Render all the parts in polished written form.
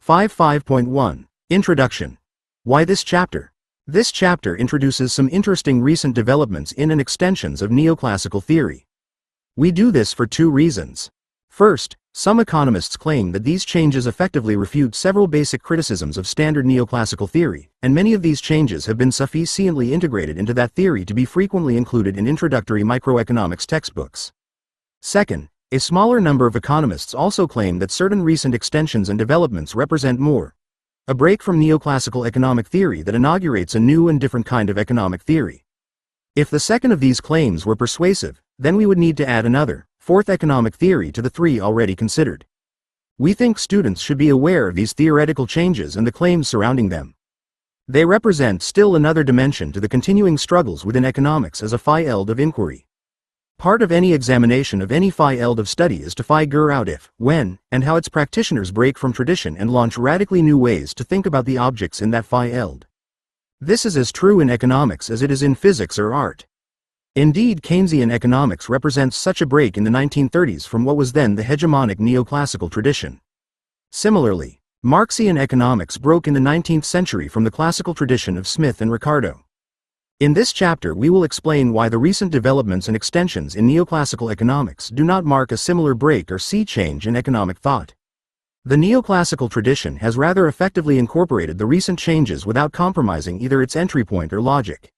5.1 Introduction. Why this chapter? This chapter introduces some interesting recent developments in and extensions of neoclassical theory. We do this for two reasons. First, some economists claim that these changes effectively refute several basic criticisms of standard neoclassical theory, and many of these changes have been sufficiently integrated into that theory to be frequently included in introductory microeconomics textbooks. Second, a smaller number of economists also claim that certain recent extensions and developments represent a break from neoclassical economic theory that inaugurates a new and different kind of economic theory. If the second of these claims were persuasive, then we would need to add another, fourth economic theory to the three already considered. We think students should be aware of these theoretical changes and the claims surrounding them. They represent still another dimension to the continuing struggles within economics as a field of inquiry. Part of any examination of any field of study is to figure out if, when, and how its practitioners break from tradition and launch radically new ways to think about the objects in that field. This is as true in economics as it is in physics or art. Indeed, Keynesian economics represents such a break in the 1930s from what was then the hegemonic neoclassical tradition. Similarly, Marxian economics broke in the 19th century from the classical tradition of Smith and Ricardo. In this chapter we will explain why the recent developments and extensions in neoclassical economics do not mark a similar break or sea change in economic thought. The neoclassical tradition has rather effectively incorporated the recent changes without compromising either its entry point or logic.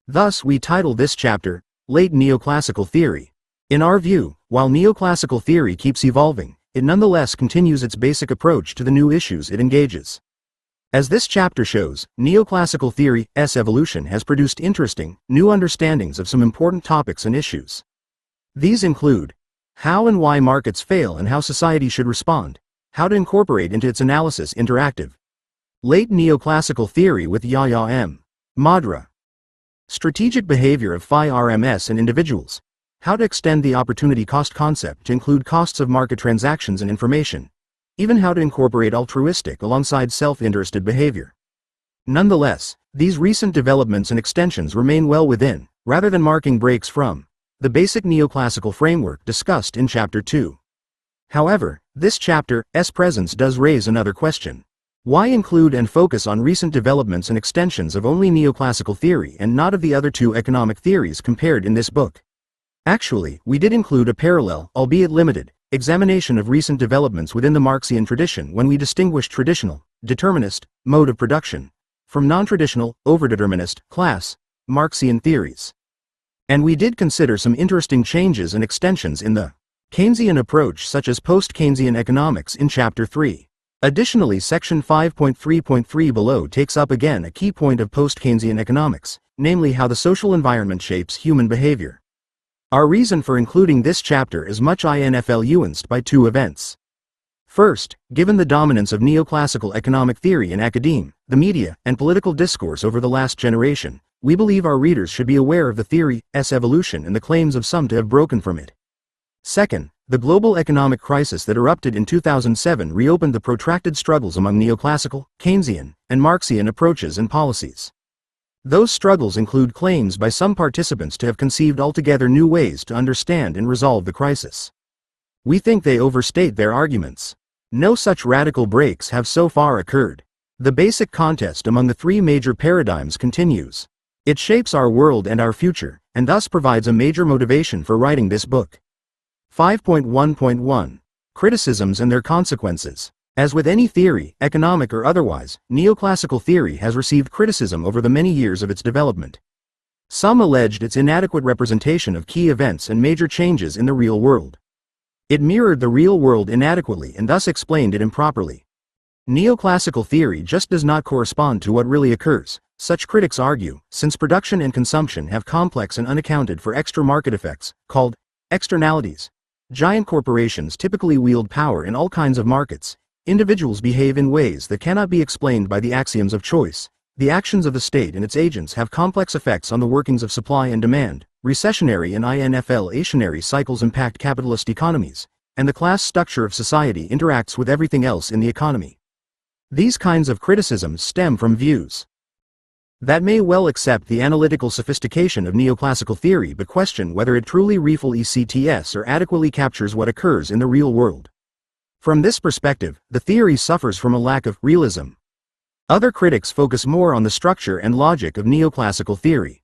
Thus we title this chapter, Late Neoclassical Theory. In our view, while neoclassical theory keeps evolving, it nonetheless continues its basic approach to the new issues it engages. As this chapter shows, neoclassical theory's evolution has produced interesting, new understandings of some important topics and issues. These include how and why markets fail and how society should respond, how to incorporate into its analysis interactive late neoclassical theory with Yahya M. Madra, strategic behavior of RMS and individuals, how to extend the opportunity cost concept to include costs of market transactions and information, even how to incorporate altruistic alongside self-interested behavior. Nonetheless, these recent developments and extensions remain well within, rather than marking breaks from, the basic neoclassical framework discussed in Chapter 2. However, this chapter's presence does raise another question. Why include and focus on recent developments and extensions of only neoclassical theory and not of the other two economic theories compared in this book? Actually, we did include a parallel, albeit limited, examination of recent developments within the Marxian tradition when we distinguished traditional, determinist, mode of production, from non-traditional, overdeterminist, class, Marxian theories. And we did consider some interesting changes and extensions in the Keynesian approach such as post-Keynesian economics in Chapter 3. Additionally, Section 5.3.3 below takes up again a key point of post-Keynesian economics, namely how the social environment shapes human behavior. Our reason for including this chapter is much influenced by two events. First, given the dominance of neoclassical economic theory in academia, the media, and political discourse over the last generation, we believe our readers should be aware of the theory's evolution and the claims of some to have broken from it. Second, the global economic crisis that erupted in 2007 reopened the protracted struggles among neoclassical, Keynesian, and Marxian approaches and policies. Those struggles include claims by some participants to have conceived altogether new ways to understand and resolve the crisis. We think they overstate their arguments. No such radical breaks have so far occurred. The basic contest among the three major paradigms continues. It shapes our world and our future, and thus provides a major motivation for writing this book. 5.1.1 Criticisms and their consequences. As with any theory, economic or otherwise, neoclassical theory has received criticism over the many years of its development. Some alleged its inadequate representation of key events and major changes in the real world. It mirrored the real world inadequately and thus explained it improperly. Neoclassical theory just does not correspond to what really occurs, such critics argue, since production and consumption have complex and unaccounted for extra market effects, called externalities. Giant corporations typically wield power in all kinds of markets. Individuals behave in ways that cannot be explained by the axioms of choice. The actions of the state and its agents have complex effects on the workings of supply and demand. Recessionary and inflationary cycles impact capitalist economies, and the class structure of society interacts with everything else in the economy. These kinds of criticisms stem from views that may well accept the analytical sophistication of neoclassical theory but question whether it truly reflects or adequately captures what occurs in the real world. From this perspective, the theory suffers from a lack of realism. Other critics focus more on the structure and logic of neoclassical theory.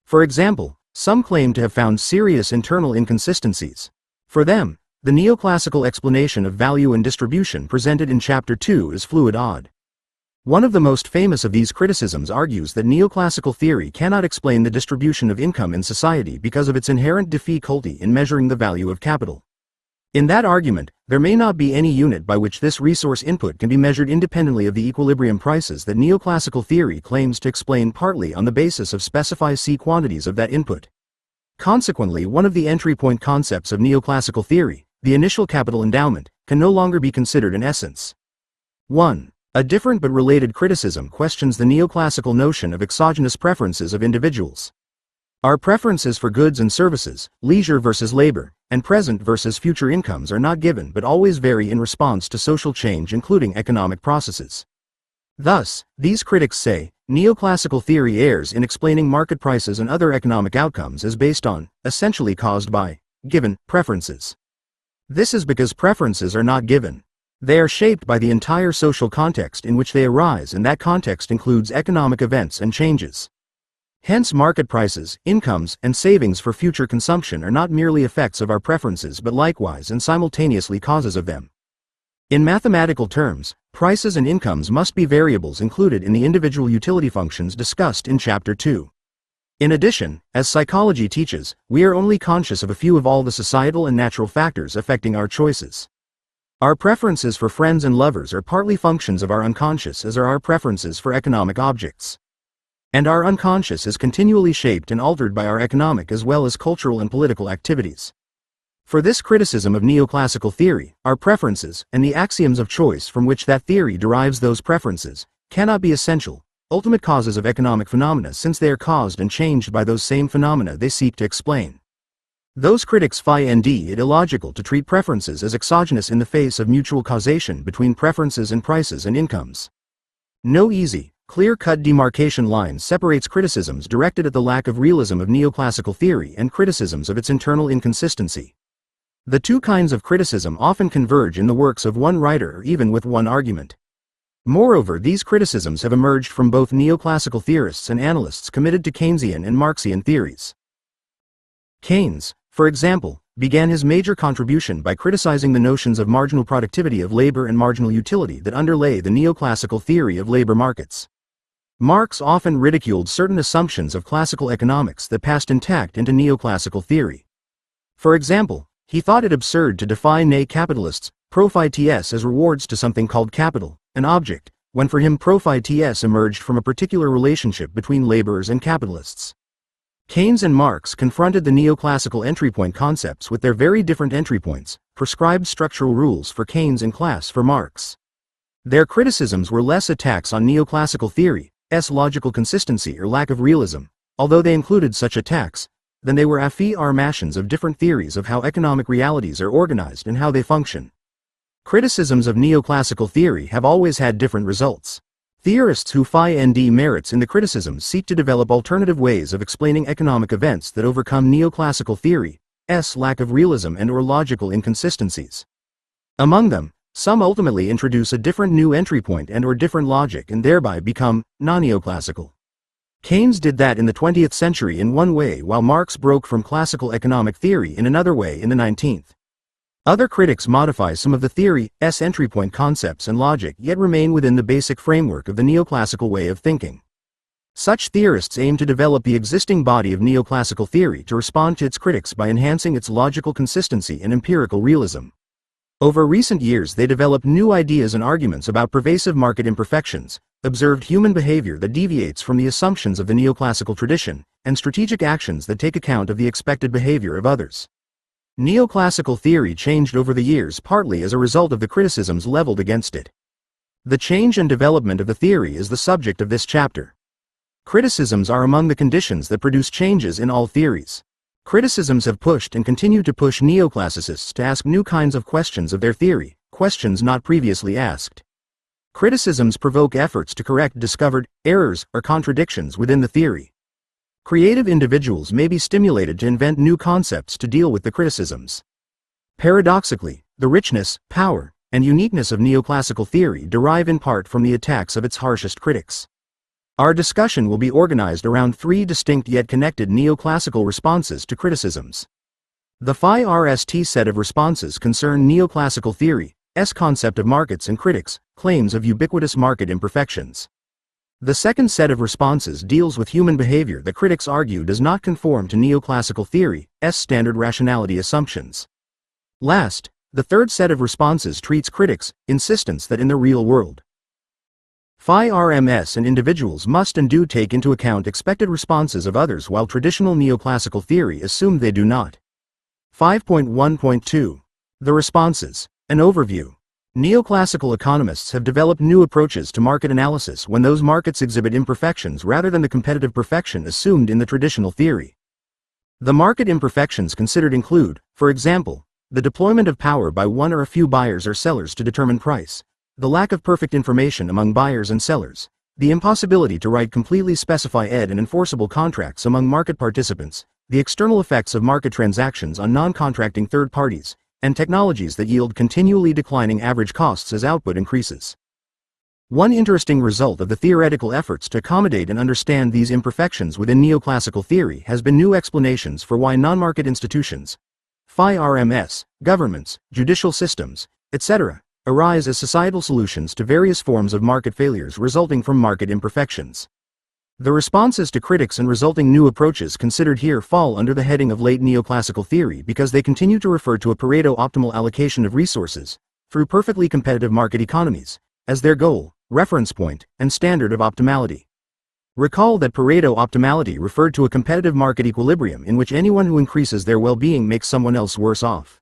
For example, some claim to have found serious internal inconsistencies. For them, the neoclassical explanation of value and distribution presented in Chapter 2 is fluid odd. One of the most famous of these criticisms argues that neoclassical theory cannot explain the distribution of income in society because of its inherent difficulty in measuring the value of capital. In that argument, there may not be any unit by which this resource input can be measured independently of the equilibrium prices that neoclassical theory claims to explain partly on the basis of specified C quantities of that input. Consequently, one of the entry point concepts of neoclassical theory, the initial capital endowment, can no longer be considered in essence. 1. A different but related criticism questions the neoclassical notion of exogenous preferences of individuals. Our preferences for goods and services, leisure versus labor, and present versus future incomes are not given but always vary in response to social change, including economic processes. Thus, these critics say, neoclassical theory errs in explaining market prices and other economic outcomes as based on, essentially caused by, given, preferences. This is because preferences are not given. They are shaped by the entire social context in which they arise, and that context includes economic events and changes. Hence, market prices, incomes, and savings for future consumption are not merely effects of our preferences but likewise and simultaneously causes of them. In mathematical terms, prices and incomes must be variables included in the individual utility functions discussed in Chapter 2. In addition, as psychology teaches, we are only conscious of a few of all the societal and natural factors affecting our choices. Our preferences for friends and lovers are partly functions of our unconscious, as are our preferences for economic objects. And our unconscious is continually shaped and altered by our economic as well as cultural and political activities. For this criticism of neoclassical theory, our preferences, and the axioms of choice from which that theory derives those preferences, cannot be essential, ultimate causes of economic phenomena, since they are caused and changed by those same phenomena they seek to explain. Those critics find it illogical to treat preferences as exogenous in the face of mutual causation between preferences and prices and incomes. No easy, clear-cut demarcation line separates criticisms directed at the lack of realism of neoclassical theory and criticisms of its internal inconsistency. The two kinds of criticism often converge in the works of one writer or even with one argument. Moreover, these criticisms have emerged from both neoclassical theorists and analysts committed to Keynesian and Marxian theories. Keynes, for example, began his major contribution by criticizing the notions of marginal productivity of labor and marginal utility that underlay the neoclassical theory of labor markets. Marx often ridiculed certain assumptions of classical economics that passed intact into neoclassical theory. For example, he thought it absurd to define capitalists, profits, as rewards to something called capital, an object, when for him profits emerged from a particular relationship between laborers and capitalists. Keynes and Marx confronted the neoclassical entry point concepts with their very different entry points, prescribed structural rules for Keynes and class for Marx. Their criticisms were less attacks on neoclassical theory's logical consistency or lack of realism, although they included such attacks, than they were affirmations of different theories of how economic realities are organized and how they function. Criticisms of neoclassical theory have always had different results. Theorists who find merits in the criticisms seek to develop alternative ways of explaining economic events that overcome neoclassical theory's lack of realism and/or logical inconsistencies. Among them, some ultimately introduce a different new entry point and/or different logic and thereby become non-neoclassical. Keynes did that in the 20th century in one way, while Marx broke from classical economic theory in another way in the 19th. Other critics modify some of the theory's entry point concepts and logic yet remain within the basic framework of the neoclassical way of thinking. Such theorists aim to develop the existing body of neoclassical theory to respond to its critics by enhancing its logical consistency and empirical realism. Over recent years they developed new ideas and arguments about pervasive market imperfections, observed human behavior that deviates from the assumptions of the neoclassical tradition, and strategic actions that take account of the expected behavior of others. Neoclassical theory changed over the years partly as a result of the criticisms leveled against it. The change and development of the theory is the subject of this chapter. Criticisms are among the conditions that produce changes in all theories. Criticisms have pushed and continue to push neoclassicists to ask new kinds of questions of their theory, questions not previously asked. Criticisms provoke efforts to correct discovered errors or contradictions within the theory. Creative individuals may be stimulated to invent new concepts to deal with the criticisms. Paradoxically, the richness, power, and uniqueness of neoclassical theory derive in part from the attacks of its harshest critics. Our discussion will be organized around three distinct yet connected neoclassical responses to criticisms. The Phi-RST set of responses concern neoclassical theory's concept of markets and critics' claims of ubiquitous market imperfections. The second set of responses deals with human behavior that critics argue does not conform to neoclassical theory's standard rationality assumptions. Last, the third set of responses treats critics' insistence that in the real world, Phi-RMS and individuals must and do take into account expected responses of others while traditional neoclassical theory assumed they do not. 5.1.2. The responses. An overview. Neoclassical economists have developed new approaches to market analysis when those markets exhibit imperfections rather than the competitive perfection assumed in the traditional theory. The market imperfections considered include, for example, the deployment of power by one or a few buyers or sellers to determine price, the lack of perfect information among buyers and sellers, the impossibility to write completely specified and enforceable contracts among market participants, the external effects of market transactions on non-contracting third parties, and technologies that yield continually declining average costs as output increases. One interesting result of the theoretical efforts to accommodate and understand these imperfections within neoclassical theory has been new explanations for why non-market institutions, Phi-RMS, governments, judicial systems, etc., arise as societal solutions to various forms of market failures resulting from market imperfections. The responses to critics and resulting new approaches considered here fall under the heading of late neoclassical theory because they continue to refer to a Pareto optimal allocation of resources, through perfectly competitive market economies, as their goal, reference point, and standard of optimality. Recall that Pareto optimality referred to a competitive market equilibrium in which anyone who increases their well-being makes someone else worse off.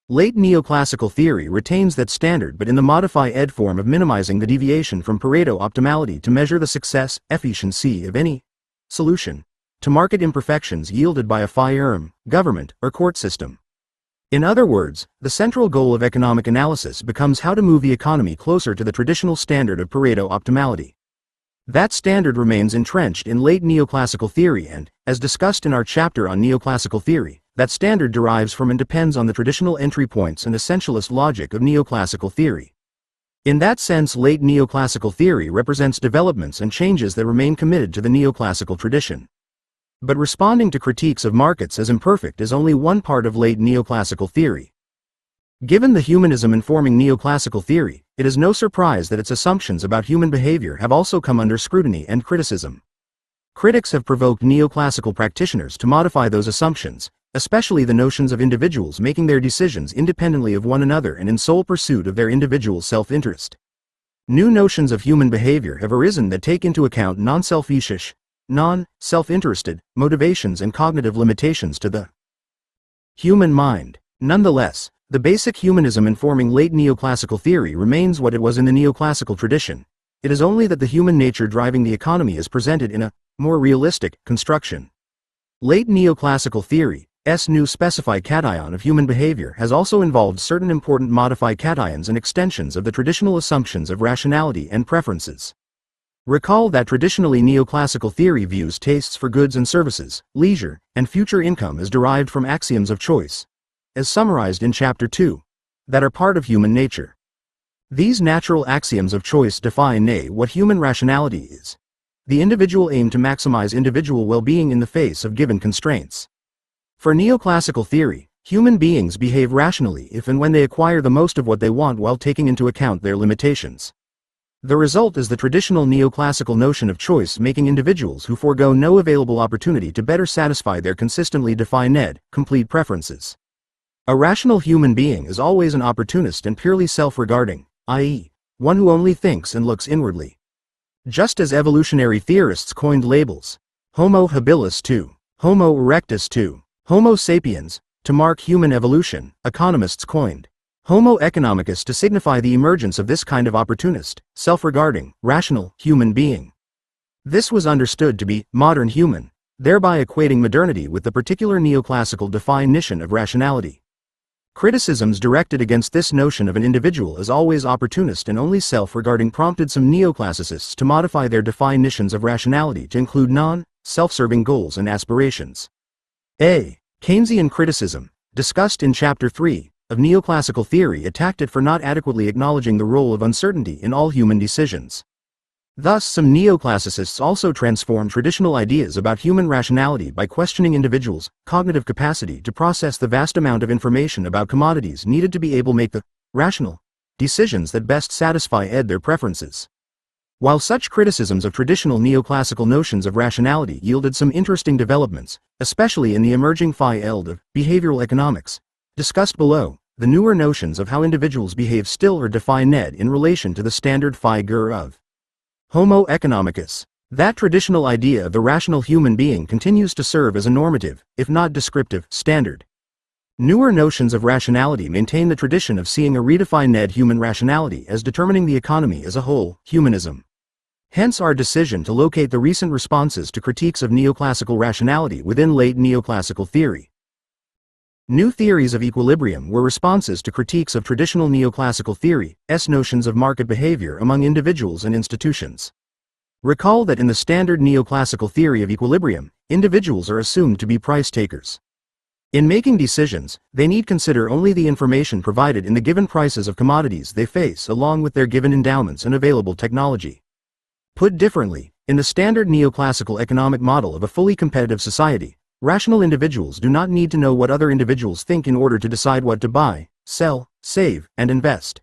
Late neoclassical theory retains that standard but in the modified form of minimizing the deviation from Pareto optimality to measure the success, efficiency of any solution to market imperfections yielded by a firm, government, or court system. In other words, the central goal of economic analysis becomes how to move the economy closer to the traditional standard of Pareto optimality. That standard remains entrenched in late neoclassical theory and, as discussed in our chapter on neoclassical theory, that standard derives from and depends on the traditional entry points and essentialist logic of neoclassical theory. In that sense, late neoclassical theory represents developments and changes that remain committed to the neoclassical tradition. But responding to critiques of markets as imperfect is only one part of late neoclassical theory. Given the humanism informing neoclassical theory, it is no surprise that its assumptions about human behavior have also come under scrutiny and criticism. Critics have provoked neoclassical practitioners to modify those assumptions, especially the notions of individuals making their decisions independently of one another and in sole pursuit of their individual self-interest. New notions of human behavior have arisen that take into account non-selfish, non-self-interested motivations and cognitive limitations to the human mind. Nonetheless, the basic humanism informing late neoclassical theory remains what it was in the neoclassical tradition. It is only that the human nature driving the economy is presented in a more realistic construction. Late neoclassical theory's new specified cation of human behavior has also involved certain important modified cations and extensions of the traditional assumptions of rationality and preferences. Recall that traditionally neoclassical theory views tastes for goods and services, leisure, and future income as derived from axioms of choice, as summarized in Chapter 2, that are part of human nature. These natural axioms of choice define what human rationality is. The individual aim to maximize individual well-being in the face of given constraints. For neoclassical theory, human beings behave rationally if and when they acquire the most of what they want while taking into account their limitations. The result is the traditional neoclassical notion of choice making individuals who forego no available opportunity to better satisfy their consistently defined, complete preferences. A rational human being is always an opportunist and purely self-regarding, i.e., one who only thinks and looks inwardly. Just as evolutionary theorists coined labels, Homo habilis to Homo erectus to Homo sapiens, to mark human evolution, economists coined Homo economicus to signify the emergence of this kind of opportunist, self-regarding, rational, human being. This was understood to be modern human, thereby equating modernity with the particular neoclassical definition of rationality. Criticisms directed against this notion of an individual as always opportunist and only self-regarding prompted some neoclassicists to modify their definitions of rationality to include non-self-serving goals and aspirations. A. Keynesian criticism, discussed in Chapter 3, of neoclassical theory attacked it for not adequately acknowledging the role of uncertainty in all human decisions. Thus, some neoclassicists also transform traditional ideas about human rationality by questioning individuals' cognitive capacity to process the vast amount of information about commodities needed to be able to make the rational decisions that best satisfy their preferences. While such criticisms of traditional neoclassical notions of rationality yielded some interesting developments, especially in the emerging field of behavioral economics, discussed below, the newer notions of how individuals behave still are defined in relation to the standard figure of Homo economicus. That traditional idea of the rational human being continues to serve as a normative, if not descriptive, standard. Newer notions of rationality maintain the tradition of seeing a redefined human rationality as determining the economy as a whole, humanism. Hence our decision to locate the recent responses to critiques of neoclassical rationality within late neoclassical theory. New theories of equilibrium were responses to critiques of traditional neoclassical theory's notions of market behavior among individuals and institutions. Recall that in the standard neoclassical theory of equilibrium, individuals are assumed to be price takers. In making decisions, they need consider only the information provided in the given prices of commodities they face along with their given endowments and available technology. Put differently, in the standard neoclassical economic model of a fully competitive society, rational individuals do not need to know what other individuals think in order to decide what to buy, sell, save, and invest.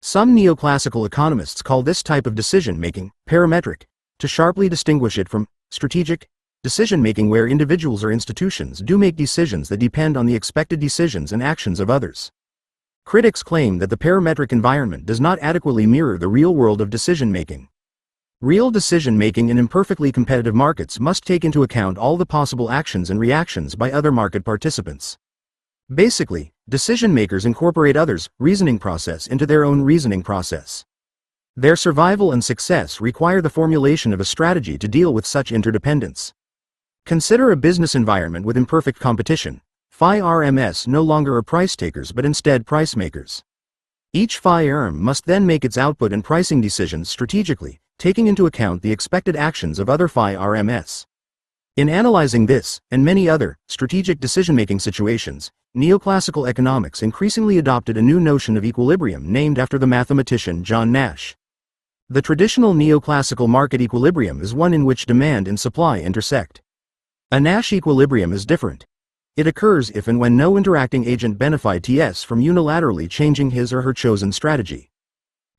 Some neoclassical economists call this type of decision-making parametric, to sharply distinguish it from strategic decision-making, where individuals or institutions do make decisions that depend on the expected decisions and actions of others. Critics claim that the parametric environment does not adequately mirror the real world of decision-making. Real decision-making in imperfectly competitive markets must take into account all the possible actions and reactions by other market participants. Basically, decision-makers incorporate others' reasoning process into their own reasoning process. Their survival and success require the formulation of a strategy to deal with such interdependence. Consider a business environment with imperfect competition. Firms no longer are price takers but instead price makers. Each firm must then make its output and pricing decisions strategically, taking into account the expected actions of other firms. In analyzing this, and many other, strategic decision-making situations, neoclassical economics increasingly adopted a new notion of equilibrium named after the mathematician John Nash. The traditional neoclassical market equilibrium is one in which demand and supply intersect. A Nash equilibrium is different. It occurs if and when no interacting agent benefits from unilaterally changing his or her chosen strategy.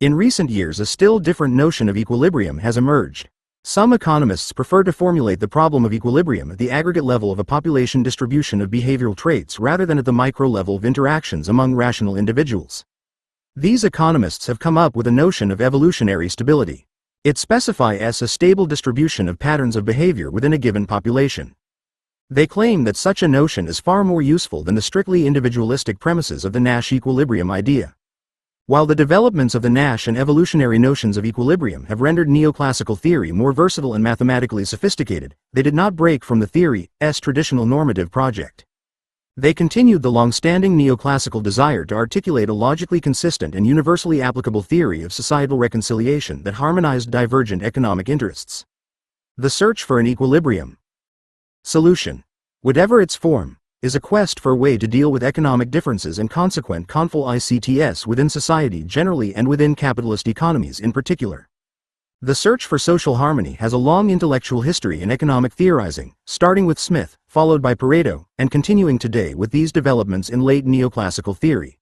In recent years, a still different notion of equilibrium has emerged. Some economists prefer to formulate the problem of equilibrium at the aggregate level of a population distribution of behavioral traits rather than at the micro level of interactions among rational individuals. These economists have come up with a notion of evolutionary stability. It specifies a stable distribution of patterns of behavior within a given population. They claim that such a notion is far more useful than the strictly individualistic premises of the Nash equilibrium idea. While the developments of the Nash and evolutionary notions of equilibrium have rendered neoclassical theory more versatile and mathematically sophisticated, they did not break from the theory's traditional normative project. They continued the long-standing neoclassical desire to articulate a logically consistent and universally applicable theory of societal reconciliation that harmonized divergent economic interests. The search for an equilibrium solution, whatever its form, is a quest for a way to deal with economic differences and consequent conflicts within society generally and within capitalist economies in particular. The search for social harmony has a long intellectual history in economic theorizing, starting with Smith, followed by Pareto, and continuing today with these developments in late neoclassical theory.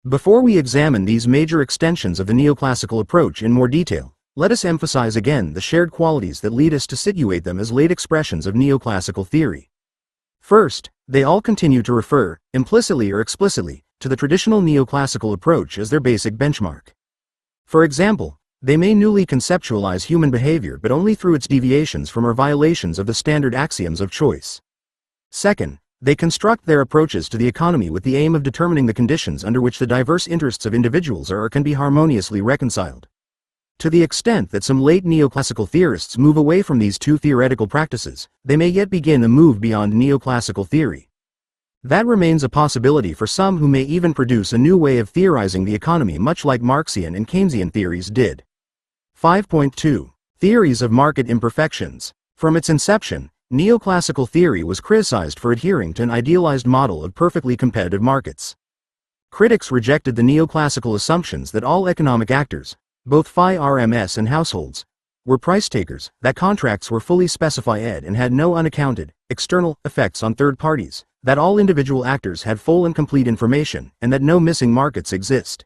Before we examine these major extensions of the neoclassical approach in more detail, let us emphasize again the shared qualities that lead us to situate them as late expressions of neoclassical theory. First, they all continue to refer, implicitly or explicitly, to the traditional neoclassical approach as their basic benchmark. For example, they may newly conceptualize human behavior but only through its deviations from or violations of the standard axioms of choice. Second, they construct their approaches to the economy with the aim of determining the conditions under which the diverse interests of individuals are or can be harmoniously reconciled. To the extent that some late neoclassical theorists move away from these two theoretical practices, they may yet begin a move beyond neoclassical theory. That remains a possibility for some who may even produce a new way of theorizing the economy much like Marxian and Keynesian theories did. 5.2. Theories of market imperfections. From its inception, neoclassical theory was criticized for adhering to an idealized model of perfectly competitive markets. Critics rejected the neoclassical assumptions that all economic actors, both FI-RMS and households, were price takers, that contracts were fully specified and had no unaccounted, external effects on third parties, that all individual actors had full and complete information, and that no missing markets exist.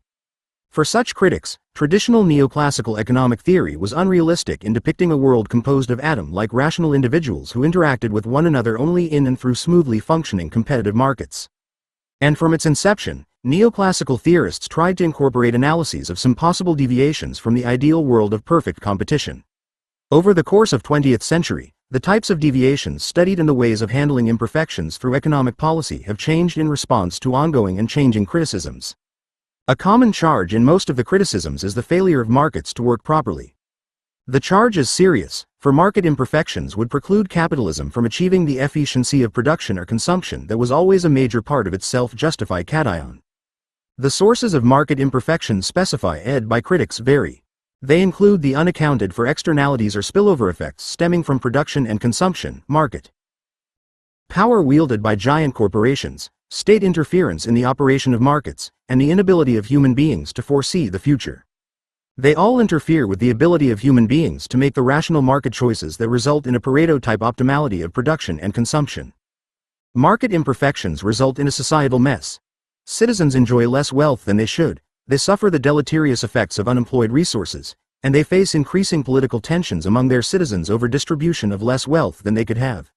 For such critics, traditional neoclassical economic theory was unrealistic in depicting a world composed of atom-like rational individuals who interacted with one another only in and through smoothly functioning competitive markets. And from its inception, neoclassical theorists tried to incorporate analyses of some possible deviations from the ideal world of perfect competition. Over the course of 20th century, the types of deviations studied and the ways of handling imperfections through economic policy have changed in response to ongoing and changing criticisms. A common charge in most of the criticisms is the failure of markets to work properly. The charge is serious, for market imperfections would preclude capitalism from achieving the efficiency of production or consumption that was always a major part of its self-justified cation. The sources of market imperfections specified by critics vary. They include the unaccounted for externalities or spillover effects stemming from production and consumption, market power wielded by giant corporations, state interference in the operation of markets, and the inability of human beings to foresee the future. They all interfere with the ability of human beings to make the rational market choices that result in a Pareto-type optimality of production and consumption. Market imperfections result in a societal mess. Citizens enjoy less wealth than they should, they suffer the deleterious effects of unemployed resources, and they face increasing political tensions among their citizens over distribution of less wealth than they could have.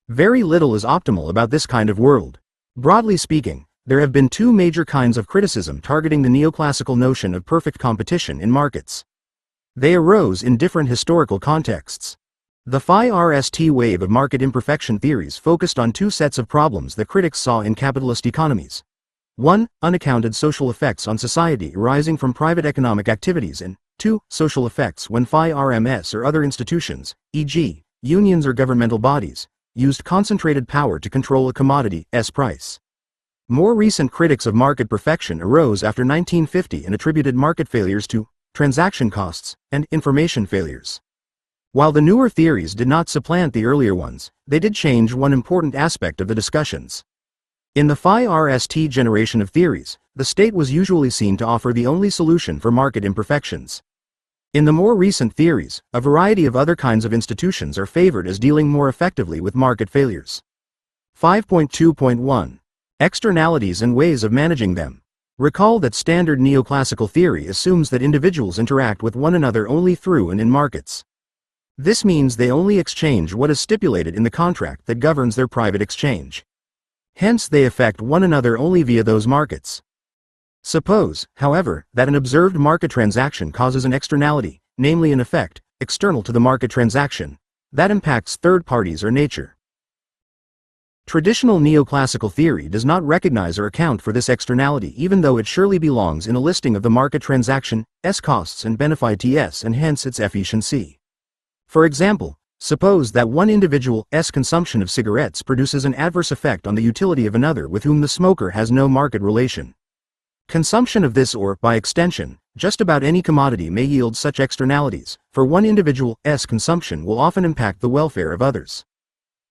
Very little is optimal about this kind of world. Broadly speaking, there have been two major kinds of criticism targeting the neoclassical notion of perfect competition in markets. They arose in different historical contexts. The Phi-RST wave of market imperfection theories focused on two sets of problems that critics saw in capitalist economies. 1. Unaccounted social effects on society arising from private economic activities, and 2. Social effects when Phi-RMS or other institutions, e.g., unions or governmental bodies, used concentrated power to control a commodity's price. More recent critics of market perfection arose after 1950 and attributed market failures to transaction costs and information failures. While the newer theories did not supplant the earlier ones, they did change one important aspect of the discussions. In the Phi-RST generation of theories, the state was usually seen to offer the only solution for market imperfections. In the more recent theories, a variety of other kinds of institutions are favored as dealing more effectively with market failures. 5.2.1. Externalities and ways of managing them. Recall that standard neoclassical theory assumes that individuals interact with one another only through and in markets. This means they only exchange what is stipulated in the contract that governs their private exchange. Hence they affect one another only via those markets. Suppose, however, that an observed market transaction causes an externality, namely an effect, external to the market transaction, that impacts third parties or nature. Traditional neoclassical theory does not recognize or account for this externality, even though it surely belongs in a listing of the market transaction's costs and benefits and hence its efficiency. For example, suppose that one individual's consumption of cigarettes produces an adverse effect on the utility of another with whom the smoker has no market relation. Consumption of this or, by extension, just about any commodity may yield such externalities, for one individual's consumption will often impact the welfare of others.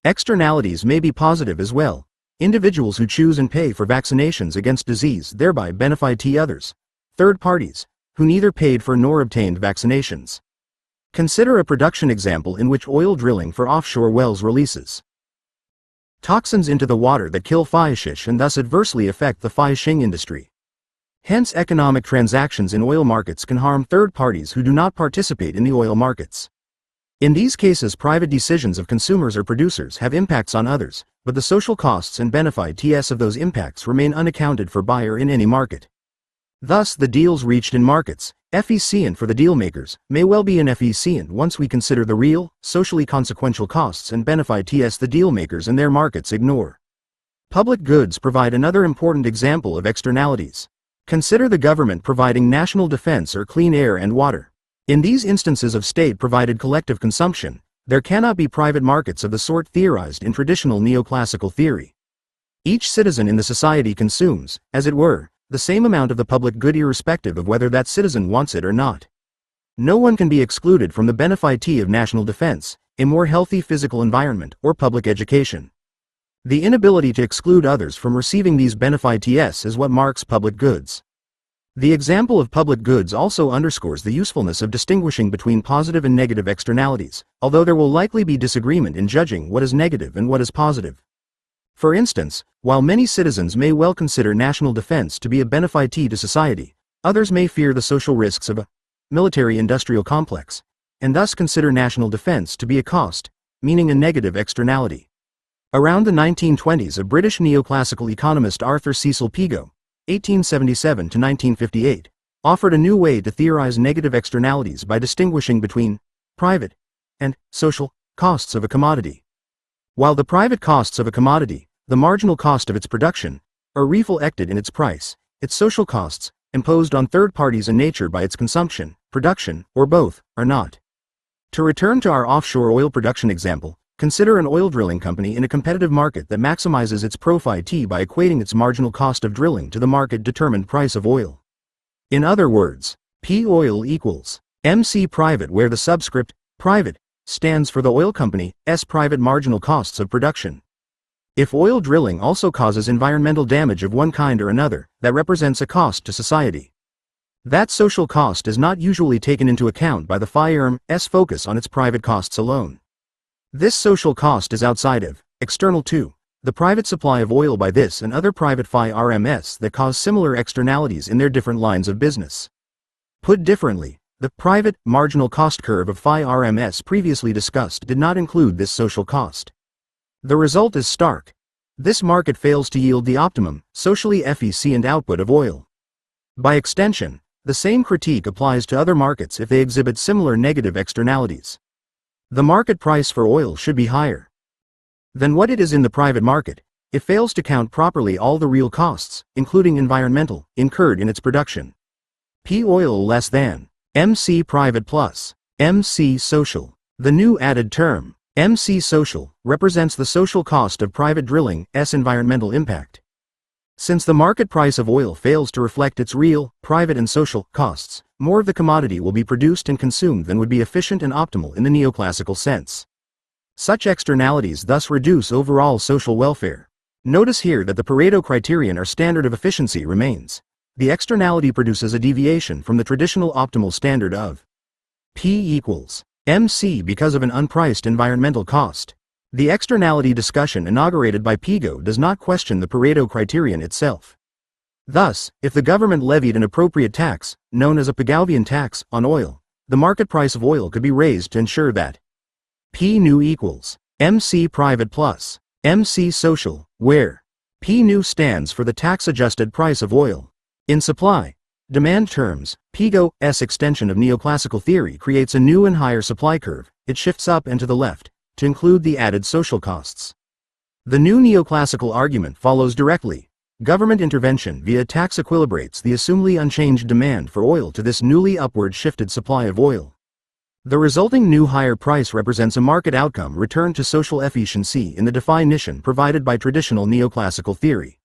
Externalities may be positive as well. Individuals who choose and pay for vaccinations against disease thereby benefit others, third parties, who neither paid for nor obtained vaccinations. Consider a production example in which oil drilling for offshore wells releases toxins into the water that kill fish and thus adversely affect the fishing industry. Hence economic transactions in oil markets can harm third parties who do not participate in the oil markets. In these cases, private decisions of consumers or producers have impacts on others, but the social costs and benefits of those impacts remain unaccounted for by or in any market. Thus the deals reached in markets, efficient for the deal makers, may well be inefficient once we consider the real, socially consequential costs and benefits the deal makers and their markets ignore. Public goods provide another important example of externalities. Consider the government providing national defense or clean air and water. In these instances of state-provided collective consumption, there cannot be private markets of the sort theorized in traditional neoclassical theory. Each citizen in the society consumes, as it were, the same amount of the public good irrespective of whether that citizen wants it or not. No one can be excluded from the benefit of national defense, a more healthy physical environment, or public education. The inability to exclude others from receiving these benefits is what marks public goods. The example of public goods also underscores the usefulness of distinguishing between positive and negative externalities, although there will likely be disagreement in judging what is negative and what is positive. For instance, while many citizens may well consider national defense to be a benefit to society, others may fear the social risks of a military-industrial complex, and thus consider national defense to be a cost, meaning a negative externality. Around the 1920s, a British neoclassical economist, Arthur Cecil Pigou, 1877 to 1958, offered a new way to theorize negative externalities by distinguishing between private and social costs of a commodity. While the private costs of a commodity, the marginal cost of its production, are reflected in its price, its social costs, imposed on third parties in nature by its consumption, production, or both, are not. To return to our offshore oil production example, consider an oil drilling company in a competitive market that maximizes its profit by equating its marginal cost of drilling to the market-determined price of oil. In other words, P oil equals MC private, where the subscript, private, stands for the oil company's private marginal costs of production. If oil drilling also causes environmental damage of one kind or another, that represents a cost to society. That social cost is not usually taken into account by the firm's focus on its private costs alone. This social cost is outside of, external to, the private supply of oil by this and other private firms that cause similar externalities in their different lines of business. Put differently, the private marginal cost curve of firms previously discussed did not include this social cost. The result is stark. This market fails to yield the optimum, socially efficient output of oil. By extension, the same critique applies to other markets if they exhibit similar negative externalities. The market price for oil should be higher than what it is in the private market. It fails to count properly all the real costs, including environmental, incurred in its production. P oil less than MC private plus MC social. The new added term, MC social, represents the social cost of private drilling's environmental impact. Since the market price of oil fails to reflect its real, private and social costs, more of the commodity will be produced and consumed than would be efficient and optimal in the neoclassical sense. Such externalities thus reduce overall social welfare. Notice here that the Pareto criterion or standard of efficiency remains. The externality produces a deviation from the traditional optimal standard of P equals MC because of an unpriced environmental cost. The externality discussion inaugurated by Pigou does not question the Pareto criterion itself. Thus, if the government levied an appropriate tax, known as a Pigouvian tax, on oil, the market price of oil could be raised to ensure that P new equals MC private plus MC social, where P new stands for the tax-adjusted price of oil. In supply-demand terms, Pigou's extension of neoclassical theory creates a new and higher supply curve. It shifts up and to the left, to include the added social costs. The new neoclassical argument follows directly. Government intervention via tax equilibrates the assumedly unchanged demand for oil to this newly upward shifted supply of oil. The resulting new higher price represents a market outcome returned to social efficiency in the definition provided by traditional neoclassical theory.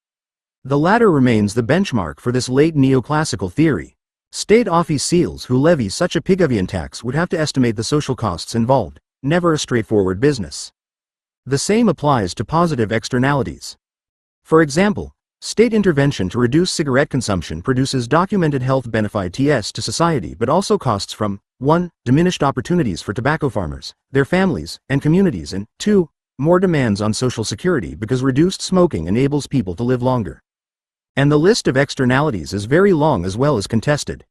The latter remains the benchmark for this late neoclassical theory. State officials who levy such a Pigouvian tax would have to estimate the social costs involved, never a straightforward business. The same applies to positive externalities. For example, state intervention to reduce cigarette consumption produces documented health benefits to society but also costs from 1. Diminished opportunities for tobacco farmers, their families, and communities, and 2. More demands on social security because reduced smoking enables people to live longer. And the list of externalities is very long as well as contested.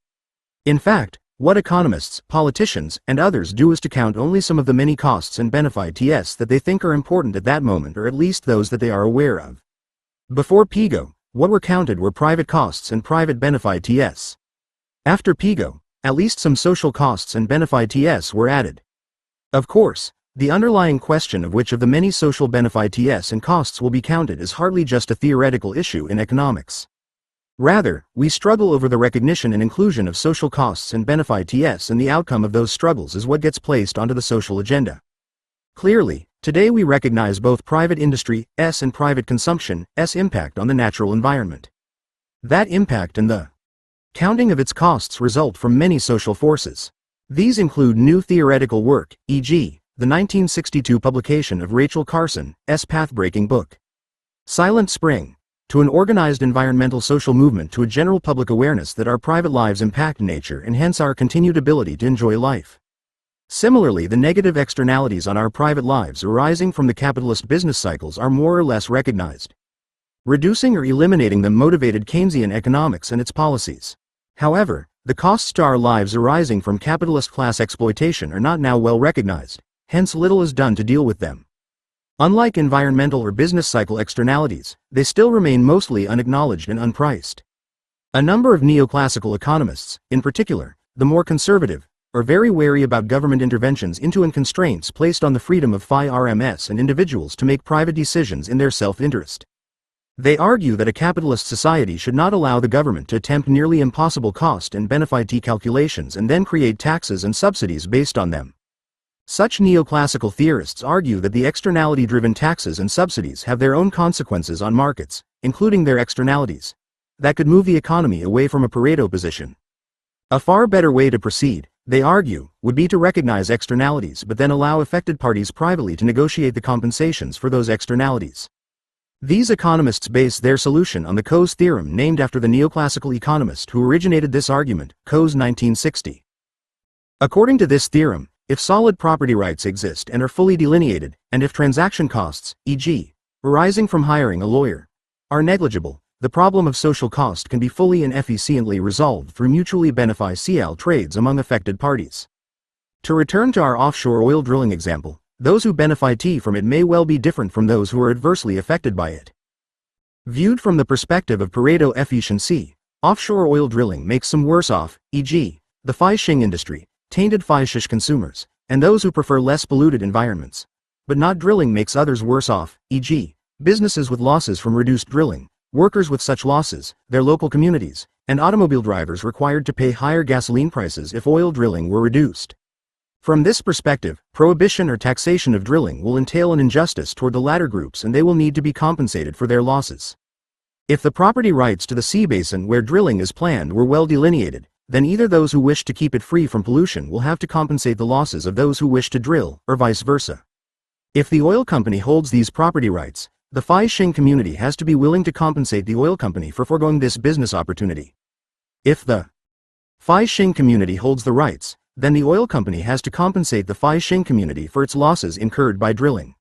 In fact, what economists, politicians, and others do is to count only some of the many costs and benefits that they think are important at that moment, or at least those that they are aware of. Before Pigou, what were counted were private costs and private benefits. After Pigou, at least some social costs and benefits were added. Of course, the underlying question of which of the many social benefits and costs will be counted is hardly just a theoretical issue in economics. Rather, we struggle over the recognition and inclusion of social costs and benefits, and the outcome of those struggles is what gets placed onto the social agenda. Clearly, today we recognize both private industry's and private consumption's impact on the natural environment. That impact and the counting of its costs result from many social forces. These include new theoretical work, e.g., the 1962 publication of Rachel Carson's pathbreaking book, Silent Spring. To an organized environmental social movement, to a general public awareness that our private lives impact nature and hence our continued ability to enjoy life. Similarly, the negative externalities on our private lives arising from the capitalist business cycles are more or less recognized. Reducing or eliminating them motivated Keynesian economics and its policies. However, the costs to our lives arising from capitalist class exploitation are not now well recognized, hence little is done to deal with them. Unlike environmental or business cycle externalities, they still remain mostly unacknowledged and unpriced. A number of neoclassical economists, in particular, the more conservative, are very wary about government interventions into and constraints placed on the freedom of FI-RMS and individuals to make private decisions in their self-interest. They argue that a capitalist society should not allow the government to attempt nearly impossible cost and benefit calculations and then create taxes and subsidies based on them. Such neoclassical theorists argue that the externality-driven taxes and subsidies have their own consequences on markets, including their externalities, that could move the economy away from a Pareto position. A far better way to proceed, they argue, would be to recognize externalities but then allow affected parties privately to negotiate the compensations for those externalities. These economists base their solution on the Coase theorem named after the neoclassical economist who originated this argument, Coase 1960. According to this theorem, if solid property rights exist and are fully delineated, and if transaction costs, e.g., arising from hiring a lawyer, are negligible, the problem of social cost can be fully and efficiently resolved through mutually beneficial trades among affected parties. To return to our offshore oil drilling example, those who benefit from it may well be different from those who are adversely affected by it. Viewed from the perspective of Pareto efficiency, offshore oil drilling makes some worse off, e.g., the fishing industry, tainted fish consumers, and those who prefer less polluted environments. But not drilling makes others worse off, e.g., businesses with losses from reduced drilling, workers with such losses, their local communities, and automobile drivers required to pay higher gasoline prices if oil drilling were reduced. From this perspective, prohibition or taxation of drilling will entail an injustice toward the latter groups and they will need to be compensated for their losses. If the property rights to the sea basin where drilling is planned were well delineated, then either those who wish to keep it free from pollution will have to compensate the losses of those who wish to drill, or vice versa. If the oil company holds these property rights, the fishing community has to be willing to compensate the oil company for foregoing this business opportunity. If the fishing community holds the rights, then the oil company has to compensate the fishing community for its losses incurred by drilling.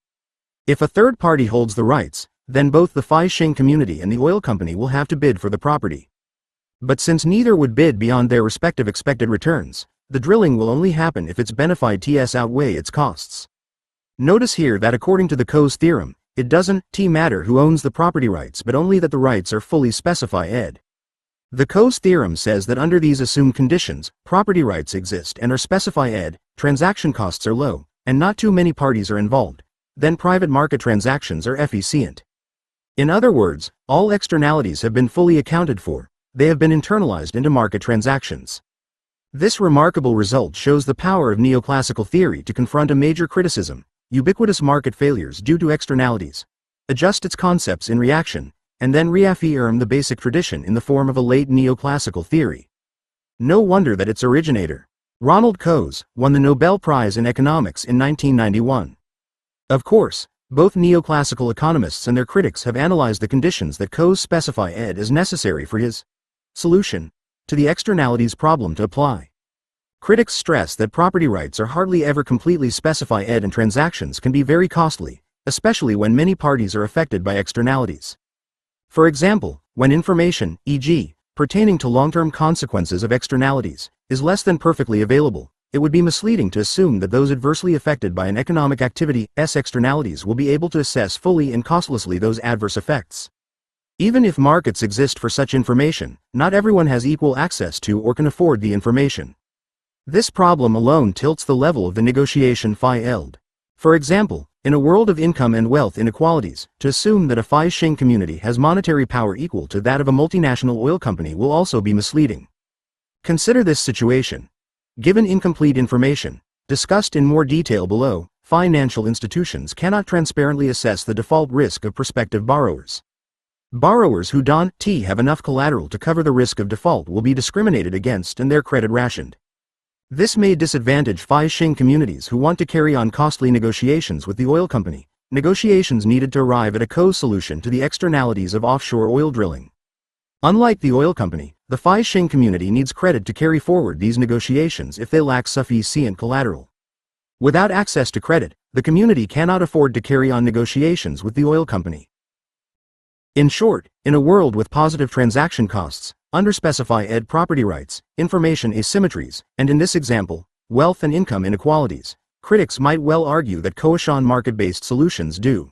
If a third party holds the rights, then both the fishing community and the oil company will have to bid for the property. But since neither would bid beyond their respective expected returns, the drilling will only happen if its benefits outweigh its costs. Notice here that according to the Coase theorem, it doesn't matter who owns the property rights but only that the rights are fully specified. The Coase theorem says that under these assumed conditions, property rights exist and are specified, transaction costs are low, and not too many parties are involved, then private market transactions are efficient. In other words, all externalities have been fully accounted for, they have been internalized into market transactions. This remarkable result shows the power of neoclassical theory to confront a major criticism, ubiquitous market failures due to externalities, adjust its concepts in reaction, and then reaffirm the basic tradition in the form of a late neoclassical theory. No wonder that its originator, Ronald Coase, won the Nobel Prize in Economics in 1991. Of course, both neoclassical economists and their critics have analyzed the conditions that Coase specified as necessary for his solution to the externalities problem to apply. Critics stress that property rights are hardly ever completely specified and transactions can be very costly, especially when many parties are affected by externalities. For example, when information, e.g., pertaining to long-term consequences of externalities, is less than perfectly available, it would be misleading to assume that those adversely affected by an economic activity's externalities will be able to assess fully and costlessly those adverse effects. Even if markets exist for such information, not everyone has equal access to or can afford the information. This problem alone tilts the level of the negotiation filed. For example, in a world of income and wealth inequalities, to assume that a fishing community has monetary power equal to that of a multinational oil company will also be misleading. Consider this situation. Given incomplete information, discussed in more detail below, financial institutions cannot transparently assess the default risk of prospective borrowers. Borrowers who don't have enough collateral to cover the risk of default will be discriminated against and their credit rationed. This may disadvantage fishing communities who want to carry on costly negotiations with the oil company, negotiations needed to arrive at a co-solution to the externalities of offshore oil drilling. Unlike the oil company, the fishing community needs credit to carry forward these negotiations if they lack sufficient collateral. Without access to credit, the community cannot afford to carry on negotiations with the oil company. In short, in a world with positive transaction costs, underspecified property rights, information asymmetries, and in this example, wealth and income inequalities, critics might well argue that Contending market-based solutions do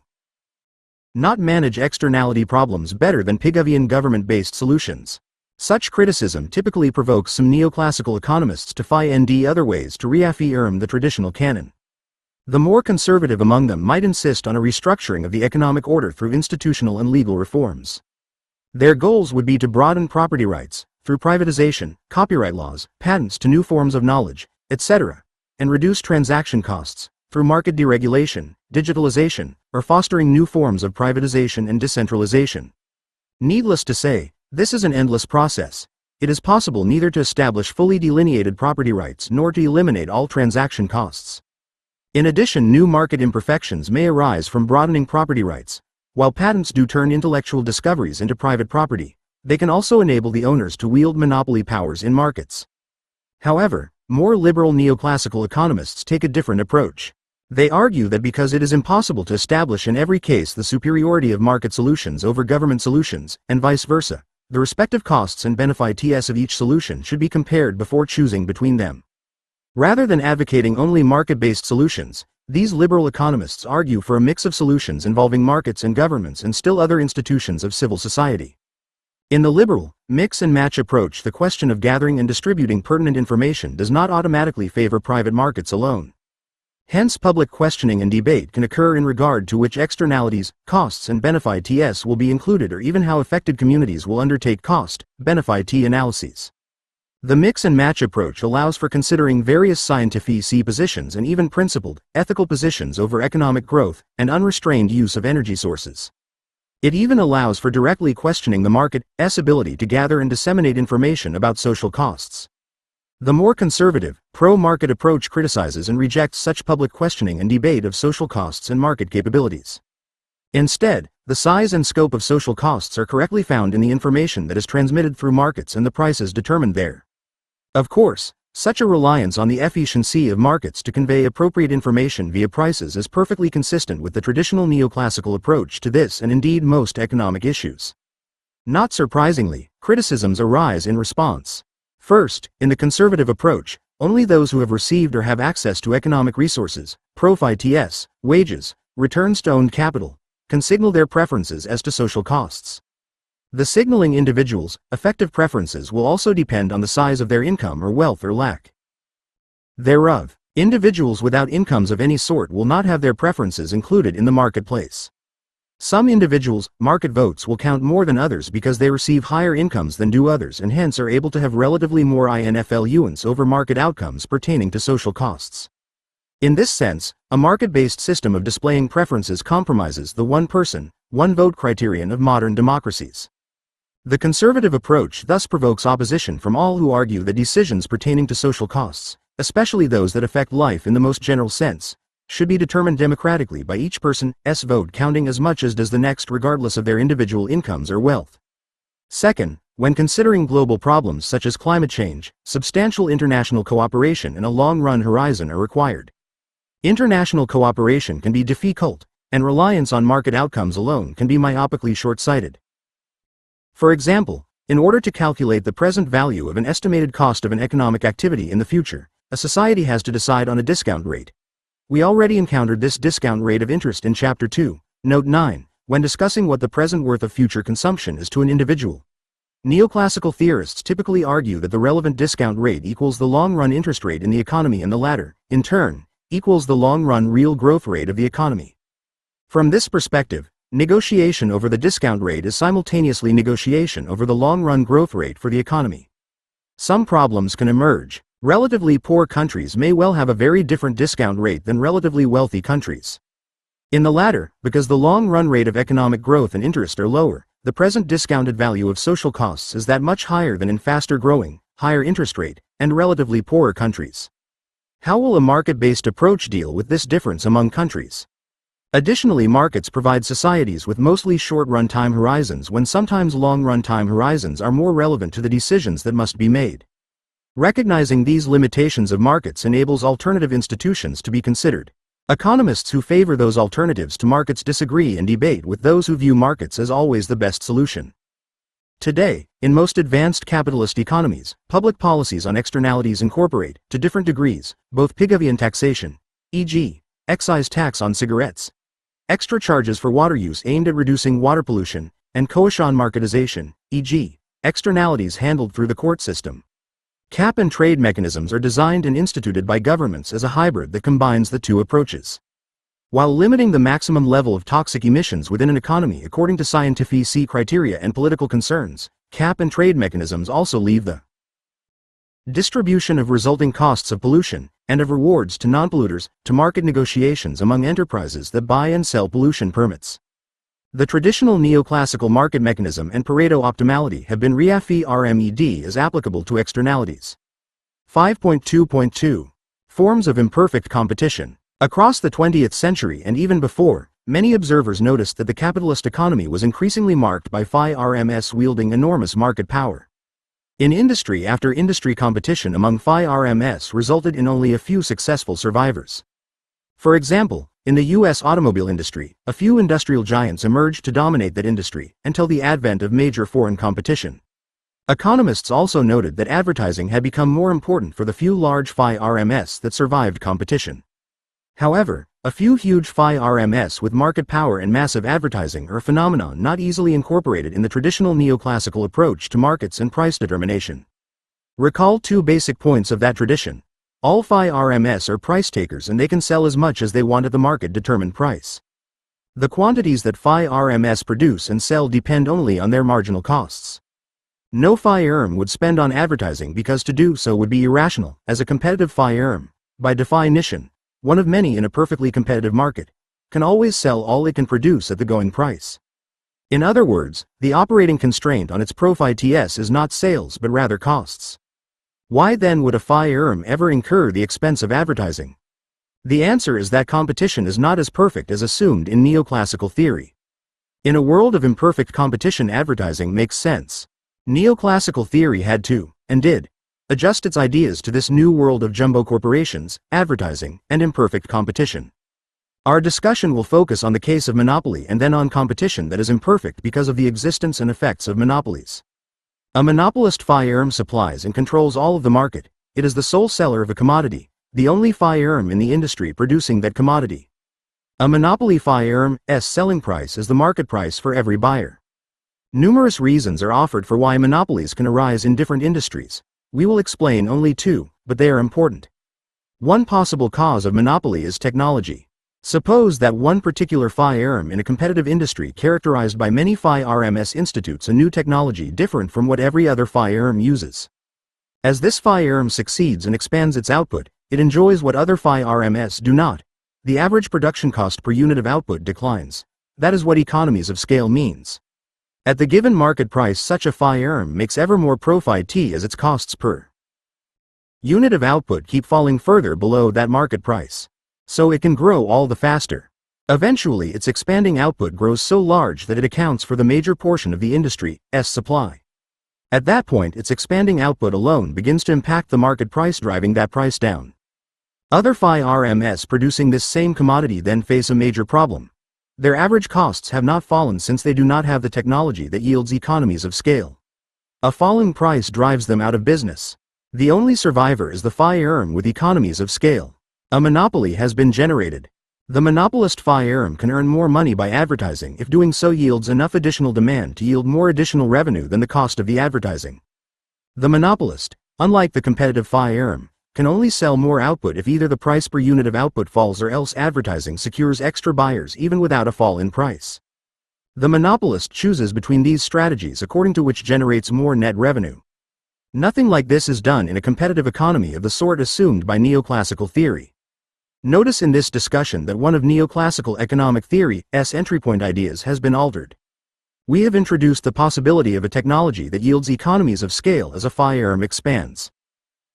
not manage externality problems better than Pigouvian government-based solutions. Such criticism typically provokes some neoclassical economists to find other ways to reaffirm the traditional canon. The more conservative among them might insist on a restructuring of the economic order through institutional and legal reforms. Their goals would be to broaden property rights, through privatization, copyright laws, patents to new forms of knowledge, etc., and reduce transaction costs, through market deregulation, digitalization, or fostering new forms of privatization and decentralization. Needless to say, this is an endless process. It is possible neither to establish fully delineated property rights nor to eliminate all transaction costs. In addition, new market imperfections may arise from broadening property rights. While patents do turn intellectual discoveries into private property, they can also enable the owners to wield monopoly powers in markets. However, more liberal neoclassical economists take a different approach. They argue that because it is impossible to establish in every case the superiority of market solutions over government solutions, and vice versa, the respective costs and benefits of each solution should be compared before choosing between them. Rather than advocating only market-based solutions, these liberal economists argue for a mix of solutions involving markets and governments and still other institutions of civil society. In the liberal, mix-and-match approach, the question of gathering and distributing pertinent information does not automatically favor private markets alone. Hence, public questioning and debate can occur in regard to which externalities, costs and benefits will be included, or even how affected communities will undertake cost-benefit analyses. The mix-and-match approach allows for considering various scientific positions and even principled, ethical positions over economic growth and unrestrained use of energy sources. It even allows for directly questioning the market's ability to gather and disseminate information about social costs. The more conservative, pro-market approach criticizes and rejects such public questioning and debate of social costs and market capabilities. Instead, the size and scope of social costs are correctly found in the information that is transmitted through markets and the prices determined there. Of course, such a reliance on the efficiency of markets to convey appropriate information via prices is perfectly consistent with the traditional neoclassical approach to this and indeed most economic issues. Not surprisingly, criticisms arise in response. First, in the conservative approach, only those who have received or have access to economic resources, profits, wages, returns to owned capital, can signal their preferences as to social costs. The signaling individuals' effective preferences will also depend on the size of their income or wealth or lack thereof. Individuals without incomes of any sort will not have their preferences included in the marketplace. Some individuals' market votes will count more than others because they receive higher incomes than do others and hence are able to have relatively more influence over market outcomes pertaining to social costs. In this sense, a market-based system of displaying preferences compromises the one person, one vote criterion of modern democracies. The conservative approach thus provokes opposition from all who argue that decisions pertaining to social costs, especially those that affect life in the most general sense, should be determined democratically by each person's vote counting as much as does the next regardless of their individual incomes or wealth. Second, when considering global problems such as climate change, substantial international cooperation and a long-run horizon are required. International cooperation can be difficult, and reliance on market outcomes alone can be myopically short-sighted. For example, in order to calculate the present value of an estimated cost of an economic activity in the future, a society has to decide on a discount rate. We already encountered this discount rate of interest in Chapter 2, Note 9, when discussing what the present worth of future consumption is to an individual. Neoclassical theorists typically argue that the relevant discount rate equals the long-run interest rate in the economy and the latter, in turn, equals the long-run real growth rate of the economy. From this perspective, negotiation over the discount rate is simultaneously negotiation over the long-run growth rate for the economy. Some problems can emerge. Relatively poor countries may well have a very different discount rate than relatively wealthy countries. In the latter, because the long-run rate of economic growth and interest are lower, the present discounted value of social costs is that much higher than in faster-growing, higher interest rate, and relatively poorer countries. How will a market-based approach deal with this difference among countries? Additionally, markets provide societies with mostly short-run time horizons when sometimes long-run time horizons are more relevant to the decisions that must be made. Recognizing these limitations of markets enables alternative institutions to be considered. Economists who favor those alternatives to markets disagree and debate with those who view markets as always the best solution. Today, in most advanced capitalist economies, public policies on externalities incorporate, to different degrees, both Pigouvian taxation, e.g., excise tax on cigarettes, extra charges for water use aimed at reducing water pollution, and Coachon marketization, e.g., externalities handled through the court system. Cap and trade mechanisms are designed and instituted by governments as a hybrid that combines the two approaches. While limiting the maximum level of toxic emissions within an economy according to scientific criteria and political concerns, cap and trade mechanisms also leave the distribution of resulting costs of pollution, and of rewards to non-polluters, to market negotiations among enterprises that buy and sell pollution permits. The traditional neoclassical market mechanism and Pareto optimality have been reaffirmed as applicable to externalities. 5.2.2 Forms of imperfect competition. Across the 20th century and even before, many observers noticed that the capitalist economy was increasingly marked by FIRMS wielding enormous market power. In industry after industry, competition among FIRMS resulted in only a few successful survivors. For example, in the U.S. automobile industry, a few industrial giants emerged to dominate that industry until the advent of major foreign competition. Economists also noted that advertising had become more important for the few large FIRMS that survived competition. However, a few huge FIRMS with market power and massive advertising are a phenomenon not easily incorporated in the traditional neoclassical approach to markets and price determination. Recall two basic points of that tradition. All FIRMS are price takers and they can sell as much as they want at the market-determined price. The quantities that FIRMS produce and sell depend only on their marginal costs. No firm would spend on advertising because to do so would be irrational, as a competitive firm, by definition, one of many in a perfectly competitive market, can always sell all it can produce at the going price. In other words, the operating constraint on its profits is not sales but rather costs. Why then would a firm ever incur the expense of advertising? The answer is that competition is not as perfect as assumed in neoclassical theory. In a world of imperfect competition, advertising makes sense. Neoclassical theory had to, and did, adjust its ideas to this new world of jumbo corporations, advertising, and imperfect competition. Our discussion will focus on the case of monopoly and then on competition that is imperfect because of the existence and effects of monopolies. A monopolist firm supplies and controls all of the market. It is the sole seller of a commodity, the only firm in the industry producing that commodity. A monopoly firm's selling price is the market price for every buyer. Numerous reasons are offered for why monopolies can arise in different industries. We will explain only two, but they are important. One possible cause of monopoly is technology. Suppose that one particular firm in a competitive industry characterized by many firms institutes a new technology different from what every other firm uses. As this firm succeeds and expands its output, it enjoys what other firms do not. The average production cost per unit of output declines. That is what economies of scale means. At the given market price, such a firm makes ever more profit as its costs per unit of output keep falling further below that market price. So it can grow all the faster. Eventually, its expanding output grows so large that it accounts for the major portion of the industry's supply. At that point, its expanding output alone begins to impact the market price, driving that price down. Other firms producing this same commodity then face a major problem. Their average costs have not fallen since they do not have the technology that yields economies of scale. A falling price drives them out of business. The only survivor is the firm with economies of scale. A monopoly has been generated. The monopolist firm can earn more money by advertising if doing so yields enough additional demand to yield more additional revenue than the cost of the advertising. The monopolist, unlike the competitive firm, can only sell more output if either the price per unit of output falls or else advertising secures extra buyers even without a fall in price. The monopolist chooses between these strategies according to which generates more net revenue. Nothing like this is done in a competitive economy of the sort assumed by neoclassical theory. Notice in this discussion that one of neoclassical economic theory's entry point ideas has been altered. We have introduced the possibility of a technology that yields economies of scale as a firm expands.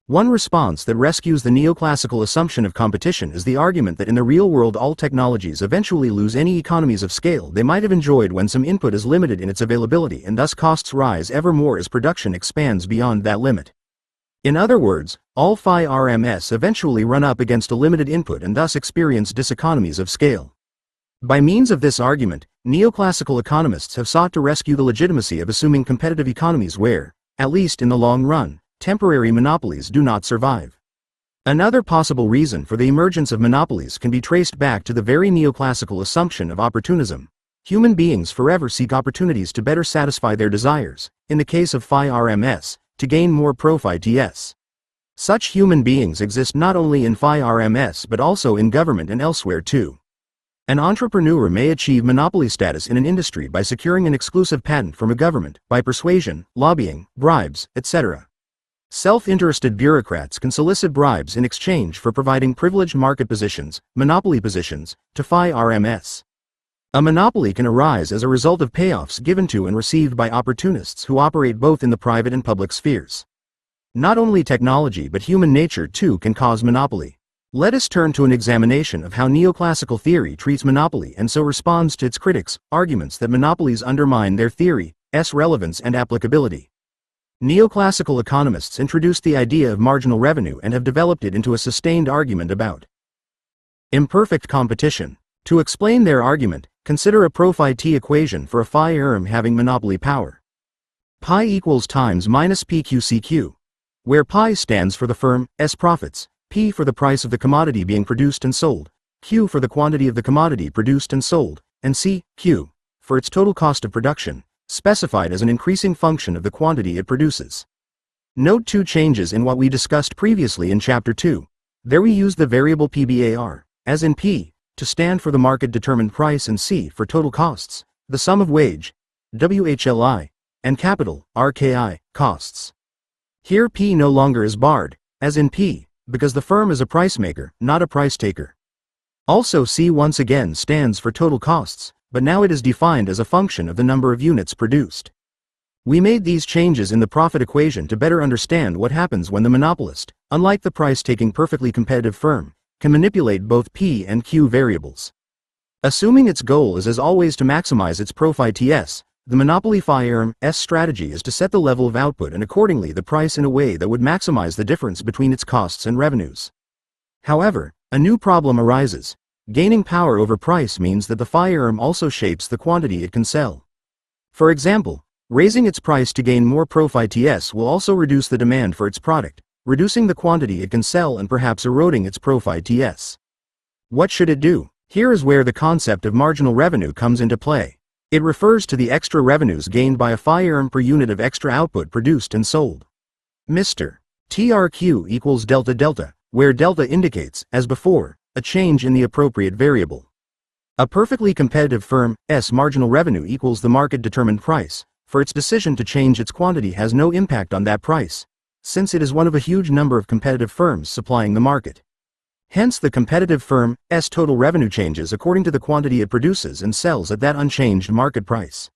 One response that rescues the neoclassical assumption of competition is the argument that in the real world all technologies eventually lose any economies of scale they might have enjoyed when some input is limited in its availability and thus costs rise ever more as production expands beyond that limit. In other words, all phi RMS eventually run up against a limited input and thus experience diseconomies of scale. By means of this argument, neoclassical economists have sought to rescue the legitimacy of assuming competitive economies where, at least in the long run, temporary monopolies do not survive. Another possible reason for the emergence of monopolies can be traced back to the very neoclassical assumption of opportunism. Human beings forever seek opportunities to better satisfy their desires, in the case of phi RMS, to gain more pro phi TS. Such human beings exist not only in phi RMS but also in government and elsewhere too. An entrepreneur may achieve monopoly status in an industry by securing an exclusive patent from a government, by persuasion, lobbying, bribes, etc. Self-interested bureaucrats can solicit bribes in exchange for providing privileged market positions, monopoly positions, to phi RMS. A monopoly can arise as a result of payoffs given to and received by opportunists who operate both in the private and public spheres. Not only technology but human nature too can cause monopoly. Let us turn to an examination of how neoclassical theory treats monopoly and so responds to its critics' arguments that monopolies undermine their theory's relevance and applicability. Neoclassical economists introduced the idea of marginal revenue and have developed it into a sustained argument about imperfect competition. To explain their argument, consider a pro phi t equation for a phi firm having monopoly power. Pi equals times minus PQCQ, where pi stands for the firm's profits, P for the price of the commodity being produced and sold, Q for the quantity of the commodity produced and sold, and C, Q, for its total cost of production, specified as an increasing function of the quantity it produces. Note two changes in what we discussed previously in Chapter 2. There we use the variable PBAR, as in P, to stand for the market-determined price and C for total costs, the sum of wage, WHLI, and capital, RKI, costs. Here P no longer is barred, as in P, because the firm is a price maker, not a price taker. Also C once again stands for total costs, but now it is defined as a function of the number of units produced. We made these changes in the profit equation to better understand what happens when the monopolist, unlike the price-taking perfectly competitive firm, can manipulate both P and Q variables. Assuming its goal is as always to maximize its pro phi TS, the monopoly firm's strategy is to set the level of output and accordingly the price in a way that would maximize the difference between its costs and revenues. However, a new problem arises. Gaining power over price means that the firm also shapes the quantity it can sell. For example, raising its price to gain more pro phi TS will also reduce the demand for its product, reducing the quantity it can sell and perhaps eroding its pro phi TS. What should it do? Here is where the concept of marginal revenue comes into play. It refers to the extra revenues gained by a firm per unit of extra output produced and sold. Mr. TRQ equals delta delta, where delta indicates, as before, a change in the appropriate variable. A perfectly competitive firm's marginal revenue equals the market-determined price, for its decision to change its quantity has no impact on that price, since it is one of a huge number of competitive firms supplying the market. Hence the competitive firm's total revenue changes according to the quantity it produces and sells at that unchanged market price.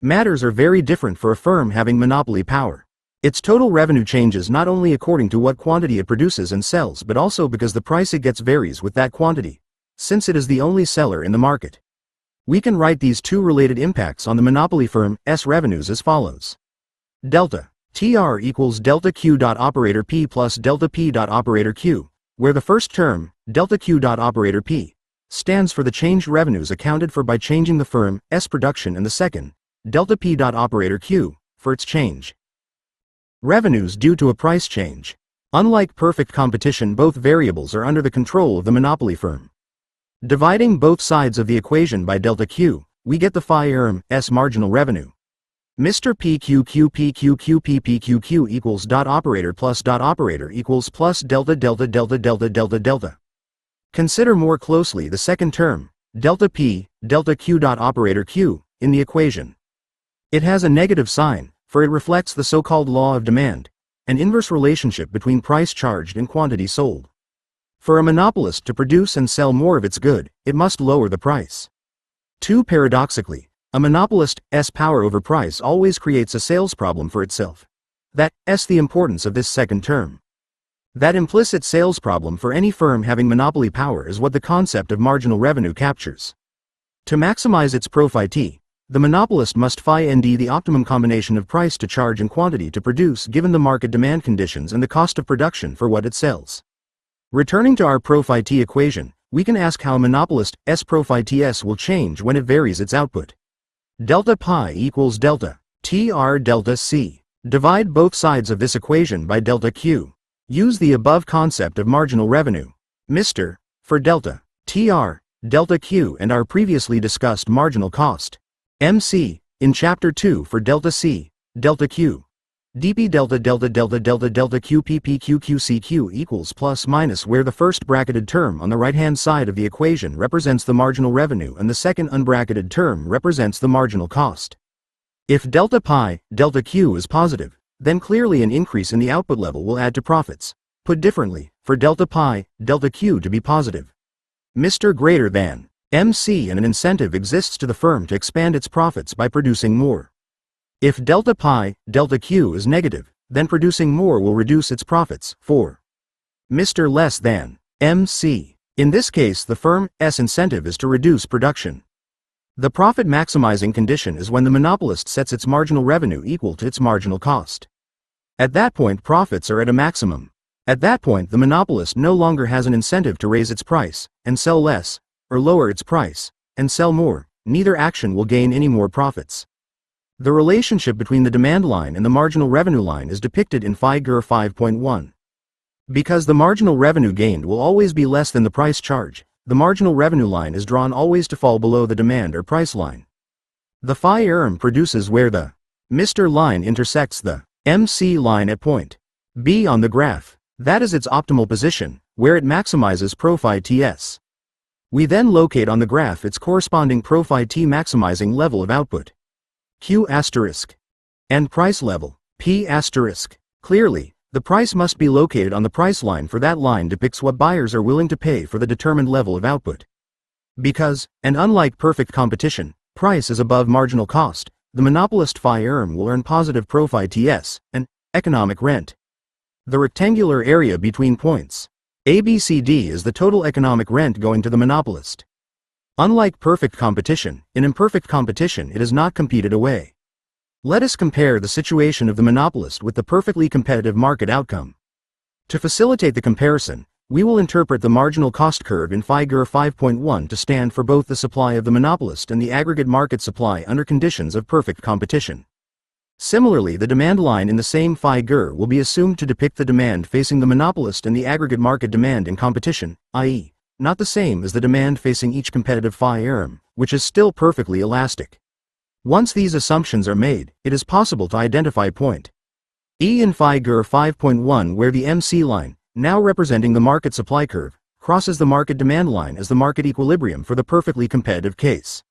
Matters are very different for a firm having monopoly power. Its total revenue changes not only according to what quantity it produces and sells but also because the price it gets varies with that quantity, since it is the only seller in the market. We can write these two related impacts on the monopoly firm's revenues as follows. Delta TR equals delta Q dot operator P plus delta P dot operator Q, where the first term, delta Q dot operator P, stands for the changed revenues accounted for by changing the firm's production, and the second, delta P dot operator Q, for its change revenues due to a price change. Unlike perfect competition, both variables are under the control of the monopoly firm. Dividing both sides of the equation by delta Q, we get the firm's marginal revenue. Mr. PQQPQQPQQ equals dot operator equals plus delta delta delta delta delta delta. Consider more closely the second term, delta P, delta Q dot operator Q, in the equation. It has a negative sign, for it reflects the so-called law of demand, an inverse relationship between price charged and quantity sold. For a monopolist to produce and sell more of its good, it must lower the price. Too paradoxically, a monopolist's power over price always creates a sales problem for itself. That's the importance of this second term. That implicit sales problem for any firm having monopoly power is what the concept of marginal revenue captures. To maximize its profit, the monopolist must find the optimum combination of price to charge and quantity to produce given the market demand conditions and the cost of production for what it sells. Returning to our profit equation, we can ask how a monopolist's profit will change when it varies its output. Delta pi equals delta TR delta C. Divide both sides of this equation by delta Q. Use the above concept of marginal revenue, Mr. for delta TR, delta Q and our previously discussed marginal cost, MC, in Chapter 2 for delta C, delta Q. dP delta delta delta delta delta Q PP Q Q C Q equals plus minus, where the first bracketed term on the right-hand side of the equation represents the marginal revenue and the second unbracketed term represents the marginal cost. If delta pi, delta Q is positive, then clearly an increase in the output level will add to profits. Put differently, for delta pi, delta Q to be positive, Mr. greater than MC, and an incentive exists to the firm to expand its profits by producing more. If delta pi, delta Q is negative, then producing more will reduce its profits, for Mr. less than MC. In this case, the firm's incentive is to reduce production. The profit maximizing condition is when the monopolist sets its marginal revenue equal to its marginal cost. At that point, profits are at a maximum. At that point, the monopolist no longer has an incentive to raise its price and sell less, or lower its price and sell more. Neither action will gain any more profits. The relationship between the demand line and the marginal revenue line is depicted in Figure 5.1. Because the marginal revenue gained will always be less than the price charge, the marginal revenue line is drawn always to fall below the demand or price line. The phi erm produces where the Mr. line intersects the MC line at point B on the graph. That is its optimal position, where it maximizes profit. We then locate on the graph its corresponding profit maximizing level of output, Q*, and price level, P*. Clearly, the price must be located on the price line, for that line depicts what buyers are willing to pay for the determined level of output. Because, and unlike perfect competition, price is above marginal cost, the monopolist phi erm will earn positive profit and economic rent. The rectangular area between points ABCD is the total economic rent going to the monopolist. Unlike perfect competition, in imperfect competition it is not competed away. Let us compare the situation of the monopolist with the perfectly competitive market outcome. To facilitate the comparison, we will interpret the marginal cost curve in Figure 5.1 to stand for both the supply of the monopolist and the aggregate market supply under conditions of perfect competition. Similarly, the demand line in the same figure will be assumed to depict the demand facing the monopolist and the aggregate market demand in competition, i.e., not the same as the demand facing each competitive phi erm, which is still perfectly elastic. Once these assumptions are made, it is possible to identify point E in Figure 5.1 where the MC line, now representing the market supply curve, crosses the market demand line as the market equilibrium for the perfectly competitive case.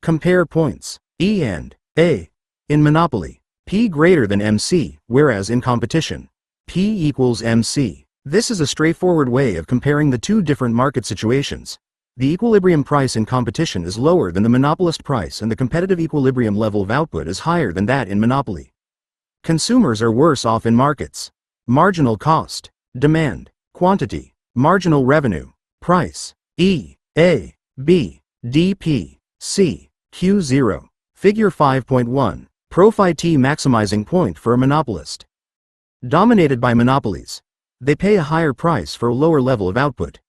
Compare points E and A. In monopoly, P greater than MC, whereas in competition, P equals MC. This is a straightforward way of comparing the two different market situations. The equilibrium price in competition is lower than the monopolist price and the competitive equilibrium level of output is higher than that in monopoly. Consumers are worse off in markets. Marginal cost, demand, quantity, marginal revenue, price, E, A, B, D, P, C, Q0. Figure 5.1. Profit maximizing point for a monopolist. Dominated by monopolies, they pay a higher price for a lower level of output.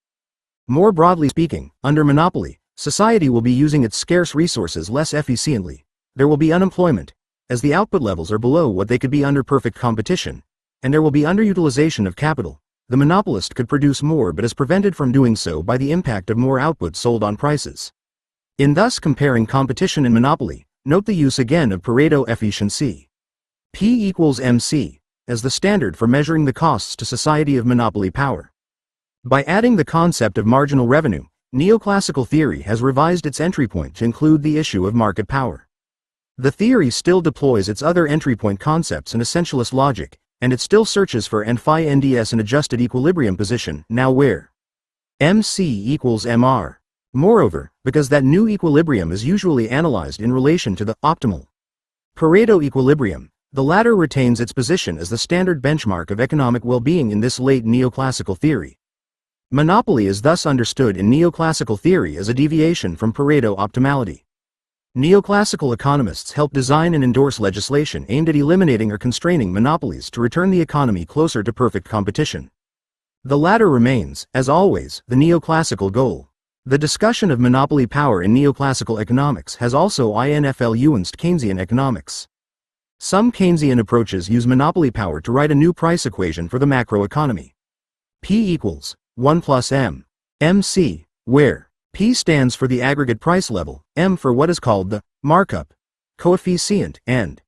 More broadly speaking, under monopoly, society will be using its scarce resources less efficiently. There will be unemployment, as the output levels are below what they could be under perfect competition, and there will be underutilization of capital. The monopolist could produce more but is prevented from doing so by the impact of more output sold on prices. In thus comparing competition and monopoly, note the use again of Pareto efficiency. P equals MC, as the standard for measuring the costs to society of monopoly power. By adding the concept of marginal revenue, neoclassical theory has revised its entry point to include the issue of market power. The theory still deploys its other entry point concepts and essentialist logic, and it still searches for and phi NDS an adjusted equilibrium position, now where MC equals MR. Moreover, because that new equilibrium is usually analyzed in relation to the optimal Pareto equilibrium, The latter retains its position as the standard benchmark of economic well-being in this late neoclassical theory. Monopoly is thus understood in neoclassical theory as a deviation from Pareto optimality. Neoclassical economists help design and endorse legislation aimed at eliminating or constraining monopolies to return the economy closer to perfect competition. The latter remains, as always, the neoclassical goal. The discussion of monopoly power in neoclassical economics has also influenced Keynesian economics. Some Keynesian approaches use monopoly power to write a new price equation for the macroeconomy. P equals 1 plus M, MC, where P stands for the aggregate price level, M for what is called the markup coefficient, and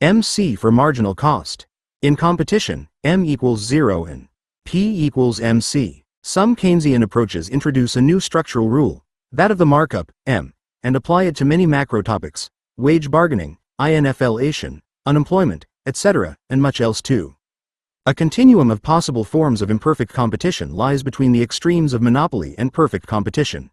MC for marginal cost. In competition, M equals 0 and P equals MC. Some Keynesian approaches introduce a new structural rule, that of the markup, M, and apply it to many macro topics, wage bargaining, inflation, unemployment, etc., and much else too. A continuum of possible forms of imperfect competition lies between the extremes of monopoly and perfect competition.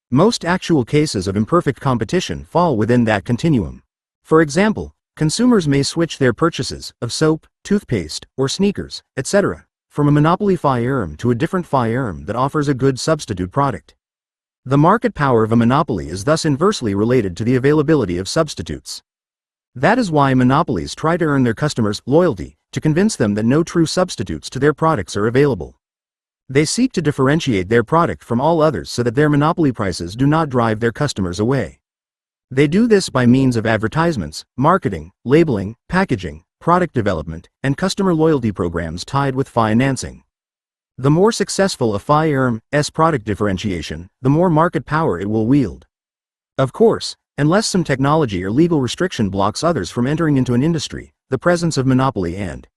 Most actual cases of imperfect competition fall within that continuum. For example, consumers may switch their purchases of soap, toothpaste, or sneakers, etc., from a monopoly firm to a different firm that offers a good substitute product. The market power of a monopoly is thus inversely related to the availability of substitutes. That is why monopolies try to earn their customers' loyalty, to convince them that no true substitutes to their products are available. They seek to differentiate their product from all others so that their monopoly prices do not drive their customers away. They do this by means of advertisements, marketing, labeling, packaging, product development, and customer loyalty programs tied with financing. The more successful a firm's product differentiation, the more market power it will wield. Of course, unless some technology or legal restriction blocks others from entering into an industry, the presence of monopoly and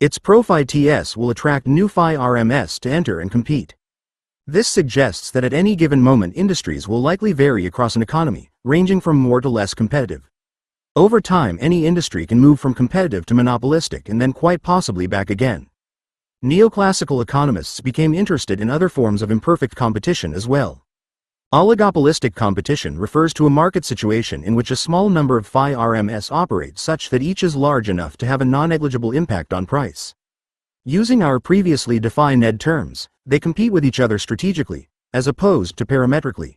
its profits will attract new firms to enter and compete. This suggests that at any given moment industries will likely vary across an economy, ranging from more to less competitive. Over time, any industry can move from competitive to monopolistic and then quite possibly back again. Neoclassical economists became interested in other forms of imperfect competition as well. Oligopolistic competition refers to a market situation in which a small number of firms operate such that each is large enough to have a non-negligible impact on price. Using our previously defined terms, they compete with each other strategically, as opposed to parametrically.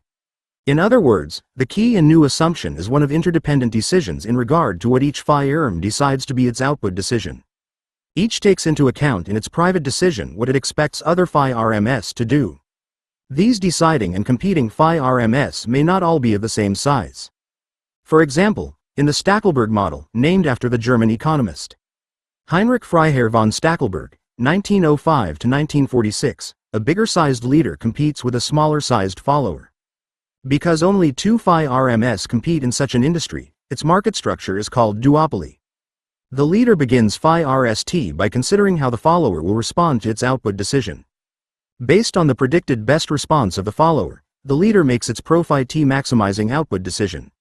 In other words, the key and new assumption is one of interdependent decisions in regard to what each firm decides to be its output decision. Each takes into account in its private decision what it expects other firms to do. These deciding and competing firms may not all be of the same size. For example, in the Stackelberg model, named after the German economist Heinrich Freiherr von Stackelberg, 1905 to 1946, a bigger-sized leader competes with a smaller-sized follower. Because only two firms compete in such an industry, its market structure is called duopoly. The leader begins first by considering how the follower will respond to its output decision. Based on the predicted best response of the follower, the leader makes its profit maximizing output decision.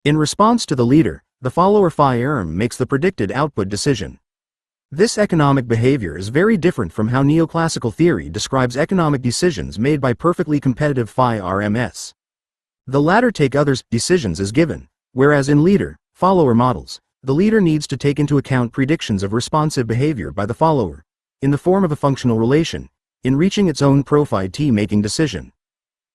In response to the leader, the follower firm makes the predicted output decision. This economic behavior is very different from how neoclassical theory describes economic decisions made by perfectly competitive firms. The latter take others' decisions as given, whereas in leader-follower models, the leader needs to take into account predictions of responsive behavior by the follower, in the form of a functional relation, in reaching its own profit-making decision.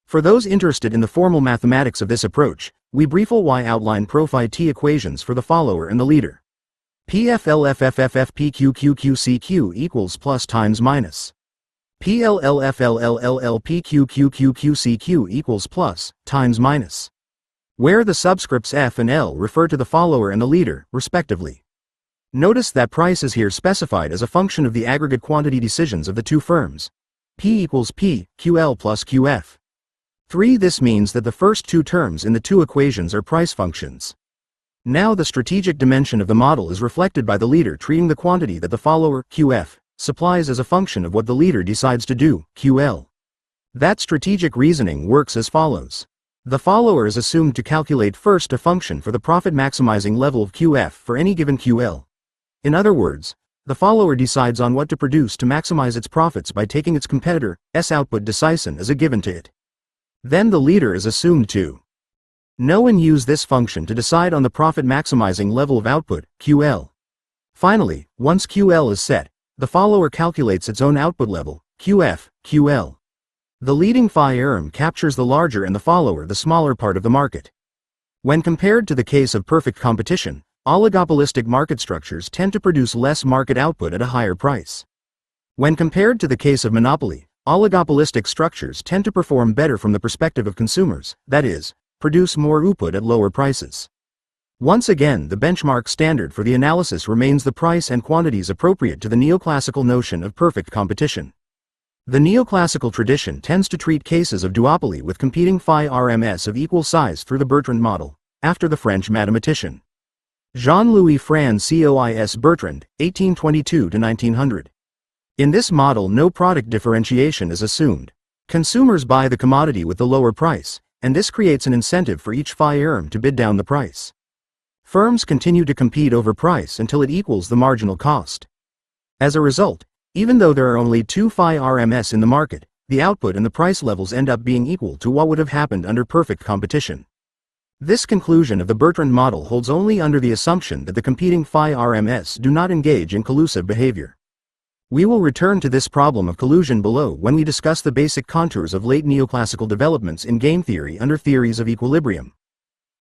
For those interested in the formal mathematics of this approach, we briefly outline profit equations for the follower and the leader. PFLFFFFPQQQCQ equals plus times minus. PLLFLLLLPQQQCQ equals plus, times minus. Where the subscripts F and L refer to the follower and the leader, respectively. Notice that price is here specified as a function of the aggregate quantity decisions of the two firms. P equals P, QL plus QF. 3. This means that the first two terms in the two equations are price functions. Now the strategic dimension of the model is reflected by the leader treating the quantity that the follower, QF, supplies as a function of what the leader decides to do, QL. That strategic reasoning works as follows. The follower is assumed to calculate first a function for the profit maximizing level of QF for any given QL. In other words, the follower decides on what to produce to maximize its profits by taking its competitor's output decision as a given to it. Then the leader is assumed to Know and use this function to decide on the profit-maximizing level of output, QL. Finally, once QL is set, the follower calculates its own output level, QF, QL. The leading firm captures the larger and the follower the smaller part of the market. When compared to the case of perfect competition, oligopolistic market structures tend to produce less market output at a higher price. When compared to the case of monopoly, oligopolistic structures tend to perform better from the perspective of consumers, that is, produce more output at lower prices. Once again, the benchmark standard for the analysis remains the price and quantities appropriate to the neoclassical notion of perfect competition. The neoclassical tradition tends to treat cases of duopoly with competing phi RMS of equal size through the Bertrand model, after the French mathematician Jean-Louis Francois Bertrand, 1822–1900. In this model, no product differentiation is assumed. Consumers buy the commodity with the lower price, and this creates an incentive for each firm to bid down the price. Firms continue to compete over price until it equals the marginal cost. As a result, even though there are only two phi RMS in the market, the output and the price levels end up being equal to what would have happened under perfect competition. This conclusion of the Bertrand model holds only under the assumption that the competing phi RMS do not engage in collusive behavior. We will return to this problem of collusion below when we discuss the basic contours of late neoclassical developments in game theory under theories of equilibrium.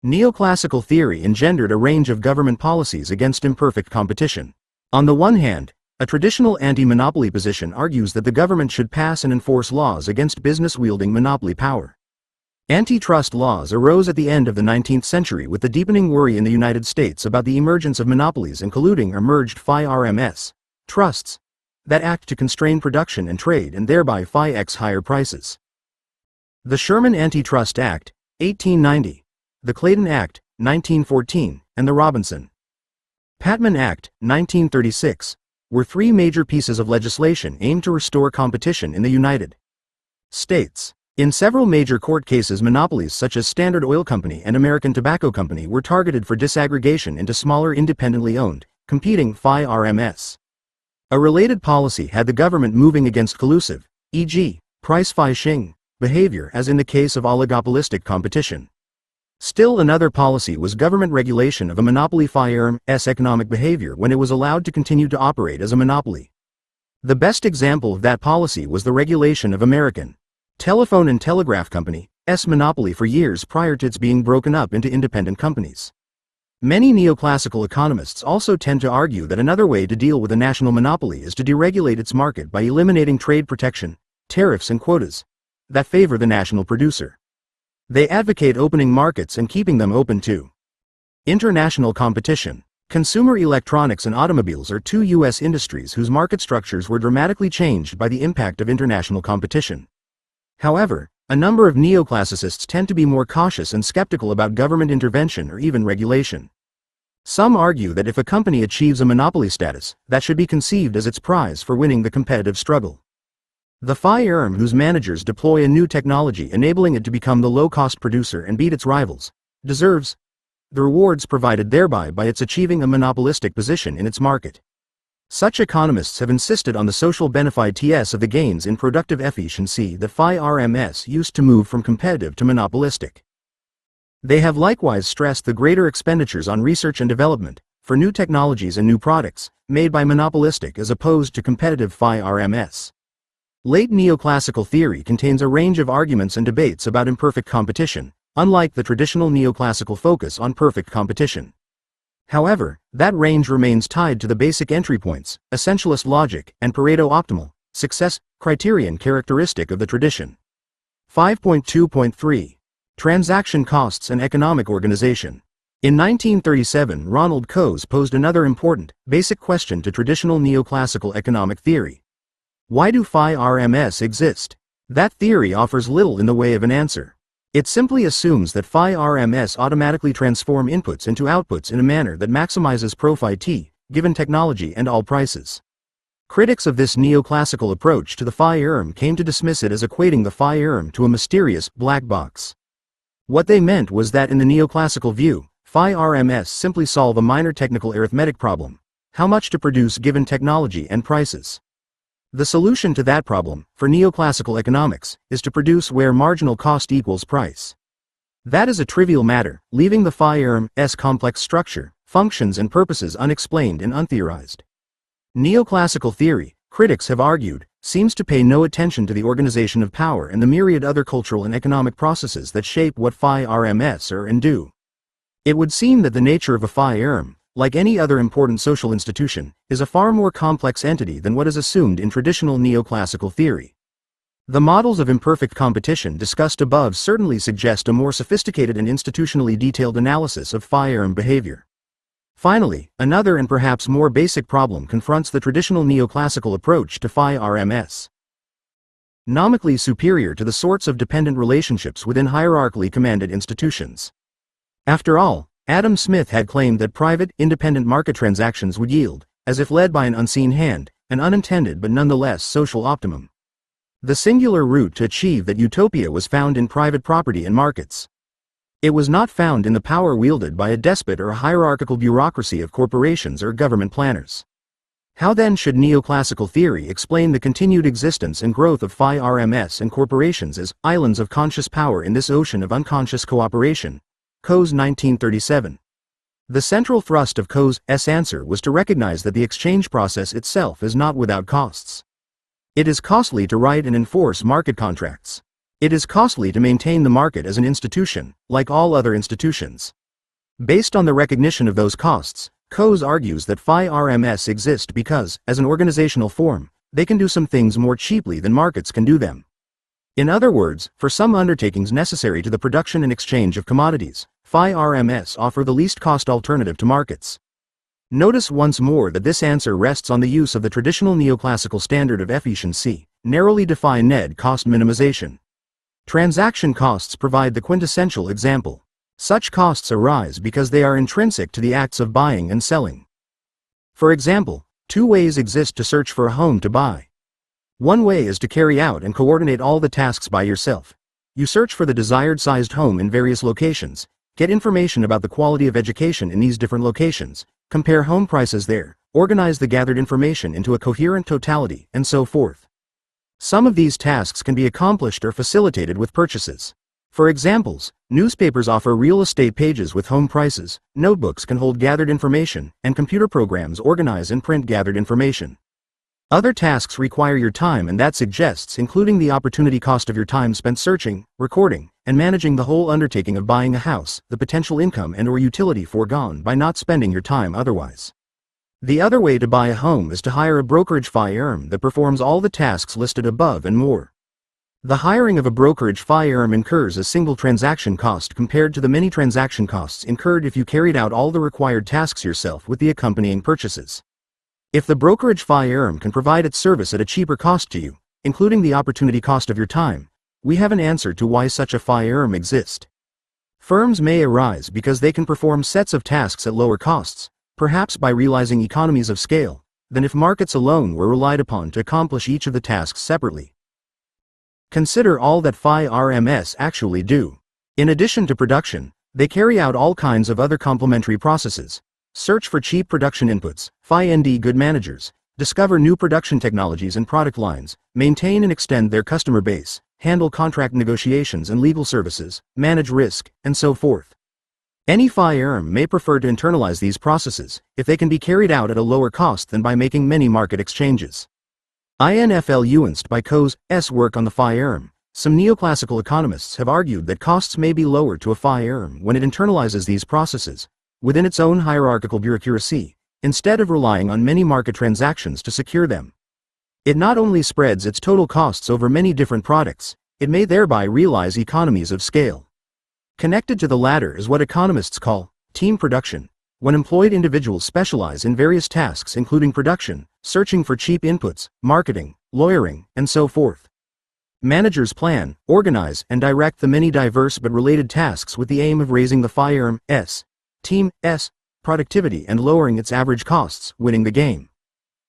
Neoclassical theory engendered a range of government policies against imperfect competition. On the one hand, a traditional anti-monopoly position argues that the government should pass and enforce laws against business wielding monopoly power. Antitrust laws arose at the end of the 19th century with the deepening worry in the United States about the emergence of monopolies and colluding or merged phi RMS, trusts, that act to constrain production and trade and thereby phi x higher prices. The Sherman Antitrust Act, 1890, the Clayton Act, 1914, and the Robinson-Patman Act, 1936, were three major pieces of legislation aimed to restore competition in the United States. In several major court cases, monopolies such as Standard Oil Company and American Tobacco Company were targeted for disaggregation into smaller independently owned, competing phi RMS. A related policy had the government moving against collusive, e.g., price fishing, behavior as in the case of oligopolistic competition. Still another policy was government regulation of a monopoly firm's economic behavior when it was allowed to continue to operate as a monopoly. The best example of that policy was the regulation of American Telephone and Telegraph Company's monopoly for years prior to its being broken up into independent companies. Many neoclassical economists also tend to argue that another way to deal with a national monopoly is to deregulate its market by eliminating trade protection, tariffs and quotas that favor the national producer. They advocate opening markets and keeping them open to international competition. Consumer electronics and automobiles are two U.S. industries whose market structures were dramatically changed by the impact of international competition. However, a number of neoclassicists tend to be more cautious and skeptical about government intervention or even regulation. Some argue that if a company achieves a monopoly status, that should be conceived as its prize for winning the competitive struggle. The firm whose managers deploy a new technology enabling it to become the low-cost producer and beat its rivals, deserves the rewards provided thereby by its achieving a monopolistic position in its market. Such economists have insisted on the social benefits of the gains in productive efficiency that phi RMS used to move from competitive to monopolistic. They have likewise stressed the greater expenditures on research and development, for new technologies and new products, made by monopolistic as opposed to competitive phi RMS. Late neoclassical theory contains a range of arguments and debates about imperfect competition, unlike the traditional neoclassical focus on perfect competition. However, that range remains tied to the basic entry points, essentialist logic, and Pareto optimal success criterion characteristic of the tradition. 5.2.3. Transaction costs and economic organization. In 1937, Ronald Coase posed another important, basic question to traditional neoclassical economic theory. Why do phi RMS exist? That theory offers little in the way of an answer. It simply assumes that phi RMS automatically transform inputs into outputs in a manner that maximizes profit t, given technology and all prices. Critics of this neoclassical approach to the firm came to dismiss it as equating the firm to a mysterious black box. What they meant was that in the neoclassical view, phi RMS simply solve a minor technical arithmetic problem: how much to produce given technology and prices. The solution to that problem, for neoclassical economics, is to produce where marginal cost equals price. That is a trivial matter, leaving the phi-erm-s complex structure, functions and purposes unexplained and untheorized. Neoclassical theory, critics have argued, seems to pay no attention to the organization of power and the myriad other cultural and economic processes that shape what phi-rms are and do. It would seem that the nature of a phi-erm, like any other important social institution, is a far more complex entity than what is assumed in traditional neoclassical theory. The models of imperfect competition discussed above certainly suggest a more sophisticated and institutionally detailed analysis of phi-erm behavior. Finally, another and perhaps more basic problem confronts the traditional neoclassical approach to phi-rms. Nomically superior to the sorts of dependent relationships within hierarchically commanded institutions. After all, Adam Smith had claimed that private, independent market transactions would yield, as if led by an unseen hand, an unintended but nonetheless social optimum. The singular route to achieve that utopia was found in private property and markets. It was not found in the power wielded by a despot or a hierarchical bureaucracy of corporations or government planners. How then should neoclassical theory explain the continued existence and growth of phi-rms and corporations as islands of conscious power in this ocean of unconscious cooperation? Coe's 1937. The central thrust of Coe's answer was to recognize that the exchange process itself is not without costs. It is costly to write and enforce market contracts. It is costly to maintain the market as an institution, like all other institutions. Based on the recognition of those costs, Coase argues that phi-rms exist because, as an organizational form, they can do some things more cheaply than markets can do them. In other words, for some undertakings necessary to the production and exchange of commodities, phi-rms offer the least cost alternative to markets. Notice once more that this answer rests on the use of the traditional neoclassical standard of efficiency, narrowly defined net cost minimization. Transaction costs provide the quintessential example. Such costs arise because they are intrinsic to the acts of buying and selling. For example, two ways exist to search for a home to buy. One way is to carry out and coordinate all the tasks by yourself. You search for the desired sized home in various locations, get information about the quality of education in these different locations, compare home prices there, organize the gathered information into a coherent totality, and so forth. Some of these tasks can be accomplished or facilitated with purchases. For examples, newspapers offer real estate pages with home prices, notebooks can hold gathered information, and computer programs organize and print gathered information. Other tasks require your time, and that suggests including the opportunity cost of your time spent searching, recording, and managing the whole undertaking of buying a house, the potential income and/or utility foregone by not spending your time otherwise. The other way to buy a home is to hire a brokerage firm that performs all the tasks listed above and more. The hiring of a brokerage firm incurs a single transaction cost compared to the many transaction costs incurred if you carried out all the required tasks yourself with the accompanying purchases. If the brokerage firm can provide its service at a cheaper cost to you, including the opportunity cost of your time, we have an answer to why such a firm exists. Firms may arise because they can perform sets of tasks at lower costs, perhaps by realizing economies of scale, than if markets alone were relied upon to accomplish each of the tasks separately. Consider all that phi-rms actually do. In addition to production, they carry out all kinds of other complementary processes. Search for cheap production inputs, find good managers, discover new production technologies and product lines, maintain and extend their customer base, handle contract negotiations and legal services, manage risk, and so forth. Any firm may prefer to internalize these processes if they can be carried out at a lower cost than by making many market exchanges. Influenced by Coe's work on the firm, some neoclassical economists have argued that costs may be lowered to a firm when it internalizes these processes within its own hierarchical bureaucracy, instead of relying on many market transactions to secure them. It not only spreads its total costs over many different products, it may thereby realize economies of scale. Connected to the latter is what economists call team production, when employed individuals specialize in various tasks including production, searching for cheap inputs, marketing, lawyering, and so forth. Managers plan, organize, and direct the many diverse but related tasks with the aim of raising the team's productivity and lowering its average costs, winning the game.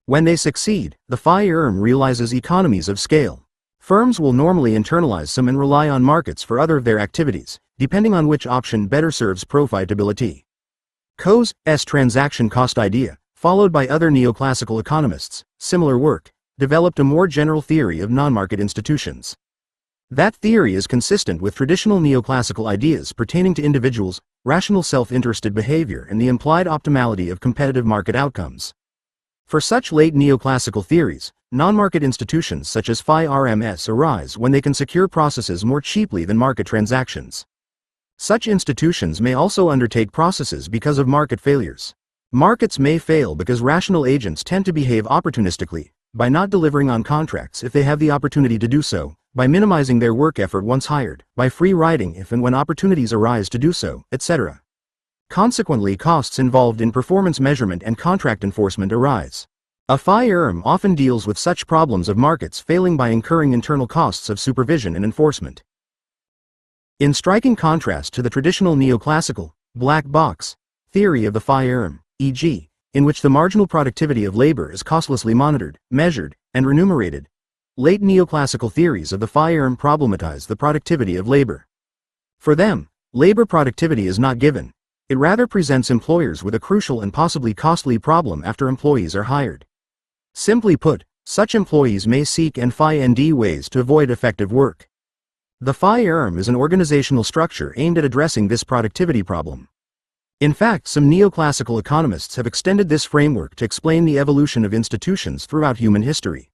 When they succeed, the firm realizes economies of scale. Firms will normally internalize some and rely on markets for other of their activities, depending on which option better serves profitability. Coe's transaction cost idea, followed by other neoclassical economists, similar work, developed a more general theory of non-market institutions. That theory is consistent with traditional neoclassical ideas pertaining to individuals, rational self-interested behavior and the implied optimality of competitive market outcomes. For such late neoclassical theories, non-market institutions such as FI-RMS arise when they can secure processes more cheaply than market transactions. Such institutions may also undertake processes because of market failures. Markets may fail because rational agents tend to behave opportunistically, by not delivering on contracts if they have the opportunity to do so, by minimizing their work effort once hired, by free riding if and when opportunities arise to do so, etc. Consequently, costs involved in performance measurement and contract enforcement arise. A FI-IRM often deals with such problems of markets failing by incurring internal costs of supervision and enforcement. In striking contrast to the traditional neoclassical, black box, theory of the FI-IRM, e.g., in which the marginal productivity of labor is costlessly monitored, measured, and remunerated, late neoclassical theories of the FI-IRM problematize the productivity of labor. For them, labor productivity is not given. It rather presents employers with a crucial and possibly costly problem after employees are hired. Simply put, such employees may seek and find ways to avoid effective work. The FI-IRM is an organizational structure aimed at addressing this productivity problem. In fact, some neoclassical economists have extended this framework to explain the evolution of institutions throughout human history.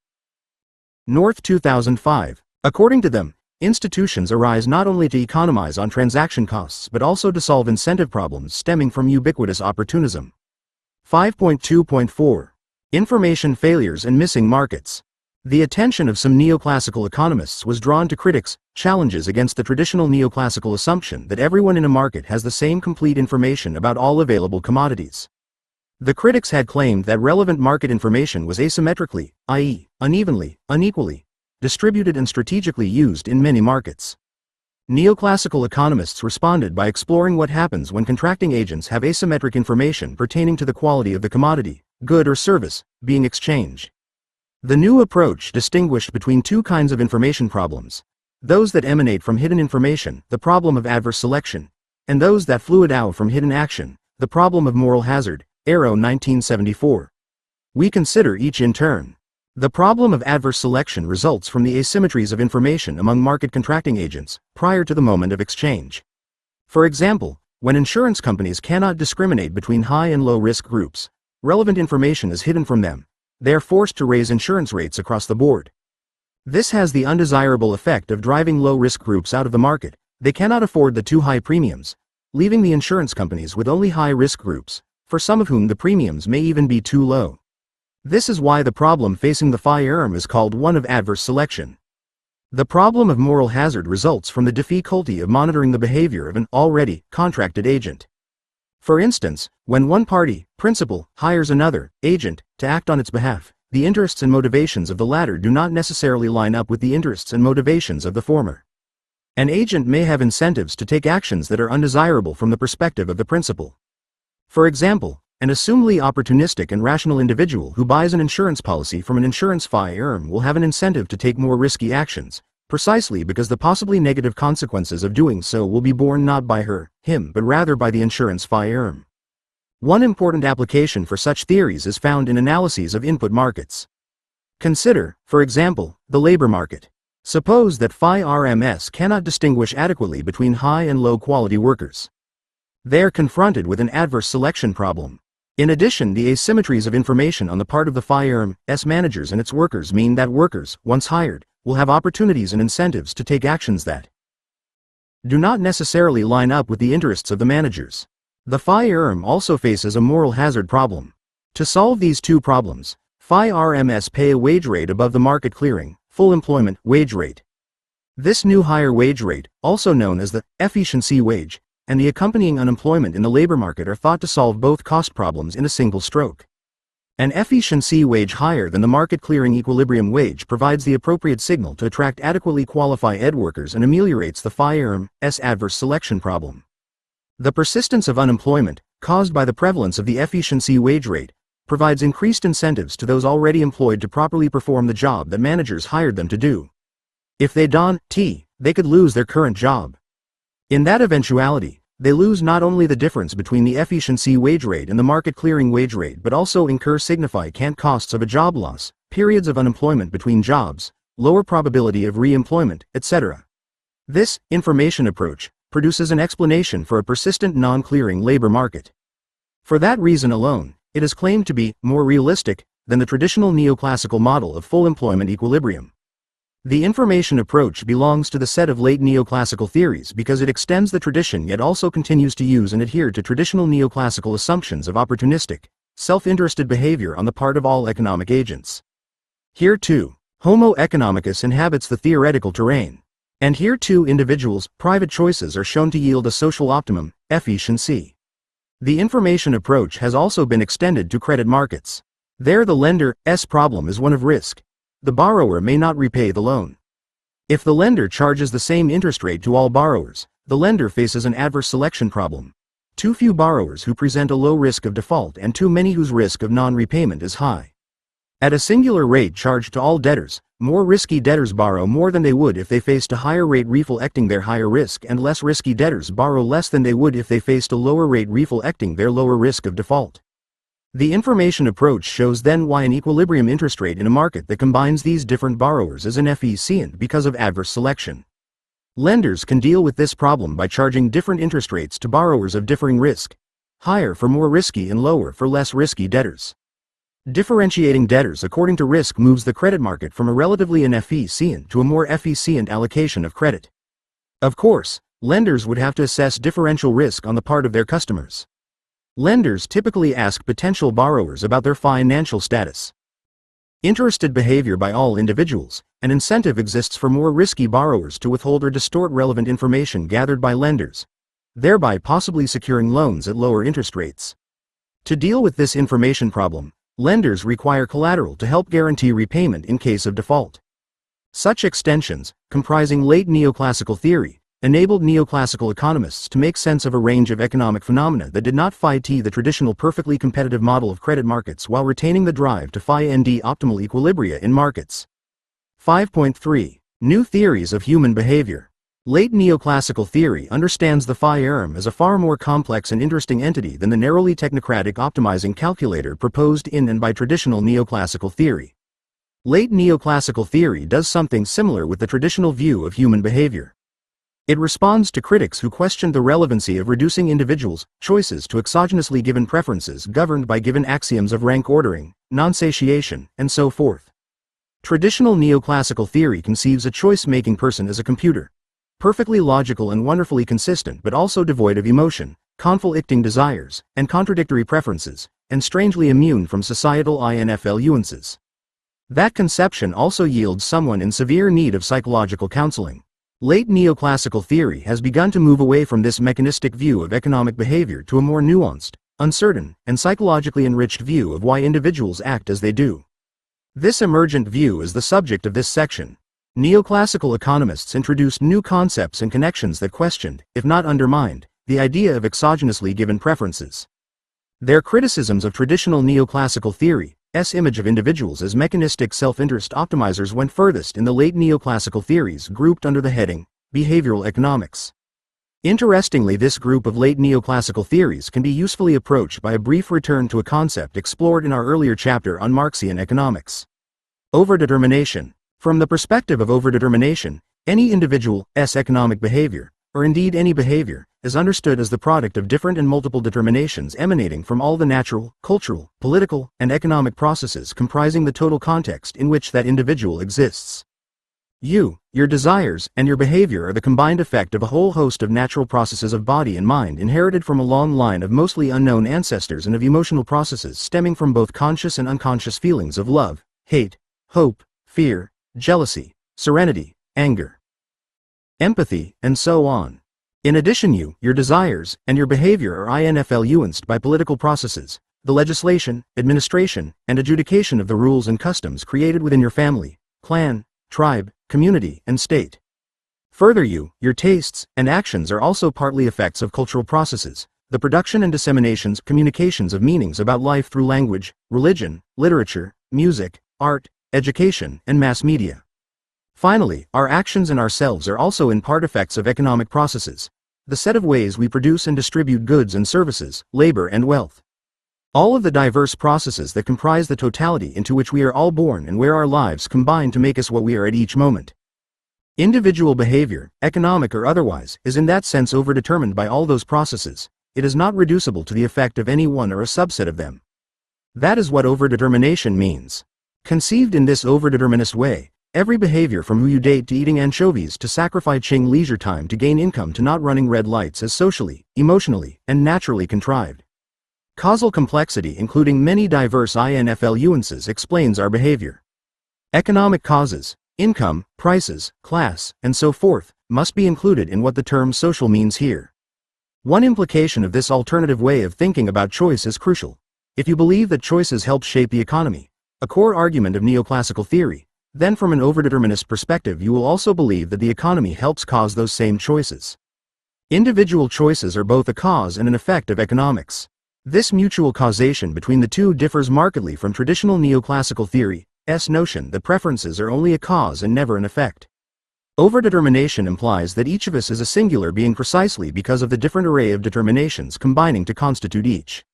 North 2005. According to them, institutions arise not only to economize on transaction costs but also to solve incentive problems stemming from ubiquitous opportunism. 5.2.4. Information failures and missing markets. The attention of some neoclassical economists was drawn to critics' challenges against the traditional neoclassical assumption that everyone in a market has the same complete information about all available commodities. The critics had claimed that relevant market information was asymmetrically, i.e., unevenly, unequally, distributed and strategically used in many markets. Neoclassical economists responded by exploring what happens when contracting agents have asymmetric information pertaining to the quality of the commodity, good or service, being exchanged. The new approach distinguished between two kinds of information problems: those that emanate from hidden information, the problem of adverse selection, and those that fluid out from hidden action, the problem of moral hazard. Arrow 1974. We consider each in turn. The problem of adverse selection results from the asymmetries of information among market contracting agents prior to the moment of exchange. For example, when insurance companies cannot discriminate between high and low risk groups, relevant information is hidden from them. They are forced to raise insurance rates across the board. This has the undesirable effect of driving low-risk groups out of the market. They cannot afford the too high premiums, leaving the insurance companies with only high-risk groups, for some of whom the premiums may even be too low. This is why the problem facing the FI-IRM is called one of adverse selection. The problem of moral hazard results from the difficulty of monitoring the behavior of an already contracted agent. For instance, when one party, principal, hires another, agent, to act on its behalf, the interests and motivations of the latter do not necessarily line up with the interests and motivations of the former. An agent may have incentives to take actions that are undesirable from the perspective of the principal. For example, an assumedly opportunistic and rational individual who buys an insurance policy from an insurance FI-IRM will have an incentive to take more risky actions, precisely because the possibly negative consequences of doing so will be borne not by him, but rather by the insurance FI-IRM. One important application for such theories is found in analyses of input markets. Consider, for example, the labor market. Suppose that FI-RMS cannot distinguish adequately between high and low quality workers. They are confronted with an adverse selection problem. In addition, the asymmetries of information on the part of the FI-IRM's managers and its workers mean that workers, once hired, will have opportunities and incentives to take actions that do not necessarily line up with the interests of the managers. The FI-IRM also faces a moral hazard problem. To solve these two problems, FI-RMS pay a wage rate above the market clearing, full employment wage rate. This new higher wage rate, also known as the efficiency wage, and the accompanying unemployment in the labor market are thought to solve both cost problems in a single stroke. An efficiency wage higher than the market clearing equilibrium wage provides the appropriate signal to attract adequately qualified workers and ameliorates the FI-IRM's adverse selection problem. The persistence of unemployment, caused by the prevalence of the efficiency wage rate, provides increased incentives to those already employed to properly perform the job that managers hired them to do. If they don't, they could lose their current job. In that eventuality, they lose not only the difference between the efficiency wage rate and the market clearing wage rate but also incur significant costs of a job loss, periods of unemployment between jobs, lower probability of re-employment, etc. This information approach produces an explanation for a persistent non-clearing labor market. For that reason alone, it is claimed to be more realistic than the traditional neoclassical model of full employment equilibrium. The information approach belongs to the set of late neoclassical theories because it extends the tradition yet also continues to use and adhere to traditional neoclassical assumptions of opportunistic, self-interested behavior on the part of all economic agents. Here too, Homo economicus inhabits the theoretical terrain. And here too individuals' private choices are shown to yield a social optimum, efficiency. The information approach has also been extended to credit markets. There the lender's problem is one of risk. The borrower may not repay the loan. If the lender charges the same interest rate to all borrowers, the lender faces an adverse selection problem. Too few borrowers who present a low risk of default and too many whose risk of non-repayment is high. At a singular rate charged to all debtors, more risky debtors borrow more than they would if they faced a higher rate reflecting their higher risk, and less risky debtors borrow less than they would if they faced a lower rate reflecting their lower risk of default. The information approach shows then why an equilibrium interest rate in a market that combines these different borrowers is inefficient because of adverse selection. Lenders can deal with this problem by charging different interest rates to borrowers of differing risk, higher for more risky and lower for less risky debtors. Differentiating debtors according to risk moves the credit market from a relatively inefficient to a more efficient allocation of credit. Of course, lenders would have to assess differential risk on the part of their customers. Lenders typically ask potential borrowers about their financial status. Interested behavior by all individuals, an incentive exists for more risky borrowers to withhold or distort relevant information gathered by lenders, thereby possibly securing loans at lower interest rates. To deal with this information problem, lenders require collateral to help guarantee repayment in case of default. Such extensions, comprising late neoclassical theory, enabled neoclassical economists to make sense of a range of economic phenomena that did not fit the traditional perfectly competitive model of credit markets while retaining the drive to find optimal equilibria in markets. 5.3. New theories of human behavior. Late neoclassical theory understands the phi-erm as a far more complex and interesting entity than the narrowly technocratic optimizing calculator proposed in and by traditional neoclassical theory. Late neoclassical theory does something similar with the traditional view of human behavior. It responds to critics who questioned the relevancy of reducing individuals' choices to exogenously given preferences governed by given axioms of rank ordering, non-satiation, and so forth. Traditional neoclassical theory conceives a choice-making person as a computer, perfectly logical and wonderfully consistent but also devoid of emotion, conflicting desires, and contradictory preferences, and strangely immune from societal influences. That conception also yields someone in severe need of psychological counseling. Late neoclassical theory has begun to move away from this mechanistic view of economic behavior to a more nuanced, uncertain, and psychologically enriched view of why individuals act as they do. This emergent view is the subject of this section. Neoclassical economists introduced new concepts and connections that questioned, if not undermined, the idea of exogenously given preferences. Their criticisms of traditional neoclassical theory's image of individuals as mechanistic self-interest optimizers went furthest in the late neoclassical theories grouped under the heading, behavioral economics. Interestingly, this group of late neoclassical theories can be usefully approached by a brief return to a concept explored in our earlier chapter on Marxian economics. Overdetermination. From the perspective of overdetermination, any individual's economic behavior, or indeed any behavior, is understood as the product of different and multiple determinations emanating from all the natural, cultural, political, and economic processes comprising the total context in which that individual exists. Your desires, and your behavior are the combined effect of a whole host of natural processes of body and mind inherited from a long line of mostly unknown ancestors and of emotional processes stemming from both conscious and unconscious feelings of love, hate, hope, fear, jealousy, serenity, anger, empathy, and so on. In addition, your desires, and your behavior are influenced by political processes, the legislation, administration, and adjudication of the rules and customs created within your family, clan, tribe, community, and state. Further, your tastes and actions are also partly effects of cultural processes, the production and disseminations, communications of meanings about life through language, religion, literature, music, art, education, and mass media. Finally, our actions and ourselves are also in part effects of economic processes, the set of ways we produce and distribute goods and services, labor and wealth. All of the diverse processes that comprise the totality into which we are all born and where our lives combine to make us what we are at each moment. Individual behavior, economic or otherwise, is in that sense overdetermined by all those processes. It is not reducible to the effect of any one or a subset of them. That is what overdetermination means. Conceived in this overdeterminist way, every behavior from who you date to eating anchovies to sacrificing leisure time to gain income to not running red lights is socially, emotionally, and naturally contrived. Causal complexity, including many diverse influences, explains our behavior. Economic causes, income, prices, class, and so forth, must be included in what the term social means here. One implication of this alternative way of thinking about choice is crucial. If you believe that choices help shape the economy, a core argument of neoclassical theory, then from an overdeterminist perspective you will also believe that the economy helps cause those same choices. Individual choices are both a cause and an effect of economics. This mutual causation between the two differs markedly from traditional neoclassical theory's notion that preferences are only a cause and never an effect. Overdetermination implies that each of us is a singular being precisely because of the different array of determinations combining to constitute each.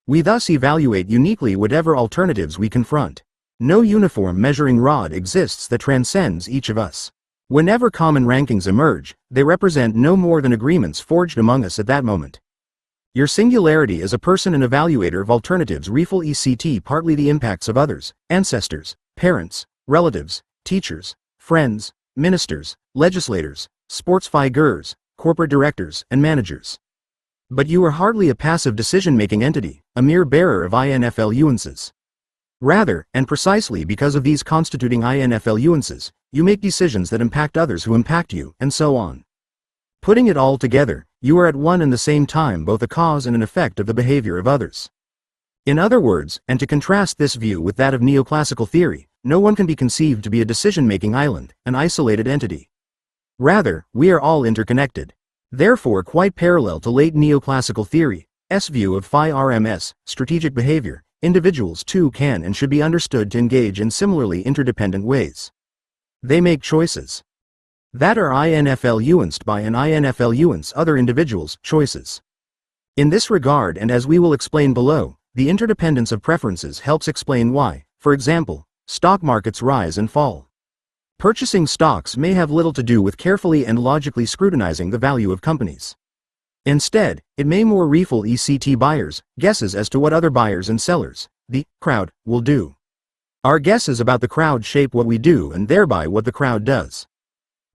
We thus evaluate uniquely whatever alternatives we confront. No uniform measuring rod exists that transcends each of us. Whenever common rankings emerge, they represent no more than agreements forged among us at that moment. Your singularity as a person and evaluator of alternatives reflects partly the impacts of others, ancestors, parents, relatives, teachers, friends, ministers, legislators, sports figures, corporate directors, and managers. But you are hardly a passive decision-making entity, a mere bearer of influences. Rather, and precisely because of these constituting influences, you make decisions that impact others who impact you, and so on. Putting it all together, you are at one and the same time both a cause and an effect of the behavior of others. In other words, and to contrast this view with that of neoclassical theory, no one can be conceived to be a decision-making island, an isolated entity. Rather, we are all interconnected. Therefore, quite parallel to late neoclassical theory's view of phi-RMS, strategic behavior, individuals too can and should be understood to engage in similarly interdependent ways. They make choices that are influenced by and influence other individuals' choices. In this regard, and as we will explain below, the interdependence of preferences helps explain why, for example, stock markets rise and fall. Purchasing stocks may have little to do with carefully and logically scrutinizing the value of companies. Instead, it may more reflect buyers' guesses as to what other buyers and sellers, the crowd, will do. Our guesses about the crowd shape what we do and thereby what the crowd does.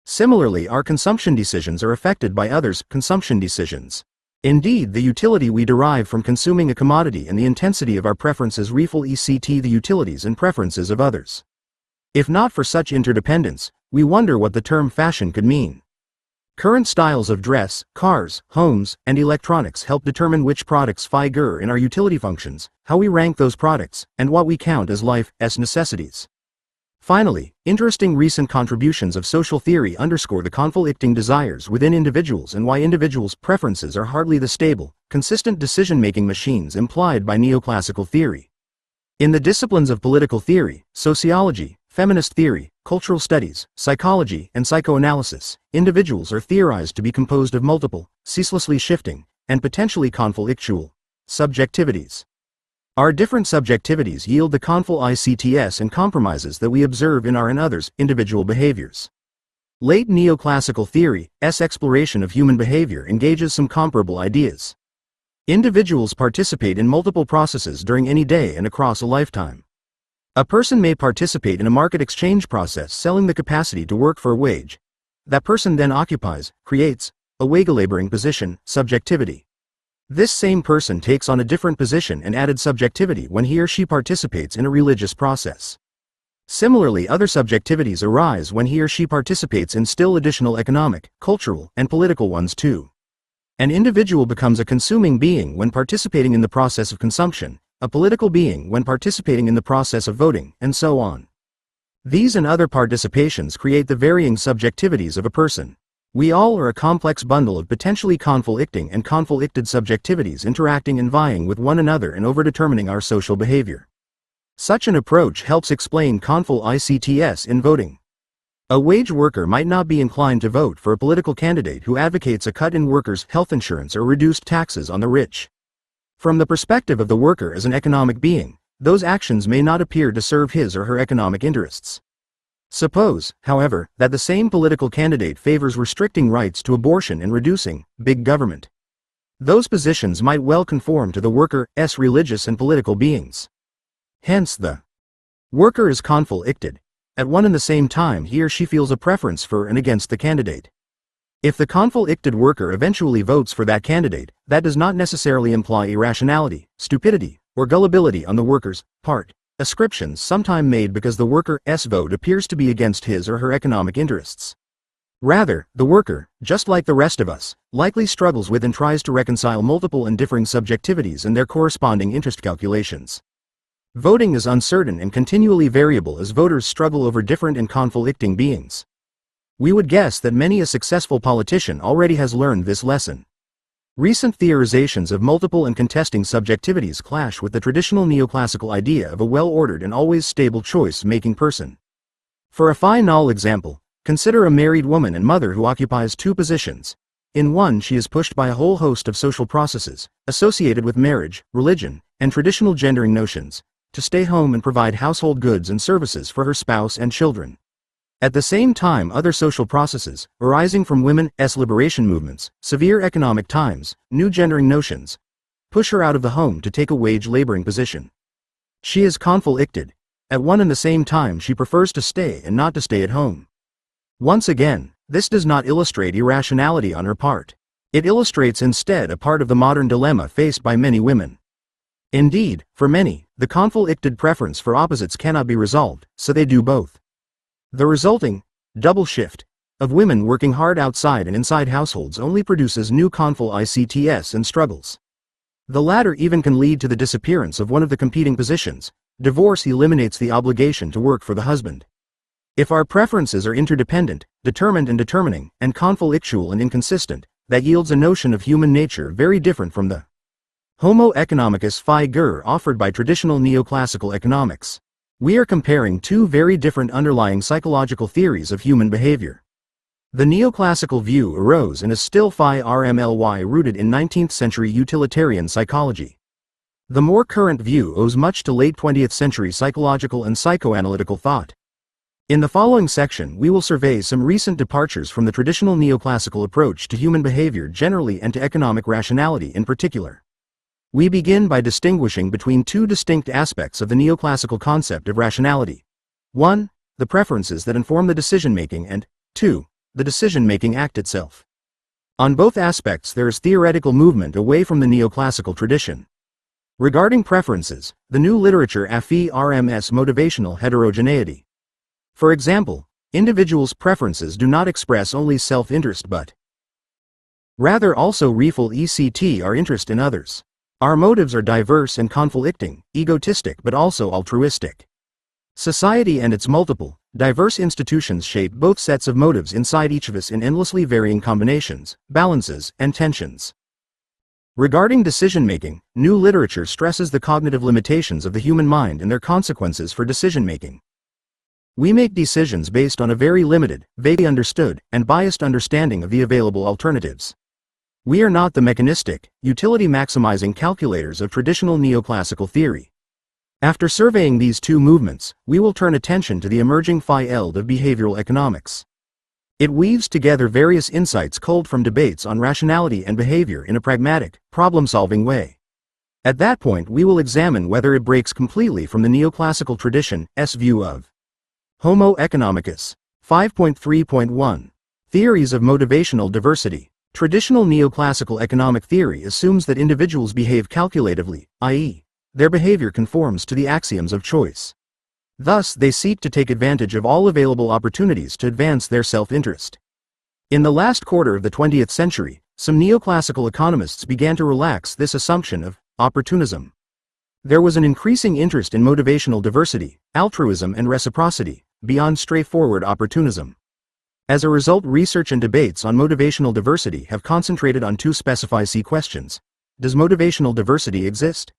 Similarly, our consumption decisions are affected by others' consumption decisions. Indeed, the utility we derive from consuming a commodity and the intensity of our preferences reflect the utilities and preferences of others. If not for such interdependence, we wonder what the term fashion could mean. Current styles of dress, cars, homes, and electronics help determine which products figure in our utility functions, how we rank those products, and what we count as life's necessities. Finally, interesting recent contributions of social theory underscore the conflicting desires within individuals and why individuals' preferences are hardly the stable, consistent decision-making machines implied by neoclassical theory. In the disciplines of political theory, sociology, feminist theory, cultural studies, psychology, and psychoanalysis, individuals are theorized to be composed of multiple, ceaselessly shifting, and potentially conflictual subjectivities. Our different subjectivities yield the conflicts and compromises that we observe in our and others' individual behaviors. Late neoclassical theory's exploration of human behavior engages some comparable ideas. Individuals participate in multiple processes during any day and across a lifetime. A person may participate in a market exchange process selling the capacity to work for a wage. That person then occupies, creates, a wage-laboring position, subjectivity. This same person takes on a different position and added subjectivity when he or she participates in a religious process. Similarly, other subjectivities arise when he or she participates in still additional economic, cultural, and political ones too. An individual becomes a consuming being when participating in the process of consumption, a political being when participating in the process of voting, and so on. These and other participations create the varying subjectivities of a person. We all are a complex bundle of potentially conflicting and conflicted subjectivities interacting and vying with one another and overdetermining our social behavior. Such an approach helps explain conflicts in voting. A wage worker might not be inclined to vote for a political candidate who advocates a cut in workers' health insurance or reduced taxes on the rich. From the perspective of the worker as an economic being, those actions may not appear to serve his or her economic interests. Suppose, however, that the same political candidate favors restricting rights to abortion and reducing big government. Those positions might well conform to the worker's religious and political beings. Hence the worker is conflicted. At one and the same time he or she feels a preference for and against the candidate. If the conflicted worker eventually votes for that candidate, that does not necessarily imply irrationality, stupidity, or gullibility on the worker's part. Ascriptions sometimes made because the worker's vote appears to be against his or her economic interests. Rather, the worker, just like the rest of us, likely struggles with and tries to reconcile multiple and differing subjectivities and their corresponding interest calculations. Voting is uncertain and continually variable as voters struggle over different and conflicting beings. We would guess that many a successful politician already has learned this lesson. Recent theorizations of multiple and contesting subjectivities clash with the traditional neoclassical idea of a well-ordered and always stable choice-making person. For a final example, consider a married woman and mother who occupies two positions. In one, she is pushed by a whole host of social processes, associated with marriage, religion, and traditional gendering notions, to stay home and provide household goods and services for her spouse and children. At the same time, other social processes, arising from women's liberation movements, severe economic times, new gendering notions, push her out of the home to take a wage-laboring position. She is conflicted. At one and the same time she prefers to stay and not to stay at home. Once again, this does not illustrate irrationality on her part. It illustrates instead a part of the modern dilemma faced by many women. Indeed, for many, the conflicted preference for opposites cannot be resolved, so they do both. The resulting double shift of women working hard outside and inside households only produces new conflicts and struggles. The latter even can lead to the disappearance of one of the competing positions. Divorce eliminates the obligation to work for the husband. If our preferences are interdependent, determined and determining, and conflictual and inconsistent, that yields a notion of human nature very different from the Homo economicus figure offered by traditional neoclassical economics. We are comparing two very different underlying psychological theories of human behavior. The neoclassical view arose and is still rooted in 19th century utilitarian psychology. The more current view owes much to late 20th century psychological and psychoanalytical thought. In the following section we will survey some recent departures from the traditional neoclassical approach to human behavior generally and to economic rationality in particular. We begin by distinguishing between two distinct aspects of the neoclassical concept of rationality. 1. The preferences that inform the decision-making and 2. The decision-making act itself. On both aspects there is theoretical movement away from the neoclassical tradition. Regarding preferences, the new literature affirms motivational heterogeneity. For example, individuals' preferences do not express only self-interest but rather also our interest in others. Our motives are diverse and conflicting, egotistic but also altruistic. Society and its multiple, diverse institutions shape both sets of motives inside each of us in endlessly varying combinations, balances, and tensions. Regarding decision-making, new literature stresses the cognitive limitations of the human mind and their consequences for decision-making. We make decisions based on a very limited, vaguely understood, and biased understanding of the available alternatives. We are not the mechanistic, utility-maximizing calculators of traditional neoclassical theory. After surveying these two movements, we will turn attention to the emerging field of behavioral economics. It weaves together various insights culled from debates on rationality and behavior in a pragmatic, problem-solving way. At that point we will examine whether it breaks completely from the neoclassical tradition's view of Homo economicus. 5.3.1. Theories of motivational diversity. Traditional neoclassical economic theory assumes that individuals behave calculatively, i.e., their behavior conforms to the axioms of choice. Thus, they seek to take advantage of all available opportunities to advance their self-interest. In the last quarter of the 20th century, some neoclassical economists began to relax this assumption of opportunism. There was an increasing interest in motivational diversity, altruism and reciprocity, beyond straightforward opportunism. As a result, research and debates on motivational diversity have concentrated on two specific questions. Does motivational diversity exist?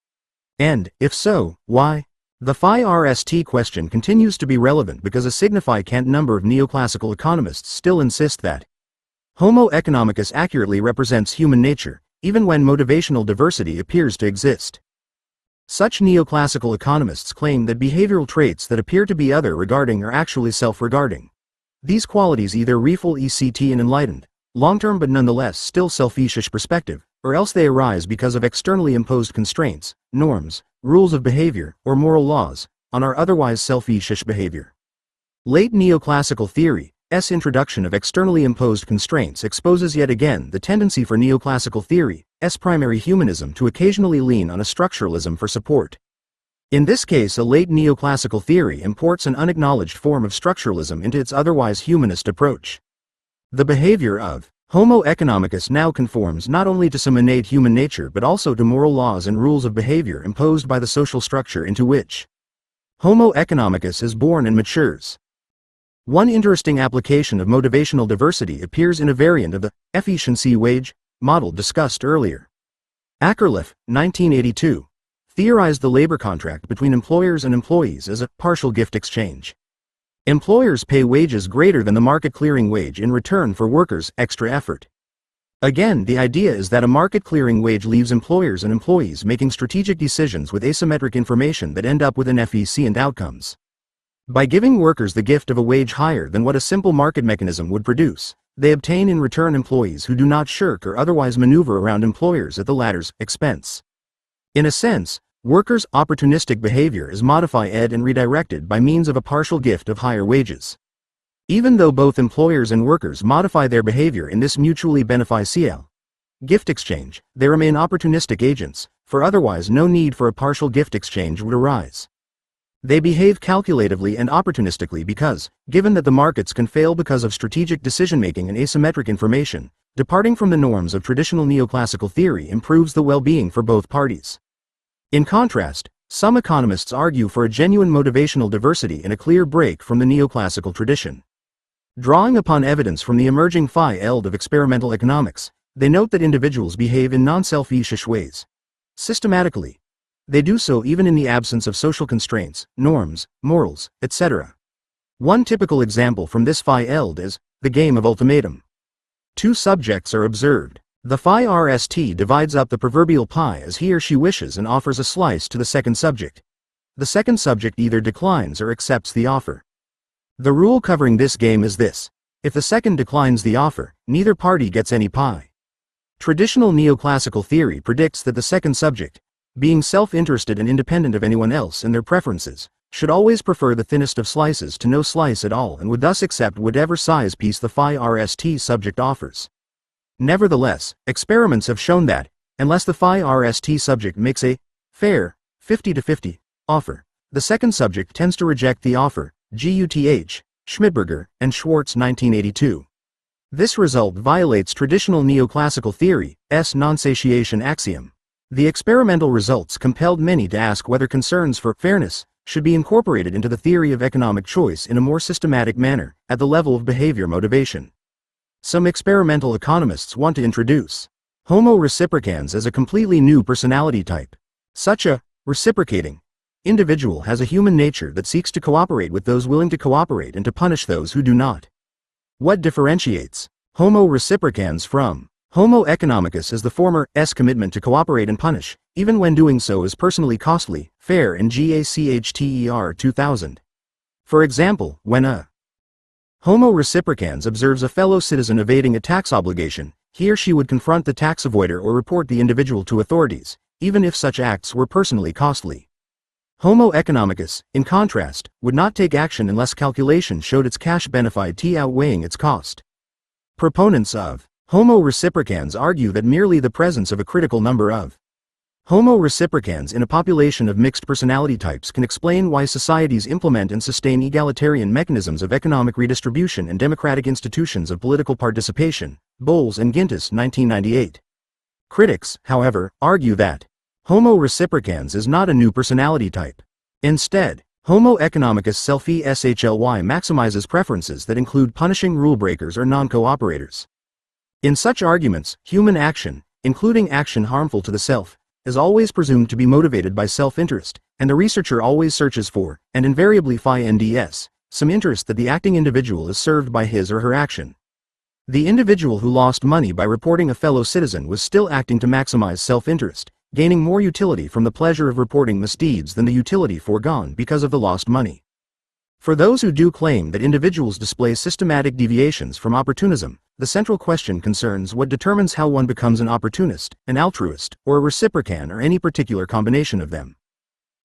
And, if so, why? The first question continues to be relevant because a significant number of neoclassical economists still insist that Homo economicus accurately represents human nature, even when motivational diversity appears to exist. Such neoclassical economists claim that behavioral traits that appear to be other-regarding are actually self-regarding. These qualities either refill an enlightened, long-term but nonetheless still selfish perspective, or else they arise because of externally imposed constraints, norms, rules of behavior, or moral laws, on our otherwise selfish behavior. Late neoclassical theory's introduction of externally imposed constraints exposes yet again the tendency for neoclassical theory's primary humanism to occasionally lean on a structuralism for support. In this case, a late neoclassical theory imports an unacknowledged form of structuralism into its otherwise humanist approach. The behavior of Homo economicus now conforms not only to some innate human nature but also to moral laws and rules of behavior imposed by the social structure into which Homo economicus is born and matures. One interesting application of motivational diversity appears in a variant of the efficiency wage model discussed earlier. Akerlof, 1982, theorized the labor contract between employers and employees as a partial gift exchange. Employers pay wages greater than the market clearing wage in return for workers' extra effort. Again, the idea is that a market clearing wage leaves employers and employees making strategic decisions with asymmetric information that end up with inefficient outcomes. By giving workers the gift of a wage higher than what a simple market mechanism would produce, they obtain in return employees who do not shirk or otherwise maneuver around employers at the latter's expense. In a sense, workers' opportunistic behavior is modified and redirected by means of a partial gift of higher wages. Even though both employers and workers modify their behavior in this mutually beneficial gift exchange, they remain opportunistic agents, for otherwise no need for a partial gift exchange would arise. They behave calculatively and opportunistically because, given that the markets can fail because of strategic decision-making and asymmetric information, departing from the norms of traditional neoclassical theory improves the well-being for both parties. In contrast, some economists argue for a genuine motivational diversity and a clear break from the neoclassical tradition. Drawing upon evidence from the emerging field of experimental economics, they note that individuals behave in non-selfish ways. Systematically, they do so even in the absence of social constraints, norms, morals, etc. One typical example from this field is the game of ultimatum. Two subjects are observed. The RST divides up the proverbial pie as he or she wishes and offers a slice to the second subject. The second subject either declines or accepts the offer. The rule covering this game is this: if the second declines the offer, neither party gets any pie. Traditional neoclassical theory predicts that the second subject, being self-interested and independent of anyone else and their preferences, should always prefer the thinnest of slices to no slice at all and would thus accept whatever size piece the RST subject offers. Nevertheless, experiments have shown that, unless the RST subject makes a fair 50-50 offer, the second subject tends to reject the offer. Guth, Schmidberger, and Schwartz 1982. This result violates traditional neoclassical theory's non-satiation axiom. The experimental results compelled many to ask whether concerns for fairness should be incorporated into the theory of economic choice in a more systematic manner, at the level of behavior motivation. Some experimental economists want to introduce Homo reciprocans as a completely new personality type. Such a reciprocating individual has a human nature that seeks to cooperate with those willing to cooperate and to punish those who do not. What differentiates Homo reciprocans from Homo economicus is the former's commitment to cooperate and punish, even when doing so is personally costly, fair in GACHTER 2000. For example, when a Homo reciprocans observes a fellow citizen evading a tax obligation, he or she would confront the tax avoider or report the individual to authorities, even if such acts were personally costly. Homo economicus, in contrast, would not take action unless calculation showed its cash benefit outweighing its cost. Proponents of Homo reciprocans argue that merely the presence of a critical number of Homo reciprocans in a population of mixed personality types can explain why societies implement and sustain egalitarian mechanisms of economic redistribution and democratic institutions of political participation. Bowles and Gintis 1998. Critics, however, argue that Homo reciprocans is not a new personality type. Instead, Homo economicus selfie shly maximizes preferences that include punishing rule breakers or non-cooperators. In such arguments, human action, including action harmful to the self, is always presumed to be motivated by self-interest, and the researcher always searches for, and invariably finds, some interest that the acting individual is served by his or her action. The individual who lost money by reporting a fellow citizen was still acting to maximize self-interest, gaining more utility from the pleasure of reporting misdeeds than the utility foregone because of the lost money. For those who do claim that individuals display systematic deviations from opportunism, the central question concerns what determines how one becomes an opportunist, an altruist, or a reciprocant, or any particular combination of them.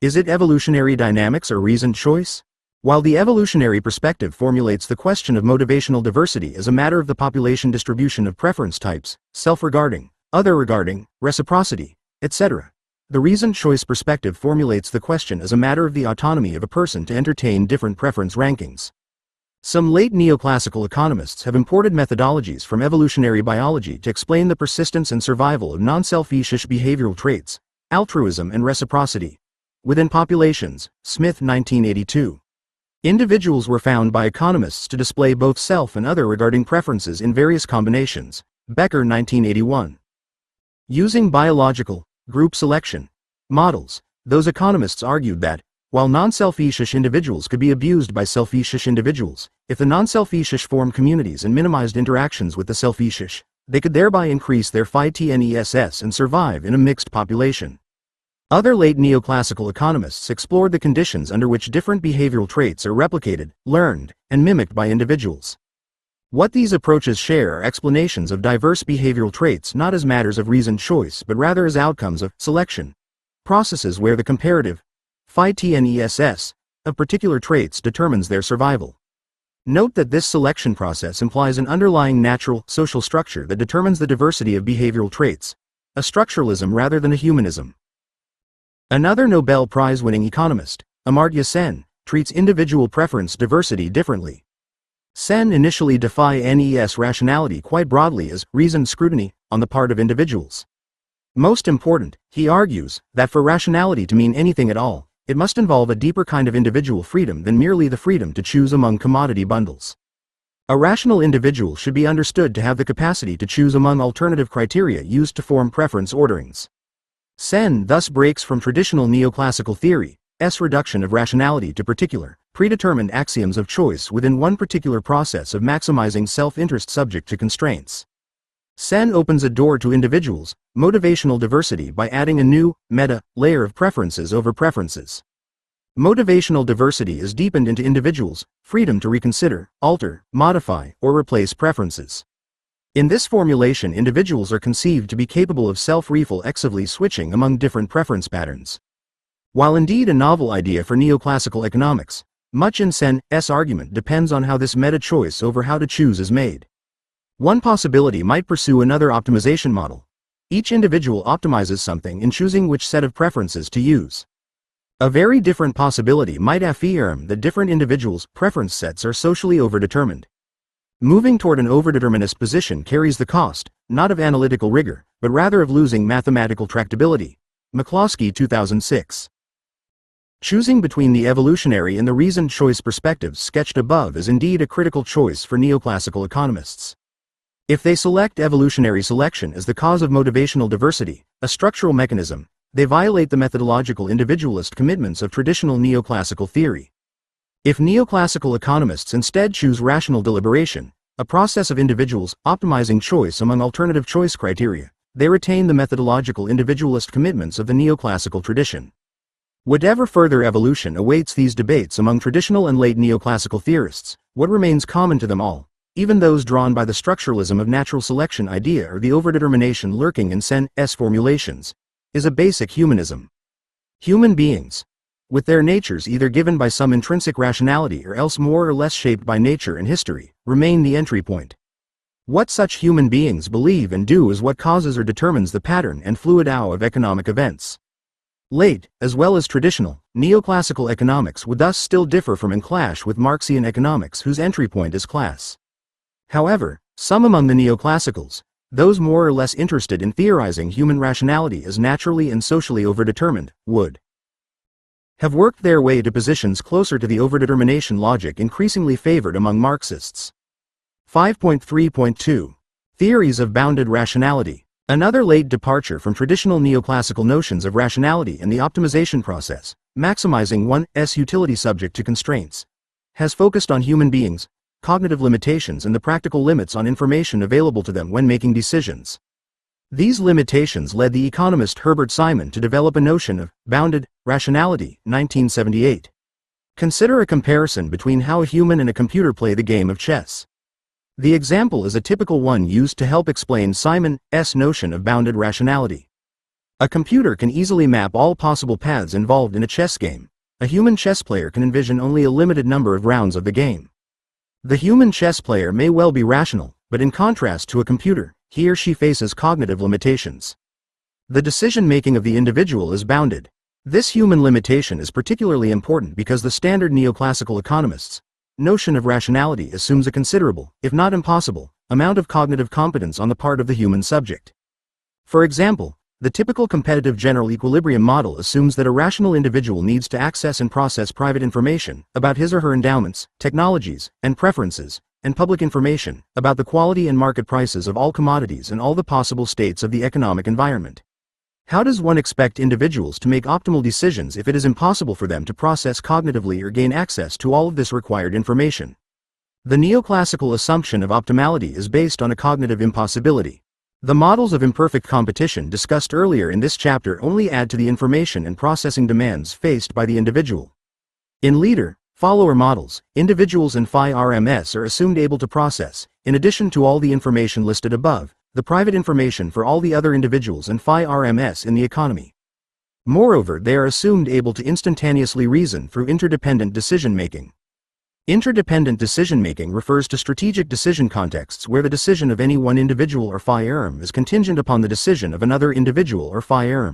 Is it evolutionary dynamics or reasoned choice? While the evolutionary perspective formulates the question of motivational diversity as a matter of the population distribution of preference types, self-regarding, other-regarding, reciprocity, etc., the reasoned choice perspective formulates the question as a matter of the autonomy of a person to entertain different preference rankings. Some late neoclassical economists have imported methodologies from evolutionary biology to explain the persistence and survival of non-selfish behavioral traits, altruism and reciprocity, within populations. Smith, 1982. Individuals were found by economists to display both self and other regarding preferences in various combinations. Becker, 1981. Using biological, group selection models, those economists argued that, while non-selfish individuals could be abused by selfish individuals, if the non-selfish formed communities and minimized interactions with the selfish, they could thereby increase their fitness and survive in a mixed population. Other late neoclassical economists explored the conditions under which different behavioral traits are replicated, learned, and mimicked by individuals. What these approaches share are explanations of diverse behavioral traits not as matters of reasoned choice but rather as outcomes of selection, processes where the comparative fitness of particular traits determines their survival. Note that this selection process implies an underlying natural, social structure that determines the diversity of behavioral traits, a structuralism rather than a humanism. Another Nobel Prize-winning economist, Amartya Sen, treats individual preference diversity differently. Sen initially defines rationality quite broadly as reasoned scrutiny on the part of individuals. Most important, he argues, that for rationality to mean anything at all, it must involve a deeper kind of individual freedom than merely the freedom to choose among commodity bundles. A rational individual should be understood to have the capacity to choose among alternative criteria used to form preference orderings. Sen thus breaks from traditional neoclassical theory's reduction of rationality to particular, predetermined axioms of choice within one particular process of maximizing self-interest subject to constraints. Sen opens a door to individuals' motivational diversity by adding a new, meta-layer of preferences over preferences. Motivational diversity is deepened into individuals' freedom to reconsider, alter, modify, or replace preferences. In this formulation, individuals are conceived to be capable of self-reflexively switching among different preference patterns. While indeed a novel idea for neoclassical economics, much in Sen's argument depends on how this meta-choice over how to choose is made. One possibility might pursue another optimization model. Each individual optimizes something in choosing which set of preferences to use. A very different possibility might affirm that different individuals' preference sets are socially overdetermined. Moving toward an overdeterminist position carries the cost, not of analytical rigor, but rather of losing mathematical tractability. McCloskey, 2006. Choosing between the evolutionary and the reasoned choice perspectives sketched above is indeed a critical choice for neoclassical economists. If they select evolutionary selection as the cause of motivational diversity, a structural mechanism, they violate the methodological individualist commitments of traditional neoclassical theory. If neoclassical economists instead choose rational deliberation, a process of individuals optimizing choice among alternative choice criteria, they retain the methodological individualist commitments of the neoclassical tradition. Whatever further evolution awaits these debates among traditional and late neoclassical theorists, what remains common to them all, even those drawn by the structuralism of natural selection idea or the overdetermination lurking in Sen's formulations, is a basic humanism. Human beings, with their natures either given by some intrinsic rationality or else more or less shaped by nature and history, remain the entry point. What such human beings believe and do is what causes or determines the pattern and fluid of economic events. Late, as well as traditional, neoclassical economics would thus still differ from and clash with Marxian economics whose entry point is class. However, some among the neoclassicals, those more or less interested in theorizing human rationality as naturally and socially overdetermined, would have worked their way to positions closer to the overdetermination logic increasingly favored among Marxists. 5.3.2. Theories of bounded rationality. Another late departure from traditional neoclassical notions of rationality and the optimization process, maximizing one's utility subject to constraints, has focused on human beings, cognitive limitations and the practical limits on information available to them when making decisions. These limitations led the economist Herbert Simon to develop a notion of bounded rationality, 1978. Consider a comparison between how a human and a computer play the game of chess. The example is a typical one used to help explain Simon's notion of bounded rationality. A computer can easily map all possible paths involved in a chess game. A human chess player can envision only a limited number of rounds of the game. The human chess player may well be rational, but in contrast to a computer, he or she faces cognitive limitations. The decision-making of the individual is bounded. This human limitation is particularly important because the standard neoclassical economists' notion of rationality assumes a considerable, if not impossible, amount of cognitive competence on the part of the human subject. For example, the typical competitive general equilibrium model assumes that a rational individual needs to access and process private information about his or her endowments, technologies, and preferences, and public information about the quality and market prices of all commodities and all the possible states of the economic environment. How does one expect individuals to make optimal decisions if it is impossible for them to process cognitively or gain access to all of this required information? The neoclassical assumption of optimality is based on a cognitive impossibility. The models of imperfect competition discussed earlier in this chapter only add to the information and processing demands faced by the individual. In leader-follower models, individuals and phi RMS are assumed able to process, in addition to all the information listed above, the private information for all the other individuals and phi RMS in the economy. Moreover, they are assumed able to instantaneously reason through interdependent decision-making. Interdependent decision-making refers to strategic decision contexts where the decision of any one individual or phi is contingent upon the decision of another individual or phi.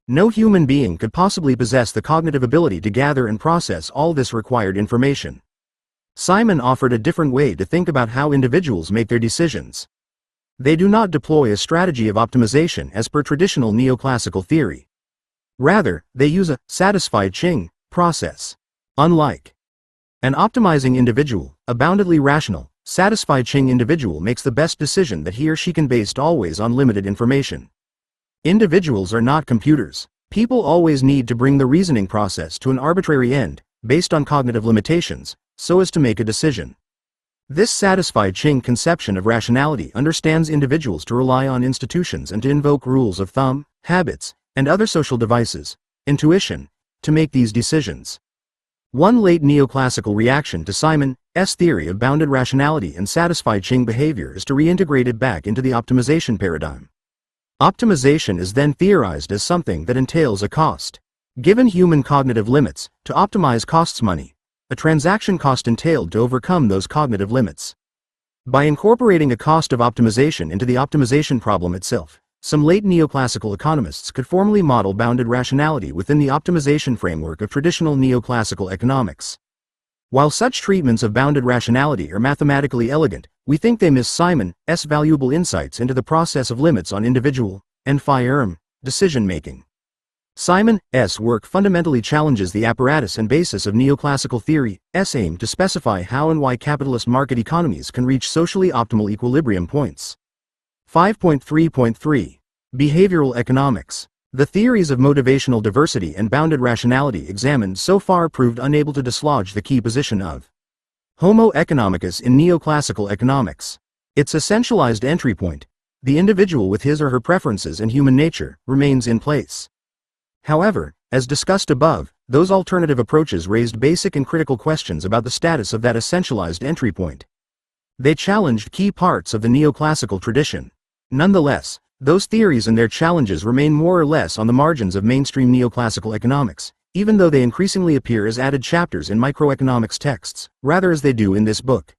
No human being could possibly possess the cognitive ability to gather and process all this required information. Simon offered a different way to think about how individuals make their decisions. They do not deploy a strategy of optimization as per traditional neoclassical theory. Rather, they use a satisfied Ching process. Unlike an optimizing individual, a boundedly rational, satisfied Ching individual makes the best decision that he or she can based always on limited information. Individuals are not computers. People always need to bring the reasoning process to an arbitrary end, based on cognitive limitations, so as to make a decision. This satisfied Ching conception of rationality understands individuals to rely on institutions and to invoke rules of thumb, habits, and other social devices, intuition, to make these decisions. One late neoclassical reaction to Simon's theory of bounded rationality and satisfied Ching behavior is to reintegrate it back into the optimization paradigm. Optimization is then theorized as something that entails a cost. Given human cognitive limits, to optimize costs money. A transaction cost entailed to overcome those cognitive limits. By incorporating a cost of optimization into the optimization problem itself, some late neoclassical economists could formally model bounded rationality within the optimization framework of traditional neoclassical economics. While such treatments of bounded rationality are mathematically elegant, we think they miss Simon's valuable insights into the process of limits on individual and phi decision-making. Simon's work fundamentally challenges the apparatus and basis of neoclassical theory's aim to specify how and why capitalist market economies can reach socially optimal equilibrium points. 5.3.3 Behavioral Economics. The theories of motivational diversity and bounded rationality examined so far proved unable to dislodge the key position of Homo economicus in neoclassical economics. Its essentialized entry point, the individual with his or her preferences and human nature, remains in place. However, as discussed above, those alternative approaches raised basic and critical questions about the status of that essentialized entry point. They challenged key parts of the neoclassical tradition. Nonetheless, those theories and their challenges remain more or less on the margins of mainstream neoclassical economics, even though they increasingly appear as added chapters in microeconomics texts, rather as they do in this book.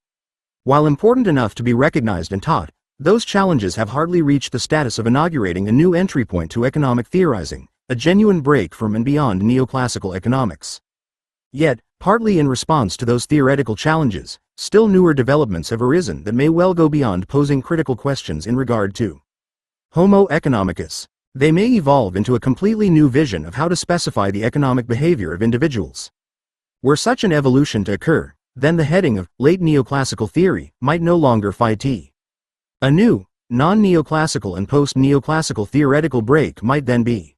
While important enough to be recognized and taught, those challenges have hardly reached the status of inaugurating a new entry point to economic theorizing, a genuine break from and beyond neoclassical economics. Yet, partly in response to those theoretical challenges, still newer developments have arisen that may well go beyond posing critical questions in regard to Homo economicus. They may evolve into a completely new vision of how to specify the economic behavior of individuals. Were such an evolution to occur, then the heading of late neoclassical theory might no longer fit. A new, non-neoclassical and post-neoclassical theoretical break might then be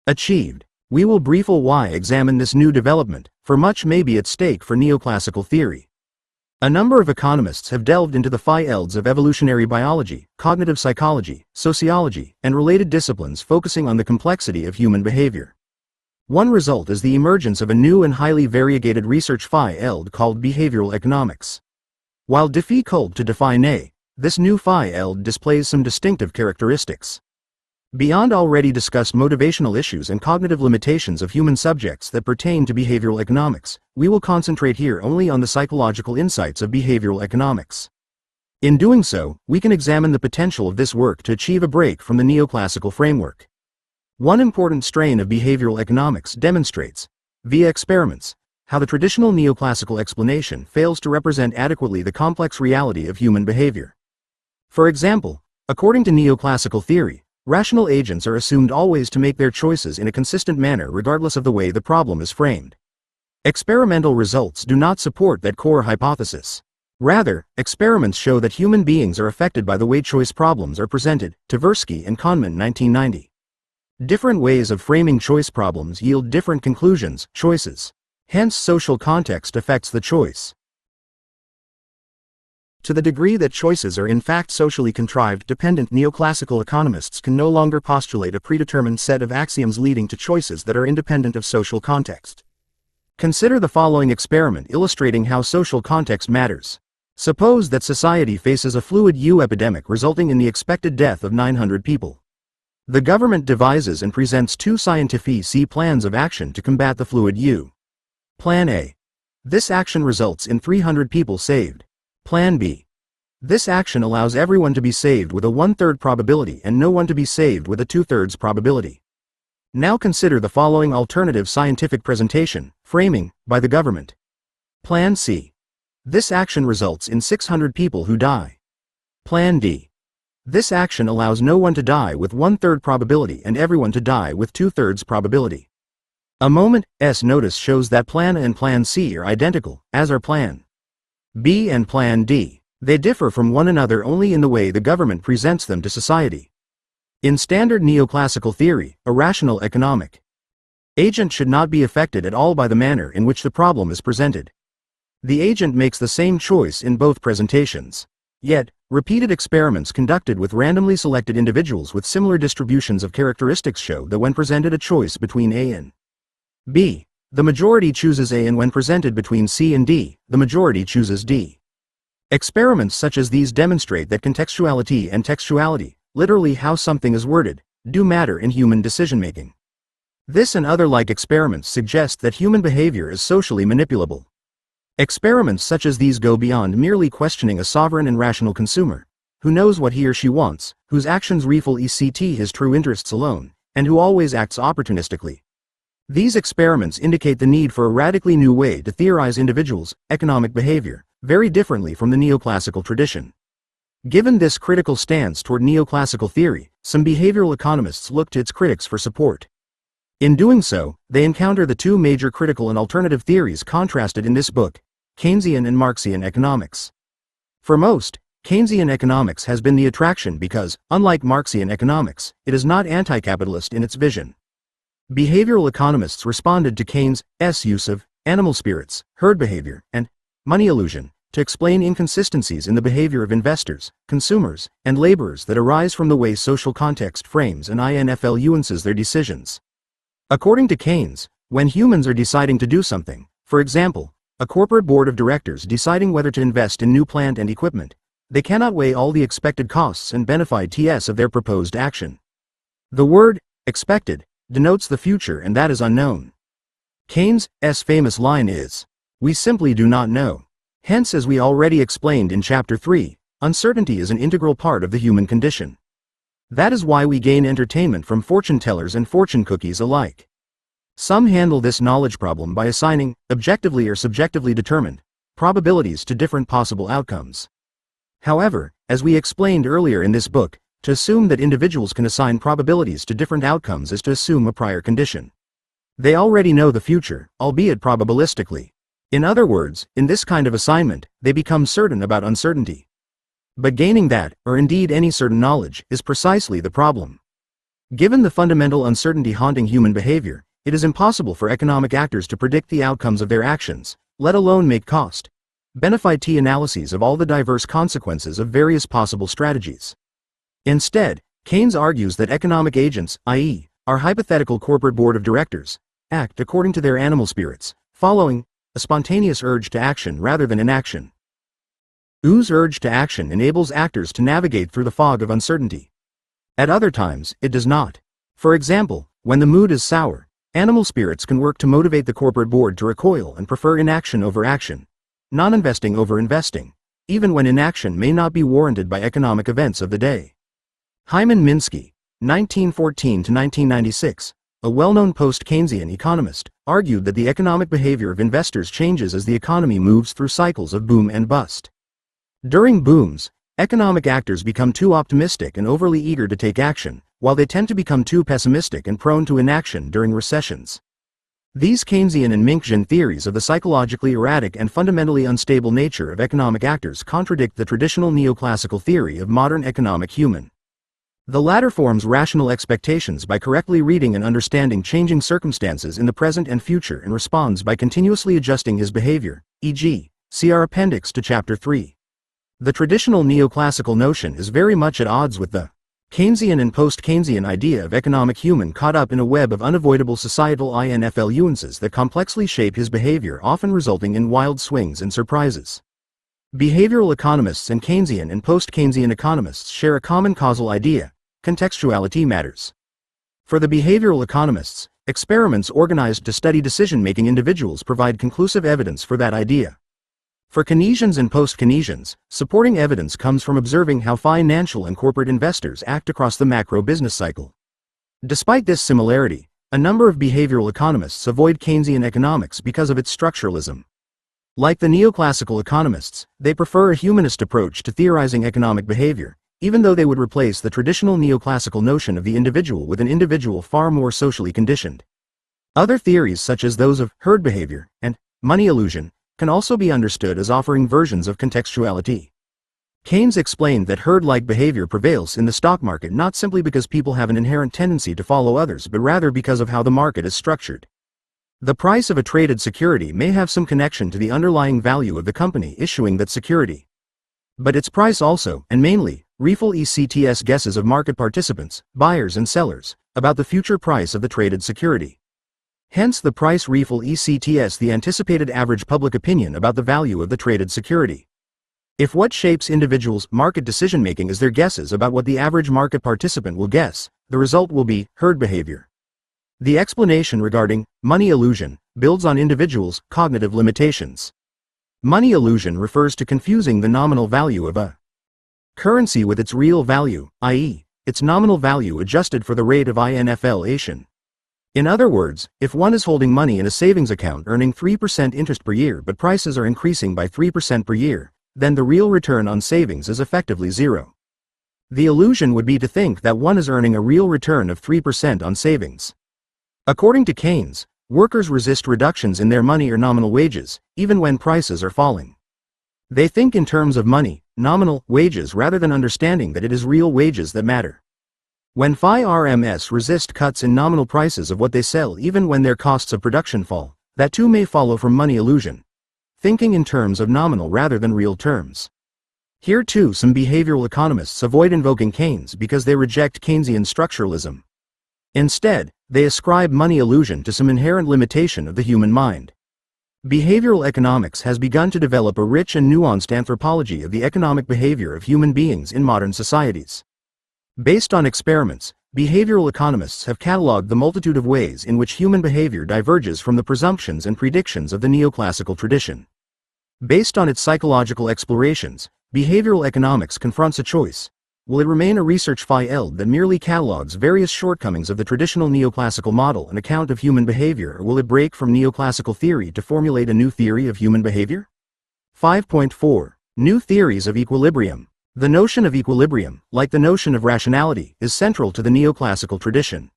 achieved. We will briefly examine this new development, for much may be at stake for neoclassical theory. A number of economists have delved into the fields of evolutionary biology, cognitive psychology, sociology, and related disciplines focusing on the complexity of human behavior. One result is the emergence of a new and highly variegated research field called behavioral economics. While difficult to define, this new field displays some distinctive characteristics. Beyond already discussed motivational issues and cognitive limitations of human subjects that pertain to behavioral economics, we will concentrate here only on the psychological insights of behavioral economics. In doing so, we can examine the potential of this work to achieve a break from the neoclassical framework. One important strain of behavioral economics demonstrates, via experiments, how the traditional neoclassical explanation fails to represent adequately the complex reality of human behavior. For example, according to neoclassical theory, rational agents are assumed always to make their choices in a consistent manner regardless of the way the problem is framed. Experimental results do not support that core hypothesis. Rather, experiments show that human beings are affected by the way choice problems are presented, Tversky and Kahneman 1990. Different ways of framing choice problems yield different conclusions, choices. Hence, social context affects the choice. To the degree that choices are in fact socially contrived, dependent neoclassical economists can no longer postulate a predetermined set of axioms leading to choices that are independent of social context. Consider the following experiment illustrating how social context matters. Suppose that society faces a fluid U epidemic resulting in the expected death of 900 people. The government devises and presents two scientific plans of action to combat the fluid U. Plan A. This action results in 300 people saved. Plan B. This action allows everyone to be saved with a 1/3 probability and no one to be saved with a 2/3 probability. Now consider the following alternative scientific presentation, framing, by the government. Plan C. This action results in 600 people who die. Plan D. This action allows no one to die with 1/3 probability and everyone to die with 2/3 probability. A moment's notice shows that Plan A and Plan C are identical, as are Plan B and Plan D. They differ from one another only in the way the government presents them to society. In standard neoclassical theory, a rational economic agent should not be affected at all by the manner in which the problem is presented. The agent makes the same choice in both presentations. Yet, repeated experiments conducted with randomly selected individuals with similar distributions of characteristics show that when presented a choice between A and B, the majority chooses A, and when presented between C and D, the majority chooses D. Experiments such as these demonstrate that contextuality and textuality, literally how something is worded, do matter in human decision-making. This and other like experiments suggest that human behavior is socially manipulable. Experiments such as these go beyond merely questioning a sovereign and rational consumer, who knows what he or she wants, whose actions reflect his true interests alone, and who always acts opportunistically. These experiments indicate the need for a radically new way to theorize individuals' economic behavior, very differently from the neoclassical tradition. Given this critical stance toward neoclassical theory, some behavioral economists look to its critics for support. In doing so, they encounter the two major critical and alternative theories contrasted in this book, Keynesian and Marxian economics. For most, Keynesian economics has been the attraction because, unlike Marxian economics, it is not anti-capitalist in its vision. Behavioral economists responded to Keynes' use of animal spirits, herd behavior, and money illusion to explain inconsistencies in the behavior of investors, consumers, and laborers that arise from the way social context frames and influences their decisions. According to Keynes, when humans are deciding to do something, for example, a corporate board of directors deciding whether to invest in new plant and equipment, they cannot weigh all the expected costs and benefits of their proposed action. The word expected denotes the future, and that is unknown. Keynes' famous line is, "We simply do not know." Hence, as we already explained in Chapter 3, uncertainty is an integral part of the human condition. That is why we gain entertainment from fortune tellers and fortune cookies alike. Some handle this knowledge problem by assigning, objectively or subjectively determined, probabilities to different possible outcomes. However, as we explained earlier in this book, to assume that individuals can assign probabilities to different outcomes is to assume a prior condition. They already know the future, albeit probabilistically. In other words, in this kind of assignment, they become certain about uncertainty. But gaining that, or indeed any certain knowledge, is precisely the problem. Given the fundamental uncertainty haunting human behavior, it is impossible for economic actors to predict the outcomes of their actions, let alone make cost benefit analyses of all the diverse consequences of various possible strategies. Instead, Keynes argues that economic agents, i.e., our hypothetical corporate board of directors, act according to their animal spirits, following a spontaneous urge to action rather than inaction. Whose urge to action enables actors to navigate through the fog of uncertainty. At other times, it does not. For example, when the mood is sour, animal spirits can work to motivate the corporate board to recoil and prefer inaction over action, non-investing over investing, even when inaction may not be warranted by economic events of the day. Hyman Minsky, 1914–1996, a well-known post-Keynesian economist, argued that the economic behavior of investors changes as the economy moves through cycles of boom and bust. During booms, economic actors become too optimistic and overly eager to take action, while they tend to become too pessimistic and prone to inaction during recessions. These Keynesian and Minksian theories of the psychologically erratic and fundamentally unstable nature of economic actors contradict the traditional neoclassical theory of modern economic human. The latter forms rational expectations by correctly reading and understanding changing circumstances in the present and future and responds by continuously adjusting his behavior, e.g., see our appendix to Chapter 3. The traditional neoclassical notion is very much at odds with the Keynesian and post-Keynesian idea of economic human caught up in a web of unavoidable societal influences that complexly shape his behavior, often resulting in wild swings and surprises. Behavioral economists and Keynesian and post-Keynesian economists share a common causal idea: contextuality matters. For the behavioral economists, experiments organized to study decision-making individuals provide conclusive evidence for that idea. For Keynesians and post-Keynesians, supporting evidence comes from observing how financial and corporate investors act across the macro business cycle. Despite this similarity, a number of behavioral economists avoid Keynesian economics because of its structuralism. Like the neoclassical economists, they prefer a humanist approach to theorizing economic behavior, even though they would replace the traditional neoclassical notion of the individual with an individual far more socially conditioned. Other theories such as those of herd behavior and money illusion can also be understood as offering versions of contextuality. Keynes explained that herd-like behavior prevails in the stock market not simply because people have an inherent tendency to follow others but rather because of how the market is structured. The price of a traded security may have some connection to the underlying value of the company issuing that security. But its price also, and mainly, reflects guesses of market participants, buyers and sellers, about the future price of the traded security. Hence the price reflects the anticipated average public opinion about the value of the traded security. If what shapes individuals' market decision-making is their guesses about what the average market participant will guess, the result will be herd behavior. The explanation regarding money illusion builds on individuals' cognitive limitations. Money illusion refers to confusing the nominal value of a currency with its real value, i.e., its nominal value adjusted for the rate of inflation. In other words, if one is holding money in a savings account earning 3% interest per year but prices are increasing by 3% per year, then the real return on savings is effectively zero. The illusion would be to think that one is earning a real return of 3% on savings. According to Keynes, workers resist reductions in their money or nominal wages, even when prices are falling. They think in terms of money, nominal wages rather than understanding that it is real wages that matter. When firms resist cuts in nominal prices of what they sell even when their costs of production fall, that too may follow from money illusion, thinking in terms of nominal rather than real terms. Here too some behavioral economists avoid invoking Keynes because they reject Keynesian structuralism. Instead, they ascribe money illusion to some inherent limitation of the human mind. Behavioral economics has begun to develop a rich and nuanced anthropology of the economic behavior of human beings in modern societies. Based on experiments, behavioral economists have catalogued the multitude of ways in which human behavior diverges from the presumptions and predictions of the neoclassical tradition. Based on its psychological explorations, behavioral economics confronts a choice. Will it remain a research field that merely catalogues various shortcomings of the traditional neoclassical model and account of human behavior, or will it break from neoclassical theory to formulate a new theory of human behavior? 5.4. New theories of equilibrium. The notion of equilibrium, like the notion of rationality, is central to the neoclassical tradition.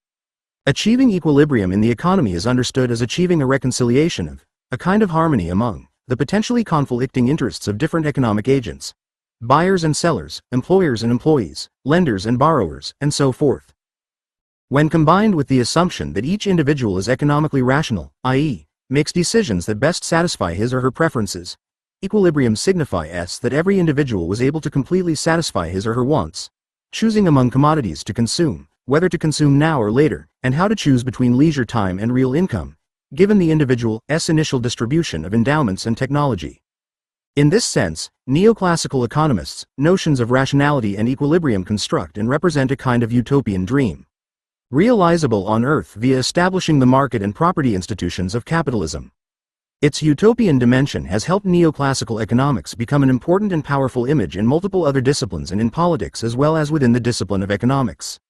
Achieving equilibrium in the economy is understood as achieving a reconciliation of, a kind of harmony among, the potentially conflicting interests of different economic agents, buyers and sellers, employers and employees, lenders and borrowers, and so forth. When combined with the assumption that each individual is economically rational, i.e., makes decisions that best satisfy his or her preferences, equilibrium signify that every individual was able to completely satisfy his or her wants, choosing among commodities to consume, whether to consume now or later, and how to choose between leisure time and real income, given the individual's initial distribution of endowments and technology. In this sense, neoclassical economists' notions of rationality and equilibrium construct and represent a kind of utopian dream, realizable on Earth via establishing the market and property institutions of capitalism. Its utopian dimension has helped neoclassical economics become an important and powerful image in multiple other disciplines and in politics as well as within the discipline of economics.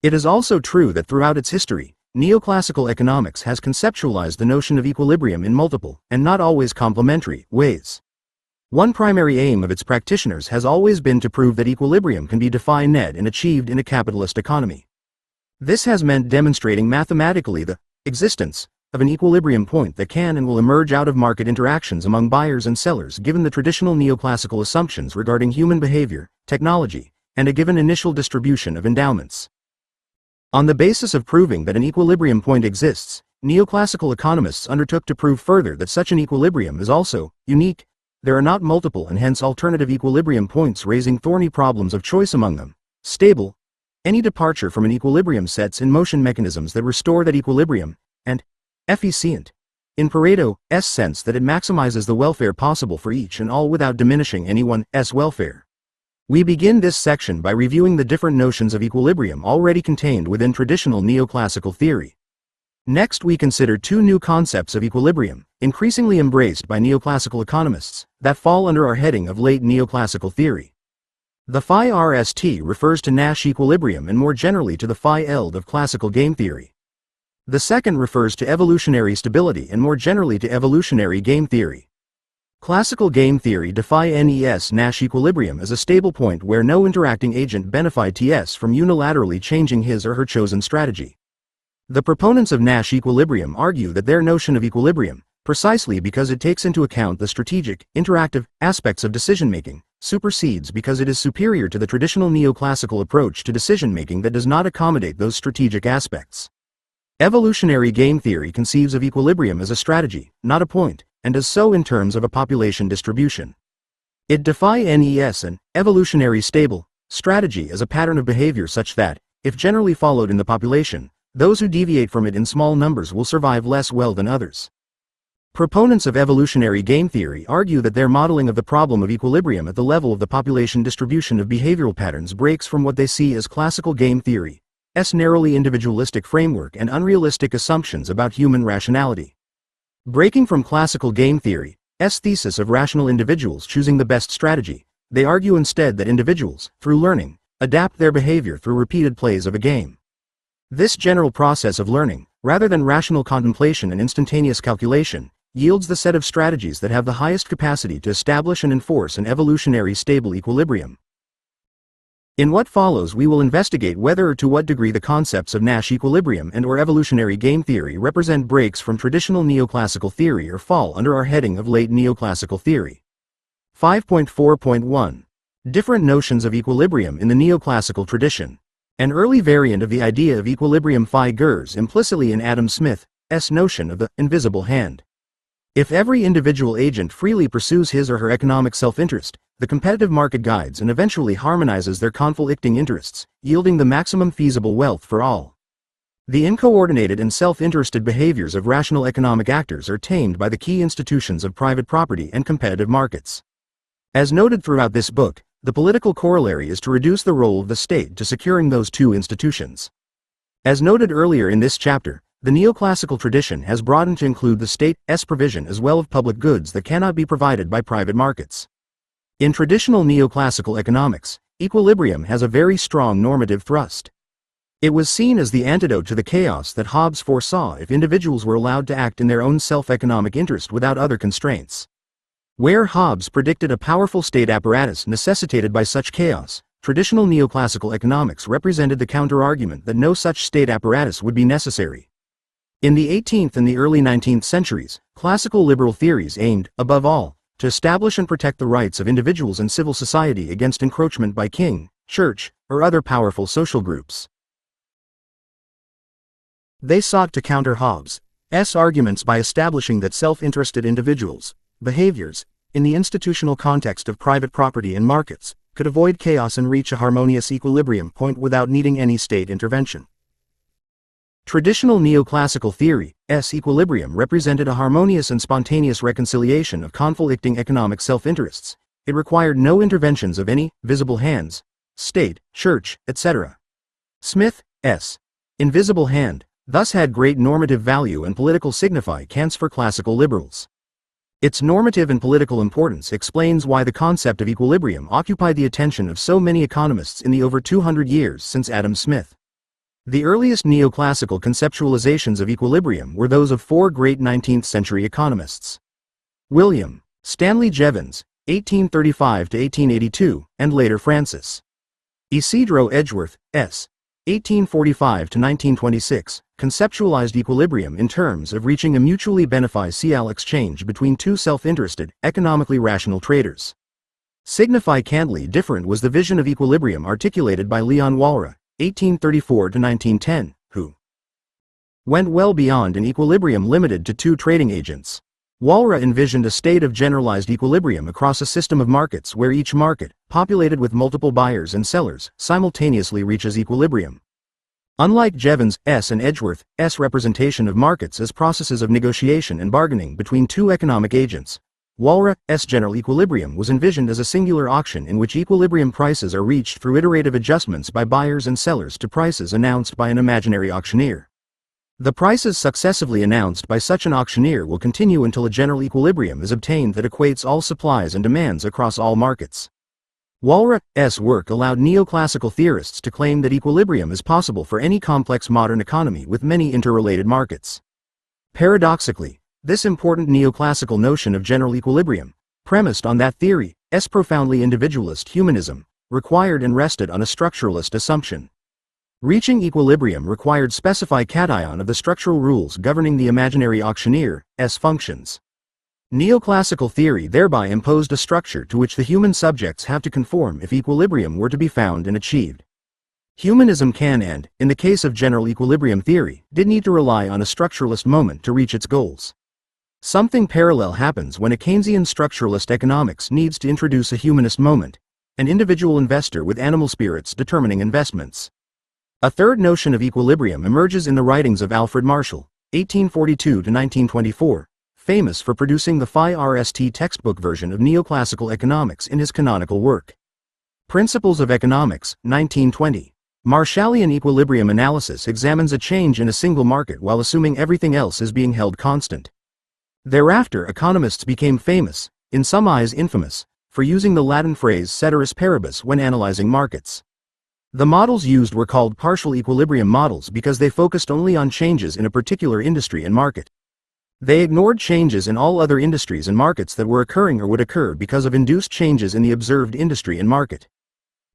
It is also true that throughout its history, neoclassical economics has conceptualized the notion of equilibrium in multiple, and not always complementary, ways. One primary aim of its practitioners has always been to prove that equilibrium can be defined and achieved in a capitalist economy. This has meant demonstrating mathematically the existence of an equilibrium point that can and will emerge out of market interactions among buyers and sellers given the traditional neoclassical assumptions regarding human behavior, technology, and a given initial distribution of endowments. On the basis of proving that an equilibrium point exists, neoclassical economists undertook to prove further that such an equilibrium is also unique. There are not multiple and hence alternative equilibrium points, raising thorny problems of choice among them. Stable. Any departure from an equilibrium sets in motion mechanisms that restore that equilibrium, and efficient, in Pareto's sense that it maximizes the welfare possible for each and all without diminishing anyone's welfare. We begin this section by reviewing the different notions of equilibrium already contained within traditional neoclassical theory. Next we consider two new concepts of equilibrium, increasingly embraced by neoclassical economists, that fall under our heading of late neoclassical theory. The phi-RST refers to Nash equilibrium and more generally to the phi-eld of classical game theory. The second refers to evolutionary stability and more generally to evolutionary game theory. Classical game theory defines Nash equilibrium as a stable point where no interacting agent benefits from unilaterally changing his or her chosen strategy. The proponents of Nash equilibrium argue that their notion of equilibrium, precisely because it takes into account the strategic, interactive aspects of decision-making, supersedes because it is superior to the traditional neoclassical approach to decision-making that does not accommodate those strategic aspects. Evolutionary game theory conceives of equilibrium as a strategy, not a point, and does so in terms of a population distribution. It defines an evolutionary stable strategy as a pattern of behavior such that, if generally followed in the population, those who deviate from it in small numbers will survive less well than others. Proponents of evolutionary game theory argue that their modeling of the problem of equilibrium at the level of the population distribution of behavioral patterns breaks from what they see as classical game theory's narrowly individualistic framework and unrealistic assumptions about human rationality. Breaking from classical game theory's thesis of rational individuals choosing the best strategy, they argue instead that individuals, through learning, adapt their behavior through repeated plays of a game. This general process of learning, rather than rational contemplation and instantaneous calculation, yields the set of strategies that have the highest capacity to establish and enforce an evolutionary stable equilibrium. In what follows we will investigate whether or to what degree the concepts of Nash equilibrium and/or evolutionary game theory represent breaks from traditional neoclassical theory or fall under our heading of late neoclassical theory. 5.4.1. Different notions of equilibrium in the neoclassical tradition. An early variant of the idea of equilibrium figures implicitly in Adam Smith's notion of the invisible hand. If every individual agent freely pursues his or her economic self-interest, the competitive market guides and eventually harmonizes their conflicting interests, yielding the maximum feasible wealth for all. The incoordinated and self-interested behaviors of rational economic actors are tamed by the key institutions of private property and competitive markets. As noted throughout this book, the political corollary is to reduce the role of the state to securing those two institutions. As noted earlier in this chapter, the neoclassical tradition has broadened to include the state's provision as well of public goods that cannot be provided by private markets. In traditional neoclassical economics, equilibrium has a very strong normative thrust. It was seen as the antidote to the chaos that Hobbes foresaw if individuals were allowed to act in their own self-economic interest without other constraints. Where Hobbes predicted a powerful state apparatus necessitated by such chaos, traditional neoclassical economics represented the counter-argument that no such state apparatus would be necessary. In the 18th and the early 19th centuries, classical liberal theories aimed, above all, to establish and protect the rights of individuals and civil society against encroachment by king, church, or other powerful social groups. They sought to counter Hobbes' arguments by establishing that self-interested individuals' behaviors in the institutional context of private property and markets, could avoid chaos and reach a harmonious equilibrium point without needing any state intervention. Traditional neoclassical theory's equilibrium represented a harmonious and spontaneous reconciliation of conflicting economic self-interests. It required no interventions of any visible hands, state, church, etc. Smith's invisible hand thus had great normative value and political significance for classical liberals. Its normative and political importance explains why the concept of equilibrium occupied the attention of so many economists in the over 200 years since Adam Smith. The earliest neoclassical conceptualizations of equilibrium were those of four great 19th-century economists: William Stanley Jevons, 1835–1882, and later Francis Isidro Edgeworth, S. 1845–1926, conceptualized equilibrium in terms of reaching a mutually beneficial exchange between two self-interested, economically rational traders. Significantly different was the vision of equilibrium articulated by Leon Walras, 1834–1910, who went well beyond an equilibrium limited to two trading agents. Walras envisioned a state of generalized equilibrium across a system of markets where each market, populated with multiple buyers and sellers, simultaneously reaches equilibrium. Unlike Jevons' and Edgeworth's representation of markets as processes of negotiation and bargaining between two economic agents, Walras' general equilibrium was envisioned as a singular auction in which equilibrium prices are reached through iterative adjustments by buyers and sellers to prices announced by an imaginary auctioneer. The prices successively announced by such an auctioneer will continue until a general equilibrium is obtained that equates all supplies and demands across all markets. Walras' work allowed neoclassical theorists to claim that equilibrium is possible for any complex modern economy with many interrelated markets. Paradoxically, this important neoclassical notion of general equilibrium, premised on that theory's profoundly individualist humanism, required and rested on a structuralist assumption. Reaching equilibrium required specification of the structural rules governing the imaginary auctioneer's functions. Neoclassical theory thereby imposed a structure to which the human subjects have to conform if equilibrium were to be found and achieved. Humanism can and, in the case of general equilibrium theory, did need to rely on a structuralist moment to reach its goals. Something parallel happens when a Keynesian structuralist economics needs to introduce a humanist moment, an individual investor with animal spirits determining investments. A third notion of equilibrium emerges in the writings of Alfred Marshall, 1842–1924, famous for producing the Phi-RST textbook version of neoclassical economics in his canonical work. Principles of Economics, 1920. Marshallian equilibrium analysis examines a change in a single market while assuming everything else is being held constant. Thereafter economists became famous, in some eyes infamous, for using the Latin phrase ceteris paribus when analyzing markets. The models used were called partial equilibrium models because they focused only on changes in a particular industry and market. They ignored changes in all other industries and markets that were occurring or would occur because of induced changes in the observed industry and market.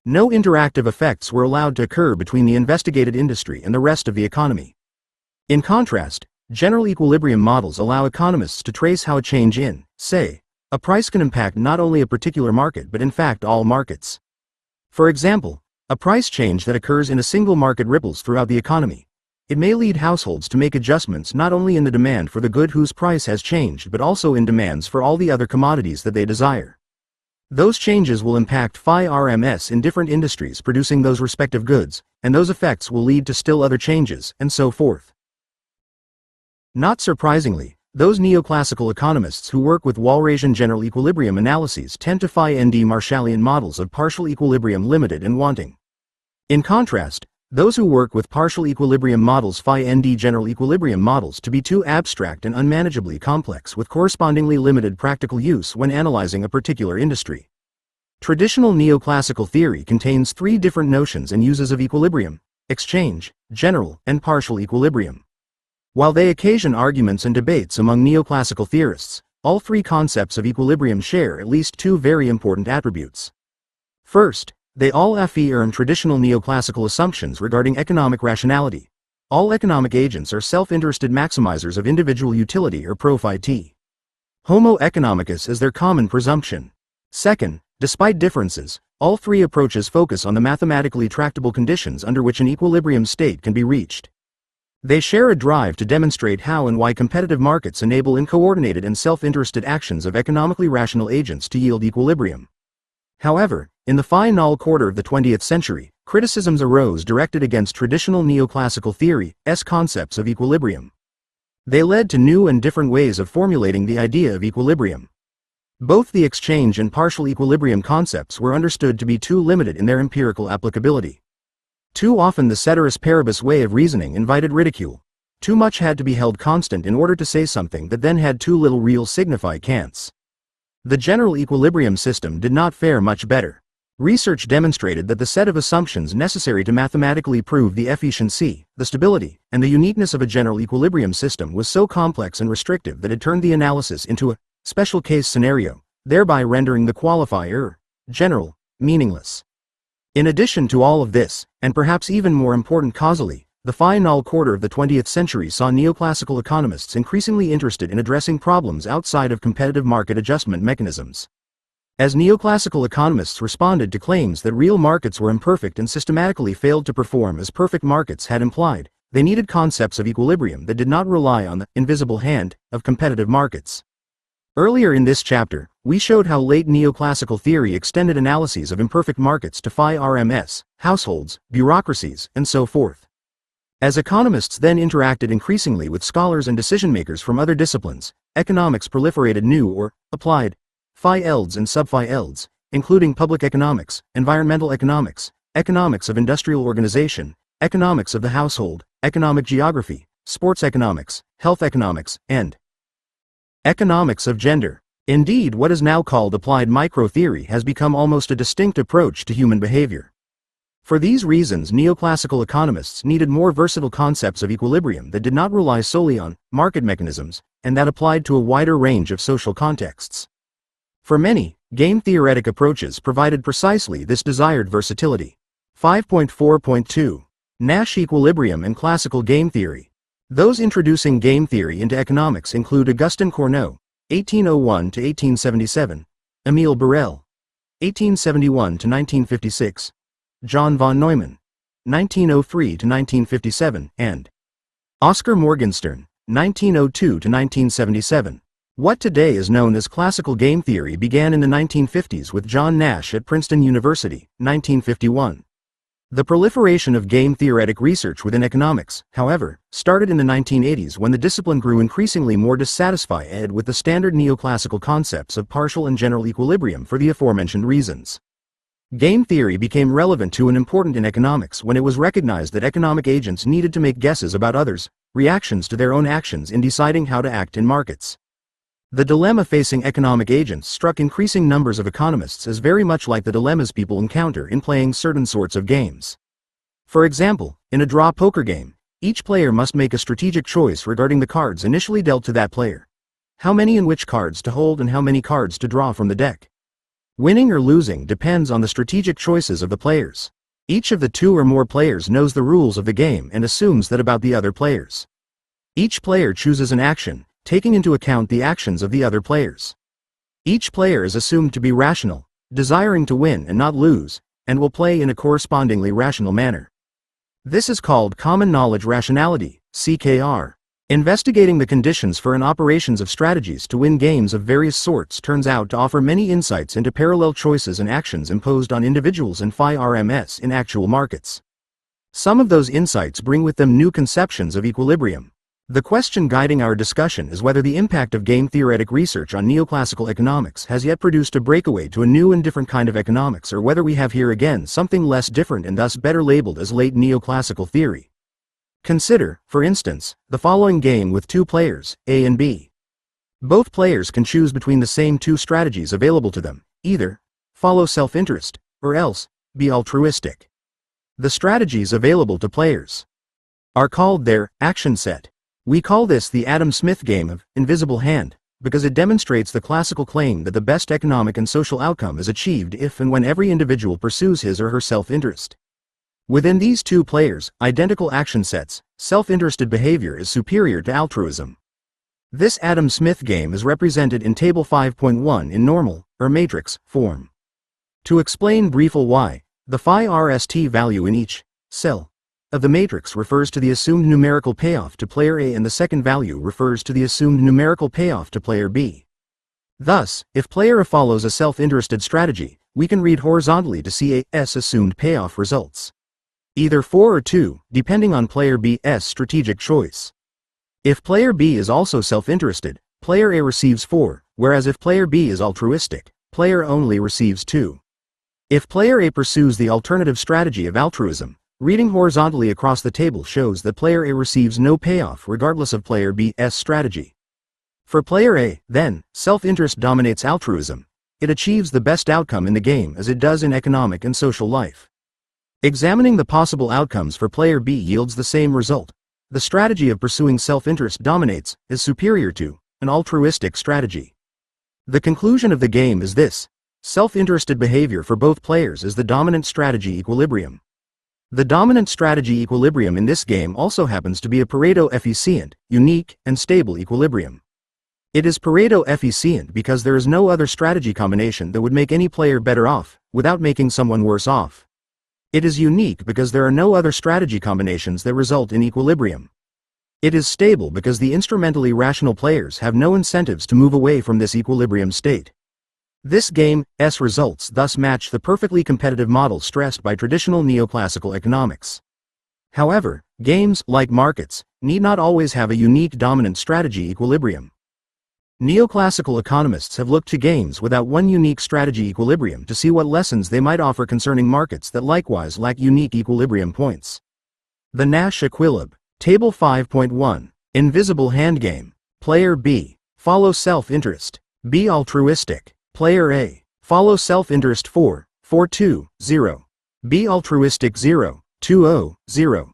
No interactive effects were allowed to occur between the investigated industry and the rest of the economy. In contrast, general equilibrium models allow economists to trace how a change in, say, a price can impact not only a particular market but in fact all markets. For example, a price change that occurs in a single market ripples throughout the economy. It may lead households to make adjustments not only in the demand for the good whose price has changed but also in demands for all the other commodities that they desire. Those changes will impact Phi-RMS in different industries producing those respective goods, and those effects will lead to still other changes, and so forth. Not surprisingly, those neoclassical economists who work with Walrasian general equilibrium analyses tend to find Marshallian models of partial equilibrium limited and wanting. In contrast, those who work with partial equilibrium models find general equilibrium models to be too abstract and unmanageably complex with correspondingly limited practical use when analyzing a particular industry. Traditional neoclassical theory contains three different notions and uses of equilibrium: exchange, general, and partial equilibrium. While they occasion arguments and debates among neoclassical theorists, all three concepts of equilibrium share at least two very important attributes. First, they all affirm traditional neoclassical assumptions regarding economic rationality. All economic agents are self-interested maximizers of individual utility or profit. Homo economicus is their common presumption. Second, despite differences, all three approaches focus on the mathematically tractable conditions under which an equilibrium state can be reached. They share a drive to demonstrate how and why competitive markets enable uncoordinated and self-interested actions of economically rational agents to yield equilibrium. However, in the final quarter of the 20th century, criticisms arose directed against traditional neoclassical theory's concepts of equilibrium. They led to new and different ways of formulating the idea of equilibrium. Both the exchange and partial equilibrium concepts were understood to be too limited in their empirical applicability. Too often the ceteris paribus way of reasoning invited ridicule. Too much had to be held constant in order to say something that then had too little real significance. The general equilibrium system did not fare much better. Research demonstrated that the set of assumptions necessary to mathematically prove the efficiency, the stability, and the uniqueness of a general equilibrium system was so complex and restrictive that it turned the analysis into a special case scenario, thereby rendering the qualifier, general, meaningless. In addition to all of this, and perhaps even more important causally, the final quarter of the 20th century saw neoclassical economists increasingly interested in addressing problems outside of competitive market adjustment mechanisms. As neoclassical economists responded to claims that real markets were imperfect and systematically failed to perform as perfect markets had implied, they needed concepts of equilibrium that did not rely on the invisible hand of competitive markets. Earlier in this chapter, we showed how late neoclassical theory extended analyses of imperfect markets to RMS, households, bureaucracies, and so forth. As economists then interacted increasingly with scholars and decision-makers from other disciplines, economics proliferated new or applied phi-elds and sub-phi-elds, including public economics, environmental economics, economics of industrial organization, economics of the household, economic geography, sports economics, health economics, and economics of gender. Indeed, what is now called applied microtheory has become almost a distinct approach to human behavior. For these reasons, neoclassical economists needed more versatile concepts of equilibrium that did not rely solely on market mechanisms, and that applied to a wider range of social contexts. For many, game-theoretic approaches provided precisely this desired versatility. 5.4.2. Nash equilibrium and classical game theory. Those introducing game theory into economics include Augustin Cournot, 1801–1877, Emile Borel, 1871–1956, John von Neumann, 1903–1957, and Oscar Morgenstern, 1902–1977. What today is known as classical game theory began in the 1950s with John Nash at Princeton University, 1951. The proliferation of game-theoretic research within economics, however, started in the 1980s when the discipline grew increasingly more dissatisfied with the standard neoclassical concepts of partial and general equilibrium for the aforementioned reasons. Game theory became relevant to and important in economics when it was recognized that economic agents needed to make guesses about others' reactions to their own actions in deciding how to act in markets. The dilemma facing economic agents struck increasing numbers of economists as very much like the dilemmas people encounter in playing certain sorts of games. For example, in a draw poker game, each player must make a strategic choice regarding the cards initially dealt to that player. How many and which cards to hold and how many cards to draw from the deck. Winning or losing depends on the strategic choices of the players. Each of the two or more players knows the rules of the game and assumes that about the other players. Each player chooses an action, taking into account the actions of the other players. Each player is assumed to be rational, desiring to win and not lose, and will play in a correspondingly rational manner. This is called common knowledge rationality, CKR. Investigating the conditions for and operations of strategies to win games of various sorts turns out to offer many insights into parallel choices and actions imposed on individuals and RMS in actual markets. Some of those insights bring with them new conceptions of equilibrium. The question guiding our discussion is whether the impact of game-theoretic research on neoclassical economics has yet produced a breakaway to a new and different kind of economics, or whether we have here again something less different and thus better labeled as late neoclassical theory. Consider, for instance, the following game with two players, A and B. Both players can choose between the same two strategies available to them, either follow self-interest, or else be altruistic. The strategies available to players are called their action set. We call this the Adam Smith game of invisible hand, because it demonstrates the classical claim that the best economic and social outcome is achieved if and when every individual pursues his or her self-interest. Within these two players' identical action sets, self-interested behavior is superior to altruism. This Adam Smith game is represented in Table 5.1 in normal, or matrix, form. To explain briefly why, the phi RST value in each cell of the matrix refers to the assumed numerical payoff to player A and the second value refers to the assumed numerical payoff to player B. Thus, if player A follows a self-interested strategy, we can read horizontally to see A's assumed payoff results. Either 4 or 2, depending on player B's strategic choice. If player B is also self-interested, player A receives 4, whereas if player B is altruistic, player only receives 2. If player A pursues the alternative strategy of altruism, reading horizontally across the table shows that player A receives no payoff regardless of player B's strategy. For player A, then, self-interest dominates altruism. It achieves the best outcome in the game as it does in economic and social life. Examining the possible outcomes for player B yields the same result. The strategy of pursuing self-interest dominates, is superior to, an altruistic strategy. The conclusion of the game is this: self-interested behavior for both players is the dominant strategy equilibrium. The dominant strategy equilibrium in this game also happens to be a Pareto efficient, unique, and stable equilibrium. It is Pareto efficient because there is no other strategy combination that would make any player better off, without making someone worse off. It is unique because there are no other strategy combinations that result in equilibrium. It is stable because the instrumentally rational players have no incentives to move away from this equilibrium state. This game's results thus match the perfectly competitive model stressed by traditional neoclassical economics. However, games, like markets, need not always have a unique dominant strategy equilibrium. Neoclassical economists have looked to games without one unique strategy equilibrium to see what lessons they might offer concerning markets that likewise lack unique equilibrium points. The Nash equilib. Table 5.1. Invisible hand game. Player B. Follow self-interest. B altruistic. Player A. Follow self-interest 4, 4-2, 0. B altruistic 0, 2-0, 0.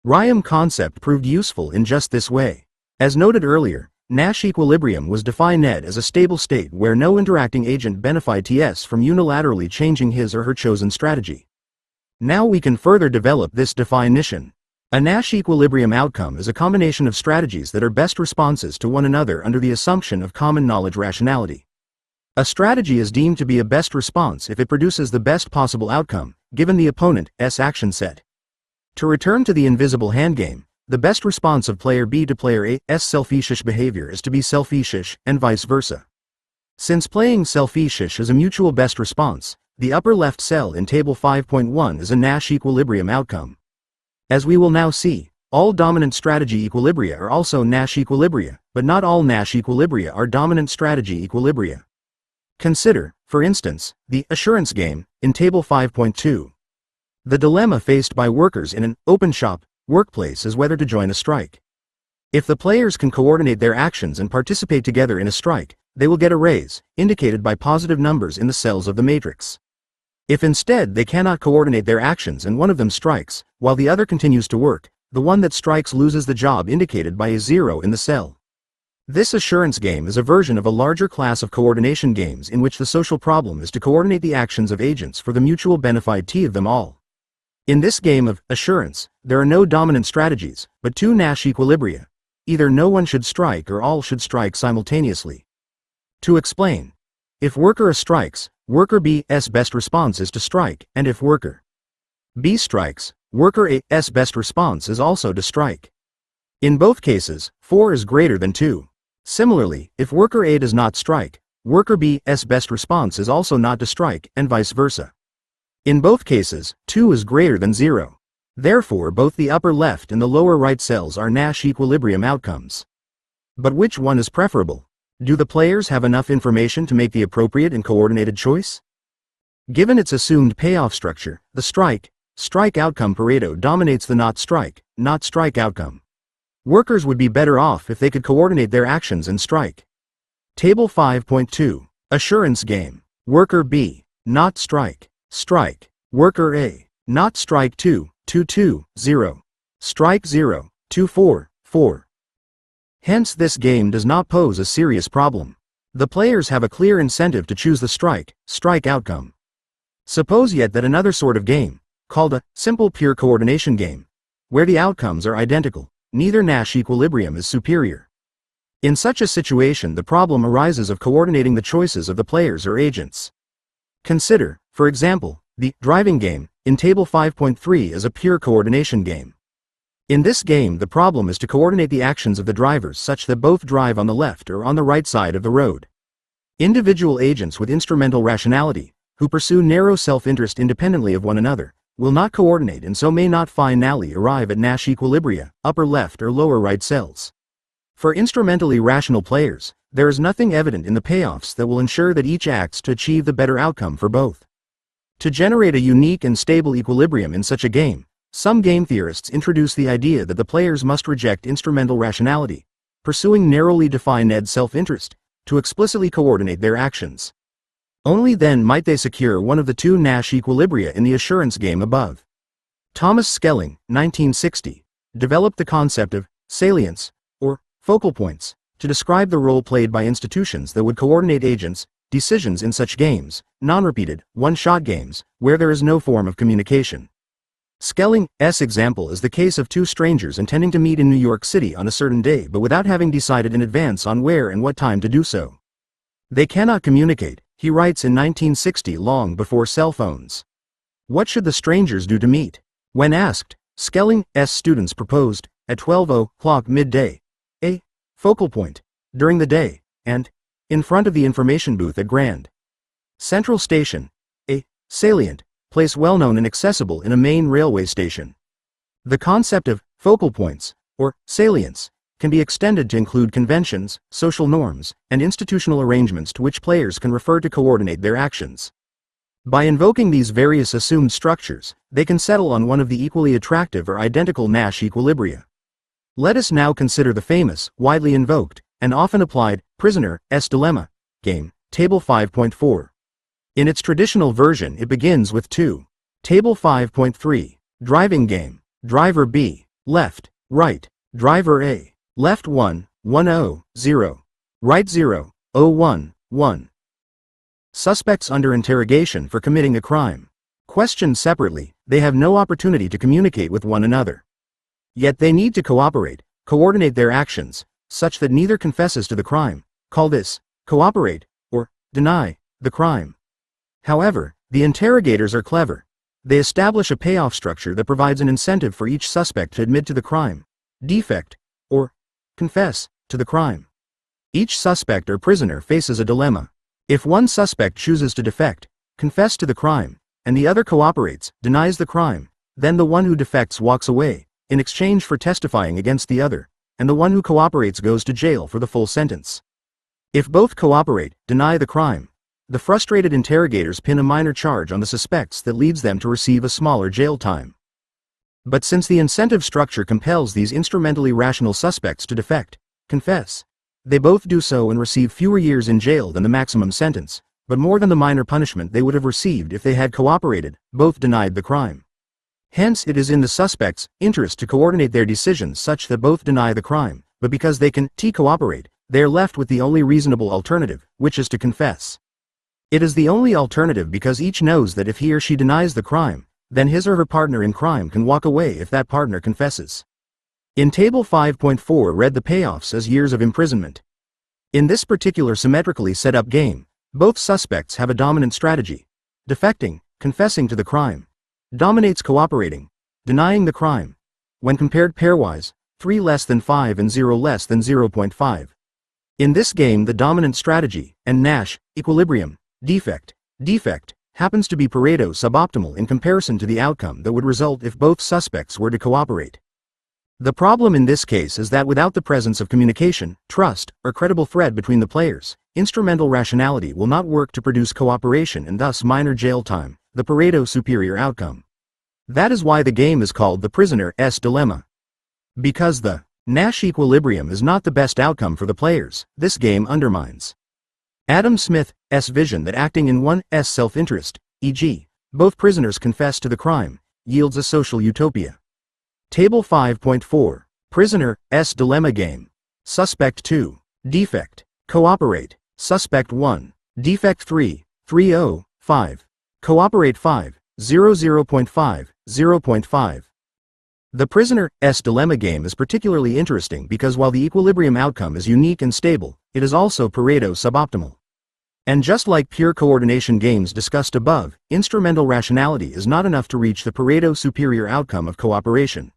Rhyme concept proved useful in just this way. As noted earlier, Nash equilibrium was defined as a stable state where no interacting agent benefits from unilaterally changing his or her chosen strategy. Now we can further develop this definition. A Nash equilibrium outcome is a combination of strategies that are best responses to one another under the assumption of common knowledge rationality. A strategy is deemed to be a best response if it produces the best possible outcome, given the opponent's action set. To return to the invisible hand game, the best response of player B to player A's selfish behavior is to be selfish, and vice versa. Since playing selfish is a mutual best response, the upper left cell in table 5.1 is a Nash equilibrium outcome. As we will now see, all dominant strategy equilibria are also Nash equilibria, but not all Nash equilibria are dominant strategy equilibria. Consider, for instance, the assurance game in table 5.2. The dilemma faced by workers in an open shop workplace is whether to join a strike. If the players can coordinate their actions and participate together in a strike, they will get a raise, indicated by positive numbers in the cells of the matrix. If instead they cannot coordinate their actions and one of them strikes, while the other continues to work, the one that strikes loses the job, indicated by a 0 in the cell. This assurance game is a version of a larger class of coordination games in which the social problem is to coordinate the actions of agents for the mutual benefit of them all. In this game of assurance, there are no dominant strategies, but two Nash equilibria. Either no one should strike or all should strike simultaneously. To explain, if worker A strikes, worker B's best response is to strike, and if worker B strikes, worker A's best response is also to strike. In both cases, 4 is greater than 2. Similarly, if worker A does not strike, worker B's best response is also not to strike, and vice versa. In both cases, 2 is greater than 0. Therefore both the upper left and the lower right cells are Nash equilibrium outcomes. But which one is preferable? Do the players have enough information to make the appropriate and coordinated choice? Given its assumed payoff structure, the strike outcome Pareto dominates the not strike outcome. Workers would be better off if they could coordinate their actions and strike. Table 5.2. Assurance game. Worker B, not strike. Strike. Worker A, not strike 2, 2-2, 0. Strike 0, 2-4, 4. Hence this game does not pose a serious problem. The players have a clear incentive to choose the strike outcome. Suppose yet that another sort of game, called a simple pure coordination game, where the outcomes are identical, neither Nash equilibrium is superior. In such a situation the problem arises of coordinating the choices of the players or agents. Consider, for example, the driving game in Table 5.3 is a pure coordination game. In this game, the problem is to coordinate the actions of the drivers such that both drive on the left or on the right side of the road. Individual agents with instrumental rationality, who pursue narrow self-interest independently of one another, will not coordinate and so may not finally arrive at Nash equilibria, upper left or lower right cells. For instrumentally rational players, there is nothing evident in the payoffs that will ensure that each acts to achieve the better outcome for both. To generate a unique and stable equilibrium in such a game, some game theorists introduce the idea that the players must reject instrumental rationality, pursuing narrowly defined self-interest, to explicitly coordinate their actions. Only then might they secure one of the two Nash equilibria in the assurance game above. Thomas Schelling, 1960, developed the concept of salience, or focal points, to describe the role played by institutions that would coordinate agents' decisions in such games, non-repeated, one-shot games, where there is no form of communication. Schelling's example is the case of two strangers intending to meet in New York City on a certain day but without having decided in advance on where and what time to do so. They cannot communicate, he writes in 1960, long before cell phones. What should the strangers do to meet? When asked, Schelling's students proposed, at 12:00 midday, a focal point, during the day, and in front of the information booth at Grand Central Station, a salient place well known and accessible in a main railway station. The concept of focal points, or salience, can be extended to include conventions, social norms, and institutional arrangements to which players can refer to coordinate their actions. By invoking these various assumed structures, they can settle on one of the equally attractive or identical Nash equilibria. Let us now consider the famous, widely invoked, and often applied, prisoner's dilemma game, Table 5.4. In its traditional version it begins with 2. Table 5.3, driving game, driver B, left, right, driver A, left 1, 1 0, right 0, 1, 1. Suspects under interrogation for committing a crime. Questioned separately, they have no opportunity to communicate with one another. Yet they need to coordinate their actions, such that neither confesses to the crime, call this, cooperate, or deny, the crime. However, the interrogators are clever. They establish a payoff structure that provides an incentive for each suspect to admit to the crime, defect, or confess to the crime. Each suspect or prisoner faces a dilemma. If one suspect chooses to defect, confess to the crime, and the other cooperates, denies the crime, then the one who defects walks away, in exchange for testifying against the other, and the one who cooperates goes to jail for the full sentence. If both cooperate, deny the crime, the frustrated interrogators pin a minor charge on the suspects that leads them to receive a smaller jail time. But since the incentive structure compels these instrumentally rational suspects to defect, confess, they both do so and receive fewer years in jail than the maximum sentence, but more than the minor punishment they would have received if they had cooperated, both denied the crime. Hence it is in the suspects' interest to coordinate their decisions such that both deny the crime, but because they can cooperate, they are left with the only reasonable alternative, which is to confess. It is the only alternative because each knows that if he or she denies the crime, then his or her partner in crime can walk away if that partner confesses. In Table 5.4 read the payoffs as years of imprisonment. In this particular symmetrically set up game, both suspects have a dominant strategy. Defecting, confessing to the crime, dominates cooperating, denying the crime. When compared pairwise, 3 less than 5 and 0 less than 0.5. In this game the dominant strategy, and Nash, equilibrium, defect, happens to be Pareto suboptimal in comparison to the outcome that would result if both suspects were to cooperate. The problem in this case is that without the presence of communication, trust, or credible thread between the players, instrumental rationality will not work to produce cooperation and thus minor jail time, the Pareto superior outcome. That is why the game is called the prisoner's dilemma. Because the Nash equilibrium is not the best outcome for the players, this game undermines Adam Smith's vision that acting in one's self-interest, e.g., both prisoners confess to the crime, yields a social utopia. Table 5.4, Prisoner's Dilemma Game. Suspect 2, Defect, Cooperate, Suspect 1, Defect 3, 3 5, Cooperate 5, 0.5, 0.5. The Prisoner's Dilemma game is particularly interesting because while the equilibrium outcome is unique and stable, it is also Pareto suboptimal. And just like pure coordination games discussed above, instrumental rationality is not enough to reach the Pareto superior outcome of cooperation.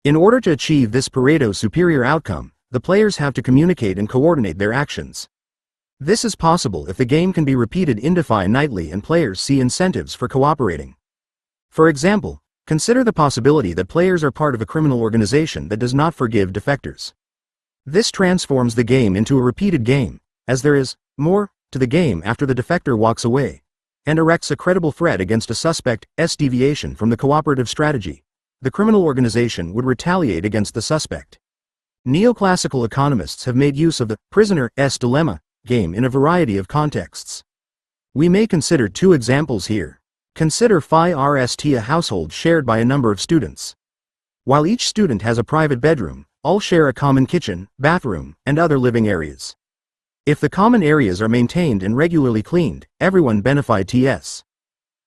In order to achieve this Pareto superior outcome, the players have to communicate and coordinate their actions. This is possible if the game can be repeated indefinitely and players see incentives for cooperating. For example, consider the possibility that players are part of a criminal organization that does not forgive defectors. This transforms the game into a repeated game, as there is more to the game after the defector walks away, and erects a credible threat against a suspect's deviation from the cooperative strategy. The criminal organization would retaliate against the suspect. Neoclassical economists have made use of the prisoner's dilemma game in a variety of contexts. We may consider two examples here. Consider phi-rst, a household shared by a number of students. While each student has a private bedroom, all share a common kitchen, bathroom, and other living areas. If the common areas are maintained and regularly cleaned, everyone benefits.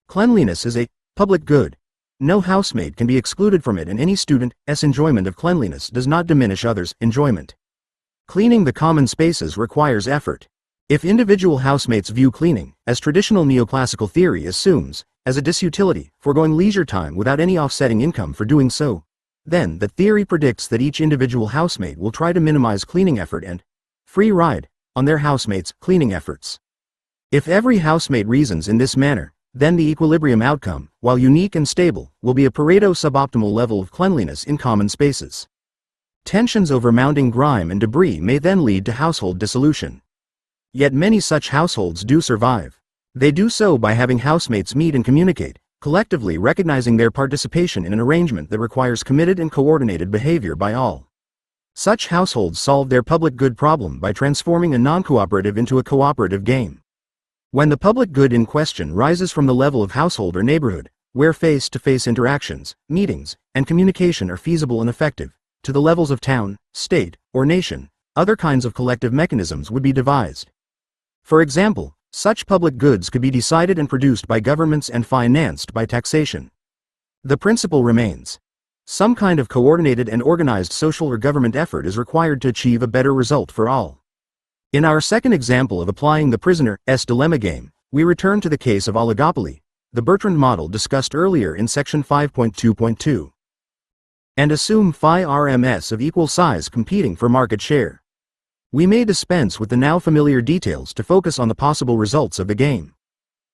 Cleanliness is a public good. No housemate can be excluded from it, and any student's enjoyment of cleanliness does not diminish others' enjoyment. Cleaning the common spaces requires effort. If individual housemates view cleaning, as traditional neoclassical theory assumes, as a disutility, foregoing leisure time without any offsetting income for doing so, then the theory predicts that each individual housemate will try to minimize cleaning effort and free ride on their housemates' cleaning efforts. If every housemate reasons in this manner, then the equilibrium outcome, while unique and stable, will be a Pareto suboptimal level of cleanliness in common spaces. Tensions over mounting grime and debris may then lead to household dissolution. Yet many such households do survive. They do so by having housemates meet and communicate, collectively recognizing their participation in an arrangement that requires committed and coordinated behavior by all. Such households solve their public good problem by transforming a non-cooperative into a cooperative game. When the public good in question rises from the level of household or neighborhood, where face-to-face interactions, meetings, and communication are feasible and effective, to the levels of town, state, or nation, other kinds of collective mechanisms would be devised. For example, such public goods could be decided and produced by governments and financed by taxation. The principle remains. Some kind of coordinated and organized social or government effort is required to achieve a better result for all. In our second example of applying the prisoner's dilemma game, we return to the case of oligopoly, the Bertrand model discussed earlier in section 5.2.2. And assume phi-RMS of equal size competing for market share. We may dispense with the now familiar details to focus on the possible results of the game.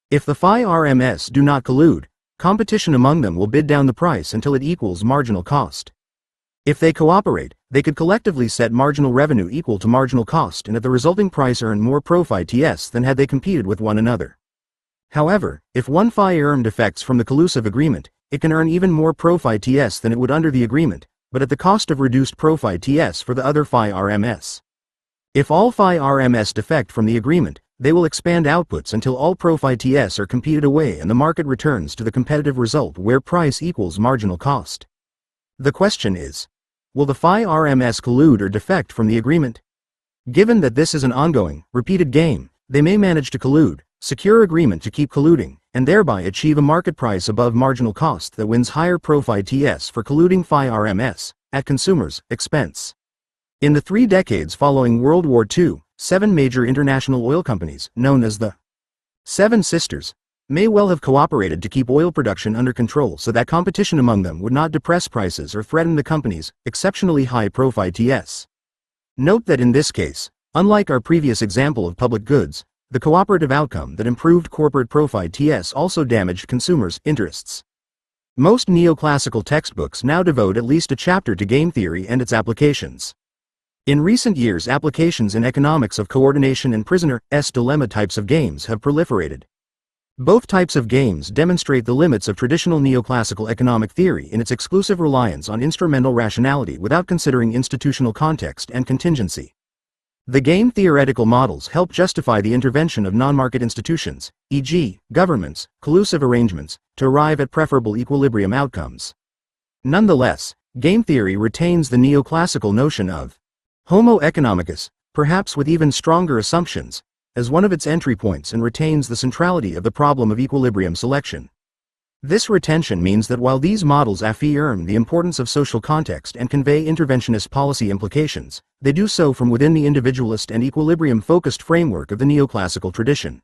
If the phi-RMS do not collude, competition among them will bid down the price until it equals marginal cost. If they cooperate, they could collectively set marginal revenue equal to marginal cost and at the resulting price earn more profits than had they competed with one another. However, if one phi earned defects from the collusive agreement, it can earn even more profits than it would under the agreement, but at the cost of reduced profits for the other phi-RMS. If all phi-RMS defect from the agreement, they will expand outputs until all profits are competed away and the market returns to the competitive result where price equals marginal cost. The question is, will the phi-RMS collude or defect from the agreement? Given that this is an ongoing, repeated game, they may manage to collude, secure agreement to keep colluding, and thereby achieve a market price above marginal cost that wins higher profits for colluding phi-RMS, at consumers' expense. In the 3 decades following World War II, 7 major international oil companies, known as the Seven Sisters, may well have cooperated to keep oil production under control so that competition among them would not depress prices or threaten the company's exceptionally high profits. Note that in this case, unlike our previous example of public goods, the cooperative outcome that improved corporate profits also damaged consumers' interests. Most neoclassical textbooks now devote at least a chapter to game theory and its applications. In recent years, applications in economics of coordination and prisoner's dilemma types of games have proliferated. Both types of games demonstrate the limits of traditional neoclassical economic theory in its exclusive reliance on instrumental rationality without considering institutional context and contingency. The game theoretical models help justify the intervention of non-market institutions, e.g., governments, collusive arrangements, to arrive at preferable equilibrium outcomes. Nonetheless, game theory retains the neoclassical notion of Homo economicus, perhaps with even stronger assumptions, as one of its entry points and retains the centrality of the problem of equilibrium selection. This retention means that while these models affirm the importance of social context and convey interventionist policy implications, they do so from within the individualist and equilibrium-focused framework of the neoclassical tradition.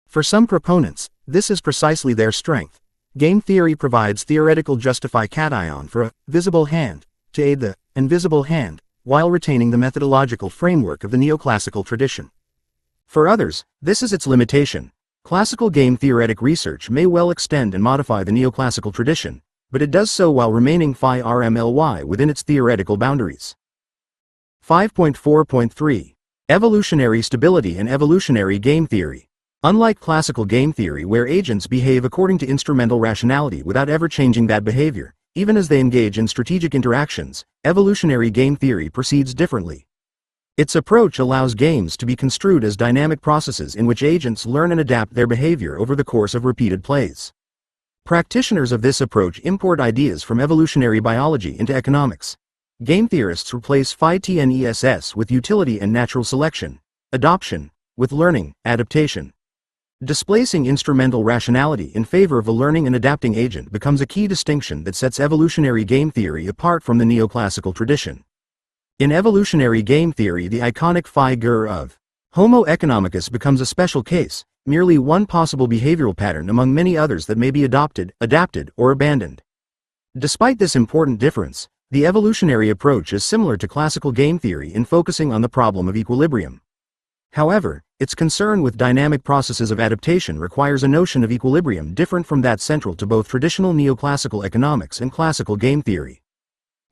For some proponents, this is precisely their strength. Game theory provides theoretical justify-cation for a visible hand to aid the invisible hand, while retaining the methodological framework of the neoclassical tradition. For others, this is its limitation. Classical game theoretic research may well extend and modify the neoclassical tradition, but it does so while remaining phi RMLY within its theoretical boundaries. 5.4.3. Evolutionary stability and evolutionary game theory. Unlike classical game theory where agents behave according to instrumental rationality without ever changing that behavior, even as they engage in strategic interactions, evolutionary game theory proceeds differently. Its approach allows games to be construed as dynamic processes in which agents learn and adapt their behavior over the course of repeated plays. Practitioners of this approach import ideas from evolutionary biology into economics. Game theorists replace phi-TNESS with utility and natural selection, adoption, with learning, adaptation. Displacing instrumental rationality in favor of a learning and adapting agent becomes a key distinction that sets evolutionary game theory apart from the neoclassical tradition. In evolutionary game theory, the iconic phi-ger of Homo economicus becomes a special case, merely one possible behavioral pattern among many others that may be adopted, adapted, or abandoned. Despite this important difference, the evolutionary approach is similar to classical game theory in focusing on the problem of equilibrium. However, its concern with dynamic processes of adaptation requires a notion of equilibrium different from that central to both traditional neoclassical economics and classical game theory.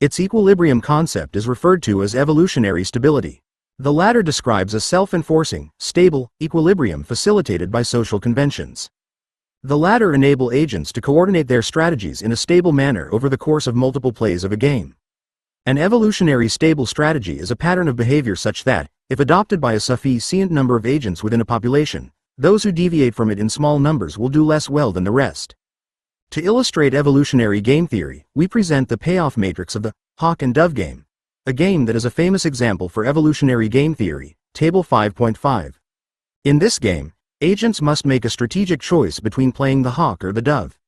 Its equilibrium concept is referred to as evolutionary stability. The latter describes a self-enforcing, stable, equilibrium facilitated by social conventions. The latter enable agents to coordinate their strategies in a stable manner over the course of multiple plays of a game. An evolutionary stable strategy is a pattern of behavior such that, if adopted by a sufficient number of agents within a population, those who deviate from it in small numbers will do less well than the rest. To illustrate evolutionary game theory, we present the payoff matrix of the hawk and dove game, a game that is a famous example for evolutionary game theory, Table 5.5. In this game, agents must make a strategic choice between playing the hawk or the dove.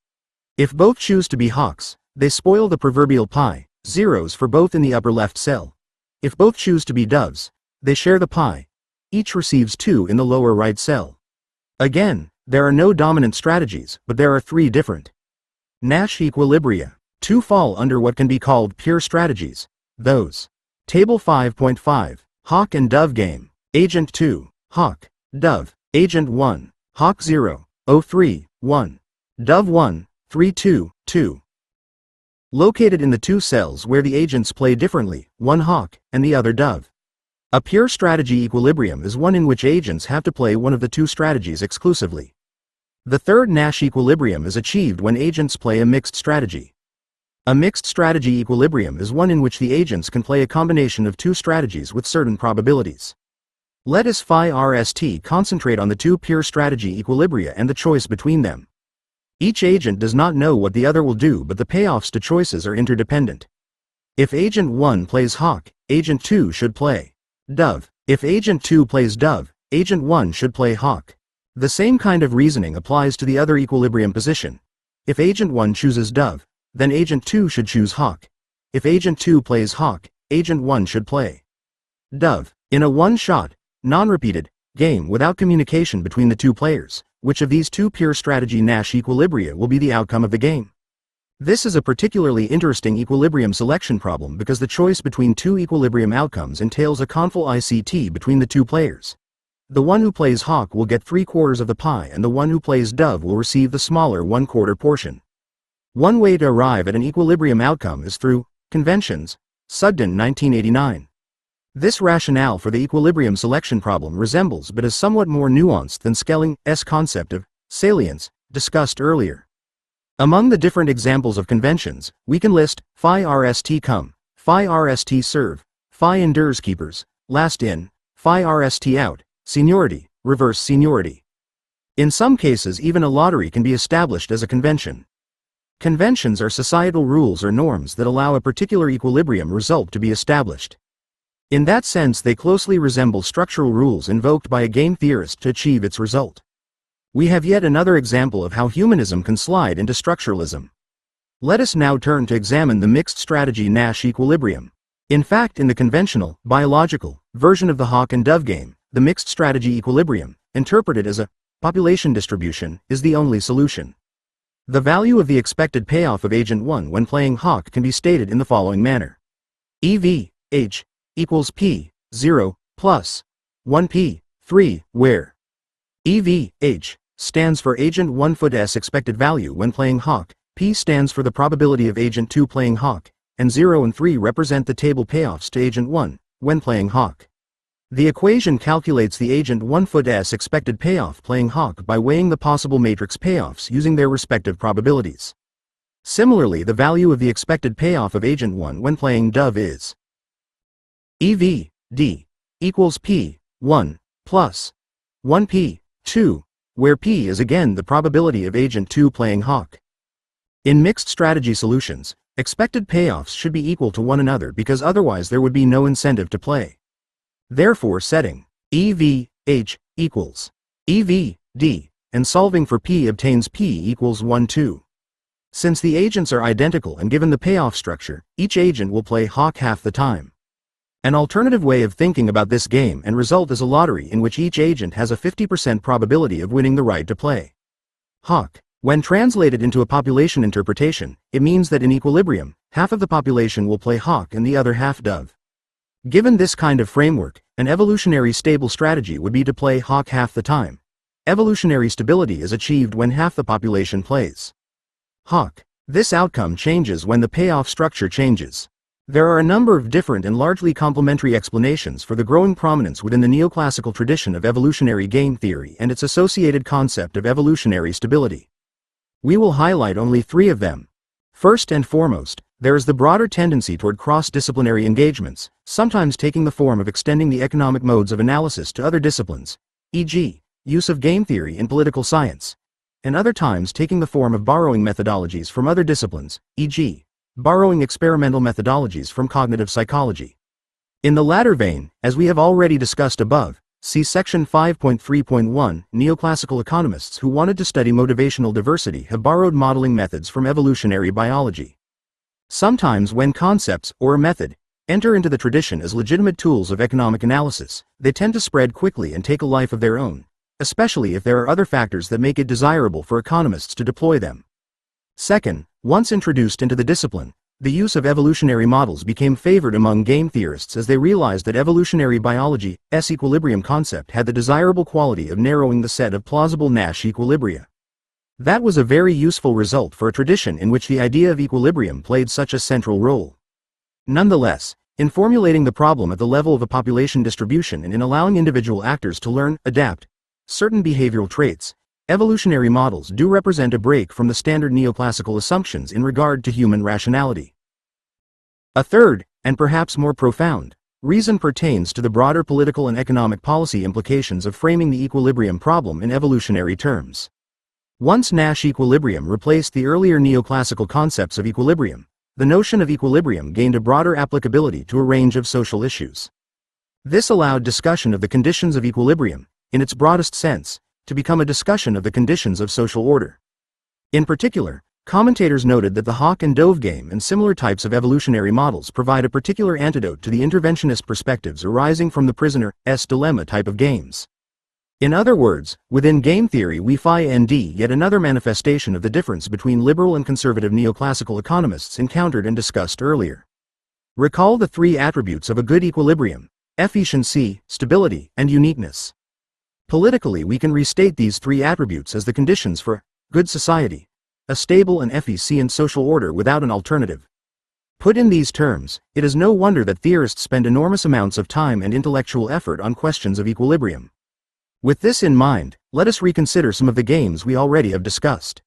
If both choose to be hawks, they spoil the proverbial pie, zeros for both in the upper left cell. If both choose to be doves, they share the pie. Each receives 2 in the lower right cell. Again, there are no dominant strategies, but there are 3 different Nash equilibria. 2 fall under what can be called pure strategies. Those. Table 5.5. Hawk and dove game. Agent 2. Hawk. Dove. Agent 1. Hawk 0. 03. 1. Dove 1. 3 2. 2. Located in the 2 cells where the agents play differently, one hawk, and the other dove. A pure strategy equilibrium is one in which agents have to play one of the 2 strategies exclusively. The third Nash equilibrium is achieved when agents play a mixed strategy. A mixed strategy equilibrium is one in which the agents can play a combination of 2 strategies with certain probabilities. Let us phi RST concentrate on the 2 pure strategy equilibria and the choice between them. Each agent does not know what the other will do, but the payoffs to choices are interdependent. If Agent 1 plays hawk, Agent 2 should play dove. If Agent 2 plays dove, Agent 1 should play hawk. The same kind of reasoning applies to the other equilibrium position. If Agent 1 chooses dove, then Agent 2 should choose hawk. If Agent 2 plays hawk, Agent 1 should play dove. In a one-shot, non-repeated game without communication between the 2 players, which of these 2 pure strategy Nash equilibria will be the outcome of the game? This is a particularly interesting equilibrium selection problem because the choice between 2 equilibrium outcomes entails a confocal ICT between the 2 players. The one who plays hawk will get 3/4 of the pie and the one who plays dove will receive the smaller 1/4 portion. One way to arrive at an equilibrium outcome is through conventions. Sugden 1989. This rationale for the equilibrium selection problem resembles but is somewhat more nuanced than Skelling's concept of salience, discussed earlier. Among the different examples of conventions, we can list phi RST come, phi RST serve, phi endures keepers, last in, phi RST out, seniority, reverse seniority. In some cases even a lottery can be established as a convention. Conventions are societal rules or norms that allow a particular equilibrium result to be established. In that sense they closely resemble structural rules invoked by a game theorist to achieve its result. We have yet another example of how humanism can slide into structuralism. Let us now turn to examine the mixed strategy Nash equilibrium. In fact, in the conventional, biological, version of the hawk and dove game, the mixed strategy equilibrium, interpreted as a population distribution, is the only solution. The value of the expected payoff of agent 1 when playing hawk can be stated in the following manner. EV, H, equals P, 0, plus 1P, 3, where EV, H, stands for agent 1 foot's expected value when playing hawk, P stands for the probability of agent 2 playing hawk, and 0 and 3 represent the table payoffs to agent 1, when playing hawk. The equation calculates the agent 1 foot's expected payoff playing hawk by weighing the possible matrix payoffs using their respective probabilities. Similarly, the value of the expected payoff of agent 1 when playing dove is EV, D, equals P, 1, plus 1P, 2, where P is again the probability of agent 2 playing hawk. In mixed strategy solutions, expected payoffs should be equal to one another because otherwise there would be no incentive to play. Therefore, setting EV, H, equals EV, D, and solving for P obtains P equals 1, 2. Since the agents are identical and given the payoff structure, each agent will play hawk half the time. An alternative way of thinking about this game and result is a lottery in which each agent has a 50% probability of winning the right to play hawk. When translated into a population interpretation, it means that in equilibrium, half of the population will play hawk and the other half dove. Given this kind of framework, an evolutionary stable strategy would be to play hawk half the time. Evolutionary stability is achieved when half the population plays hawk. This outcome changes when the payoff structure changes. There are a number of different and largely complementary explanations for the growing prominence within the neoclassical tradition of evolutionary game theory and its associated concept of evolutionary stability. We will highlight only 3 of them. First and foremost, there is the broader tendency toward cross-disciplinary engagements, sometimes taking the form of extending the economic modes of analysis to other disciplines, e.g., use of game theory in political science, and other times taking the form of borrowing methodologies from other disciplines, e.g., borrowing experimental methodologies from cognitive psychology. In the latter vein, as we have already discussed above, see section 5.3.1, neoclassical economists who wanted to study motivational diversity have borrowed modeling methods from evolutionary biology. Sometimes when concepts, or a method, enter into the tradition as legitimate tools of economic analysis, they tend to spread quickly and take a life of their own, especially if there are other factors that make it desirable for economists to deploy them. Second, once introduced into the discipline, the use of evolutionary models became favored among game theorists as they realized that evolutionary biology's equilibrium concept had the desirable quality of narrowing the set of plausible Nash equilibria. That was a very useful result for a tradition in which the idea of equilibrium played such a central role. Nonetheless, in formulating the problem at the level of a population distribution and in allowing individual actors to learn, adapt, certain behavioral traits, evolutionary models do represent a break from the standard neoclassical assumptions in regard to human rationality. A third, and perhaps more profound, reason pertains to the broader political and economic policy implications of framing the equilibrium problem in evolutionary terms. Once Nash equilibrium replaced the earlier neoclassical concepts of equilibrium, the notion of equilibrium gained a broader applicability to a range of social issues. This allowed discussion of the conditions of equilibrium, in its broadest sense, to become a discussion of the conditions of social order. In particular, commentators noted that the hawk and dove game and similar types of evolutionary models provide a particular antidote to the interventionist perspectives arising from the prisoner's dilemma type of games. In other words, within game theory we find yet another manifestation of the difference between liberal and conservative neoclassical economists encountered and discussed earlier. Recall the 3 attributes of a good equilibrium: efficiency, stability, and uniqueness. Politically, we can restate these 3 attributes as the conditions for good society, a stable and efficient social order without an alternative. Put in these terms, it is no wonder that theorists spend enormous amounts of time and intellectual effort on questions of equilibrium. With this in mind, let us reconsider some of the games we already have discussed.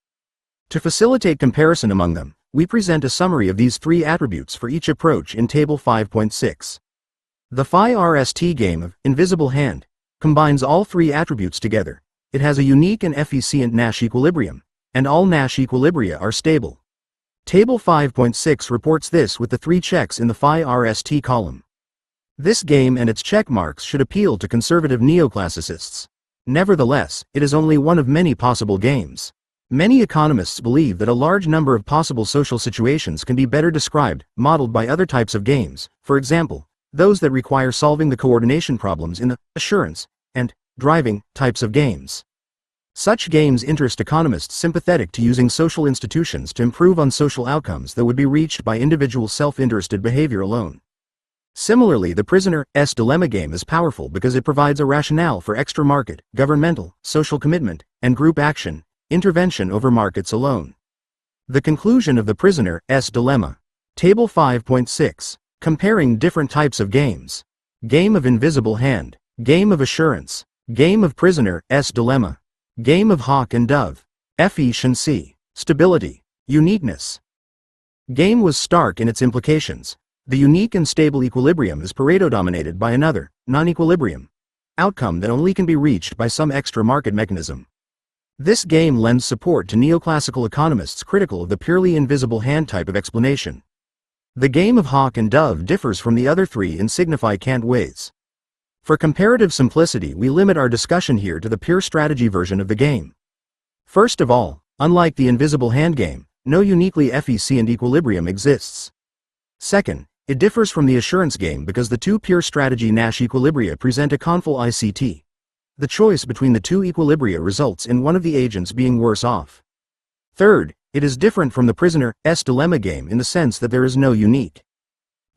To facilitate comparison among them, we present a summary of these 3 attributes for each approach in Table 5.6. The Phi-RST game of Invisible Hand combines all 3 attributes together. It has a unique and efficient Nash equilibrium, and all Nash equilibria are stable. Table 5.6 reports this with the 3 checks in the Phi-RST column. This game and its check marks should appeal to conservative neoclassicists. Nevertheless, it is only one of many possible games. Many economists believe that a large number of possible social situations can be better described, modeled by other types of games, for example, those that require solving the coordination problems in the assurance and driving types of games. Such games interest economists sympathetic to using social institutions to improve on social outcomes that would be reached by individual self-interested behavior alone. Similarly, the prisoner's dilemma game is powerful because it provides a rationale for extra-market, governmental, social commitment, and group action, intervention over markets alone. The conclusion of the prisoner's dilemma. Table 5.6. Comparing different types of games. Game of invisible hand. Game of assurance. Game of prisoner's dilemma. Game of hawk and dove. Efficiency. Stability. Uniqueness. Game was stark in its implications. The unique and stable equilibrium is Pareto-dominated by another, non-equilibrium outcome that only can be reached by some extra market mechanism. This game lends support to neoclassical economists critical of the purely invisible hand type of explanation. The game of hawk and dove differs from the other three in significant ways. For comparative simplicity, we limit our discussion here to the pure strategy version of the game. First of all, unlike the invisible hand game, no uniquely efficient equilibrium exists. Second, it differs from the assurance game because the two pure strategy Nash equilibria present a conful ICT. The choice between the two equilibria results in one of the agents being worse off. Third, it is different from the prisoner's dilemma game in the sense that there is no unique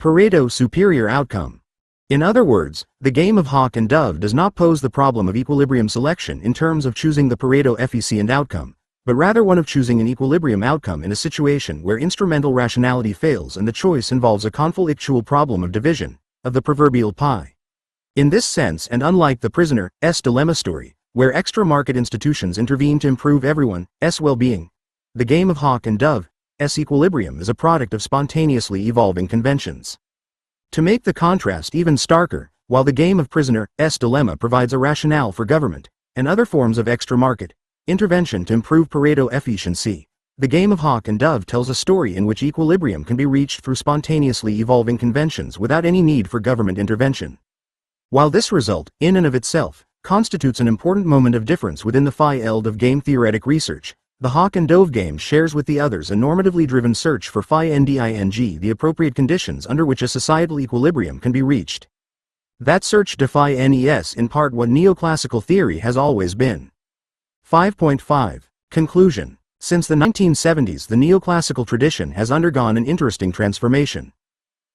Pareto superior outcome. In other words, the game of hawk and dove does not pose the problem of equilibrium selection in terms of choosing the Pareto efficient outcome, but rather one of choosing an equilibrium outcome in a situation where instrumental rationality fails and the choice involves a conflictual problem of division, of the proverbial pie. In this sense, and unlike the prisoner's dilemma story, where extra market institutions intervene to improve everyone's well-being, the game of hawk and dove's equilibrium is a product of spontaneously evolving conventions. To make the contrast even starker, while the game of prisoner's dilemma provides a rationale for government and other forms of extra market intervention to improve Pareto efficiency, the game of hawk and dove tells a story in which equilibrium can be reached through spontaneously evolving conventions without any need for government intervention. While this result, in and of itself, constitutes an important moment of difference within the field of game theoretic research, the hawk and dove game shares with the others a normatively driven search for the appropriate conditions under which a societal equilibrium can be reached. That search defines in part what neoclassical theory has always been. 5.5. Conclusion. Since the 1970s, the neoclassical tradition has undergone an interesting transformation.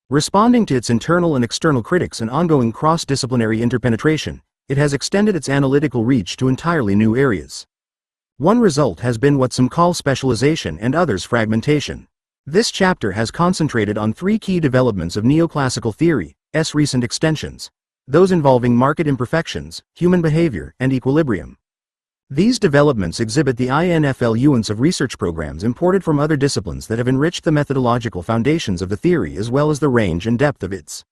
Responding to its internal and external critics and ongoing cross-disciplinary interpenetration, it has extended its analytical reach to entirely new areas. One result has been what some call specialization and others fragmentation. This chapter has concentrated on three key developments of neoclassical theory's recent extensions, those involving market imperfections, human behavior, and equilibrium. These developments exhibit the influence of research programs imported from other disciplines that have enriched the methodological foundations of the theory as well as the range and depth of its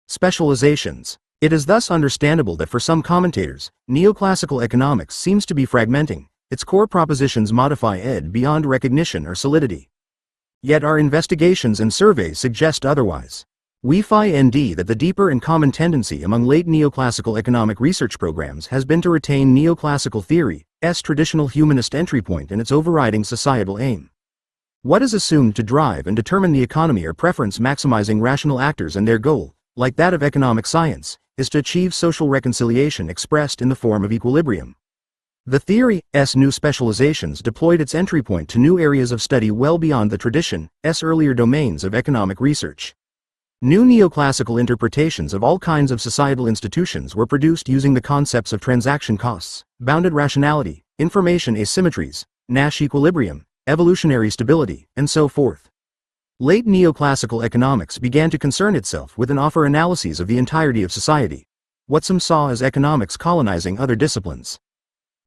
specializations. It is thus understandable that for some commentators, neoclassical economics seems to be fragmenting, its core propositions modify beyond recognition or solidity. Yet our investigations and surveys suggest otherwise. We find that the deeper and common tendency among late neoclassical economic research programs has been to retain neoclassical theory's traditional humanist entry point and its overriding societal aim. What is assumed to drive and determine the economy are preference-maximizing rational actors, and their goal, like that of economic science, is to achieve social reconciliation expressed in the form of equilibrium. The theory's new specializations deployed its entry point to new areas of study well beyond the tradition's earlier domains of economic research. New neoclassical interpretations of all kinds of societal institutions were produced using the concepts of transaction costs, bounded rationality, information asymmetries, Nash equilibrium, evolutionary stability, and so forth. Late neoclassical economics began to concern itself with and offer analyses of the entirety of society, what some saw as economics colonizing other disciplines.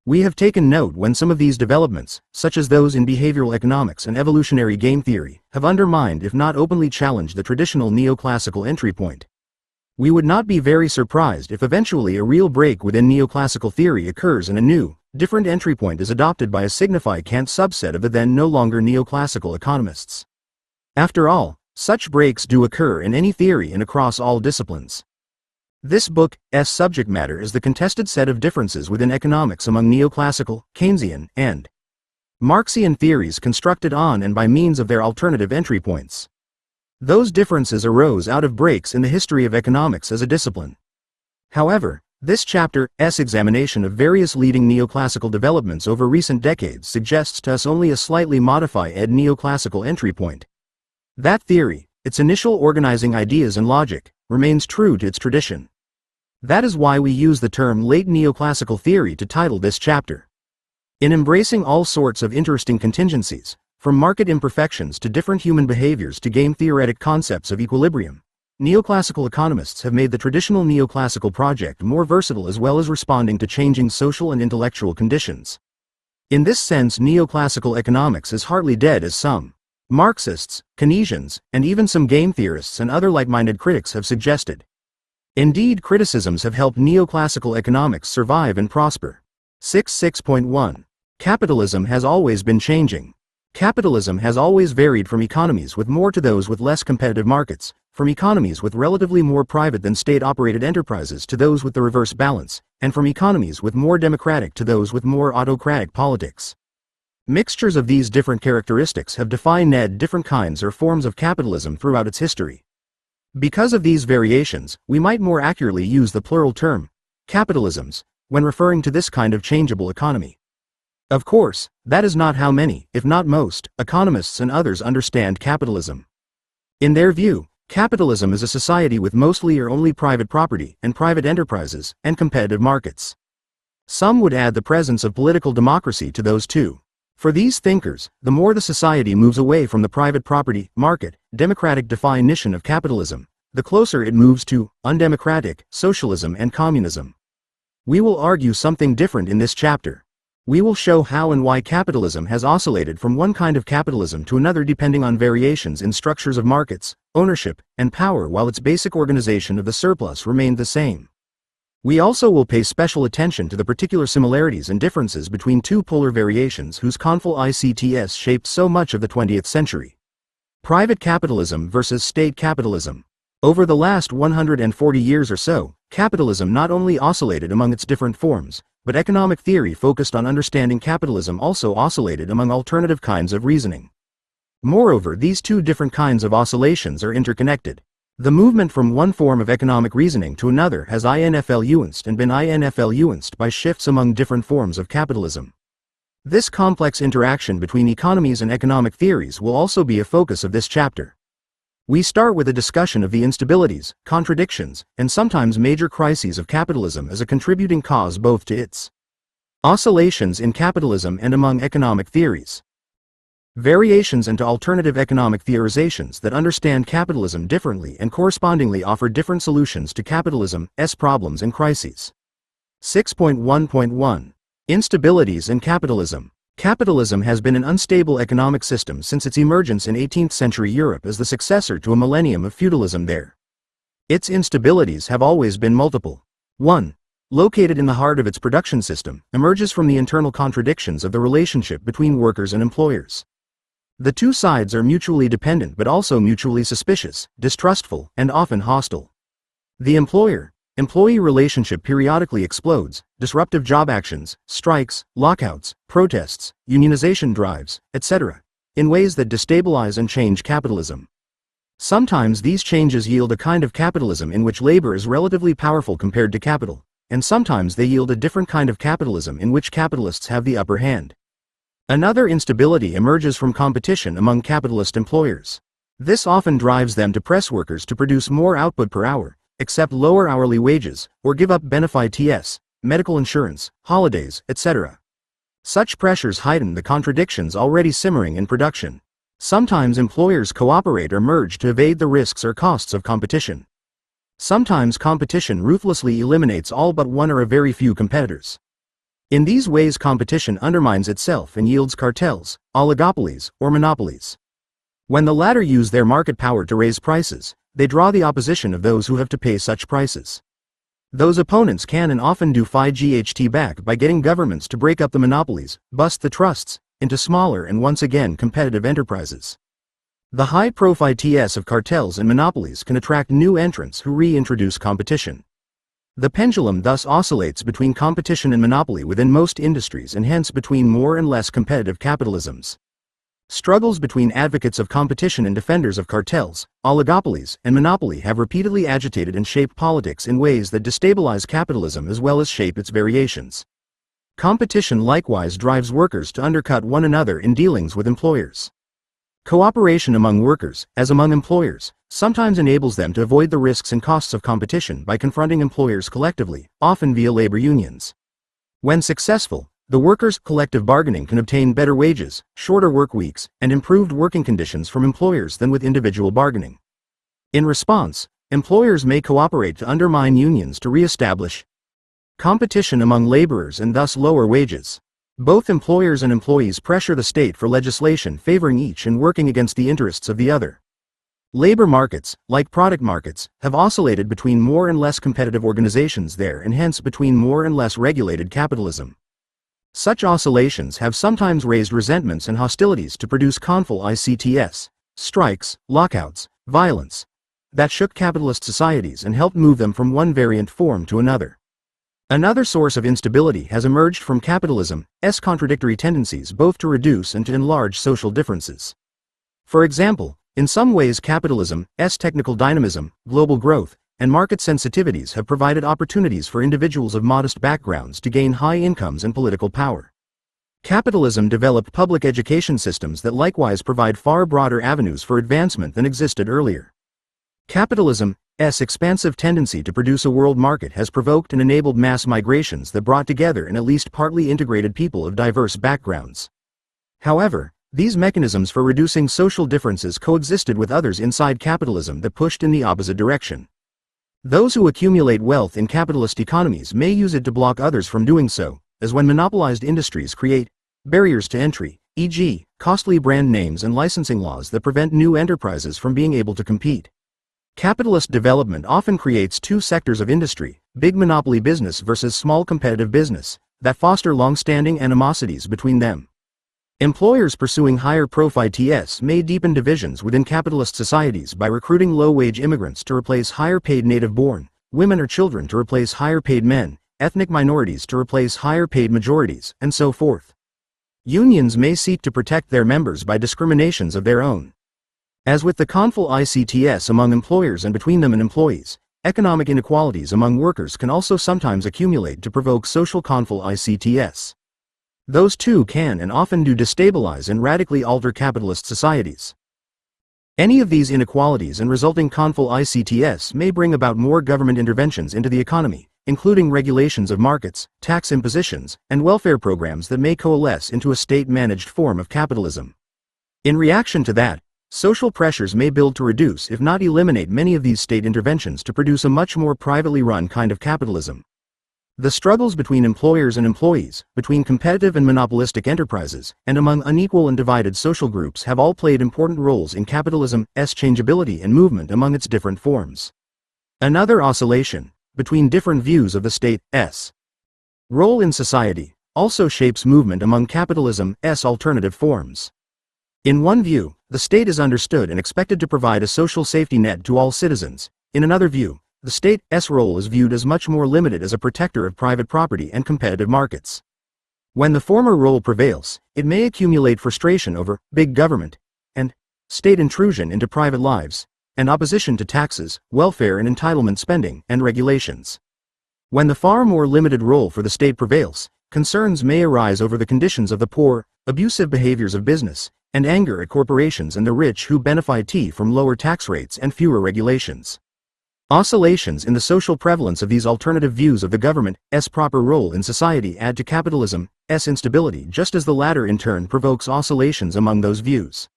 We have taken note when some of these developments, such as those in behavioral economics and evolutionary game theory, have undermined if not openly challenged the traditional neoclassical entry point. We would not be very surprised if eventually a real break within neoclassical theory occurs and a new, different entry point is adopted by a significant subset of the then no longer neoclassical economists. After all, such breaks do occur in any theory and across all disciplines. This book's subject matter is the contested set of differences within economics among neoclassical, Keynesian, and Marxian theories constructed on and by means of their alternative entry points. Those differences arose out of breaks in the history of economics as a discipline. However, this chapter's examination of various leading neoclassical developments over recent decades suggests to us only a slightly modified neoclassical entry point. That theory, its initial organizing ideas and logic, remains true to its tradition. That is why we use the term late neoclassical theory to title this chapter. In embracing all sorts of interesting contingencies, from market imperfections to different human behaviors to game-theoretic concepts of equilibrium, neoclassical economists have made the traditional neoclassical project more versatile as well as responding to changing social and intellectual conditions. In this sense, neoclassical economics is hardly dead as some Marxists, Keynesians, and even some game theorists and other like-minded critics have suggested. Indeed, criticisms have helped neoclassical economics survive and prosper. 6.1. Capitalism has always been changing. Capitalism has always varied from economies with more to those with less competitive markets, from economies with relatively more private than state-operated enterprises to those with the reverse balance, and from economies with more democratic to those with more autocratic politics. Mixtures of these different characteristics have defined different kinds or forms of capitalism throughout its history. Because of these variations, we might more accurately use the plural term, capitalisms, when referring to this kind of changeable economy. Of course, that is not how many, if not most, economists and others understand capitalism. In their view, capitalism is a society with mostly or only private property and private enterprises and competitive markets. Some would add the presence of political democracy to those two. For these thinkers, the more the society moves away from the private property, market, democratic definition of capitalism, the closer it moves to undemocratic socialism and communism. We will argue something different in this chapter. We will show how and why capitalism has oscillated from one kind of capitalism to another depending on variations in structures of markets, ownership, and power, while its basic organization of the surplus remained the same. We also will pay special attention to the particular similarities and differences between two polar variations whose conflicts shaped so much of the 20th century. Private capitalism versus state capitalism. Over the last 140 years or so, capitalism not only oscillated among its different forms, but economic theory focused on understanding capitalism also oscillated among alternative kinds of reasoning. Moreover, these two different kinds of oscillations are interconnected. The movement from one form of economic reasoning to another has influenced and been influenced by shifts among different forms of capitalism. This complex interaction between economies and economic theories will also be a focus of this chapter. We start with a discussion of the instabilities, contradictions, and sometimes major crises of capitalism as a contributing cause both to its oscillations in capitalism and among economic theories. Variations into alternative economic theorizations that understand capitalism differently and correspondingly offer different solutions to capitalism's problems and crises. 6.1.1. Instabilities in capitalism. Capitalism has been an unstable economic system since its emergence in 18th century Europe as the successor to a millennium of feudalism there. Its instabilities have always been multiple. 1. Located in the heart of its production system, emerges from the internal contradictions of the relationship between workers and employers. The two sides are mutually dependent but also mutually suspicious, distrustful, and often hostile. The employer-employee relationship periodically explodes, disruptive job actions, strikes, lockouts, protests, unionization drives, etc., in ways that destabilize and change capitalism. Sometimes these changes yield a kind of capitalism in which labor is relatively powerful compared to capital, and sometimes they yield a different kind of capitalism in which capitalists have the upper hand. Another instability emerges from competition among capitalist employers. This often drives them to press workers to produce more output per hour, accept lower hourly wages, or give up benefits, medical insurance, holidays, etc. Such pressures heighten the contradictions already simmering in production. Sometimes employers cooperate or merge to evade the risks or costs of competition. Sometimes competition ruthlessly eliminates all but one or a very few competitors. In these ways, competition undermines itself and yields cartels, oligopolies, or monopolies. When the latter use their market power to raise prices, they draw the opposition of those who have to pay such prices. Those opponents can and often do fight back by getting governments to break up the monopolies, bust the trusts, into smaller and once again competitive enterprises. The high profile of cartels and monopolies can attract new entrants who reintroduce competition. The pendulum thus oscillates between competition and monopoly within most industries and hence between more and less competitive capitalisms. Struggles between advocates of competition and defenders of cartels, oligopolies, and monopoly have repeatedly agitated and shaped politics in ways that destabilize capitalism as well as shape its variations. Competition likewise drives workers to undercut one another in dealings with employers. Cooperation among workers, as among employers, sometimes enables them to avoid the risks and costs of competition by confronting employers collectively, often via labor unions. When successful, the workers' collective bargaining can obtain better wages, shorter work weeks, and improved working conditions from employers than with individual bargaining. In response, employers may cooperate to undermine unions to re-establish competition among laborers and thus lower wages. Both employers and employees pressure the state for legislation favoring each and working against the interests of the other. Labor markets, like product markets, have oscillated between more and less competitive organizations there and hence between more and less regulated capitalism. Such oscillations have sometimes raised resentments and hostilities to produce conflicts, strikes, lockouts, violence, that shook capitalist societies and helped move them from one variant form to another. Another source of instability has emerged from capitalism's contradictory tendencies both to reduce and to enlarge social differences. For example, in some ways capitalism's technical dynamism, global growth, and market sensitivities have provided opportunities for individuals of modest backgrounds to gain high incomes and political power. Capitalism developed public education systems that likewise provide far broader avenues for advancement than existed earlier. Capitalism's expansive tendency to produce a world market has provoked and enabled mass migrations that brought together an at least partly integrated people of diverse backgrounds. However, these mechanisms for reducing social differences coexisted with others inside capitalism that pushed in the opposite direction. Those who accumulate wealth in capitalist economies may use it to block others from doing so, as when monopolized industries create barriers to entry, e.g., costly brand names and licensing laws that prevent new enterprises from being able to compete. Capitalist development often creates two sectors of industry, big monopoly business versus small competitive business, that foster long-standing animosities between them. Employers pursuing higher profits may deepen divisions within capitalist societies by recruiting low-wage immigrants to replace higher-paid native-born, women or children to replace higher-paid men, ethnic minorities to replace higher-paid majorities, and so forth. Unions may seek to protect their members by discriminations of their own. As with the conflicts among employers and between them and employees, economic inequalities among workers can also sometimes accumulate to provoke social conflicts. Those too can and often do destabilize and radically alter capitalist societies. Any of these inequalities and resulting conflicts may bring about more government interventions into the economy, including regulations of markets, tax impositions, and welfare programs that may coalesce into a state-managed form of capitalism. In reaction to that, social pressures may build to reduce if not eliminate many of these state interventions to produce a much more privately run kind of capitalism. The struggles between employers and employees, between competitive and monopolistic enterprises, and among unequal and divided social groups have all played important roles in capitalism's changeability and movement among its different forms. Another oscillation, between different views of the state's role in society, also shapes movement among capitalism's alternative forms. In one view, the state is understood and expected to provide a social safety net to all citizens. In another view, the state's role is viewed as much more limited as a protector of private property and competitive markets. When the former role prevails, it may accumulate frustration over big government and state intrusion into private lives, and opposition to taxes, welfare and entitlement spending and regulations. When the far more limited role for the state prevails, concerns may arise over the conditions of the poor, abusive behaviors of business, and anger at corporations and the rich who benefit from lower tax rates and fewer regulations. Oscillations in the social prevalence of these alternative views of the government's proper role in society add to capitalism's instability just as the latter in turn provokes oscillations among those views.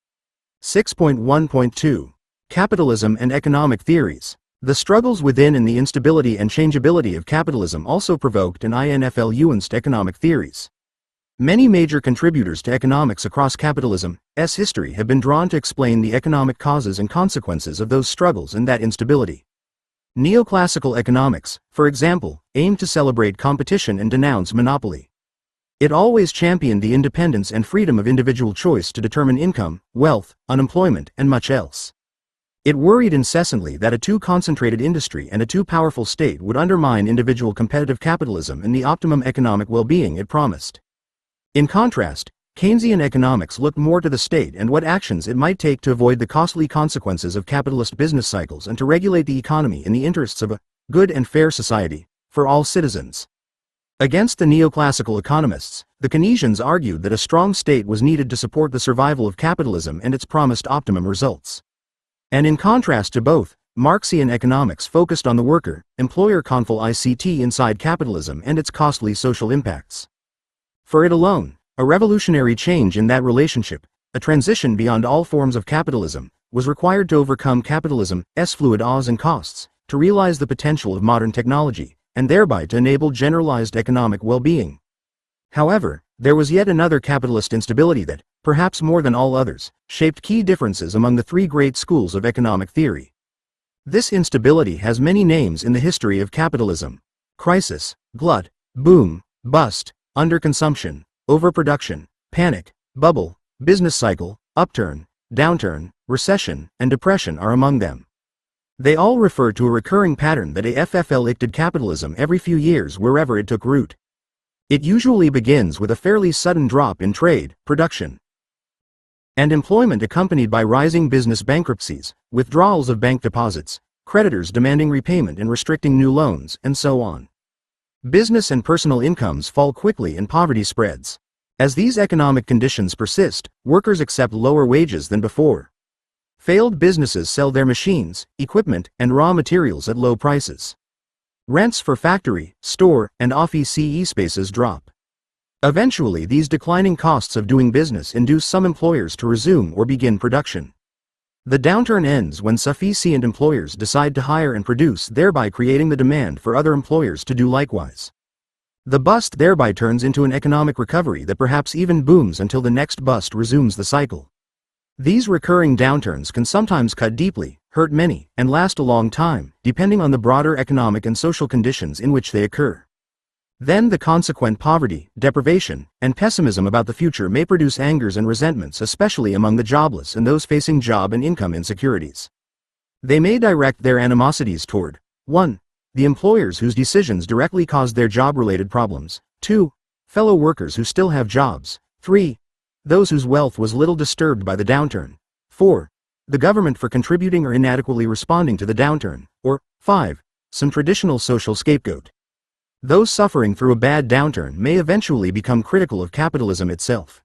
6.1.2 Capitalism and Economic Theories. The struggles within and the instability and changeability of capitalism also provoked and influenced economic theories. Many major contributors to economics across capitalism's history have been drawn to explain the economic causes and consequences of those struggles and that instability. Neoclassical economics, for example, aimed to celebrate competition and denounce monopoly. It always championed the independence and freedom of individual choice to determine income, wealth, unemployment, and much else. It worried incessantly that a too concentrated industry and a too powerful state would undermine individual competitive capitalism and the optimum economic well-being it promised. In contrast, Keynesian economics looked more to the state and what actions it might take to avoid the costly consequences of capitalist business cycles and to regulate the economy in the interests of a good and fair society for all citizens. Against the neoclassical economists, the Keynesians argued that a strong state was needed to support the survival of capitalism and its promised optimum results. And in contrast to both, Marxian economics focused on the worker-employer conflict inside capitalism and its costly social impacts. For it alone, a revolutionary change in that relationship, a transition beyond all forms of capitalism, was required to overcome capitalism's fluid laws and costs, to realize the potential of modern technology, and thereby to enable generalized economic well-being. However, there was yet another capitalist instability that, perhaps more than all others, shaped key differences among the three great schools of economic theory. This instability has many names in the history of capitalism: crisis, glut, boom, bust, underconsumption, overproduction, panic, bubble, business cycle, upturn, downturn, recession, and depression are among them. They all refer to a recurring pattern that afflicted capitalism every few years wherever it took root. It usually begins with a fairly sudden drop in trade, production, and employment accompanied by rising business bankruptcies, withdrawals of bank deposits, creditors demanding repayment and restricting new loans, and so on. Business and personal incomes fall quickly and poverty spreads. As these economic conditions persist, workers accept lower wages than before. Failed businesses sell their machines, equipment, and raw materials at low prices. Rents for factory, store, and office spaces drop. Eventually, these declining costs of doing business induce some employers to resume or begin production. The downturn ends when sufficient employers decide to hire and produce, thereby creating the demand for other employers to do likewise. The bust thereby turns into an economic recovery that perhaps even booms until the next bust resumes the cycle. These recurring downturns can sometimes cut deeply, hurt many, and last a long time, depending on the broader economic and social conditions in which they occur. Then the consequent poverty, deprivation, and pessimism about the future may produce angers and resentments, especially among the jobless and those facing job and income insecurities. They may direct their animosities toward 1. The employers whose decisions directly caused their job-related problems, 2. Fellow workers who still have jobs, 3. Those whose wealth was little disturbed by the downturn, 4. The government for contributing or inadequately responding to the downturn, or 5. Some traditional social scapegoat. Those suffering through a bad downturn may eventually become critical of capitalism itself.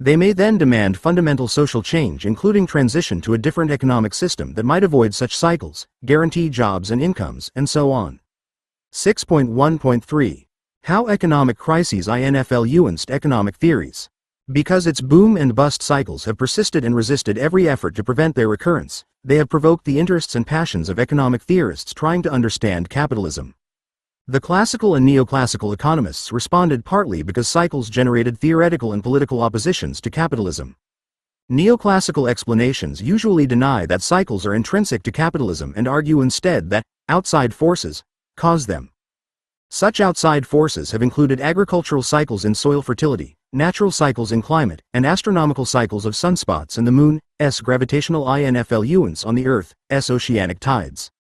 They may then demand fundamental social change, including transition to a different economic system that might avoid such cycles, guarantee jobs and incomes, and so on. 6.1.3. How economic crises influenced economic theories. Because its boom and bust cycles have persisted and resisted every effort to prevent their recurrence, they have provoked the interests and passions of economic theorists trying to understand capitalism. The classical and neoclassical economists responded partly because cycles generated theoretical and political oppositions to capitalism. Neoclassical explanations usually deny that cycles are intrinsic to capitalism and argue instead that outside forces cause them. Such outside forces have included agricultural cycles in soil fertility, natural cycles in climate, and astronomical cycles of sunspots and the moon's gravitational influence on the Earth's oceanic tides.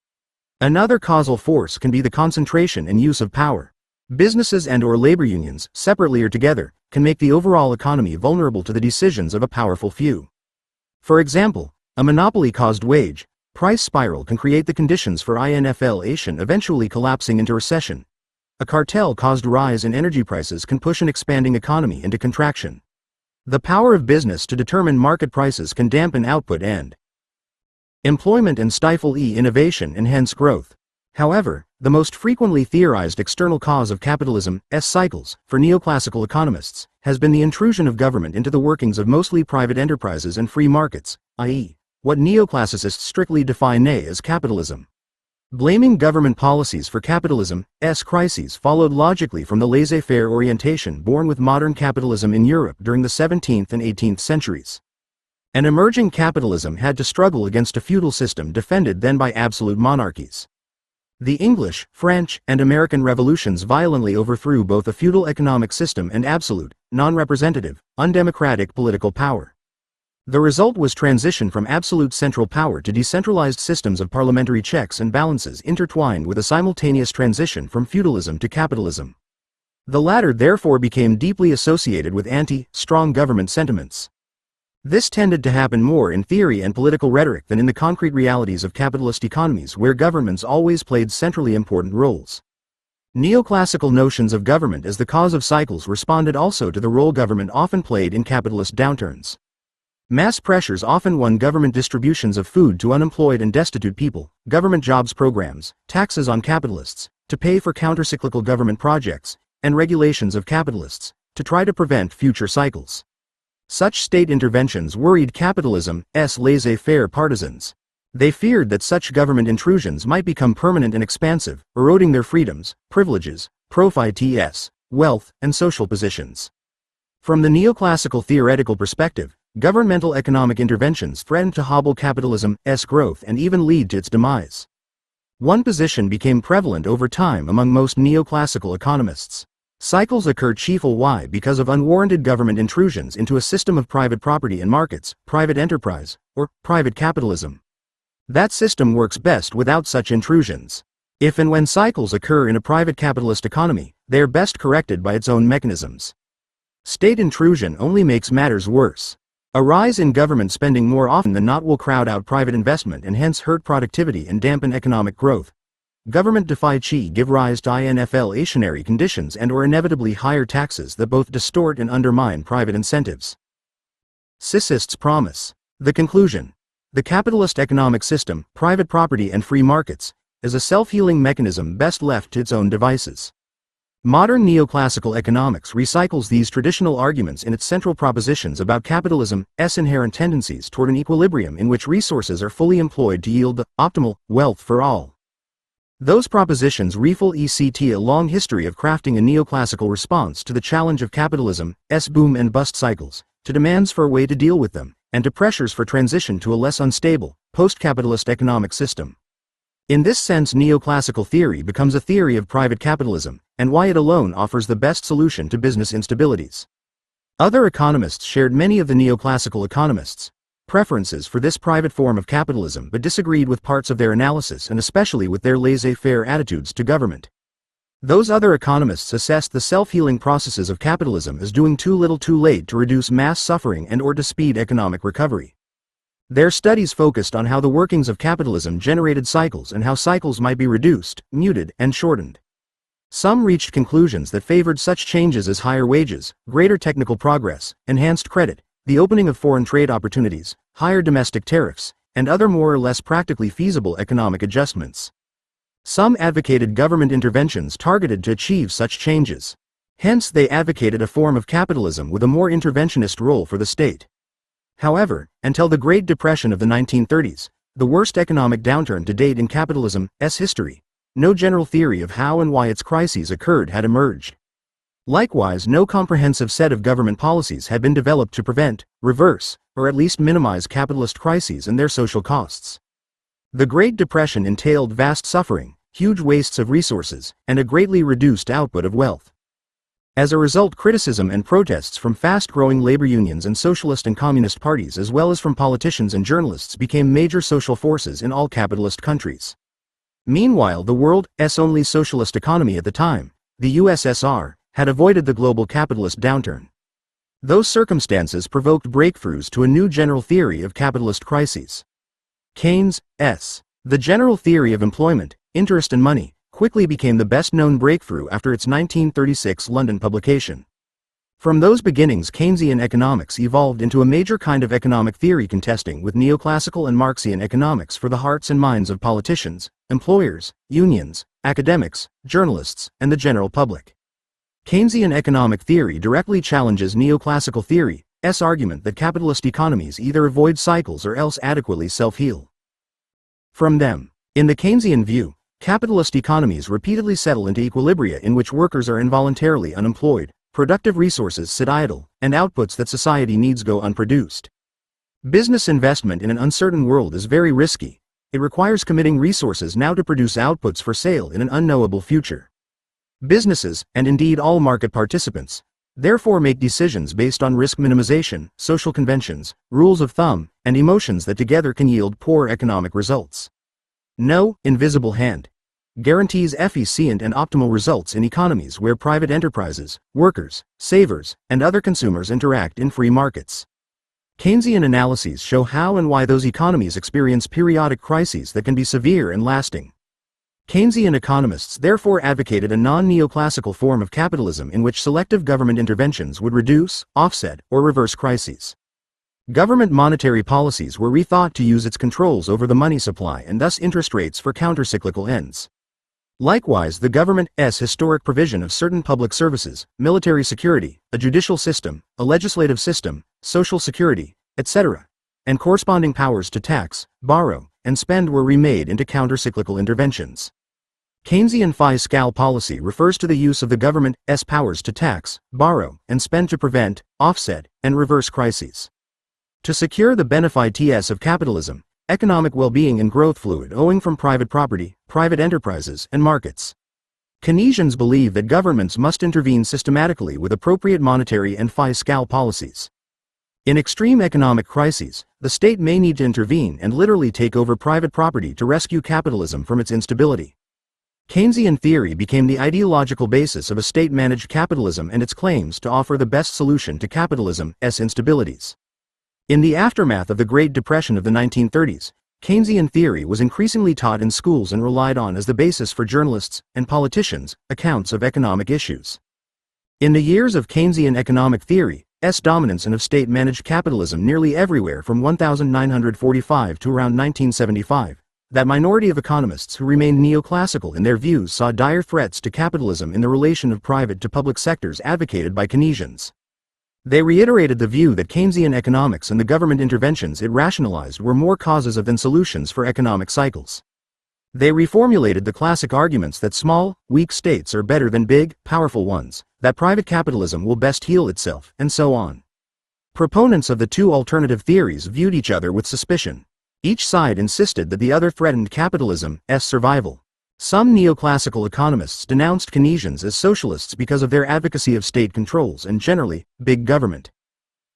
Another causal force can be the concentration and use of power. Businesses and/or labor unions, separately or together, can make the overall economy vulnerable to the decisions of a powerful few. For example, a monopoly-caused wage-price spiral can create the conditions for inflation, eventually collapsing into recession. A cartel-caused rise in energy prices can push an expanding economy into contraction. The power of business to determine market prices can dampen output and employment and stifle innovation and hence growth. However, the most frequently theorized external cause of capitalism's cycles, for neoclassical economists, has been the intrusion of government into the workings of mostly private enterprises and free markets, i.e., what neoclassicists strictly define as capitalism. Blaming government policies for capitalism's crises followed logically from the laissez-faire orientation born with modern capitalism in Europe during the 17th and 18th centuries. An emerging capitalism had to struggle against a feudal system defended then by absolute monarchies. The English, French, and American revolutions violently overthrew both a feudal economic system and absolute, non-representative, undemocratic political power. The result was transition from absolute central power to decentralized systems of parliamentary checks and balances intertwined with a simultaneous transition from feudalism to capitalism. The latter therefore became deeply associated with anti-strong government sentiments. This tended to happen more in theory and political rhetoric than in the concrete realities of capitalist economies where governments always played centrally important roles. Neoclassical notions of government as the cause of cycles responded also to the role government often played in capitalist downturns. Mass pressures often won government distributions of food to unemployed and destitute people, government jobs programs, taxes on capitalists, to pay for countercyclical government projects, and regulations of capitalists, to try to prevent future cycles. Such state interventions worried capitalism's laissez-faire partisans. They feared that such government intrusions might become permanent and expansive, eroding their freedoms, privileges, profits, wealth, and social positions. From the neoclassical theoretical perspective, governmental economic interventions threatened to hobble capitalism's growth and even lead to its demise. One position became prevalent over time among most neoclassical economists. Cycles occur chiefly because of unwarranted government intrusions into a system of private property and markets, private enterprise, or private capitalism. That system works best without such intrusions. If and when cycles occur in a private capitalist economy, they are best corrected by its own mechanisms. State intrusion only makes matters worse. A rise in government spending more often than not will crowd out private investment and hence hurt productivity and dampen economic growth. Government deficit give rise to inflationary conditions and/or inevitably higher taxes that both distort and undermine private incentives. Sisists promise. The conclusion. The capitalist economic system, private property and free markets, is a self-healing mechanism best left to its own devices. Modern neoclassical economics recycles these traditional arguments in its central propositions about capitalism's inherent tendencies toward an equilibrium in which resources are fully employed to yield the optimal wealth for all. Those propositions refill a long history of crafting a neoclassical response to the challenge of capitalism's boom and bust cycles, to demands for a way to deal with them, and to pressures for transition to a less unstable, post-capitalist economic system. In this sense, neoclassical theory becomes a theory of private capitalism, and why it alone offers the best solution to business instabilities. Other economists shared many of the neoclassical economists' preferences for this private form of capitalism but disagreed with parts of their analysis and especially with their laissez-faire attitudes to government. Those other economists assessed the self-healing processes of capitalism as doing too little too late to reduce mass suffering and/or to speed economic recovery. Their studies focused on how the workings of capitalism generated cycles and how cycles might be reduced, muted, and shortened. Some reached conclusions that favored such changes as higher wages, greater technical progress, enhanced credit, the opening of foreign trade opportunities, higher domestic tariffs, and other more or less practically feasible economic adjustments. Some advocated government interventions targeted to achieve such changes. Hence, they advocated a form of capitalism with a more interventionist role for the state. However, until the Great Depression of the 1930s, the worst economic downturn to date in capitalism's history, no general theory of how and why its crises occurred had emerged. Likewise, no comprehensive set of government policies had been developed to prevent, reverse, or at least minimize capitalist crises and their social costs. The Great Depression entailed vast suffering, huge wastes of resources, and a greatly reduced output of wealth. As a result, criticism and protests from fast-growing labor unions and socialist and communist parties as well as from politicians and journalists became major social forces in all capitalist countries. Meanwhile, the world's only socialist economy at the time, the USSR, had avoided the global capitalist downturn. Those circumstances provoked breakthroughs to a new general theory of capitalist crises. Keynes' The General Theory of Employment, Interest and Money quickly became the best-known breakthrough after its 1936 London publication. From those beginnings, Keynesian economics evolved into a major kind of economic theory contesting with neoclassical and Marxian economics for the hearts and minds of politicians, employers, unions, academics, journalists, and the general public. Keynesian economic theory directly challenges neoclassical theory's argument that capitalist economies either avoid cycles or else adequately self-heal. From them, in the Keynesian view, capitalist economies repeatedly settle into equilibria in which workers are involuntarily unemployed, productive resources sit idle, and outputs that society needs go unproduced. Business investment in an uncertain world is very risky. It requires committing resources now to produce outputs for sale in an unknowable future. Businesses, and indeed all market participants, therefore make decisions based on risk minimization, social conventions, rules of thumb, and emotions that together can yield poor economic results. No invisible hand guarantees efficient and optimal results in economies where private enterprises, workers, savers, and other consumers interact in free markets. Keynesian analyses show how and why those economies experience periodic crises that can be severe and lasting. Keynesian economists therefore advocated a non-neoclassical form of capitalism in which selective government interventions would reduce, offset, or reverse crises. Government monetary policies were rethought to use its controls over the money supply and thus interest rates for countercyclical ends. Likewise, the government's historic provision of certain public services, military security, a judicial system, a legislative system, social security, etc., and corresponding powers to tax, borrow, and spend were remade into countercyclical interventions. Keynesian fiscal policy refers to the use of the government's powers to tax, borrow, and spend to prevent, offset, and reverse crises. To secure the benefits of capitalism, economic well-being and growth fluid owing from private property, private enterprises, and markets. Keynesians believe that governments must intervene systematically with appropriate monetary and fiscal policies. In extreme economic crises, the state may need to intervene and literally take over private property to rescue capitalism from its instability. Keynesian theory became the ideological basis of a state-managed capitalism and its claims to offer the best solution to capitalism's instabilities. In the aftermath of the Great Depression of the 1930s, Keynesian theory was increasingly taught in schools and relied on as the basis for journalists' and politicians' accounts of economic issues. In the years of Keynesian economic theory's dominance and of state-managed capitalism nearly everywhere from 1945 to around 1975, that minority of economists who remained neoclassical in their views saw dire threats to capitalism in the relation of private to public sectors advocated by Keynesians. They reiterated the view that Keynesian economics and the government interventions it rationalized were more causes of than solutions for economic cycles. They reformulated the classic arguments that small, weak states are better than big, powerful ones, that private capitalism will best heal itself, and so on. Proponents of the two alternative theories viewed each other with suspicion. Each side insisted that the other threatened capitalism's survival. Some neoclassical economists denounced Keynesians as socialists because of their advocacy of state controls and generally, big government.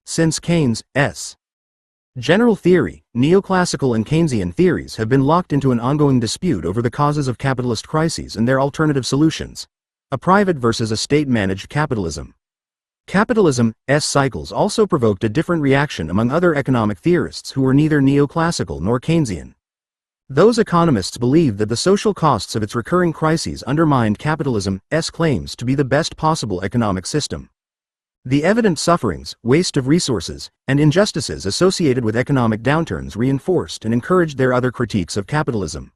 Since Keynes's general theory, neoclassical and Keynesian theories have been locked into an ongoing dispute over the causes of capitalist crises and their alternative solutions, a private versus a state-managed capitalism. Capitalism's cycles also provoked a different reaction among other economic theorists who were neither neoclassical nor Keynesian. Those economists believed that the social costs of its recurring crises undermined capitalism's claims to be the best possible economic system. The evident sufferings, waste of resources, and injustices associated with economic downturns reinforced and encouraged their other critiques of capitalism.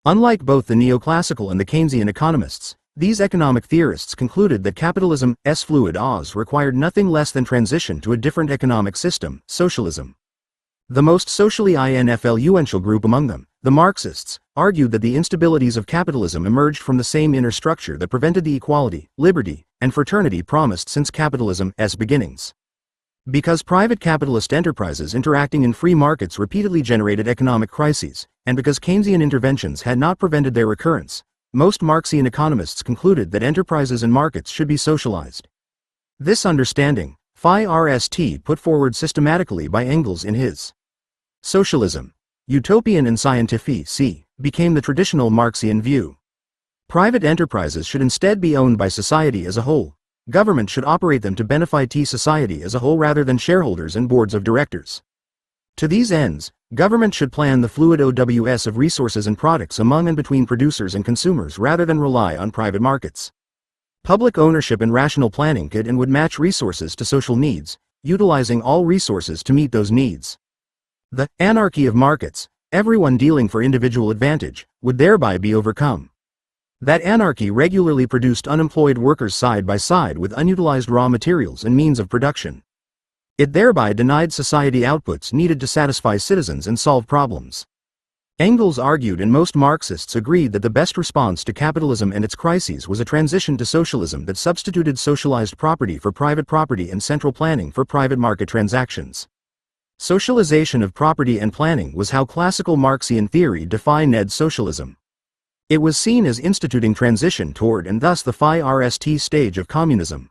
Unlike both the neoclassical and the Keynesian economists, these economic theorists concluded that capitalism's fluid laws required nothing less than transition to a different economic system, socialism. The most socially influential group among them, the Marxists, argued that the instabilities of capitalism emerged from the same inner structure that prevented the equality, liberty, and fraternity promised since capitalism's beginnings. Because private capitalist enterprises interacting in free markets repeatedly generated economic crises, and because Keynesian interventions had not prevented their recurrence, most Marxian economists concluded that enterprises and markets should be socialized. This understanding, FI-RST put forward systematically by Engels in his Socialism, Utopian and Scientific, became the traditional Marxian view. Private enterprises should instead be owned by society as a whole. Government should operate them to benefit society as a whole rather than shareholders and boards of directors. To these ends, government should plan the fluid OWS of resources and products among and between producers and consumers rather than rely on private markets. Public ownership and rational planning could and would match resources to social needs, utilizing all resources to meet those needs. The anarchy of markets, everyone dealing for individual advantage, would thereby be overcome. That anarchy regularly produced unemployed workers side by side with unutilized raw materials and means of production. It thereby denied society outputs needed to satisfy citizens and solve problems. Engels argued and most Marxists agreed that the best response to capitalism and its crises was a transition to socialism that substituted socialized property for private property and central planning for private market transactions. Socialization of property and planning was how classical Marxian theory defined socialism. It was seen as instituting transition toward and thus the FI-RST stage of communism.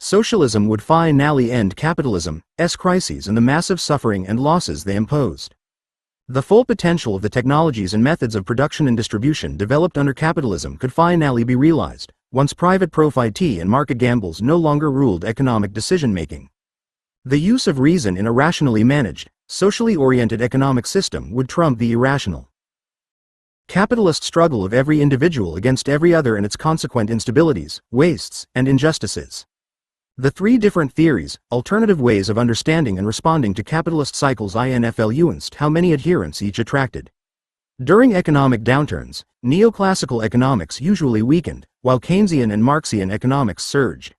Socialism would finally end capitalism's crises and the massive suffering and losses they imposed. The full potential of the technologies and methods of production and distribution developed under capitalism could finally be realized, once private profit and market gambles no longer ruled economic decision-making. The use of reason in a rationally managed, socially oriented economic system would trump the irrational capitalist struggle of every individual against every other and its consequent instabilities, wastes, and injustices. The three different theories, alternative ways of understanding and responding to capitalist cycles influenced how many adherents each attracted. During economic downturns, neoclassical economics usually weakened, while Keynesian and Marxian economics surged.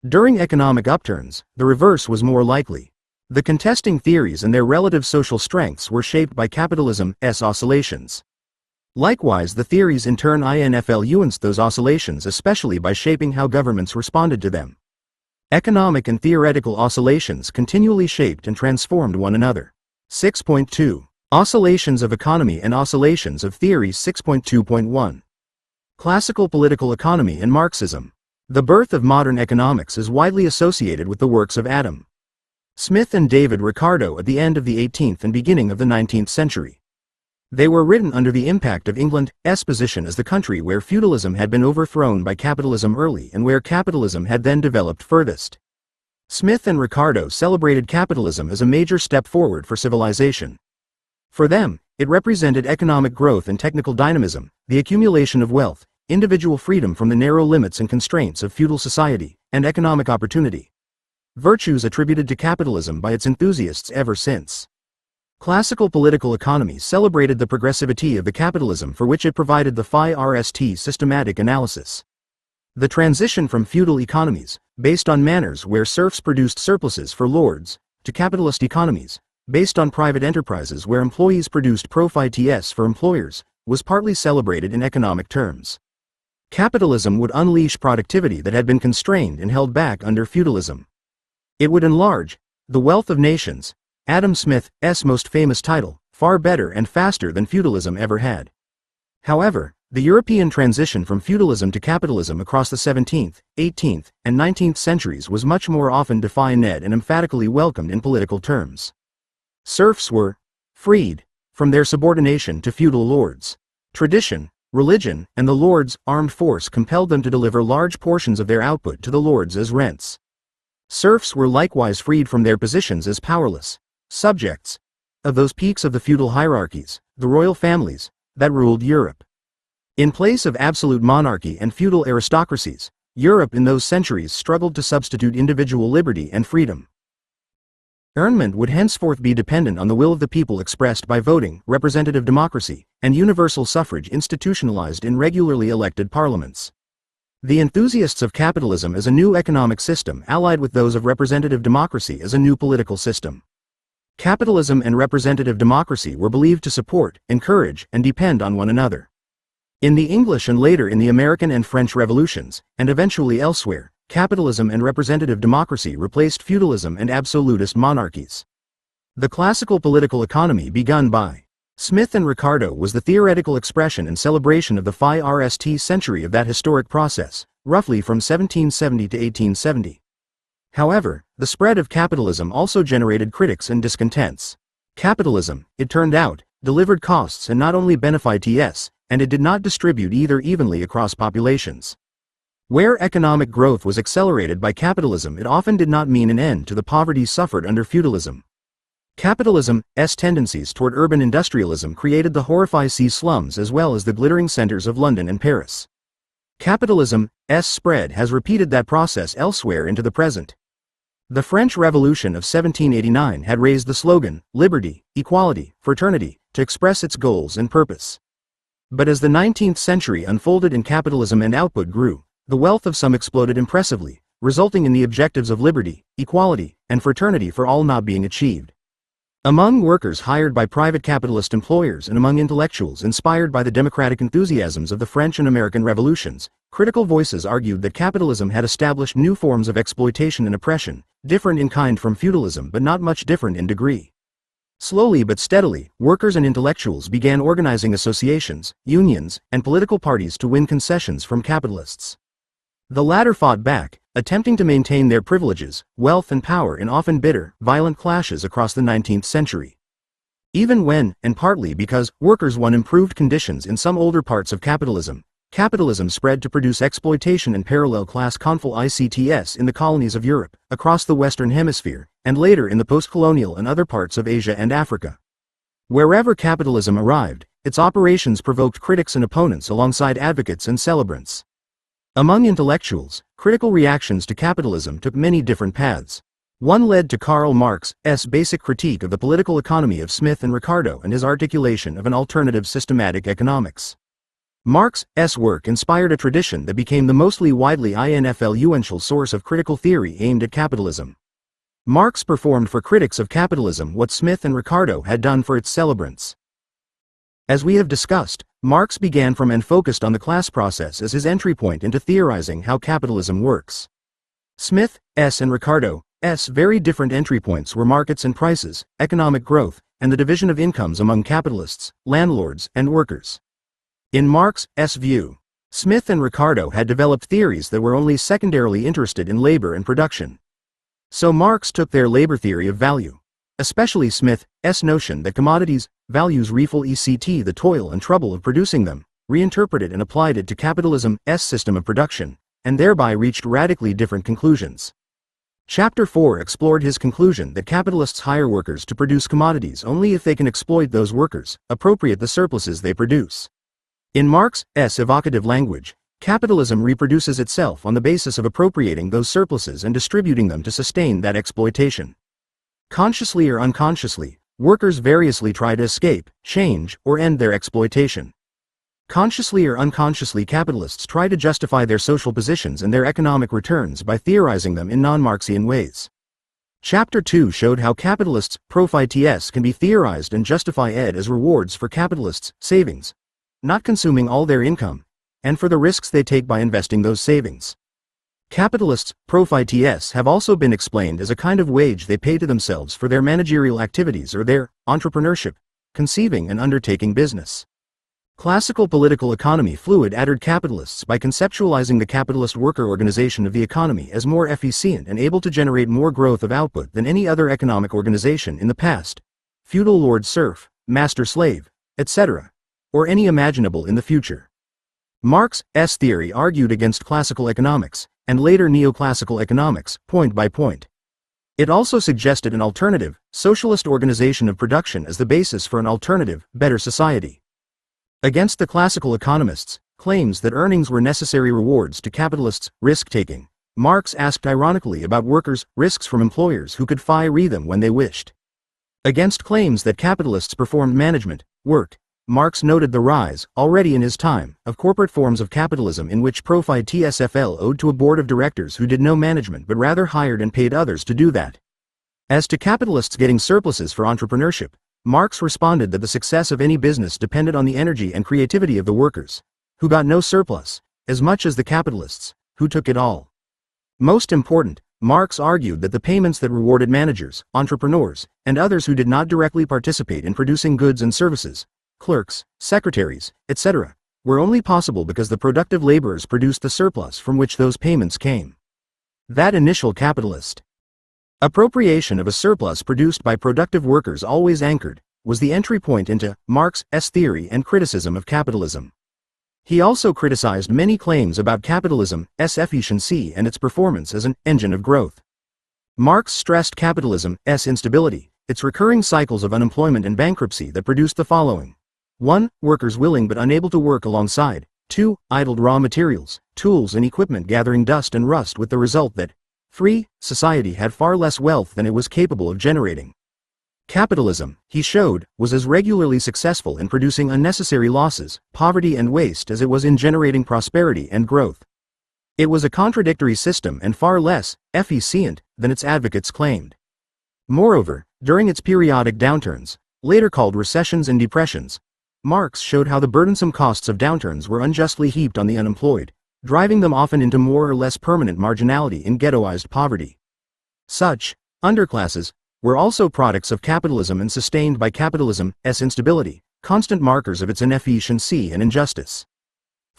During economic upturns, the reverse was more likely. The contesting theories and their relative social strengths were shaped by capitalism's oscillations. Likewise, the theories in turn influenced those oscillations, especially by shaping how governments responded to them. Economic and theoretical oscillations continually shaped and transformed one another. 6.2. Oscillations of economy and oscillations of theory. 6.2.1. Classical political economy and Marxism. The birth of modern economics is widely associated with the works of Adam Smith and David Ricardo at the end of the 18th and beginning of the 19th century. They were written under the impact of England's position as the country where feudalism had been overthrown by capitalism early and where capitalism had then developed furthest. Smith and Ricardo celebrated capitalism as a major step forward for civilization. For them, it represented economic growth and technical dynamism, the accumulation of wealth, individual freedom from the narrow limits and constraints of feudal society, and economic opportunity. Virtues attributed to capitalism by its enthusiasts ever since. Classical political economy celebrated the progressivity of the capitalism for which it provided the first systematic analysis. The transition from feudal economies, based on manors where serfs produced surpluses for lords, to capitalist economies, based on private enterprises where employees produced profits for employers, was partly celebrated in economic terms. Capitalism would unleash productivity that had been constrained and held back under feudalism. It would enlarge the wealth of nations, Adam Smith's most famous title, far better and faster than feudalism ever had. However, the European transition from feudalism to capitalism across the 17th, 18th, and 19th centuries was much more often defined and emphatically welcomed in political terms. Serfs were freed from their subordination to feudal lords. Tradition, religion, and the lords' armed force compelled them to deliver large portions of their output to the lords as rents. Serfs were likewise freed from their positions as powerless subjects of those peaks of the feudal hierarchies, the royal families, that ruled Europe. In place of absolute monarchy and feudal aristocracies, Europe in those centuries struggled to substitute individual liberty and freedom. Government would henceforth be dependent on the will of the people expressed by voting, representative democracy, and universal suffrage institutionalized in regularly elected parliaments. The enthusiasts of capitalism as a new economic system allied with those of representative democracy as a new political system. Capitalism and representative democracy were believed to support, encourage, and depend on one another. In the English and later in the American and French revolutions, and eventually elsewhere, capitalism and representative democracy replaced feudalism and absolutist monarchies. The classical political economy begun by Smith and Ricardo was the theoretical expression and celebration of the first century of that historic process, roughly from 1770 to 1870. However, the spread of capitalism also generated critics and discontents. Capitalism, it turned out, delivered costs and not only benefits, and it did not distribute either evenly across populations. Where economic growth was accelerated by capitalism, it often did not mean an end to the poverty suffered under feudalism. Capitalism's tendencies toward urban industrialism created the horrific slums as well as the glittering centers of London and Paris. Capitalism's spread has repeated that process elsewhere into the present. The French Revolution of 1789 had raised the slogan, liberty, equality, fraternity, to express its goals and purpose. But as the 19th century unfolded and capitalism and output grew, the wealth of some exploded impressively, resulting in the objectives of liberty, equality, and fraternity for all not being achieved. Among workers hired by private capitalist employers and among intellectuals inspired by the democratic enthusiasms of the French and American revolutions, critical voices argued that capitalism had established new forms of exploitation and oppression, different in kind from feudalism but not much different in degree. Slowly but steadily, workers and intellectuals began organizing associations, unions, and political parties to win concessions from capitalists. The latter fought back, attempting to maintain their privileges, wealth and power in often bitter, violent clashes across the 19th century. Even when, and partly because, workers won improved conditions in some older parts of capitalism, capitalism spread to produce exploitation and parallel class conflicts in the colonies of Europe, across the Western Hemisphere, and later in the post-colonial and other parts of Asia and Africa. Wherever capitalism arrived, its operations provoked critics and opponents alongside advocates and celebrants. Among intellectuals, critical reactions to capitalism took many different paths. One led to Karl Marx's basic critique of the political economy of Smith and Ricardo and his articulation of an alternative systematic economics. Marx's work inspired a tradition that became the mostly widely influential source of critical theory aimed at capitalism. Marx performed for critics of capitalism what Smith and Ricardo had done for its celebrants. As we have discussed, Marx began from and focused on the class process as his entry point into theorizing how capitalism works. Smith's and Ricardo's very different entry points were markets and prices, economic growth, and the division of incomes among capitalists, landlords, and workers. In Marx's view, Smith and Ricardo had developed theories that were only secondarily interested in labor and production. So Marx took their labor theory of value, especially Smith's notion that commodities' values equal the toil and trouble of producing them, reinterpreted and applied it to capitalism's system of production, and thereby reached radically different conclusions. Chapter 4 explored his conclusion that capitalists hire workers to produce commodities only if they can exploit those workers, appropriate the surpluses they produce. In Marx's evocative language, capitalism reproduces itself on the basis of appropriating those surpluses and distributing them to sustain that exploitation. Consciously or unconsciously, workers variously try to escape, change, or end their exploitation. Consciously or unconsciously, capitalists try to justify their social positions and their economic returns by theorizing them in non-Marxian ways. Chapter 2 showed how capitalists' profits can be theorized and justified as rewards for capitalists' savings, not consuming all their income, and for the risks they take by investing those savings. Capitalists' profits have also been explained as a kind of wage they pay to themselves for their managerial activities or their entrepreneurship, conceiving and undertaking business. Classical political economy fluid-addered capitalists by conceptualizing the capitalist worker organization of the economy as more efficient and able to generate more growth of output than any other economic organization in the past, feudal lord-serf, master-slave, etc., or any imaginable in the future. Marx's theory argued against classical economics, and later neoclassical economics, point by point. It also suggested an alternative, socialist organization of production as the basis for an alternative, better society. Against the classical economists' claims that earnings were necessary rewards to capitalists' risk-taking, Marx asked ironically about workers' risks from employers who could fire them when they wished. Against claims that capitalists performed management work, Marx noted the rise, already in his time, of corporate forms of capitalism in which profits owed to a board of directors who did no management but rather hired and paid others to do that. As to capitalists getting surpluses for entrepreneurship, Marx responded that the success of any business depended on the energy and creativity of the workers, who got no surplus, as much as the capitalists, who took it all. Most important, Marx argued that the payments that rewarded managers, entrepreneurs, and others who did not directly participate in producing goods and services, clerks, secretaries, etc., were only possible because the productive laborers produced the surplus from which those payments came. That initial capitalist appropriation of a surplus produced by productive workers always anchored, was the entry point into Marx's theory and criticism of capitalism. He also criticized many claims about capitalism's efficiency and its performance as an engine of growth. Marx stressed capitalism's instability, its recurring cycles of unemployment and bankruptcy that produced the following. 1. Workers willing but unable to work alongside. 2. Idled raw materials, tools and equipment gathering dust and rust with the result that 3. Society had far less wealth than it was capable of generating. Capitalism, he showed, was as regularly successful in producing unnecessary losses, poverty and waste as it was in generating prosperity and growth. It was a contradictory system and far less efficient than its advocates claimed. Moreover, during its periodic downturns, later called recessions and depressions, Marx showed how the burdensome costs of downturns were unjustly heaped on the unemployed, driving them often into more or less permanent marginality in ghettoized poverty. Such underclasses were also products of capitalism and sustained by capitalism's instability, constant markers of its inefficiency and injustice.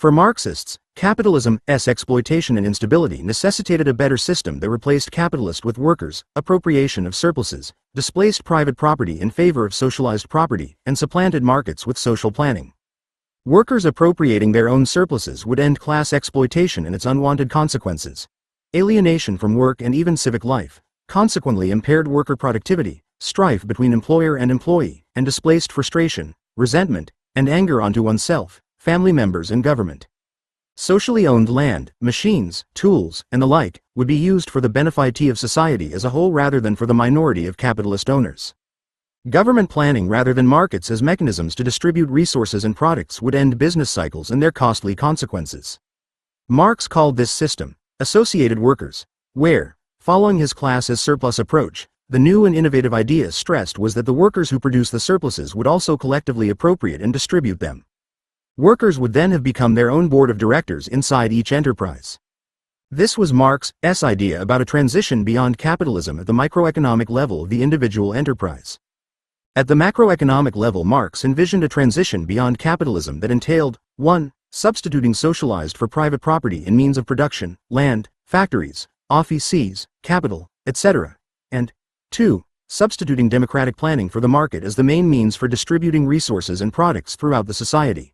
For Marxists, capitalism's exploitation and instability necessitated a better system that replaced capitalist with workers, appropriation of surpluses, displaced private property in favor of socialized property, and supplanted markets with social planning. Workers appropriating their own surpluses would end class exploitation and its unwanted consequences. Alienation from work and even civic life, consequently impaired worker productivity, strife between employer and employee, and displaced frustration, resentment, and anger onto oneself, family members and government. Socially owned land, machines, tools, and the like, would be used for the benefit of society as a whole rather than for the minority of capitalist owners. Government planning rather than markets as mechanisms to distribute resources and products would end business cycles and their costly consequences. Marx called this system associated workers, where, following his class as surplus approach, the new and innovative idea stressed was that the workers who produce the surpluses would also collectively appropriate and distribute them. Workers would then have become their own board of directors inside each enterprise. This was Marx's idea about a transition beyond capitalism at the microeconomic level of the individual enterprise. At the macroeconomic level, Marx envisioned a transition beyond capitalism that entailed 1. Substituting socialized for private property in means of production, land, factories, offices, capital, etc., and 2. Substituting democratic planning for the market as the main means for distributing resources and products throughout the society.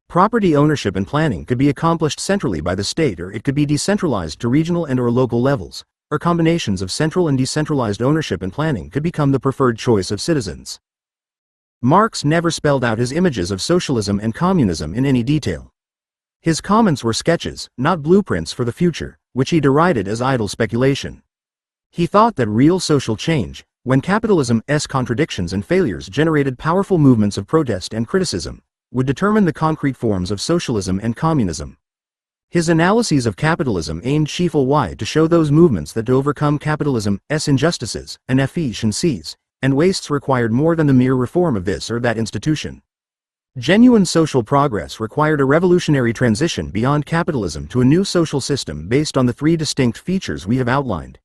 Property ownership and planning could be accomplished centrally by the state, or it could be decentralized to regional and/or local levels, or combinations of central and decentralized ownership and planning could become the preferred choice of citizens. Marx never spelled out his images of socialism and communism in any detail. His comments were sketches, not blueprints for the future, which he derided as idle speculation. He thought that real social change, when capitalism's contradictions and failures generated powerful movements of protest and criticism, would determine the concrete forms of socialism and communism. His analyses of capitalism aimed chiefly to show those movements that to overcome capitalism's injustices, inefficiencies, and wastes required more than the mere reform of this or that institution. Genuine social progress required a revolutionary transition beyond capitalism to a new social system based on the three distinct features we have outlined.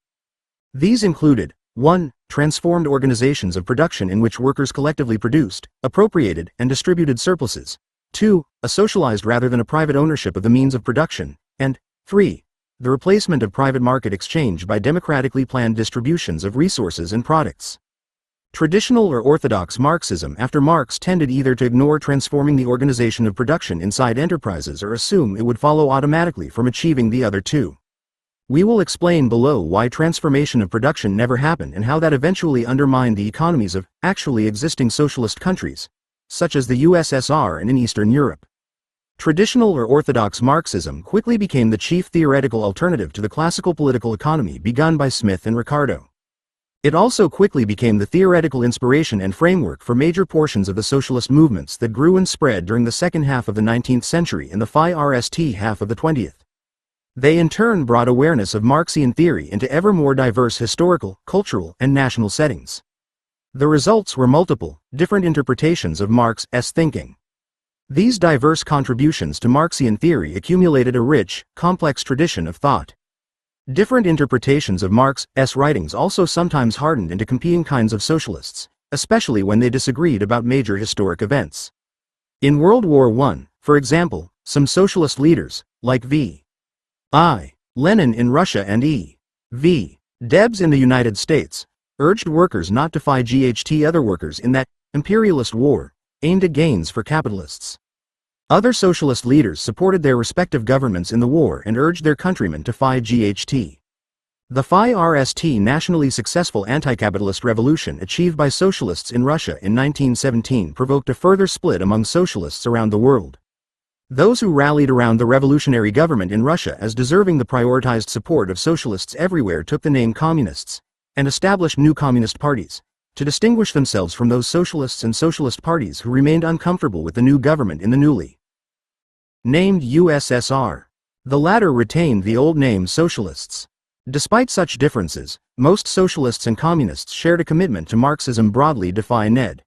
These included 1. Transformed organizations of production in which workers collectively produced, appropriated, and distributed surpluses. 2. A socialized rather than a private ownership of the means of production. And 3. The replacement of private market exchange by democratically planned distributions of resources and products. Traditional or orthodox Marxism after Marx tended either to ignore transforming the organization of production inside enterprises or assume it would follow automatically from achieving the other two. We will explain below why transformation of production never happened and how that eventually undermined the economies of actually existing socialist countries, such as the USSR and in Eastern Europe. Traditional or orthodox Marxism quickly became the chief theoretical alternative to the classical political economy begun by Smith and Ricardo. It also quickly became the theoretical inspiration and framework for major portions of the socialist movements that grew and spread during the second half of the 19th century and the first half of the 20th. They in turn brought awareness of Marxian theory into ever more diverse historical, cultural, and national settings. The results were multiple, different interpretations of Marx's thinking. These diverse contributions to Marxian theory accumulated a rich, complex tradition of thought. Different interpretations of Marx's writings also sometimes hardened into competing kinds of socialists, especially when they disagreed about major historic events. In World War I, for example, some socialist leaders, like V.I. Lenin in Russia and E.V. Debs in the United States, urged workers not to fight other workers in that imperialist war, aimed at gains for capitalists. Other socialist leaders supported their respective governments in the war and urged their countrymen to fight The first nationally successful anti-capitalist revolution achieved by socialists in Russia in 1917 provoked a further split among socialists around the world. Those who rallied around the revolutionary government in Russia as deserving the prioritized support of socialists everywhere took the name communists, and established new communist parties, to distinguish themselves from those socialists and socialist parties who remained uncomfortable with the new government in the newly named USSR. The latter retained the old name socialists. Despite such differences, most socialists and communists shared a commitment to Marxism broadly defined.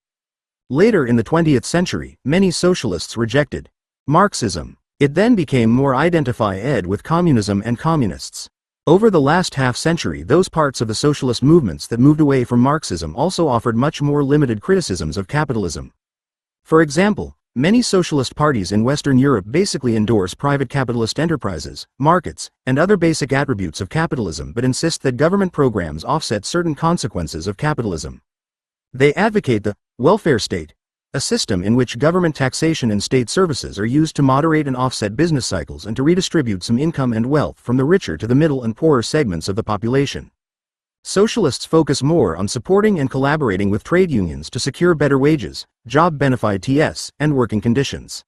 Later in the 20th century, many socialists rejected Marxism. It then became more identified with communism and communists. Over the last half-century, those parts of the socialist movements that moved away from Marxism also offered much more limited criticisms of capitalism. For example, Many socialist parties in Western Europe basically endorse private capitalist enterprises, markets, and other basic attributes of capitalism but insist that government programs offset certain consequences of capitalism. They advocate the welfare state, a system in which government taxation and state services are used to moderate and offset business cycles and to redistribute some income and wealth from the richer to the middle and poorer segments of the population. Socialists focus more on supporting and collaborating with trade unions to secure better wages, job benefits, and working conditions.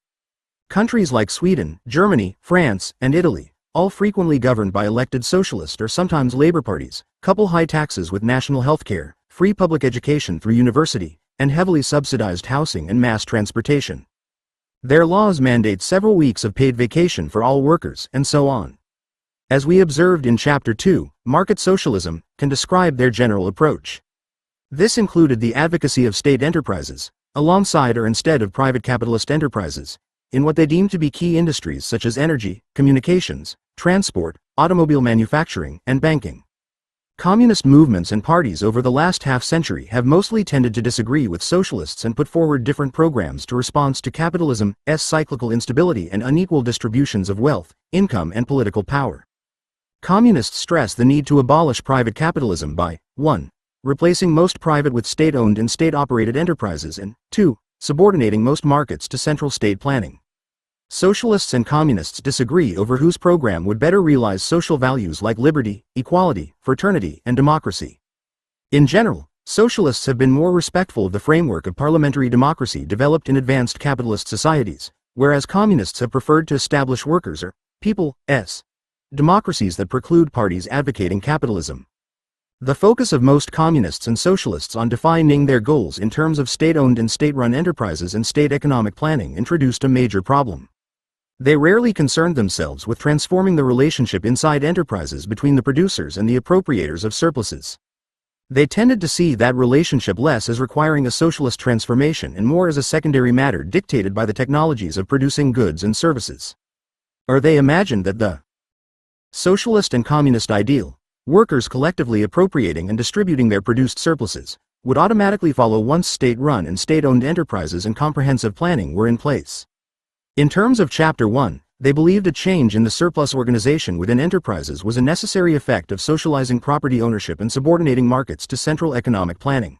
Countries like Sweden, Germany, France, and Italy, all frequently governed by elected socialist or sometimes labor parties, couple high taxes with national health care, free public education through university, and heavily subsidized housing and mass transportation. Their laws mandate several weeks of paid vacation for all workers, and so on. As we observed in Chapter 2, market socialism can describe their general approach. This included the advocacy of state enterprises, alongside or instead of private capitalist enterprises, in what they deemed to be key industries such as energy, communications, transport, automobile manufacturing, and banking. Communist movements and parties over the last half-century have mostly tended to disagree with socialists and put forward different programs to respond to capitalism's cyclical instability and unequal distributions of wealth, income, and political power. Communists stress the need to abolish private capitalism by 1. Replacing most private with state-owned and state-operated enterprises and 2. Subordinating most markets to central state planning. Socialists and communists disagree over whose program would better realize social values like liberty, equality, fraternity, and democracy. In general, socialists have been more respectful of the framework of parliamentary democracy developed in advanced capitalist societies, whereas communists have preferred to establish workers' or people's democracies that preclude parties advocating capitalism. The focus of most communists and socialists on defining their goals in terms of state-owned and state-run enterprises and state economic planning introduced a major problem. They rarely concerned themselves with transforming the relationship inside enterprises between the producers and the appropriators of surpluses. They tended to see that relationship less as requiring a socialist transformation and more as a secondary matter dictated by the technologies of producing goods and services. Or they imagined that the socialist and communist ideal, workers collectively appropriating and distributing their produced surpluses, would automatically follow once state-run and state-owned enterprises and comprehensive planning were in place. In terms of Chapter 1, they believed a change in the surplus organization within enterprises was a necessary effect of socializing property ownership and subordinating markets to central economic planning.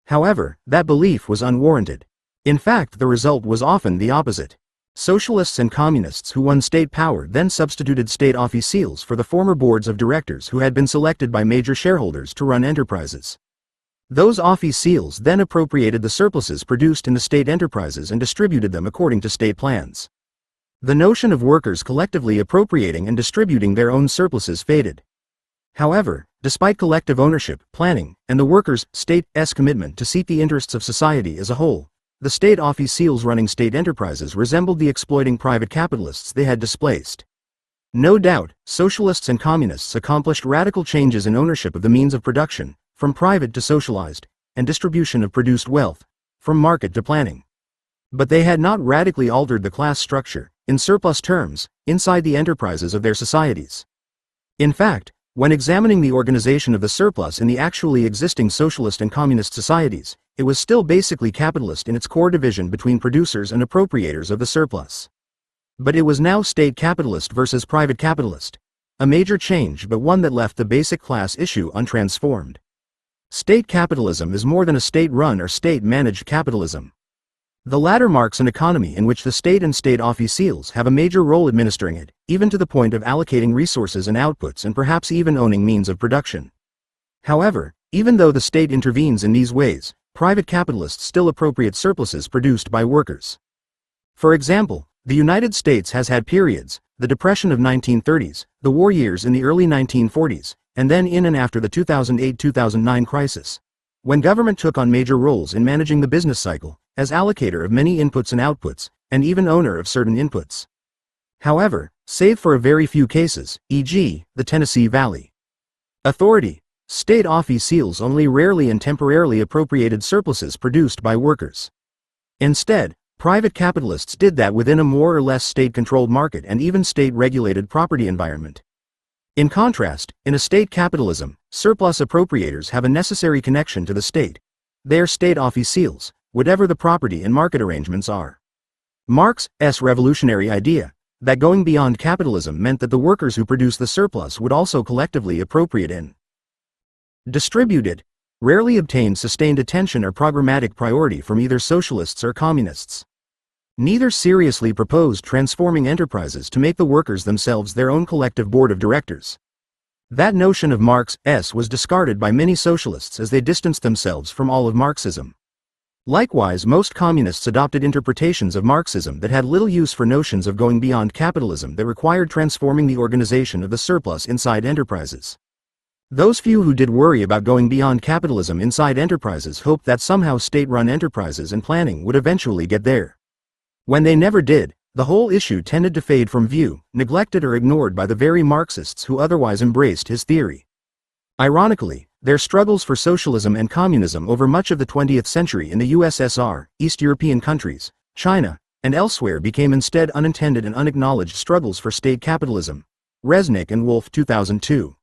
However, that belief was unwarranted. In fact, the result was often the opposite. Socialists and communists who won state power then substituted state officials for the former boards of directors who had been selected by major shareholders to run enterprises. Those officials then appropriated the surpluses produced in the state enterprises and distributed them according to state plans. The notion of workers collectively appropriating and distributing their own surpluses faded. However, despite collective ownership, planning, and the workers' state's commitment to seek the interests of society as a whole, the state officials running state enterprises resembled the exploiting private capitalists they had displaced. No doubt, socialists and communists accomplished radical changes in ownership of the means of production, from private to socialized, and distribution of produced wealth, from market to planning. But they had not radically altered the class structure, in surplus terms, inside the enterprises of their societies. In fact, when examining the organization of the surplus in the actually existing socialist and communist societies, it was still basically capitalist in its core division between producers and appropriators of the surplus. But it was now state capitalist versus private capitalist. A major change, but one that left the basic class issue untransformed. State capitalism is more than a state-run or state-managed capitalism. The latter marks an economy in which the state and state officials have a major role administering it, even to the point of allocating resources and outputs and perhaps even owning means of production. However, even though the state intervenes in these ways, private capitalists still appropriate surpluses produced by workers. For example, the United States has had periods, the Depression of 1930s, the war years in the early 1940s, and then in and after the 2008-2009 crisis, when government took on major roles in managing the business cycle, as allocator of many inputs and outputs, and even owner of certain inputs. However, save for a very few cases, e.g., the Tennessee Valley Authority, state officials only rarely and temporarily appropriated surpluses produced by workers. Instead, private capitalists did that within a more or less state-controlled market and even state-regulated property environment. In contrast, in a state capitalism, surplus appropriators have a necessary connection to the state. They are state officials, whatever the property and market arrangements are. Marx's revolutionary idea that going beyond capitalism meant that the workers who produce the surplus would also collectively appropriate and distribute it, rarely obtained sustained attention or programmatic priority from either socialists or communists. Neither seriously proposed transforming enterprises to make the workers themselves their own collective board of directors. That notion of Marx's was discarded by many socialists as they distanced themselves from all of Marxism. Likewise, most communists adopted interpretations of Marxism that had little use for notions of going beyond capitalism that required transforming the organization of the surplus inside enterprises. Those few who did worry about going beyond capitalism inside enterprises hoped that somehow state-run enterprises and planning would eventually get there. When they never did, the whole issue tended to fade from view, neglected or ignored by the very Marxists who otherwise embraced his theory. Ironically, their struggles for socialism and communism over much of the 20th century in the USSR, East European countries, China, and elsewhere became instead unintended and unacknowledged struggles for state capitalism. Resnick and Wolff 2002.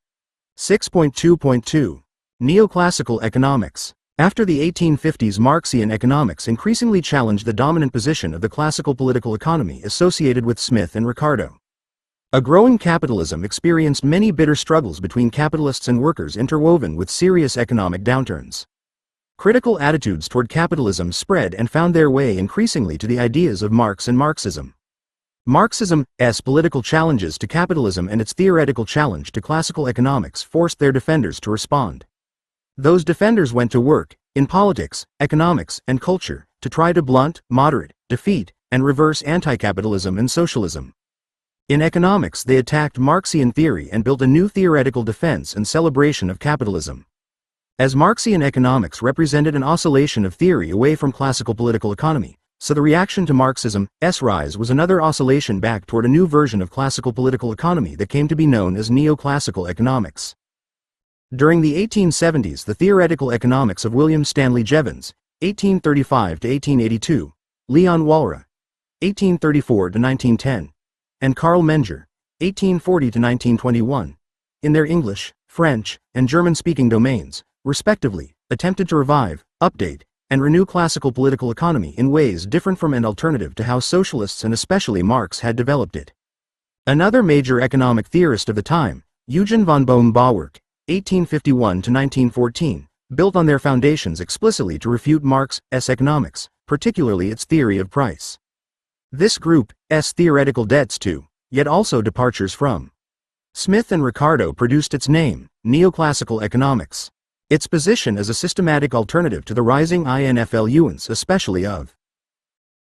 6.2.2. Neoclassical economics. After the 1850s, Marxian economics increasingly challenged the dominant position of the classical political economy associated with Smith and Ricardo. A growing capitalism experienced many bitter struggles between capitalists and workers interwoven with serious economic downturns. Critical attitudes toward capitalism spread and found their way increasingly to the ideas of Marx and Marxism. Marxism's political challenges to capitalism and its theoretical challenge to classical economics forced their defenders to respond. Those defenders went to work, in politics, economics, and culture, to try to blunt, moderate, defeat, and reverse anti-capitalism and socialism. In economics, they attacked Marxian theory and built a new theoretical defense and celebration of capitalism. As Marxian economics represented an oscillation of theory away from classical political economy, so the reaction to Marxism's rise was another oscillation back toward a new version of classical political economy that came to be known as neoclassical economics. During the 1870s, the theoretical economics of William Stanley Jevons, 1835 to 1882, Leon Walras, 1834 to 1910, and Karl Menger, 1840 to 1921, in their English, French, and German-speaking domains, respectively, attempted to revive, update, and renew classical political economy in ways different from and alternative to how socialists and especially Marx had developed it. Another major economic theorist of the time, Eugen von Bohm-Bawerk, 1851 to 1914, built on their foundations explicitly to refute Marx's economics, particularly its theory of price. This group's theoretical debts to, yet also departures from, Smith and Ricardo produced its name, neoclassical economics. Its position as a systematic alternative to the rising influence especially of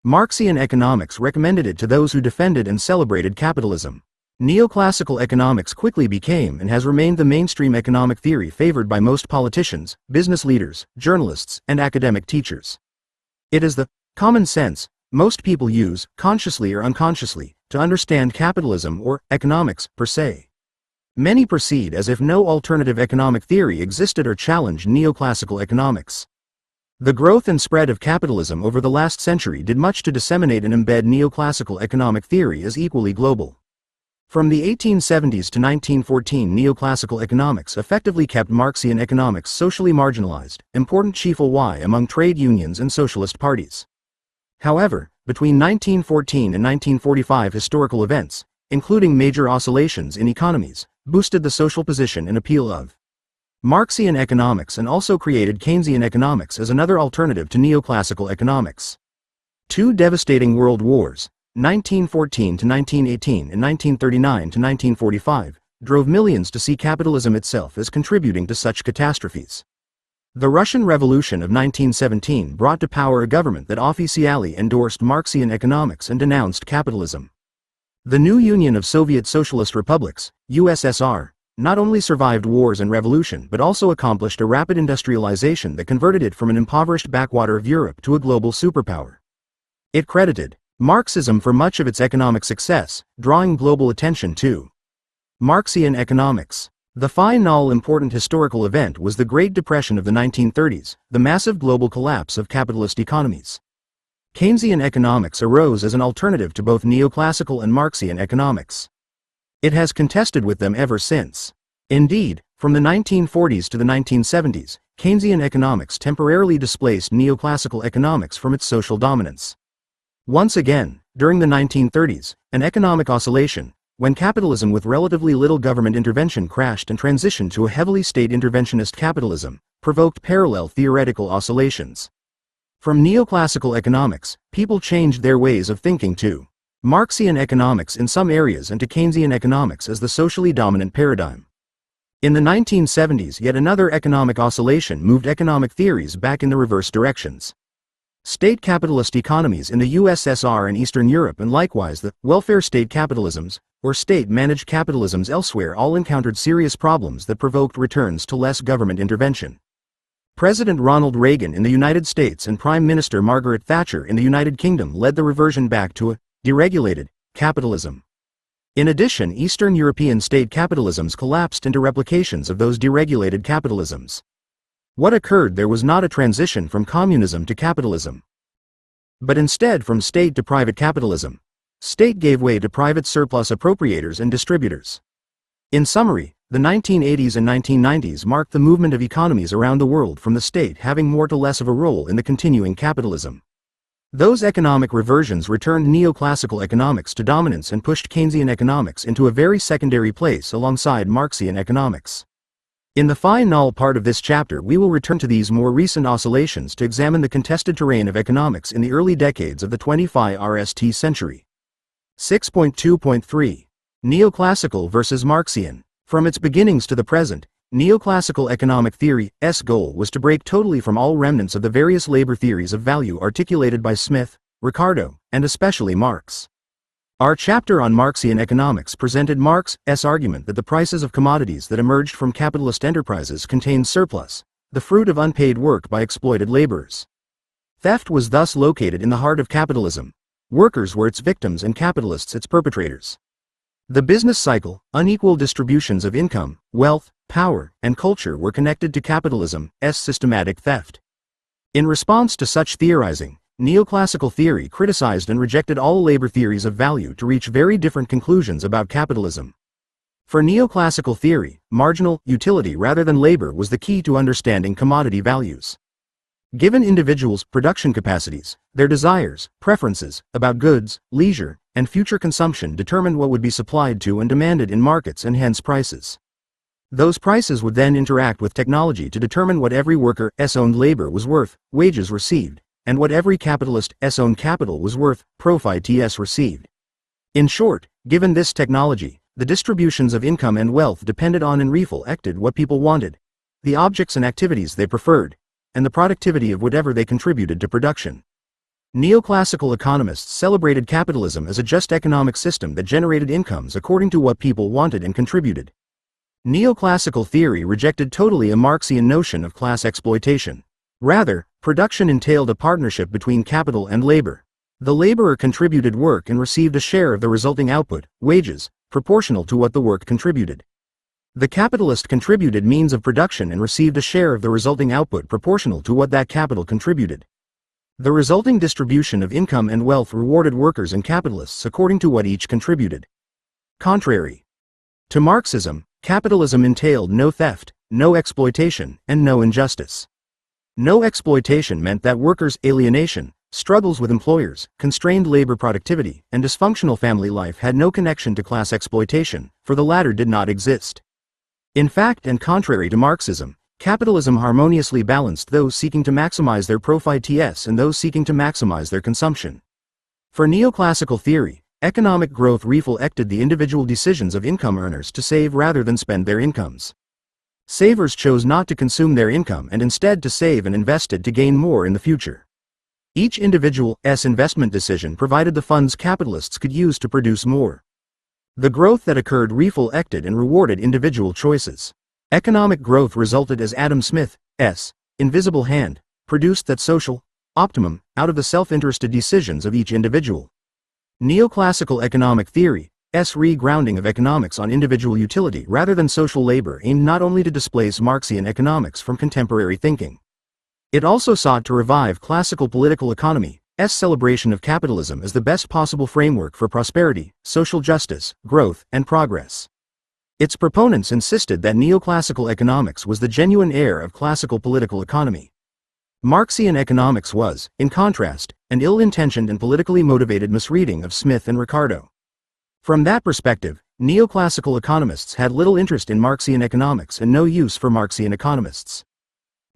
Marxian economics recommended it to those who defended and celebrated capitalism. Neoclassical economics quickly became and has remained the mainstream economic theory favored by most politicians, business leaders, journalists, and academic teachers. It is the common sense most people use, consciously or unconsciously, to understand capitalism or economics per se. Many proceed as if no alternative economic theory existed or challenged neoclassical economics. The growth and spread of capitalism over the last century did much to disseminate and embed neoclassical economic theory as equally global. From the 1870s to 1914, neoclassical economics effectively kept Marxian economics socially marginalized, important chiefly among trade unions and socialist parties. However, between 1914 and 1945, historical events, including major oscillations in economies, boosted the social position and appeal of Marxian economics and also created Keynesian economics as another alternative to neoclassical economics. Two devastating world wars, 1914 to 1918 and 1939 to 1945, drove millions to see capitalism itself as contributing to such catastrophes. The Russian Revolution of 1917 brought to power a government that officially endorsed Marxian economics and denounced capitalism. The new Union of Soviet Socialist Republics, USSR, not only survived wars and revolution but also accomplished a rapid industrialization that converted it from an impoverished backwater of Europe to a global superpower. It credited Marxism for much of its economic success, drawing global attention to Marxian economics. The final important historical event was the Great Depression of the 1930s, the massive global collapse of capitalist economies. Keynesian economics arose as an alternative to both neoclassical and Marxian economics. It has contested with them ever since. Indeed, from the 1940s to the 1970s, Keynesian economics temporarily displaced neoclassical economics from its social dominance. Once again, during the 1930s, an economic oscillation, when capitalism with relatively little government intervention crashed and transitioned to a heavily state interventionist capitalism, provoked parallel theoretical oscillations. From neoclassical economics, people changed their ways of thinking to Marxian economics in some areas and to Keynesian economics as the socially dominant paradigm. In the 1970s, yet another economic oscillation moved economic theories back in the reverse directions. State capitalist economies in the USSR and Eastern Europe, and likewise the welfare state capitalisms, or state-managed capitalisms elsewhere, all encountered serious problems that provoked returns to less government intervention. President Ronald Reagan in the United States and Prime Minister Margaret Thatcher in the United Kingdom led the reversion back to a deregulated capitalism. In addition, Eastern European state capitalisms collapsed into replications of those deregulated capitalisms. What occurred there was not a transition from communism to capitalism, but instead from state to private capitalism. State gave way to private surplus appropriators and distributors. In summary, the 1980s and 1990s marked the movement of economies around the world from the state having more to less of a role in the continuing capitalism. Those economic reversions returned neoclassical economics to dominance and pushed Keynesian economics into a very secondary place alongside Marxian economics. In the final part of this chapter, we will return to these more recent oscillations to examine the contested terrain of economics in the early decades of the 21st century. 6.2.3. Neoclassical versus Marxian. From its beginnings to the present, neoclassical economic theory's goal was to break totally from all remnants of the various labor theories of value articulated by Smith, Ricardo, and especially Marx. Our chapter on Marxian economics presented Marx's argument that the prices of commodities that emerged from capitalist enterprises contained surplus, the fruit of unpaid work by exploited laborers. Theft was thus located in the heart of capitalism. Workers were its victims and capitalists its perpetrators. The business cycle, unequal distributions of income, wealth, power, and culture were connected to capitalism's systematic theft. In response to such theorizing, neoclassical theory criticized and rejected all labor theories of value to reach very different conclusions about capitalism. For neoclassical theory, marginal utility rather than labor was the key to understanding commodity values. Given individuals' production capacities, their desires, preferences about goods, leisure, and future consumption determined what would be supplied to and demanded in markets and hence prices. Those prices would then interact with technology to determine what every worker's owned labor was worth, wages received, and what every capitalist's own capital was worth, profits received. In short, given this technology, the distributions of income and wealth depended on and reflected what people wanted, the objects and activities they preferred, and the productivity of whatever they contributed to production. Neoclassical economists celebrated capitalism as a just economic system that generated incomes according to what people wanted and contributed. Neoclassical theory rejected totally a Marxian notion of class exploitation. Rather, production entailed a partnership between capital and labor. The laborer contributed work and received a share of the resulting output, wages, proportional to what the work contributed. The capitalist contributed means of production and received a share of the resulting output proportional to what that capital contributed. The resulting distribution of income and wealth rewarded workers and capitalists according to what each contributed. Contrary to Marxism, capitalism entailed no theft, no exploitation, and no injustice. No exploitation meant that workers' alienation, struggles with employers, constrained labor productivity, and dysfunctional family life had no connection to class exploitation, for the latter did not exist. In fact, and contrary to Marxism, capitalism harmoniously balanced those seeking to maximize their profits and those seeking to maximize their consumption. For neoclassical theory, economic growth reflected the individual decisions of income earners to save rather than spend their incomes. Savers chose not to consume their income and instead to save and invested to gain more in the future. Each individual's investment decision provided the funds capitalists could use to produce more. The growth that occurred reflected and rewarded individual choices. Economic growth resulted as Adam Smith's invisible hand produced that social optimum out of the self-interested decisions of each individual. Neoclassical economic theory regrounding of economics on individual utility rather than social labor aimed not only to displace Marxian economics from contemporary thinking. It also sought to revive classical political economy's celebration of capitalism as the best possible framework for prosperity, social justice, growth, and progress. Its proponents insisted that neoclassical economics was the genuine heir of classical political economy. Marxian economics was, in contrast, an ill-intentioned and politically motivated misreading of Smith and Ricardo. From that perspective, neoclassical economists had little interest in Marxian economics and no use for Marxian economists.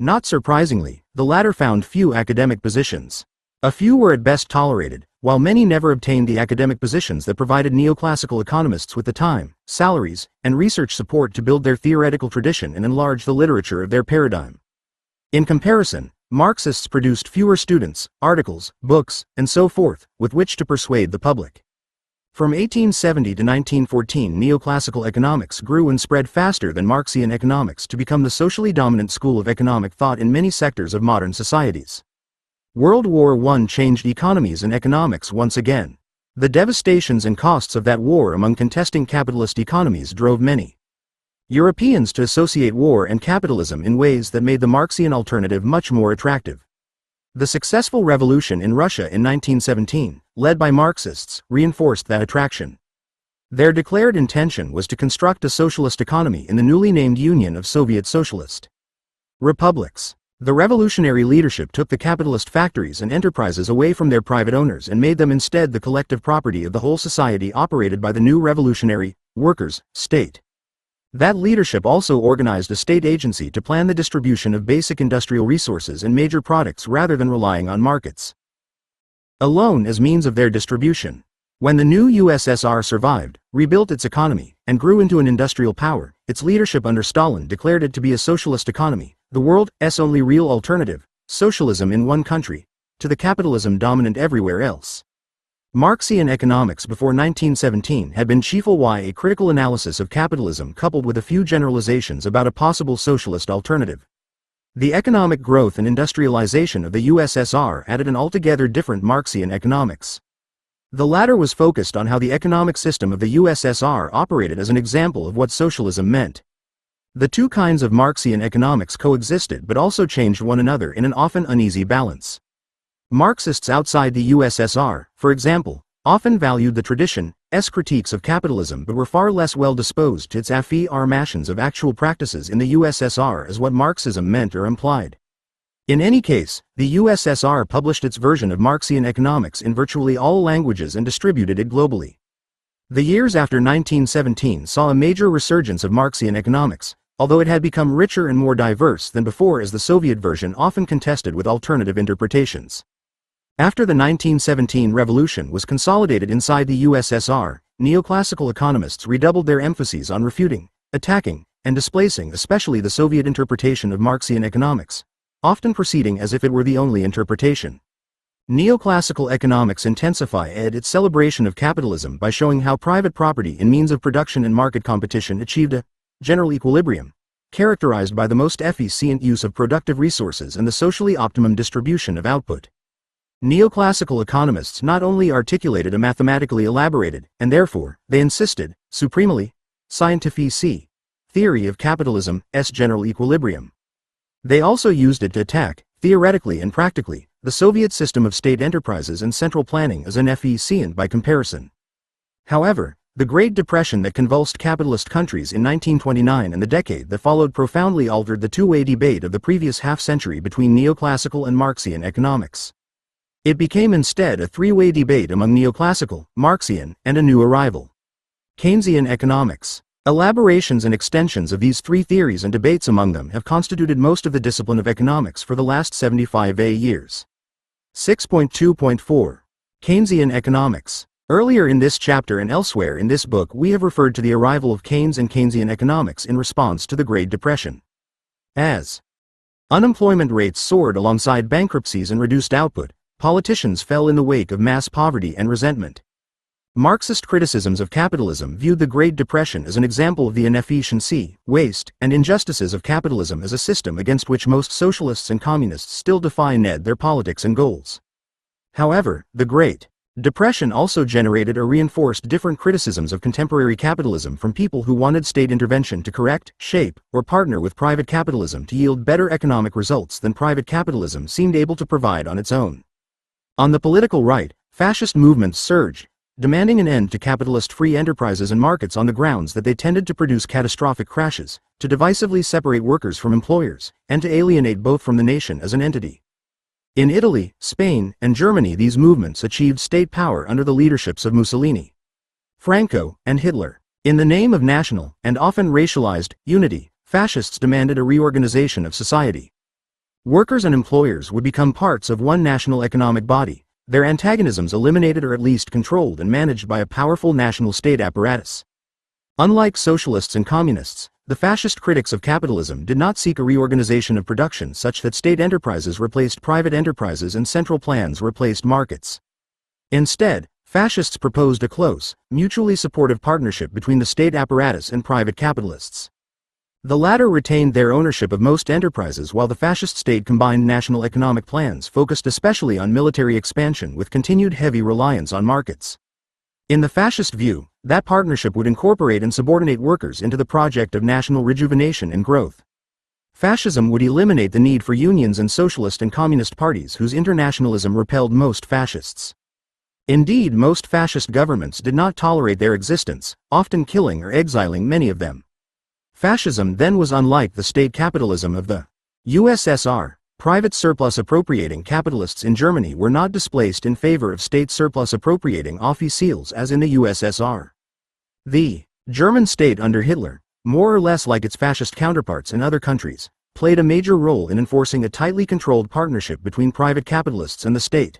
Not surprisingly, the latter found few academic positions. A few were at best tolerated, while many never obtained the academic positions that provided neoclassical economists with the time, salaries, and research support to build their theoretical tradition and enlarge the literature of their paradigm. In comparison, Marxists produced fewer students, articles, books, and so forth, with which to persuade the public. From 1870 to 1914, neoclassical economics grew and spread faster than Marxian economics to become the socially dominant school of economic thought in many sectors of modern societies. World War I changed economies and economics once again. The devastations and costs of that war among contesting capitalist economies drove many Europeans to associate war and capitalism in ways that made the Marxian alternative much more attractive. The successful revolution in Russia in 1917, led by Marxists, reinforced that attraction. Their declared intention was to construct a socialist economy in the newly named Union of Soviet Socialist Republics. The revolutionary leadership took the capitalist factories and enterprises away from their private owners and made them instead the collective property of the whole society operated by the new revolutionary, workers' state. That leadership also organized a state agency to plan the distribution of basic industrial resources and major products rather than relying on markets alone as means of their distribution. When the new USSR survived, rebuilt its economy, and grew into an industrial power, its leadership under Stalin declared it to be a socialist economy, the world's only real alternative, socialism in one country, to the capitalism dominant everywhere else. Marxian economics before 1917 had been chiefly a critical analysis of capitalism coupled with a few generalizations about a possible socialist alternative. The economic growth and industrialization of the USSR added an altogether different Marxian economics. The latter was focused on how the economic system of the USSR operated as an example of what socialism meant. The two kinds of Marxian economics coexisted but also changed one another in an often uneasy balance. Marxists outside the USSR, for example, often valued the tradition's critiques of capitalism but were far less well disposed to its affirmations of actual practices in the USSR as what Marxism meant or implied. In any case, the USSR published its version of Marxian economics in virtually all languages and distributed it globally. The years after 1917 saw a major resurgence of Marxian economics, although it had become richer and more diverse than before as the Soviet version often contested with alternative interpretations. After the 1917 revolution was consolidated inside the USSR, neoclassical economists redoubled their emphases on refuting, attacking, and displacing especially the Soviet interpretation of Marxian economics, often proceeding as if it were the only interpretation. Neoclassical economics intensified its celebration of capitalism by showing how private property in means of production and market competition achieved a general equilibrium, characterized by the most efficient use of productive resources and the socially optimum distribution of output. Neoclassical economists not only articulated a mathematically elaborated, and therefore, they insisted, supremely, scientific theory of capitalism's general equilibrium. They also used it to attack, theoretically and practically, the Soviet system of state enterprises and central planning as inefficient by comparison. However, the Great Depression that convulsed capitalist countries in 1929 and the decade that followed profoundly altered the two-way debate of the previous half-century between neoclassical and Marxian economics. It became instead a three-way debate among neoclassical, Marxian, and a new arrival Keynesian economics. Elaborations and extensions of these three theories and debates among them have constituted most of the discipline of economics for the last 75 years. 6.2.4. Keynesian economics. Earlier in this chapter and elsewhere in this book we have referred to the arrival of Keynes and Keynesian economics in response to the Great Depression. As unemployment rates soared alongside bankruptcies and reduced output, politicians fell in the wake of mass poverty and resentment. Marxist criticisms of capitalism viewed the Great Depression as an example of the inefficiency, waste, and injustices of capitalism as a system against which most socialists and communists still define their politics and goals. However, the Great Depression also generated or reinforced different criticisms of contemporary capitalism from people who wanted state intervention to correct, shape, or partner with private capitalism to yield better economic results than private capitalism seemed able to provide on its own. On the political right, fascist movements surged, demanding an end to capitalist free enterprises and markets on the grounds that they tended to produce catastrophic crashes, to divisively separate workers from employers, and to alienate both from the nation as an entity. In Italy, Spain, and Germany, these movements achieved state power under the leaderships of Mussolini, Franco, and Hitler. In the name of national, and often racialized, unity, fascists demanded a reorganization of society. Workers and employers would become parts of one national economic body, their antagonisms eliminated or at least controlled and managed by a powerful national state apparatus. Unlike socialists and communists, the fascist critics of capitalism did not seek a reorganization of production such that state enterprises replaced private enterprises and central plans replaced markets. Instead, fascists proposed a close, mutually supportive partnership between the state apparatus and private capitalists. The latter retained their ownership of most enterprises while the fascist state combined national economic plans focused especially on military expansion with continued heavy reliance on markets. In the fascist view, that partnership would incorporate and subordinate workers into the project of national rejuvenation and growth. Fascism would eliminate the need for unions and socialist and communist parties whose internationalism repelled most fascists. Indeed, most fascist governments did not tolerate their existence, often killing or exiling many of them. Fascism then was unlike the state capitalism of the USSR. Private surplus appropriating capitalists in Germany were not displaced in favor of state surplus appropriating officials as in the USSR. The German state under Hitler, more or less like its fascist counterparts in other countries, played a major role in enforcing a tightly controlled partnership between private capitalists and the state.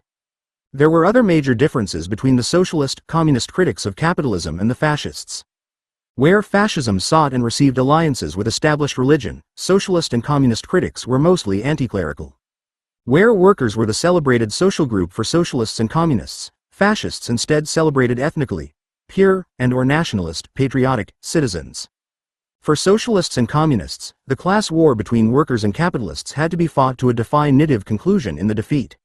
There were other major differences between the socialist, communist critics of capitalism and the fascists. Where fascism sought and received alliances with established religion, socialist and communist critics were mostly anti-clerical. Where workers were the celebrated social group for socialists and communists, fascists instead celebrated ethnically pure and/or nationalist, patriotic citizens. For socialists and communists, the class war between workers and capitalists had to be fought to a definitive conclusion in the defeat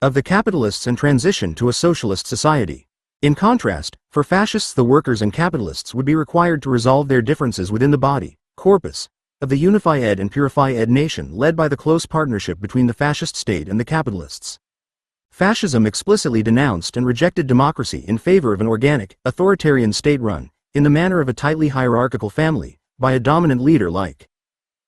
of the capitalists and transition to a socialist society. In contrast, for fascists, the workers and capitalists would be required to resolve their differences within the body, corpus, of the unified and purified nation led by the close partnership between the fascist state and the capitalists. Fascism explicitly denounced and rejected democracy in favor of an organic, authoritarian state run, in the manner of a tightly hierarchical family, by a dominant leader like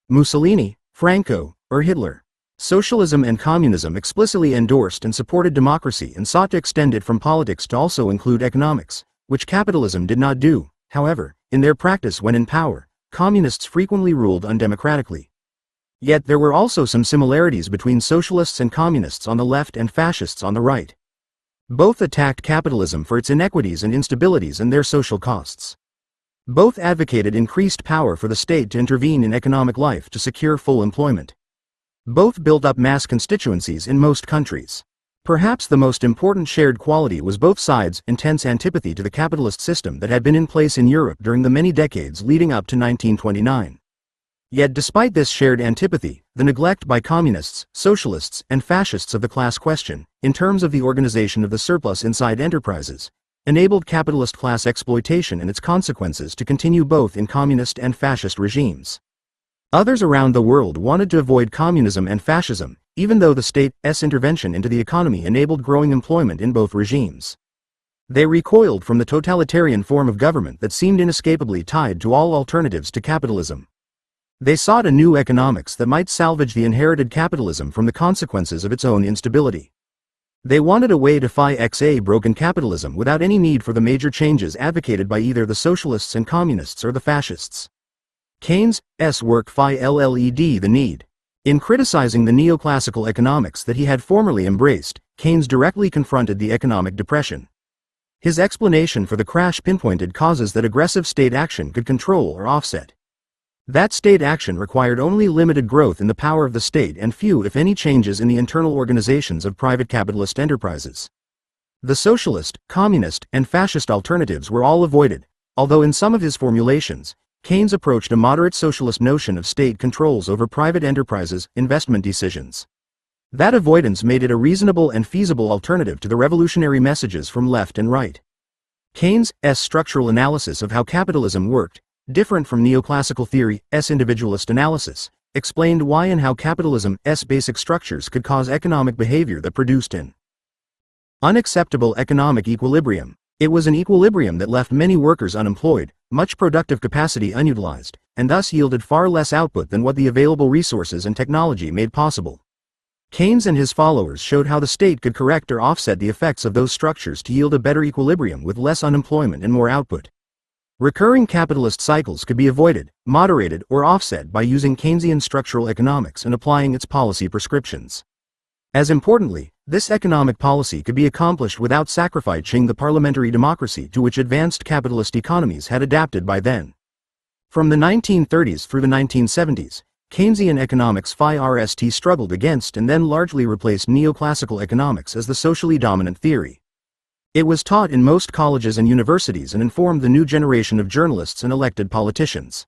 Mussolini, Franco, or Hitler. Socialism and communism explicitly endorsed and supported democracy and sought to extend it from politics to also include economics, which capitalism did not do. However, in their practice when in power, communists frequently ruled undemocratically. Yet there were also some similarities between socialists and communists on the left and fascists on the right. Both attacked capitalism for its inequities and instabilities and their social costs. Both advocated increased power for the state to intervene in economic life to secure full employment. Both built up mass constituencies in most countries. Perhaps the most important shared quality was both sides' intense antipathy to the capitalist system that had been in place in Europe during the many decades leading up to 1929. Yet despite this shared antipathy, the neglect by communists, socialists, and fascists of the class question, in terms of the organization of the surplus inside enterprises, enabled capitalist class exploitation and its consequences to continue both in communist and fascist regimes. Others around the world wanted to avoid communism and fascism, even though the state's intervention into the economy enabled growing employment in both regimes. They recoiled from the totalitarian form of government that seemed inescapably tied to all alternatives to capitalism. They sought a new economics that might salvage the inherited capitalism from the consequences of its own instability. They wanted a way to fix a broken capitalism without any need for the major changes advocated by either the socialists and communists or the fascists. Keynes' work led the need. In criticizing the neoclassical economics that he had formerly embraced, Keynes directly confronted the economic depression. His explanation for the crash pinpointed causes that aggressive state action could control or offset. That state action required only limited growth in the power of the state and few if any changes in the internal organizations of private capitalist enterprises. The socialist, communist, and fascist alternatives were all avoided, although in some of his formulations, Keynes approached a moderate socialist notion of state controls over private enterprises' investment decisions. That avoidance made it a reasonable and feasible alternative to the revolutionary messages from left and right. Keynes' structural analysis of how capitalism worked, different from neoclassical theory's individualist analysis, explained why and how capitalism's basic structures could cause economic behavior that produced an unacceptable economic equilibrium. It was an equilibrium that left many workers unemployed, much productive capacity unutilized, and thus yielded far less output than what the available resources and technology made possible. Keynes and his followers showed how the state could correct or offset the effects of those structures to yield a better equilibrium with less unemployment and more output. Recurring capitalist cycles could be avoided, moderated, or offset by using Keynesian structural economics and applying its policy prescriptions. As importantly, this economic policy could be accomplished without sacrificing the parliamentary democracy to which advanced capitalist economies had adapted by then. From the 1930s through the 1970s, Keynesian economics (FI-RST) struggled against and then largely replaced neoclassical economics as the socially dominant theory. It was taught in most colleges and universities and informed the new generation of journalists and elected politicians.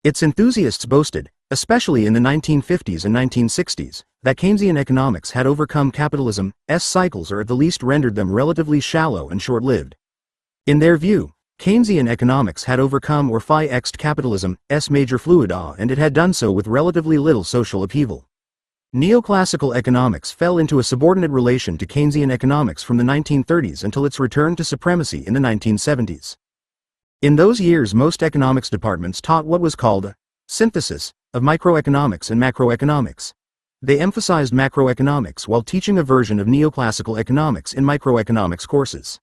Its enthusiasts boasted, especially in the 1950s and 1960s, that Keynesian economics had overcome capitalism's cycles or at the least rendered them relatively shallow and short-lived. In their view, Keynesian economics had overcome or FI-X'd capitalism's major fluidity, and it had done so with relatively little social upheaval. Neoclassical economics fell into a subordinate relation to Keynesian economics from the 1930s until its return to supremacy in the 1970s. In those years, most economics departments taught what was called a synthesis of microeconomics and macroeconomics. They emphasized macroeconomics while teaching a version of neoclassical economics in microeconomics courses.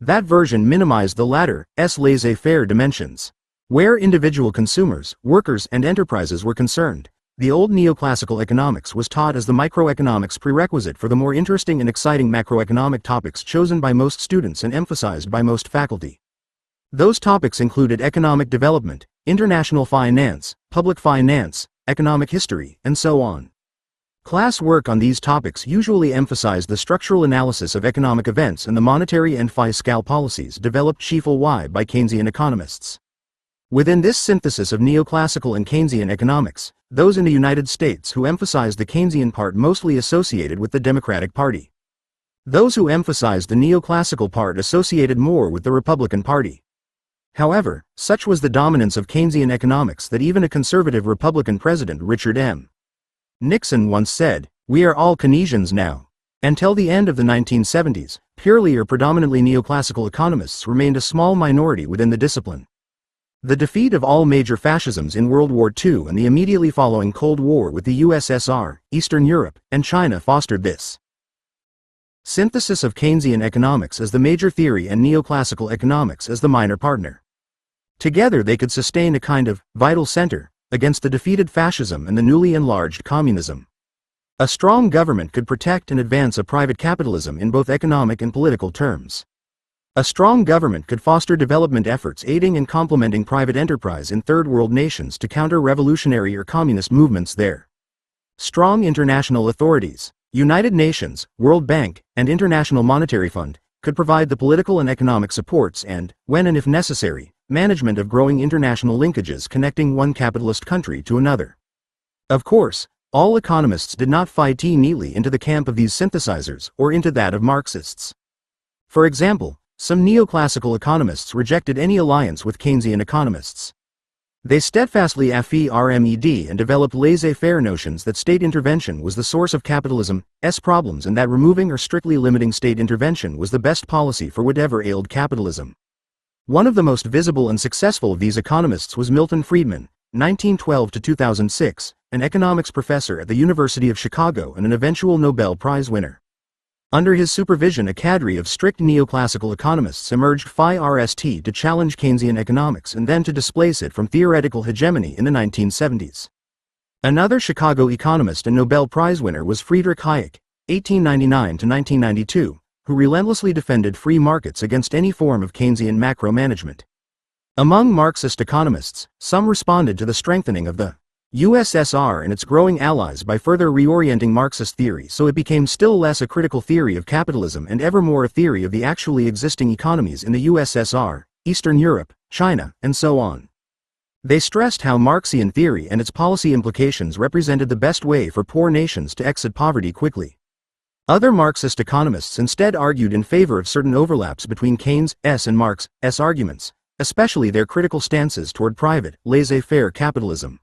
That version minimized the latter's laissez-faire dimensions. Where individual consumers, workers, and enterprises were concerned, the old neoclassical economics was taught as the microeconomics prerequisite for the more interesting and exciting macroeconomic topics chosen by most students and emphasized by most faculty. Those topics included economic development, international finance, public finance, economic history, and so on. Class work on these topics usually emphasized the structural analysis of economic events and the monetary and fiscal policies developed chiefly by Keynesian economists. Within this synthesis of neoclassical and Keynesian economics, those in the United States who emphasized the Keynesian part mostly associated with the Democratic Party. Those who emphasized the neoclassical part associated more with the Republican Party. However, such was the dominance of Keynesian economics that even a conservative Republican president, Richard M. Nixon, once said, "We are all Keynesians now." Until the end of the 1970s, purely or predominantly neoclassical economists remained a small minority within the discipline. The defeat of all major fascisms in World War II and the immediately following Cold War with the USSR, Eastern Europe, and China fostered this synthesis of Keynesian economics as the major theory and neoclassical economics as the minor partner. Together they could sustain a kind of vital center against the defeated fascism and the newly enlarged communism. A strong government could protect and advance a private capitalism in both economic and political terms. A strong government could foster development efforts aiding and complementing private enterprise in third world nations to counter revolutionary or communist movements there. Strong international authorities, United Nations, World Bank, and International Monetary Fund, could provide the political and economic supports and, when and if necessary, management of growing international linkages connecting one capitalist country to another. Of course, all economists did not fit neatly into the camp of these synthesizers or into that of Marxists. For example, some neoclassical economists rejected any alliance with Keynesian economists. They steadfastly affirmed and developed laissez-faire notions that state intervention was the source of capitalism's problems and that removing or strictly limiting state intervention was the best policy for whatever ailed capitalism. One of the most visible and successful of these economists was Milton Friedman, 1912 to 2006, an economics professor at the University of Chicago and an eventual Nobel Prize winner. Under his supervision, a cadre of strict neoclassical economists emerged FI-RST to challenge Keynesian economics and then to displace it from theoretical hegemony in the 1970s. Another Chicago economist and Nobel Prize winner was Friedrich Hayek, 1899 to 1992, who relentlessly defended free markets against any form of Keynesian macro management. Among Marxist economists, some responded to the strengthening of the USSR and its growing allies by further reorienting Marxist theory so it became still less a critical theory of capitalism and ever more a theory of the actually existing economies in the USSR, Eastern Europe, China, and so on. They stressed how Marxian theory and its policy implications represented the best way for poor nations to exit poverty quickly. Other Marxist economists instead argued in favor of certain overlaps between Keynes' and Marx's arguments, especially their critical stances toward private, laissez-faire capitalism.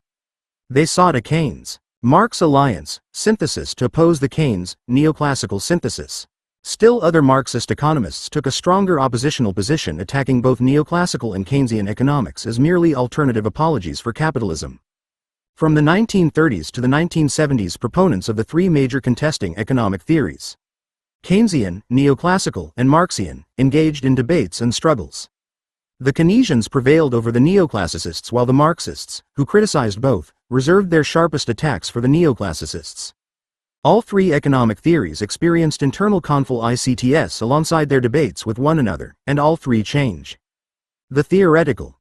They sought a Keynes-Marx alliance, synthesis to oppose the Keynes, neoclassical synthesis. Still other Marxist economists took a stronger oppositional position, attacking both neoclassical and Keynesian economics as merely alternative apologies for capitalism. From the 1930s to the 1970s, proponents of the three major contesting economic theories, Keynesian, Neoclassical, and Marxian, engaged in debates and struggles. The Keynesians prevailed over the Neoclassicists, while the Marxists, who criticized both, reserved their sharpest attacks for the Neoclassicists. All three economic theories experienced internal conflicts alongside their debates with one another, and all three change. The theoretical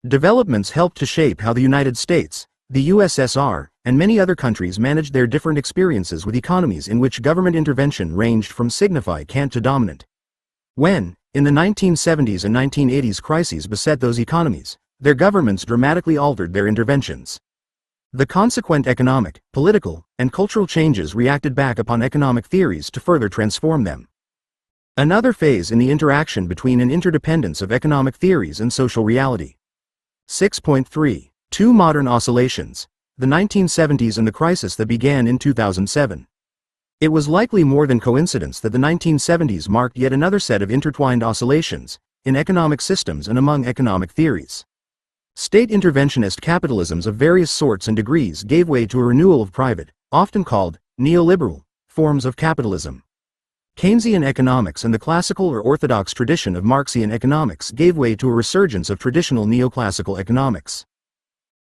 developments helped to shape how the United States, the USSR, and many other countries managed their different experiences with economies in which government intervention ranged from significant to dominant. When, in the 1970s and 1980s, crises beset those economies, their governments dramatically altered their interventions. The consequent economic, political, and cultural changes reacted back upon economic theories to further transform them. Another phase in the interaction between and interdependence of economic theories and social reality. 6.3. Two modern oscillations, the 1970s and the crisis that began in 2007. It was likely more than coincidence that the 1970s marked yet another set of intertwined oscillations, in economic systems and among economic theories. State interventionist capitalisms of various sorts and degrees gave way to a renewal of private, often called neoliberal, forms of capitalism. Keynesian economics and the classical or orthodox tradition of Marxian economics gave way to a resurgence of traditional neoclassical economics.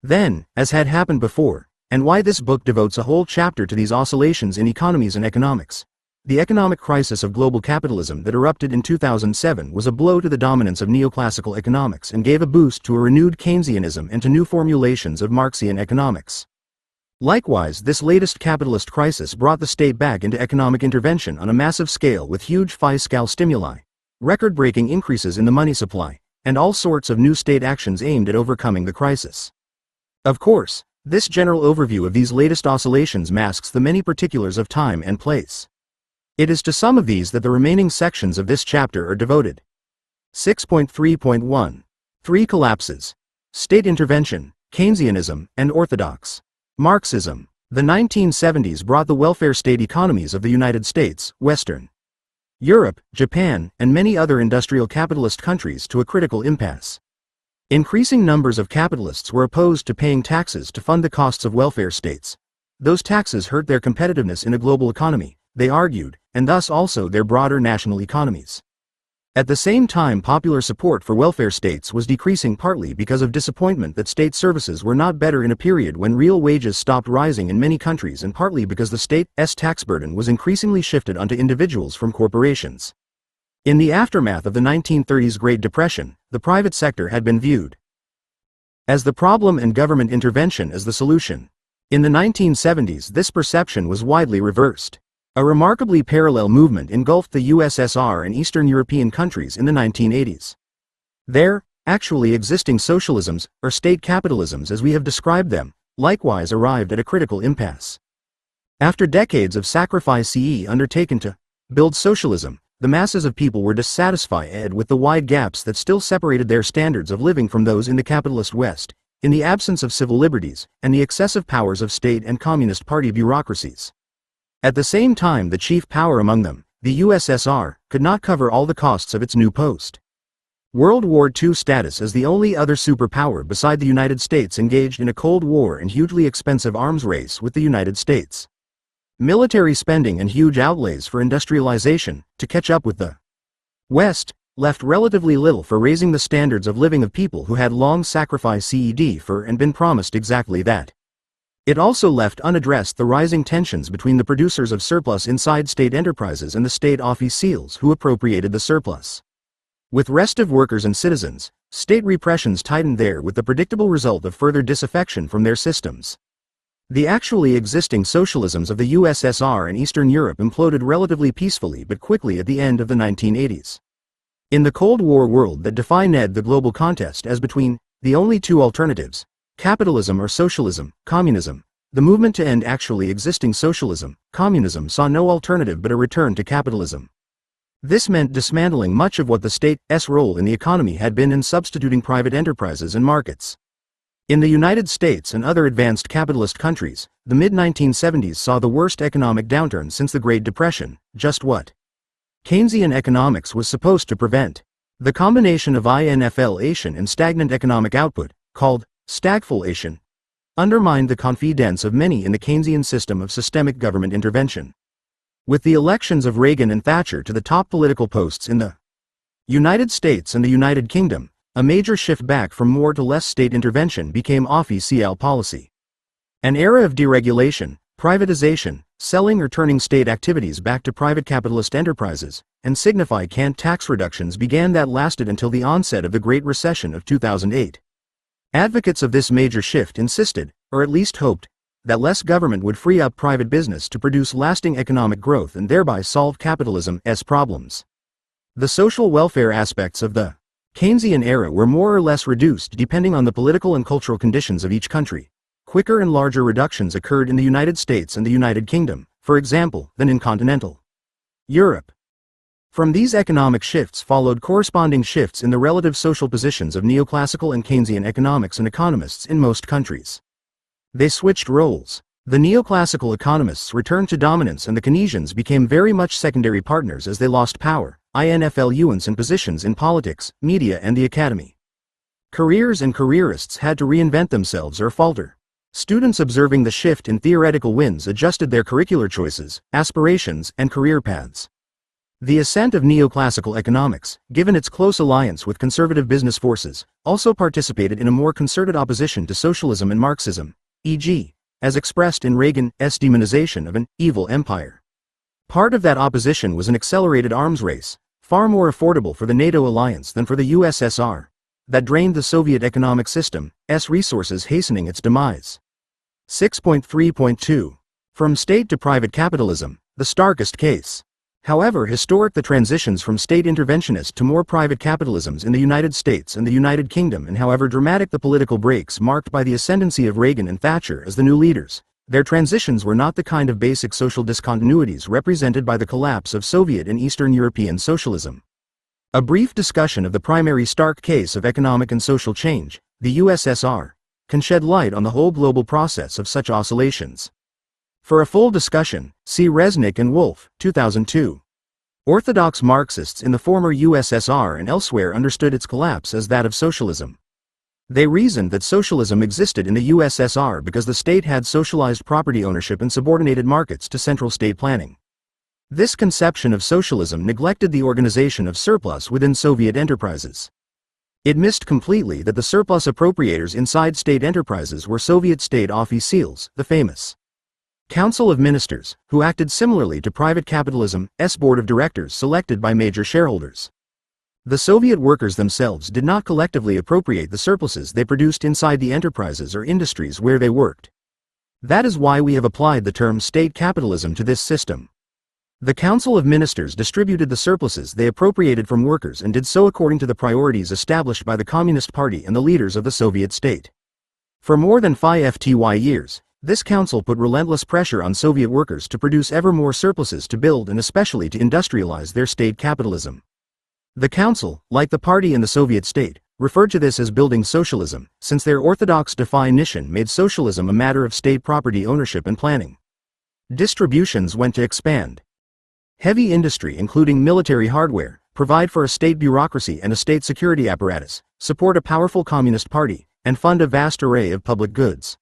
Then, as had happened before, and why this book devotes a whole chapter to these oscillations in economies and economics, the economic crisis of global capitalism that erupted in 2007 was a blow to the dominance of neoclassical economics and gave a boost to a renewed Keynesianism and to new formulations of Marxian economics. Likewise, this latest capitalist crisis brought the state back into economic intervention on a massive scale with huge fiscal stimuli, record-breaking increases in the money supply, and all sorts of new state actions aimed at overcoming the crisis. Of course, this general overview of these latest oscillations masks the many particulars of time and place. It is to some of these that the remaining sections of this chapter are devoted. 6.3.1. Three collapses: state intervention, Keynesianism, and orthodox Marxism. The 1970s brought the welfare state economies of the United States, Western Europe, Japan, and many other industrial capitalist countries to a critical impasse. Increasing numbers of capitalists were opposed to paying taxes to fund the costs of welfare states. Those taxes hurt their competitiveness in a global economy, they argued, and thus also their broader national economies. At the same time, popular support for welfare states was decreasing, partly because of disappointment that state services were not better in a period when real wages stopped rising in many countries, and partly because the state's tax burden was increasingly shifted onto individuals from corporations. In the aftermath of the 1930s Great Depression, the private sector had been viewed as the problem and government intervention as the solution. In the 1970s, this perception was widely reversed. A remarkably parallel movement engulfed the USSR and Eastern European countries in the 1980s. There, actually existing socialisms, or state capitalisms as we have described them, likewise arrived at a critical impasse. After decades of sacrifice undertaken to build socialism, the masses of people were dissatisfied with the wide gaps that still separated their standards of living from those in the capitalist West, in the absence of civil liberties, and the excessive powers of state and Communist Party bureaucracies. At the same time, the chief power among them, the USSR, could not cover all the costs of its new post-World War II status as the only other superpower beside the United States engaged in a Cold War and hugely expensive arms race with the United States. Military spending and huge outlays for industrialization, to catch up with the West, left relatively little for raising the standards of living of people who had long sacrificed for and been promised exactly that. It also left unaddressed the rising tensions between the producers of surplus inside state enterprises and the state officials who appropriated the surplus. With restive workers and citizens, state repressions tightened there, with the predictable result of further disaffection from their systems. The actually existing socialisms of the USSR and Eastern Europe imploded relatively peacefully but quickly at the end of the 1980s. In the Cold War world that defined the global contest as between the only two alternatives, capitalism or socialism, communism, the movement to end actually existing socialism, communism, saw no alternative but a return to capitalism. This meant dismantling much of what the state's role in the economy had been and substituting private enterprises and markets. In the United States and other advanced capitalist countries, the mid-1970s saw the worst economic downturn since the Great Depression, just what Keynesian economics was supposed to prevent. The combination of inflation and stagnant economic output, called stagflation, undermined the confidence of many in the Keynesian system of systemic government intervention. With the elections of Reagan and Thatcher to the top political posts in the United States and the United Kingdom, a major shift back from more to less state intervention became official policy. An era of deregulation, privatization, selling or turning state activities back to private capitalist enterprises, and significant tax reductions began that lasted until the onset of the Great Recession of 2008. Advocates of this major shift insisted, or at least hoped, that less government would free up private business to produce lasting economic growth and thereby solve capitalism's problems. The social welfare aspects of the Keynesian era were more or less reduced depending on the political and cultural conditions of each country. Quicker and larger reductions occurred in the United States and the United Kingdom, for example, than in continental Europe. From these economic shifts followed corresponding shifts in the relative social positions of neoclassical and Keynesian economics and economists in most countries. They switched roles. The neoclassical economists returned to dominance and the Keynesians became very much secondary partners as they lost power, influence and positions in politics, media and the academy. Careers and careerists had to reinvent themselves or falter. Students observing the shift in theoretical winds adjusted their curricular choices, aspirations, and career paths. The ascent of neoclassical economics, given its close alliance with conservative business forces, also participated in a more concerted opposition to socialism and Marxism, e.g., as expressed in Reagan's demonization of an evil empire. Part of that opposition was an accelerated arms race, far more affordable for the NATO alliance than for the USSR, that drained the Soviet economic system's resources, hastening its demise. 6.3.2. From state to private capitalism, the starkest case. However historic the transitions from state interventionist to more private capitalisms in the United States and the United Kingdom, and however dramatic the political breaks marked by the ascendancy of Reagan and Thatcher as the new leaders, their transitions were not the kind of basic social discontinuities represented by the collapse of Soviet and Eastern European socialism. A brief discussion of the primary stark case of economic and social change, the USSR, can shed light on the whole global process of such oscillations. For a full discussion, see Resnick and Wolff, 2002. Orthodox Marxists in the former USSR and elsewhere understood its collapse as that of socialism. They reasoned that socialism existed in the USSR because the state had socialized property ownership and subordinated markets to central state planning. This conception of socialism neglected the organization of surplus within Soviet enterprises. It missed completely that the surplus appropriators inside state enterprises were Soviet state officials, the famous Council of Ministers, who acted similarly to private capitalism's board of directors selected by major shareholders. The Soviet workers themselves did not collectively appropriate the surpluses they produced inside the enterprises or industries where they worked. That is why we have applied the term state capitalism to this system. The Council of Ministers distributed the surpluses they appropriated from workers and did so according to the priorities established by the Communist Party and the leaders of the Soviet state. For more than 5 years, this council put relentless pressure on Soviet workers to produce ever more surpluses to build and especially to industrialize their state capitalism. The council, like the party and the Soviet state, referred to this as building socialism, since their orthodox definition made socialism a matter of state property ownership and planning. Distributions went to expand. Heavy industry, including military hardware, provide for a state bureaucracy and a state security apparatus, support a powerful communist party, and fund a vast array of public goods.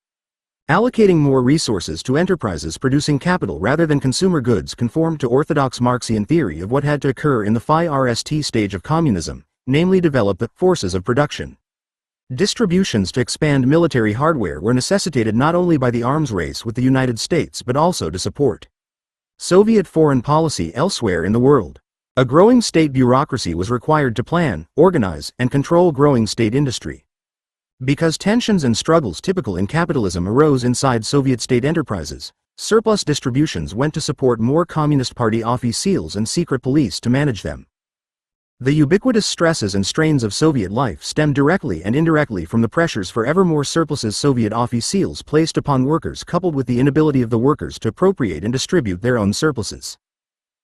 Allocating more resources to enterprises producing capital rather than consumer goods conformed to orthodox Marxian theory of what had to occur in the first stage of communism, namely develop the forces of production. Distributions to expand military hardware were necessitated not only by the arms race with the United States but also to support Soviet foreign policy elsewhere in the world. A growing state bureaucracy was required to plan, organize, and control growing state industry. Because tensions and struggles typical in capitalism arose inside Soviet state enterprises, surplus distributions went to support more Communist Party officials and secret police to manage them. The ubiquitous stresses and strains of Soviet life stemmed directly and indirectly from the pressures for ever more surpluses Soviet officials placed upon workers, coupled with the inability of the workers to appropriate and distribute their own surpluses.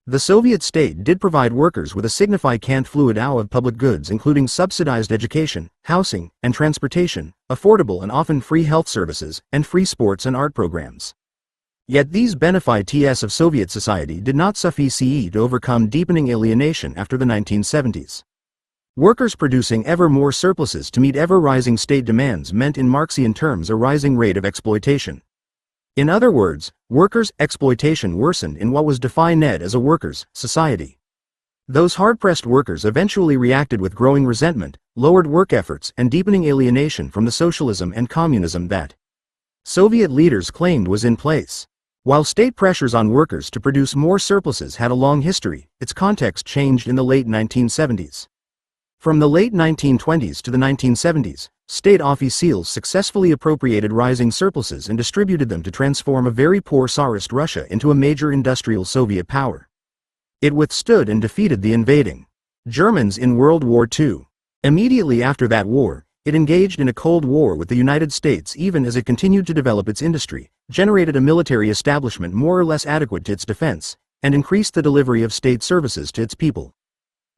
The Soviet state did provide workers with a significant fluid of public goods, including subsidized education, housing, and transportation, affordable and often free health services, and free sports and art programs. Yet these benefits of Soviet society did not suffice to overcome deepening alienation after the 1970s. Workers producing ever more surpluses to meet ever-rising state demands meant in Marxian terms a rising rate of exploitation. In other words, workers' exploitation worsened in what was defined as a workers' society. Those hard-pressed workers eventually reacted with growing resentment, lowered work efforts, and deepening alienation from the socialism and communism that Soviet leaders claimed was in place. While state pressures on workers to produce more surpluses had a long history, its context changed in the late 1970s. From the late 1920s to the 1970s, state officials successfully appropriated rising surpluses and distributed them to transform a very poor Tsarist Russia into a major industrial Soviet power. It withstood and defeated the invading Germans in World War II. Immediately after that war, it engaged in a Cold War with the United States even as it continued to develop its industry, generated a military establishment more or less adequate to its defense, and increased the delivery of state services to its people.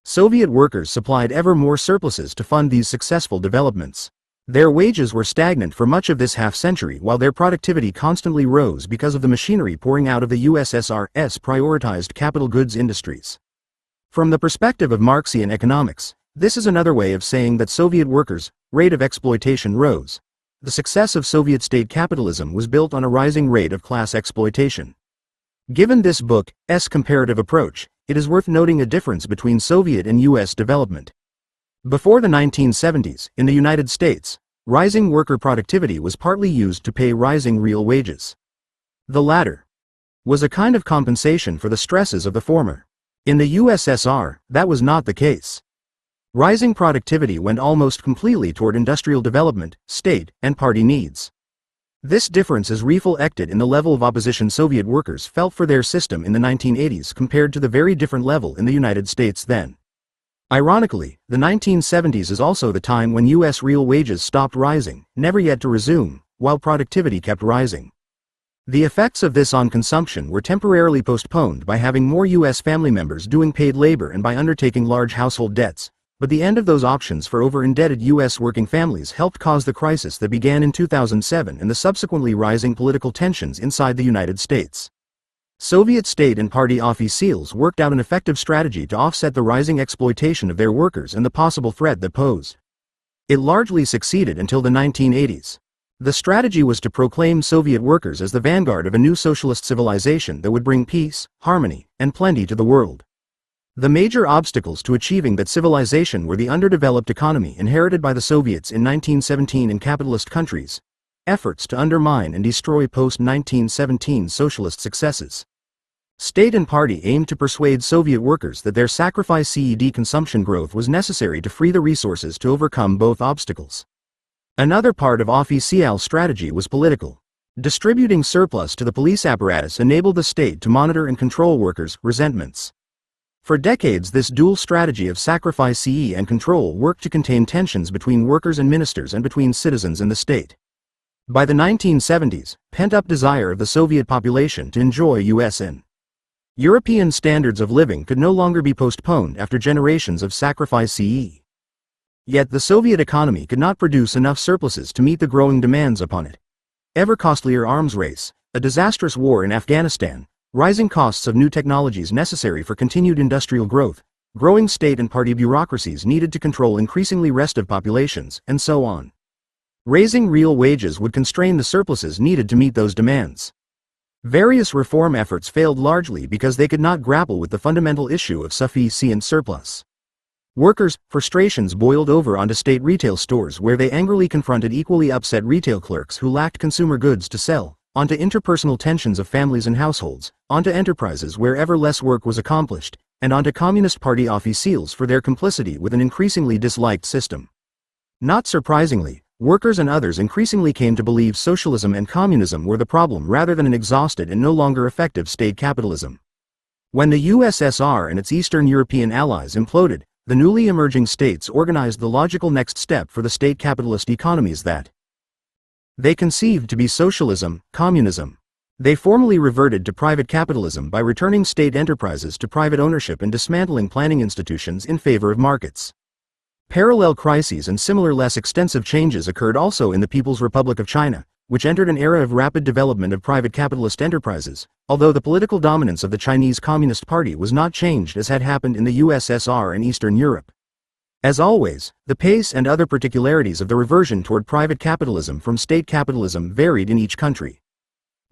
Soviet workers supplied ever more surpluses to fund these successful developments. Their wages were stagnant for much of this half-century while their productivity constantly rose because of the machinery pouring out of the USSR's prioritized capital goods industries. From the perspective of Marxian economics, this is another way of saying that Soviet workers' rate of exploitation rose. The success of Soviet state capitalism was built on a rising rate of class exploitation. Given this book's comparative approach, it is worth noting a difference between Soviet and U.S. development. Before the 1970s, in the United States, rising worker productivity was partly used to pay rising real wages. The latter was a kind of compensation for the stresses of the former. In the USSR, that was not the case. Rising productivity went almost completely toward industrial development, state, and party needs. This difference is reflected in the level of opposition Soviet workers felt for their system in the 1980s compared to the very different level in the United States then. Ironically, the 1970s is also the time when U.S. real wages stopped rising, never yet to resume, while productivity kept rising. The effects of this on consumption were temporarily postponed by having more U.S. family members doing paid labor and by undertaking large household debts, but the end of those options for over-indebted U.S. working families helped cause the crisis that began in 2007 and the subsequently rising political tensions inside the United States. Soviet state and party officials worked out an effective strategy to offset the rising exploitation of their workers and the possible threat that posed. It largely succeeded until the 1980s. The strategy was to proclaim Soviet workers as the vanguard of a new socialist civilization that would bring peace, harmony, and plenty to the world. The major obstacles to achieving that civilization were the underdeveloped economy inherited by the Soviets in 1917 in capitalist countries, efforts to undermine and destroy post-1917 socialist successes. State and party aimed to persuade Soviet workers that their sacrifice consumption growth was necessary to free the resources to overcome both obstacles. Another part of official strategy was political. Distributing surplus to the police apparatus enabled the state to monitor and control workers' resentments. For decades this dual strategy of sacrifice and control worked to contain tensions between workers and ministers and between citizens and the state. By the 1970s, pent-up desire of the Soviet population to enjoy U.S. and European standards of living could no longer be postponed after generations of sacrifice. Yet the Soviet economy could not produce enough surpluses to meet the growing demands upon it. Ever costlier arms race, a disastrous war in Afghanistan, rising costs of new technologies necessary for continued industrial growth, growing state and party bureaucracies needed to control increasingly restive populations, and so on. Raising real wages would constrain the surpluses needed to meet those demands. Various reform efforts failed largely because they could not grapple with the fundamental issue of sufficient surplus. Workers' frustrations boiled over onto state retail stores where they angrily confronted equally upset retail clerks who lacked consumer goods to sell, onto interpersonal tensions of families and households, onto enterprises where ever less work was accomplished, and onto Communist Party officials for their complicity with an increasingly disliked system. Not surprisingly, workers and others increasingly came to believe socialism and communism were the problem rather than an exhausted and no longer effective state capitalism. When the USSR and its Eastern European allies imploded, the newly emerging states organized the logical next step for the state capitalist economies that they conceived to be socialism, communism. They formally reverted to private capitalism by returning state enterprises to private ownership and dismantling planning institutions in favor of markets. Parallel crises and similar less extensive changes occurred also in the People's Republic of China, which entered an era of rapid development of private capitalist enterprises, although the political dominance of the Chinese Communist Party was not changed as had happened in the USSR and Eastern Europe. As always, the pace and other particularities of the reversion toward private capitalism from state capitalism varied in each country.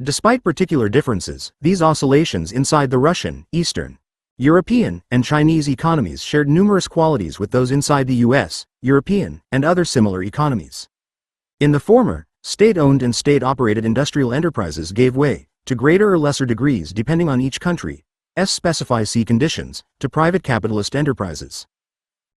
Despite particular differences, these oscillations inside the Russian, Eastern, European, and Chinese economies shared numerous qualities with those inside the US, European, and other similar economies. In the former, state-owned and state-operated industrial enterprises gave way, to greater or lesser degrees depending on each country's specific conditions, to private capitalist enterprises.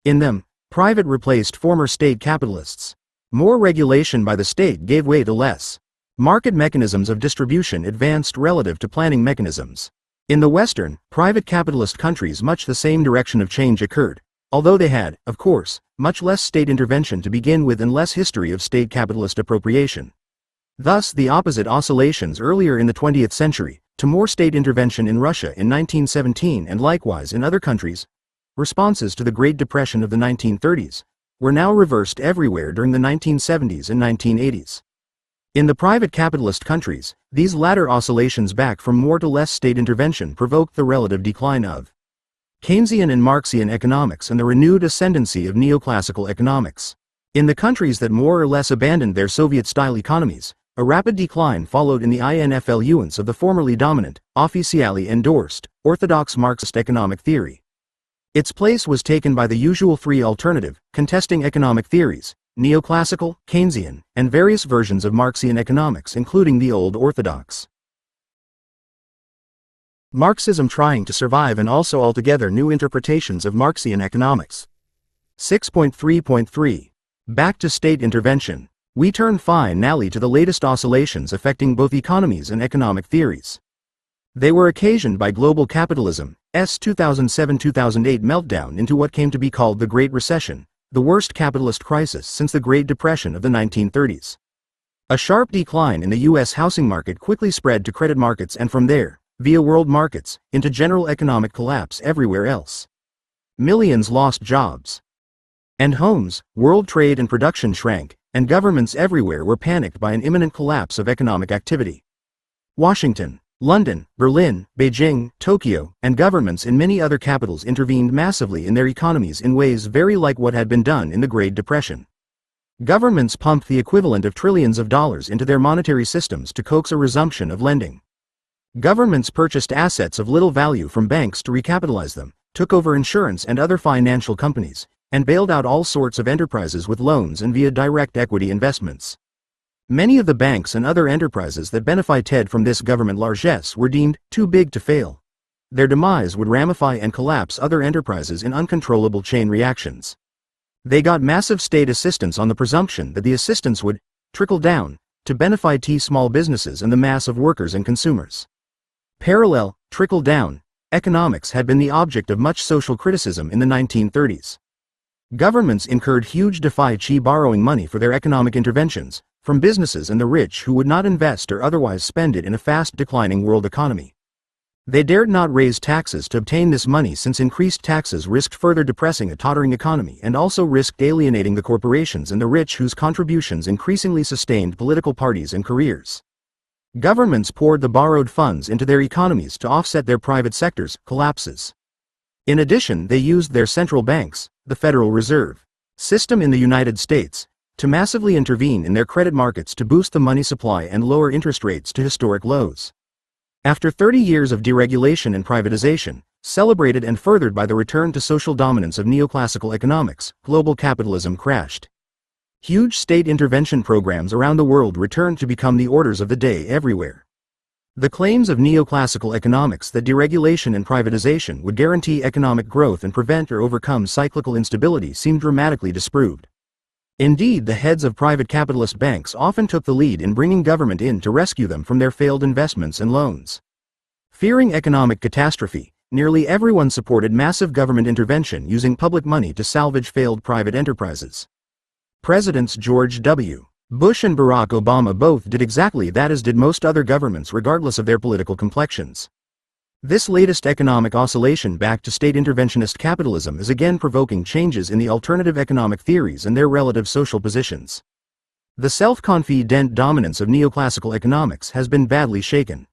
In them, private replaced former state capitalists. More regulation by the state gave way to less. Market mechanisms of distribution advanced relative to planning mechanisms. In the Western, private capitalist countries much the same direction of change occurred, although they had, of course, much less state intervention to begin with and less history of state capitalist appropriation. Thus the opposite oscillations earlier in the 20th century, to more state intervention in Russia in 1917 and likewise in other countries, responses to the Great Depression of the 1930s, were now reversed everywhere during the 1970s and 1980s. In the private capitalist countries, these latter oscillations back from more to less state intervention provoked the relative decline of Keynesian and Marxian economics and the renewed ascendancy of neoclassical economics. In the countries that more or less abandoned their Soviet-style economies, a rapid decline followed in the influence of the formerly dominant, officially endorsed, orthodox Marxist economic theory. Its place was taken by the usual three alternative, contesting economic theories, neoclassical, Keynesian, and various versions of Marxian economics including the old orthodox. Marxism trying to survive and also altogether new interpretations of Marxian economics. 6.3.3. Back to state intervention. We turn finally to the latest oscillations affecting both economies and economic theories. They were occasioned by global capitalism's 2007-2008 meltdown into what came to be called the Great Recession, the worst capitalist crisis since the Great Depression of the 1930s. A sharp decline in the U.S. housing market quickly spread to credit markets and from there, via world markets, into general economic collapse everywhere else. Millions lost jobs and homes, world trade and production shrank, and governments everywhere were panicked by an imminent collapse of economic activity. Washington, London, Berlin, Beijing, Tokyo, and governments in many other capitals intervened massively in their economies in ways very like what had been done in the Great Depression. Governments pumped the equivalent of trillions of dollars into their monetary systems to coax a resumption of lending. Governments purchased assets of little value from banks to recapitalize them, took over insurance and other financial companies, and bailed out all sorts of enterprises with loans and via direct equity investments. Many of the banks and other enterprises that benefited from this government largesse were deemed too big to fail. Their demise would ramify and collapse other enterprises in uncontrollable chain reactions. They got massive state assistance on the presumption that the assistance would trickle down to benefit small businesses and the mass of workers and consumers. Parallel, trickle-down economics had been the object of much social criticism in the 1930s. Governments incurred huge deficit borrowing money for their economic interventions, from businesses and the rich who would not invest or otherwise spend it in a fast-declining world economy. They dared not raise taxes to obtain this money since increased taxes risked further depressing a tottering economy and also risked alienating the corporations and the rich whose contributions increasingly sustained political parties and careers. Governments poured the borrowed funds into their economies to offset their private sector's collapses. In addition, they used their central banks, the Federal Reserve System in the United States, to massively intervene in their credit markets to boost the money supply and lower interest rates to historic lows. After 30 years of deregulation and privatization, celebrated and furthered by the return to social dominance of neoclassical economics, global capitalism crashed. Huge state intervention programs around the world returned to become the orders of the day everywhere. The claims of neoclassical economics that deregulation and privatization would guarantee economic growth and prevent or overcome cyclical instability seemed dramatically disproved. Indeed, the heads of private capitalist banks often took the lead in bringing government in to rescue them from their failed investments and loans. Fearing economic catastrophe, nearly everyone supported massive government intervention using public money to salvage failed private enterprises. Presidents George W. Bush and Barack Obama both did exactly that, as did most other governments regardless of their political complexions. This latest economic oscillation back to state interventionist capitalism is again provoking changes in the alternative economic theories and their relative social positions. The self-confident dominance of neoclassical economics has been badly shaken.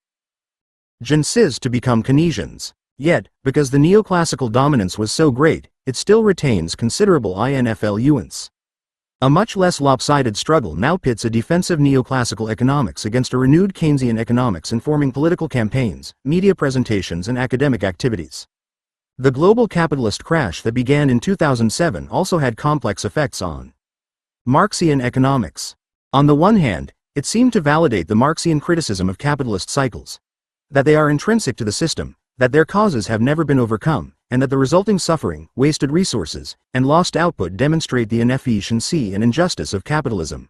Gensiz to become Keynesians. Yet, because the neoclassical dominance was so great, it still retains considerable influence. A much less lopsided struggle now pits a defensive neoclassical economics against a renewed Keynesian economics informing political campaigns, media presentations and academic activities. The global capitalist crash that began in 2007 also had complex effects on Marxian economics. On the one hand, it seemed to validate the Marxian criticism of capitalist cycles, that they are intrinsic to the system, that their causes have never been overcome, and that the resulting suffering, wasted resources, and lost output demonstrate the inefficiency and injustice of capitalism.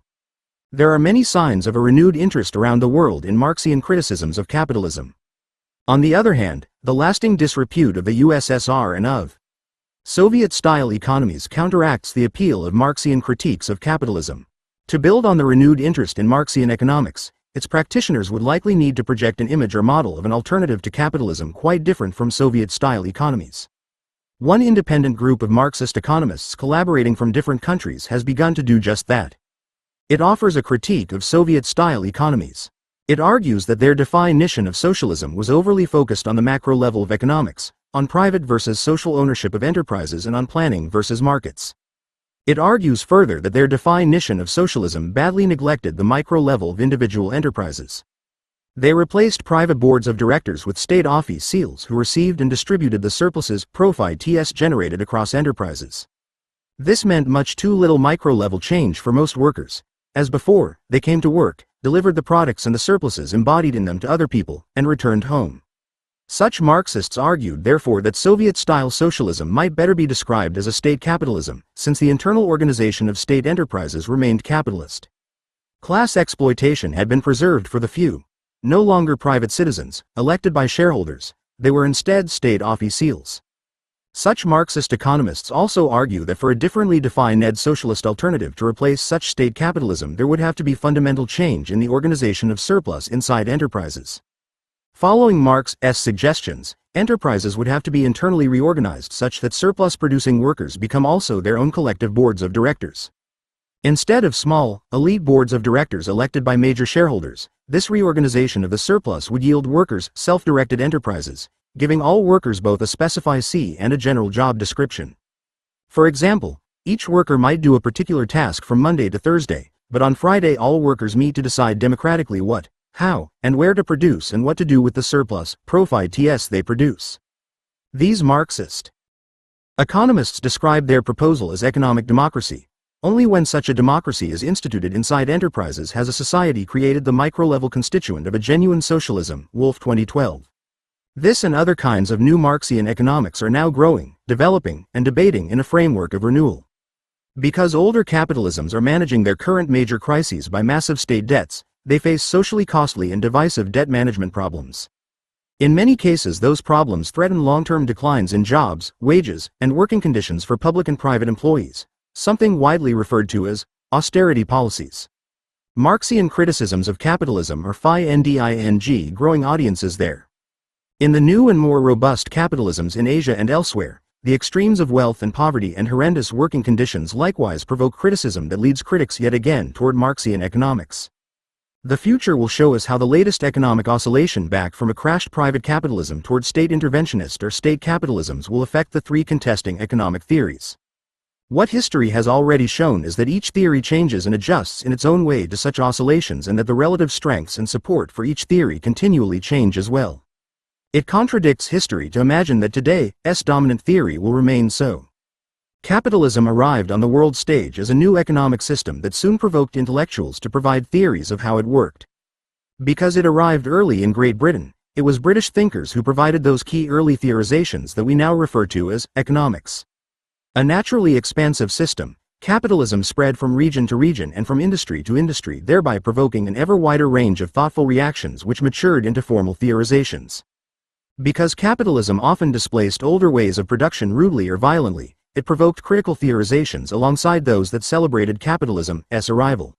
There are many signs of a renewed interest around the world in Marxian criticisms of capitalism. On the other hand, the lasting disrepute of the USSR and of Soviet-style economies counteracts the appeal of Marxian critiques of capitalism. To build on the renewed interest in Marxian economics, its practitioners would likely need to project an image or model of an alternative to capitalism quite different from Soviet-style economies. One independent group of Marxist economists collaborating from different countries has begun to do just that. It offers a critique of Soviet-style economies. It argues that their definition of socialism was overly focused on the macro level of economics, on private versus social ownership of enterprises and on planning versus markets. It argues further that their definition of socialism badly neglected the micro level of individual enterprises. They replaced private boards of directors with state officials who received and distributed the surpluses profits generated across enterprises. This meant much too little micro-level change for most workers. As before, they came to work, delivered the products and the surpluses embodied in them to other people, and returned home. Such Marxists argued therefore that Soviet-style socialism might better be described as a state capitalism, since the internal organization of state enterprises remained capitalist. Class exploitation had been preserved for the few. No longer private citizens, elected by shareholders, they were instead state officials. Such Marxist economists also argue that for a differently defined socialist alternative to replace such state capitalism there would have to be fundamental change in the organization of surplus inside enterprises. Following Marx's suggestions, enterprises would have to be internally reorganized such that surplus-producing workers become also their own collective boards of directors. Instead of small, elite boards of directors elected by major shareholders, this reorganization of the surplus would yield workers self-directed enterprises, giving all workers both a specified and a general job description. For example, each worker might do a particular task from Monday to Thursday, but on Friday all workers meet to decide democratically what, how, and where to produce and what to do with the surplus profits they produce. These Marxist economists describe their proposal as economic democracy. Only when such a democracy is instituted inside enterprises has a society created the micro-level constituent of a genuine socialism, Wolff 2012. This and other kinds of new Marxian economics are now growing, developing, and debating in a framework of renewal. Because older capitalisms are managing their current major crises by massive state debts, they face socially costly and divisive debt management problems. In many cases those problems threaten long-term declines in jobs, wages, and working conditions for public and private employees, something widely referred to as austerity policies. Marxian criticisms of capitalism are finding growing audiences there. In the new and more robust capitalisms in Asia and elsewhere, the extremes of wealth and poverty and horrendous working conditions likewise provoke criticism that leads critics yet again toward Marxian economics. The future will show us how the latest economic oscillation back from a crashed private capitalism toward state interventionist or state capitalisms will affect the three contesting economic theories. What history has already shown is that each theory changes and adjusts in its own way to such oscillations and that the relative strengths and support for each theory continually change as well. It contradicts history to imagine that today's dominant theory will remain so. Capitalism arrived on the world stage as a new economic system that soon provoked intellectuals to provide theories of how it worked. Because it arrived early in Great Britain, it was British thinkers who provided those key early theorizations that we now refer to as economics. A naturally expansive system, capitalism spread from region to region and from industry to industry, thereby provoking an ever wider range of thoughtful reactions which matured into formal theorizations. Because capitalism often displaced older ways of production rudely or violently, it provoked critical theorizations alongside those that celebrated capitalism's arrival.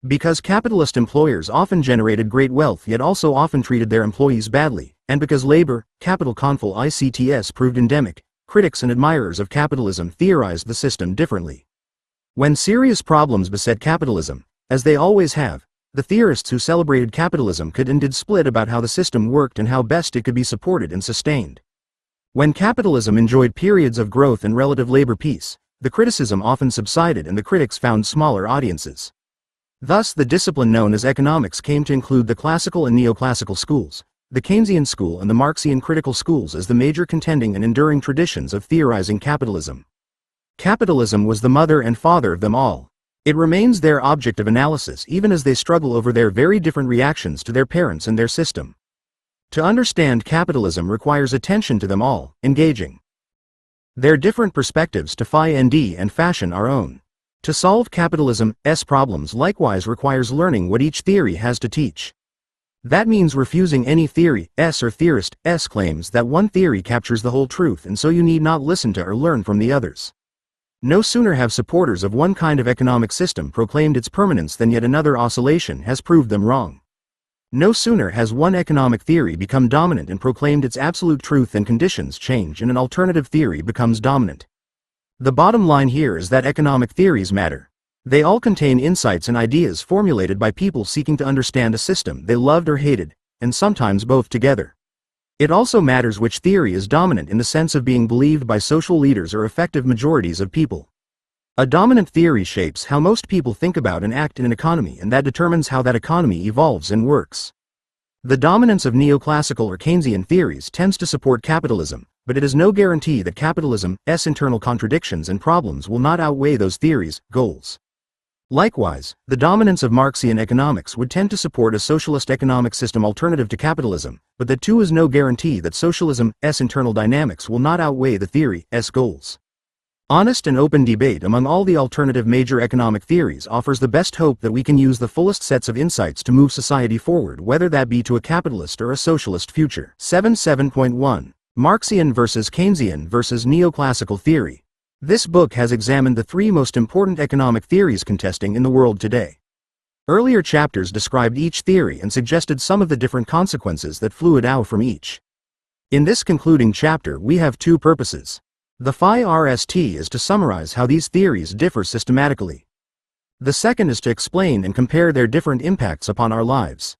Because capitalist employers often generated great wealth yet also often treated their employees badly, and because labor, capital conflicts proved endemic, critics and admirers of capitalism theorized the system differently. When serious problems beset capitalism, as they always have, the theorists who celebrated capitalism could and did split about how the system worked and how best it could be supported and sustained. When capitalism enjoyed periods of growth and relative labor peace, the criticism often subsided and the critics found smaller audiences. Thus, the discipline known as economics came to include the classical and neoclassical schools, the Keynesian school and the Marxian critical schools as the major contending and enduring traditions of theorizing capitalism. Capitalism was the mother and father of them all. It remains their object of analysis even as they struggle over their very different reactions to their parents and their system. To understand capitalism requires attention to them all, engaging their different perspectives to find and fashion our own. To solve capitalism's problems likewise requires learning what each theory has to teach. That means refusing any theory's or theorist's claims that one theory captures the whole truth and so you need not listen to or learn from the others. No sooner have supporters of one kind of economic system proclaimed its permanence than yet another oscillation has proved them wrong. No sooner has one economic theory become dominant and proclaimed its absolute truth than conditions change and an alternative theory becomes dominant. The bottom line here is that economic theories matter. They all contain insights and ideas formulated by people seeking to understand a system they loved or hated, and sometimes both together. It also matters which theory is dominant in the sense of being believed by social leaders or effective majorities of people. A dominant theory shapes how most people think about and act in an economy, and that determines how that economy evolves and works. The dominance of neoclassical or Keynesian theories tends to support capitalism, but it is no guarantee that capitalism's internal contradictions and problems will not outweigh those theories' goals. Likewise, the dominance of Marxian economics would tend to support a socialist economic system alternative to capitalism, but that too is no guarantee that socialism's internal dynamics will not outweigh the theory's goals. Honest and open debate among all the alternative major economic theories offers the best hope that we can use the fullest sets of insights to move society forward, whether that be to a capitalist or a socialist future. 7.1 Marxian versus Keynesian versus Neoclassical Theory. This book has examined the three most important economic theories contesting in the world today. Earlier chapters described each theory and suggested some of the different consequences that fluid out from each. In this concluding chapter we have two purposes. The first is to summarize how these theories differ systematically. The second is to explain and compare their different impacts upon our lives.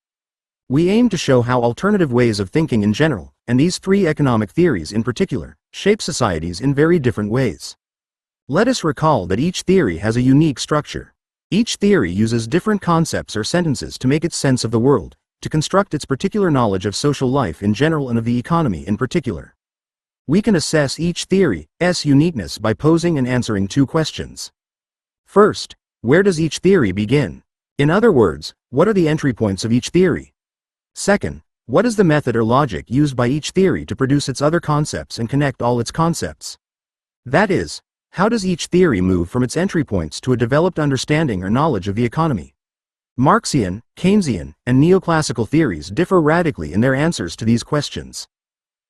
We aim to show how alternative ways of thinking in general, and these three economic theories in particular, shape societies in very different ways. Let us recall that each theory has a unique structure. Each theory uses different concepts or sentences to make its sense of the world, to construct its particular knowledge of social life in general and of the economy in particular. We can assess each theory's uniqueness by posing and answering two questions. First, where does each theory begin? In other words, what are the entry points of each theory? Second, what is the method or logic used by each theory to produce its other concepts and connect all its concepts? That is, how does each theory move from its entry points to a developed understanding or knowledge of the economy? Marxian, Keynesian, and neoclassical theories differ radically in their answers to these questions.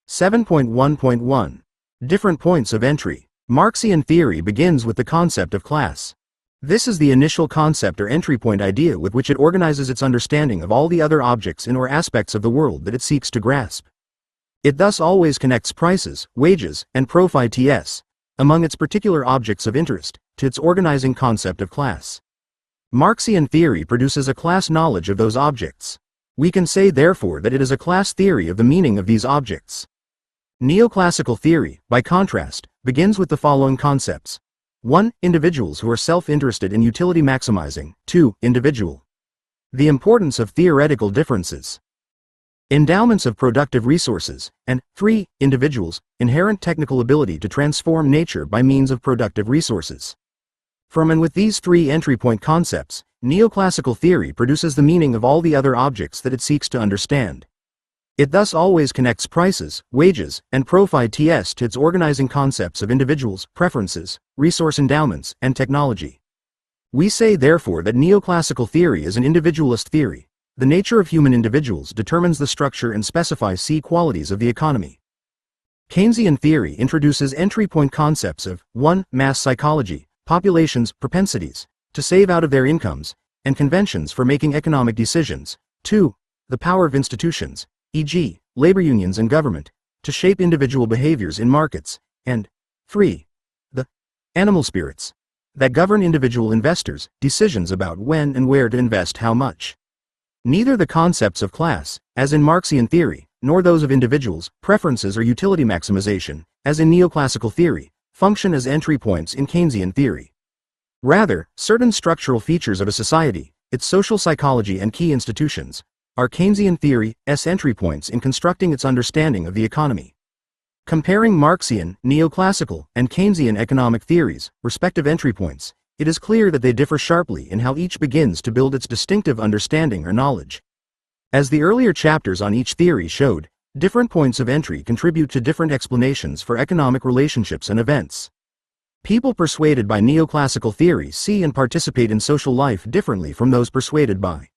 7.1.1 Different points of entry. Marxian theory begins with the concept of class. This is the initial concept or entry point idea with which it organizes its understanding of all the other objects in or aspects of the world that it seeks to grasp. It thus always connects prices, wages, and profits, among its particular objects of interest, to its organizing concept of class. Marxian theory produces a class knowledge of those objects. We can say therefore that it is a class theory of the meaning of these objects. Neoclassical theory, by contrast, begins with the following concepts. 1. Individuals who are self-interested in utility maximizing. 2. Individual. The importance of theoretical differences. Endowments of productive resources, and 3. Individuals, inherent technical ability to transform nature by means of productive resources. From and with these three entry point concepts, neoclassical theory produces the meaning of all the other objects that it seeks to understand. It thus always connects prices, wages, and profits to its organizing concepts of individuals, preferences, resource endowments, and technology. We say therefore that neoclassical theory is an individualist theory. The nature of human individuals determines the structure and specifies key qualities of the economy. Keynesian theory introduces entry point concepts of 1. Mass psychology, populations' propensities to save out of their incomes, and conventions for making economic decisions. 2. The power of institutions, e.g., labor unions and government, to shape individual behaviors in markets. And 3. The animal spirits that govern individual investors' decisions about when and where to invest how much. Neither the concepts of class, as in Marxian theory, nor those of individuals, preferences or utility maximization, as in neoclassical theory, function as entry points in Keynesian theory. Rather, certain structural features of a society, its social psychology and key institutions, are Keynesian theory's entry points in constructing its understanding of the economy. Comparing Marxian, neoclassical, and Keynesian economic theories, respective entry points, it is clear that they differ sharply in how each begins to build its distinctive understanding or knowledge. As the earlier chapters on each theory showed, different points of entry contribute to different explanations for economic relationships and events. People persuaded by neoclassical theory see and participate in social life differently from those persuaded by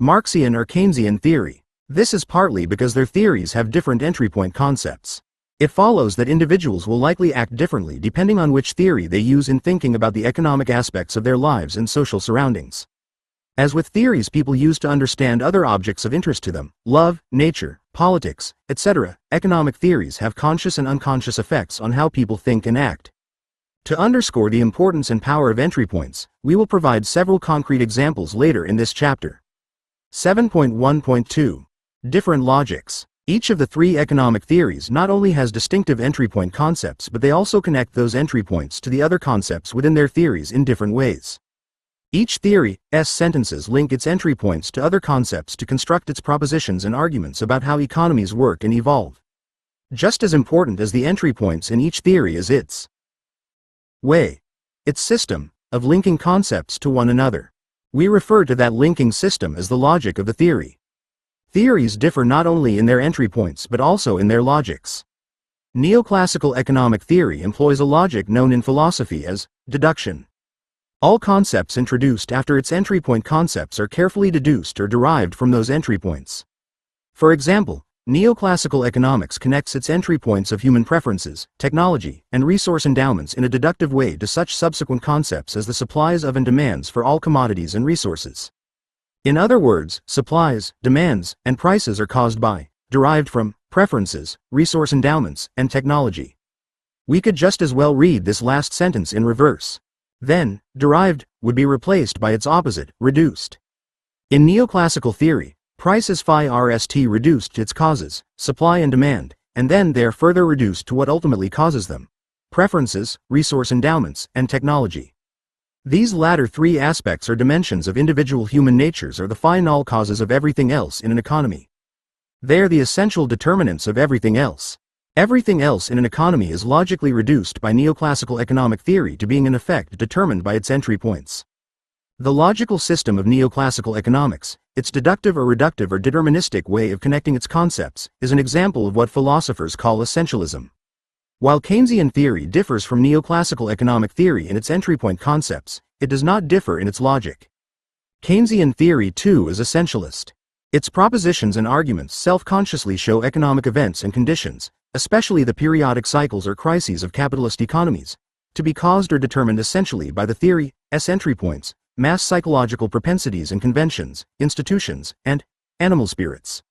Marxian or Keynesian theory. This is partly because their theories have different entry point concepts. It follows that individuals will likely act differently depending on which theory they use in thinking about the economic aspects of their lives and social surroundings. As with theories people use to understand other objects of interest to them, love, nature, politics, etc., economic theories have conscious and unconscious effects on how people think and act. To underscore the importance and power of entry points, we will provide several concrete examples later in this chapter. 7.1.2. Different logics. Each of the three economic theories not only has distinctive entry point concepts, but they also connect those entry points to the other concepts within their theories in different ways. Each theory's sentences link its entry points to other concepts to construct its propositions and arguments about how economies work and evolve. Just as important as the entry points in each theory is its way, its system, of linking concepts to one another. We refer to that linking system as the logic of the theory. Theories differ not only in their entry points but also in their logics. Neoclassical economic theory employs a logic known in philosophy as deduction. All concepts introduced after its entry point concepts are carefully deduced or derived from those entry points. For example, neoclassical economics connects its entry points of human preferences, technology, and resource endowments in a deductive way to such subsequent concepts as the supplies of and demands for all commodities and resources. In other words, supplies, demands, and prices are caused by, derived from, preferences, resource endowments, and technology. We could just as well read this last sentence in reverse. Then, derived would be replaced by its opposite, reduced. In neoclassical theory, price is phi rst reduced to its causes, supply and demand, and then they are further reduced to what ultimately causes them: preferences, resource endowments, and technology. These latter three aspects or dimensions of individual human natures are the phi null causes of everything else in an economy. They are the essential determinants of everything else. Everything else in an economy is logically reduced by neoclassical economic theory to being in effect determined by its entry points. The logical system of neoclassical economics, its deductive or reductive or deterministic way of connecting its concepts, is an example of what philosophers call essentialism. While Keynesian theory differs from neoclassical economic theory in its entry point concepts, it does not differ in its logic. Keynesian theory too is essentialist. Its propositions and arguments self-consciously show economic events and conditions, especially the periodic cycles or crises of capitalist economies, to be caused or determined essentially by the theory's entry points, mass psychological propensities and conventions, institutions, and animal spirits.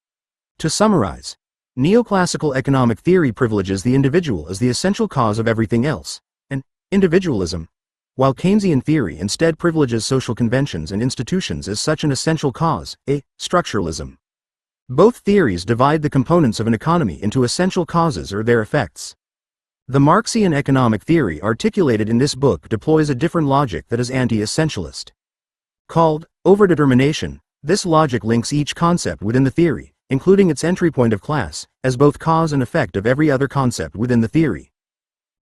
To summarize, neoclassical economic theory privileges the individual as the essential cause of everything else, and individualism, while Keynesian theory instead privileges social conventions and institutions as such an essential cause, structuralism. Both theories divide the components of an economy into essential causes or their effects. The Marxian economic theory articulated in this book deploys a different logic that is anti-essentialist. Called overdetermination, this logic links each concept within the theory, including its entry point of class, as both cause and effect of every other concept within the theory.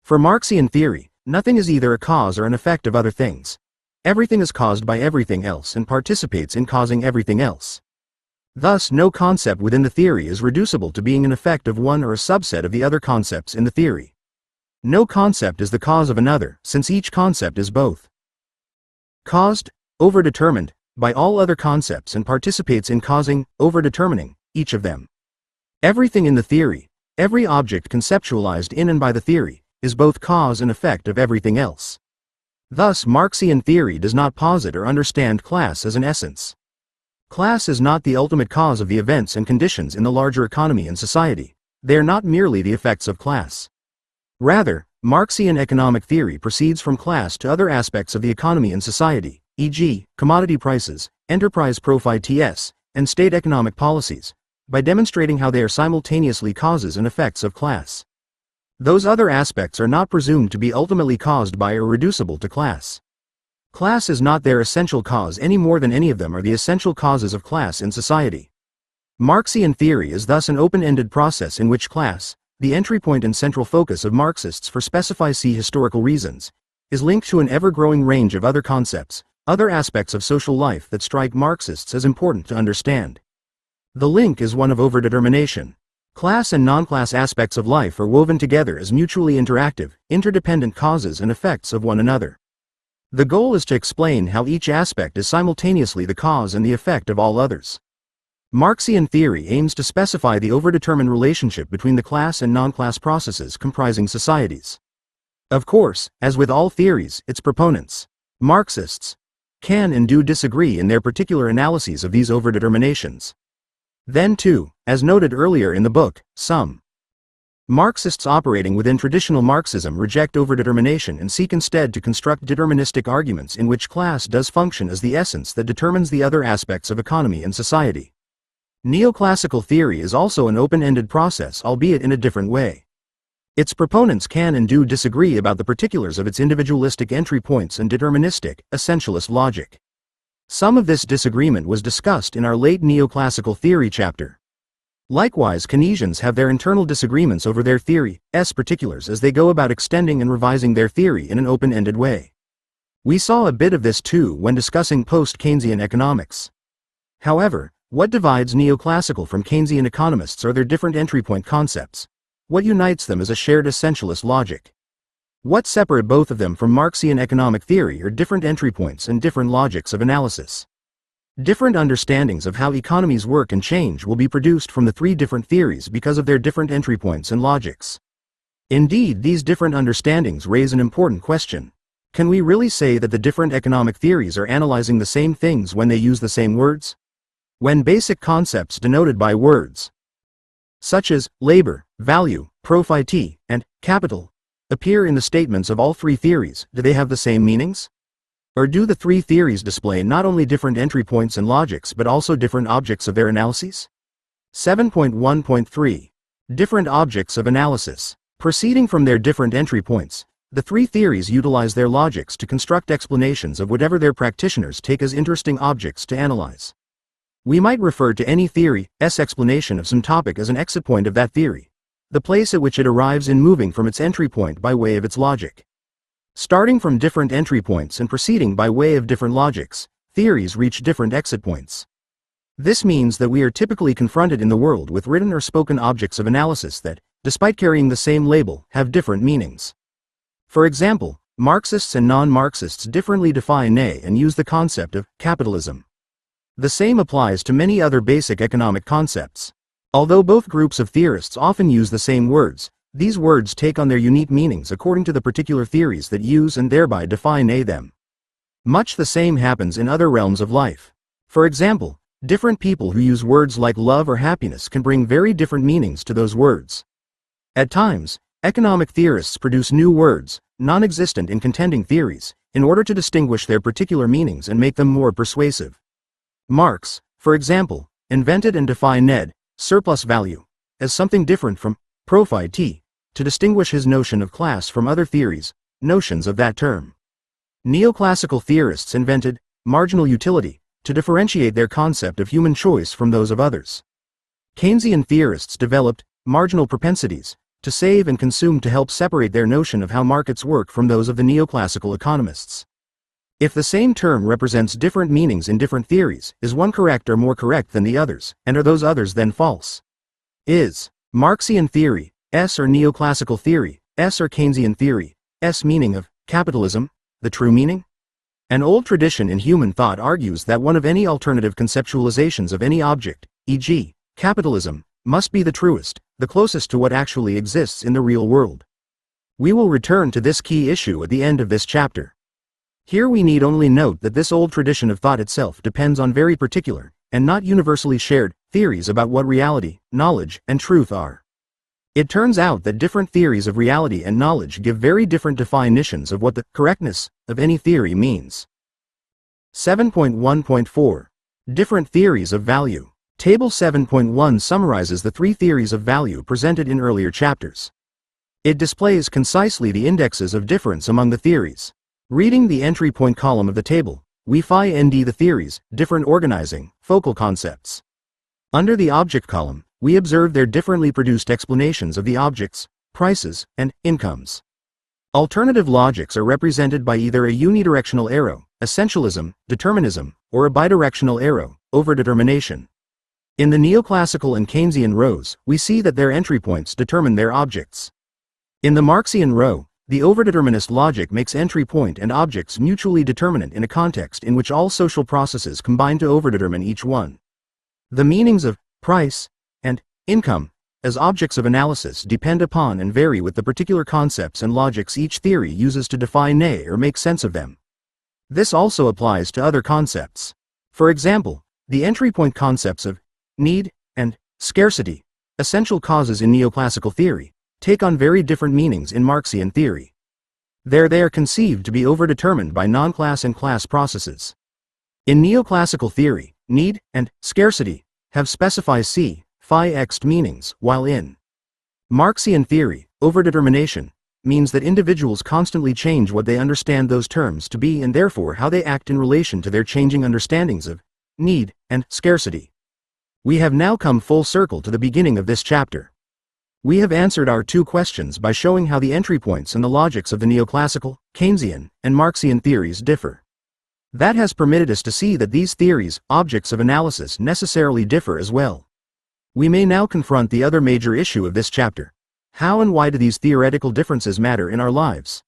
For Marxian theory, nothing is either a cause or an effect of other things. Everything is caused by everything else and participates in causing everything else. Thus, no concept within the theory is reducible to being an effect of one or a subset of the other concepts in the theory. No concept is the cause of another, since each concept is both caused, overdetermined, by all other concepts and participates in causing, overdetermining, each of them. Everything in the theory, every object conceptualized in and by the theory, is both cause and effect of everything else. Thus, Marxian theory does not posit or understand class as an essence. Class is not the ultimate cause of the events and conditions in the larger economy and society. They are not merely the effects of class. Rather, Marxian economic theory proceeds from class to other aspects of the economy and society, e.g., commodity prices, enterprise profits, and state economic policies, by demonstrating how they are simultaneously causes and effects of class. Those other aspects are not presumed to be ultimately caused by or reducible to class. Class is not their essential cause any more than any of them are the essential causes of class in society. Marxian theory is thus an open-ended process in which class, the entry point and central focus of Marxists for see historical reasons, is linked to an ever-growing range of other concepts, other aspects of social life that strike Marxists as important to understand. The link is one of overdetermination. Class and non-class aspects of life are woven together as mutually interactive, interdependent causes and effects of one another. The goal is to explain how each aspect is simultaneously the cause and the effect of all others. Marxian theory aims to specify the overdetermined relationship between the class and non-class processes comprising societies. Of course, as with all theories, its proponents, Marxists, can and do disagree in their particular analyses of these overdeterminations. Then too, as noted earlier in the book, some Marxists operating within traditional Marxism reject overdetermination and seek instead to construct deterministic arguments in which class does function as the essence that determines the other aspects of economy and society. Neoclassical theory is also an open-ended process, albeit in a different way. Its proponents can and do disagree about the particulars of its individualistic entry points and deterministic, essentialist logic. Some of this disagreement was discussed in our late Neoclassical theory chapter. Likewise, Keynesians have their internal disagreements over their theory's particulars as they go about extending and revising their theory in an open-ended way. We saw a bit of this too when discussing post-Keynesian economics. However, what divides Neoclassical from Keynesian economists are their different entry point concepts. What unites them is a shared essentialist logic. What separates both of them from Marxian economic theory are different entry points and different logics of analysis. Different understandings of how economies work and change will be produced from the three different theories because of their different entry points and logics. Indeed, these different understandings raise an important question. Can we really say that the different economic theories are analyzing the same things when they use the same words? When basic concepts denoted by words, such as labor, value, profit, and capital, appear in the statements of all three theories, do they have the same meanings? Or do the three theories display not only different entry points and logics but also different objects of their analyses? 7.1.3. Different objects of analysis. Proceeding from their different entry points, the three theories utilize their logics to construct explanations of whatever their practitioners take as interesting objects to analyze. We might refer to any theory's explanation of some topic as an exit point of that theory, the place at which it arrives in moving from its entry point by way of its logic. Starting from different entry points and proceeding by way of different logics, theories reach different exit points. This means that we are typically confronted in the world with written or spoken objects of analysis that, despite carrying the same label, have different meanings. For example, Marxists and non-Marxists differently define and use the concept of capitalism. The same applies to many other basic economic concepts. Although both groups of theorists often use the same words, these words take on their unique meanings according to the particular theories that use and thereby define them. Much the same happens in other realms of life. For example, different people who use words like love or happiness can bring very different meanings to those words. At times, economic theorists produce new words, non-existent in contending theories, in order to distinguish their particular meanings and make them more persuasive. Marx, for example, invented and defined surplus value as something different from profit to distinguish his notion of class from other theories' notions of that term. Neoclassical theorists invented marginal utility to differentiate their concept of human choice from those of others. Keynesian theorists developed marginal propensities to save and consume to help separate their notion of how markets work from those of the neoclassical economists. If the same term represents different meanings in different theories, is one correct or more correct than the others, and are those others then false? Is Marxian theory, or neoclassical theory, or Keynesian theory, meaning of capitalism, the true meaning? An old tradition in human thought argues that one of any alternative conceptualizations of any object, e.g., capitalism, must be the truest, the closest to what actually exists in the real world. We will return to this key issue at the end of this chapter. Here we need only note that this old tradition of thought itself depends on very particular, and not universally shared, theories about what reality, knowledge, and truth are. It turns out that different theories of reality and knowledge give very different definitions of what the correctness of any theory means. 7.1.4. Different theories of value. Table 7.1 summarizes the three theories of value presented in earlier chapters. It displays concisely the indexes of difference among the theories. Reading the entry point column of the table, we find the theories, different organizing, focal concepts. Under the object column, we observe their differently produced explanations of the objects, prices, and incomes. Alternative logics are represented by either a unidirectional arrow, essentialism, determinism, or a bidirectional arrow, overdetermination. In the neoclassical and Keynesian rows, we see that their entry points determine their objects. In the Marxian row, the overdeterminist logic makes entry point and objects mutually determinate in a context in which all social processes combine to overdetermine each one. The meanings of price and income as objects of analysis depend upon and vary with the particular concepts and logics each theory uses to define or make sense of them. This also applies to other concepts. For example, the entry point concepts of need and scarcity, essential causes in neoclassical theory, take on very different meanings in Marxian theory. There they are conceived to be overdetermined by non-class and class processes. In neoclassical theory, need and scarcity have specified phi x meanings, while in Marxian theory, overdetermination means that individuals constantly change what they understand those terms to be and therefore how they act in relation to their changing understandings of need and scarcity. We have now come full circle to the beginning of this chapter. We have answered our two questions by showing how the entry points and the logics of the neoclassical, Keynesian, and Marxian theories differ. That has permitted us to see that these theories, objects of analysis, necessarily differ as well. We may now confront the other major issue of this chapter. How and why do these theoretical differences matter in our lives?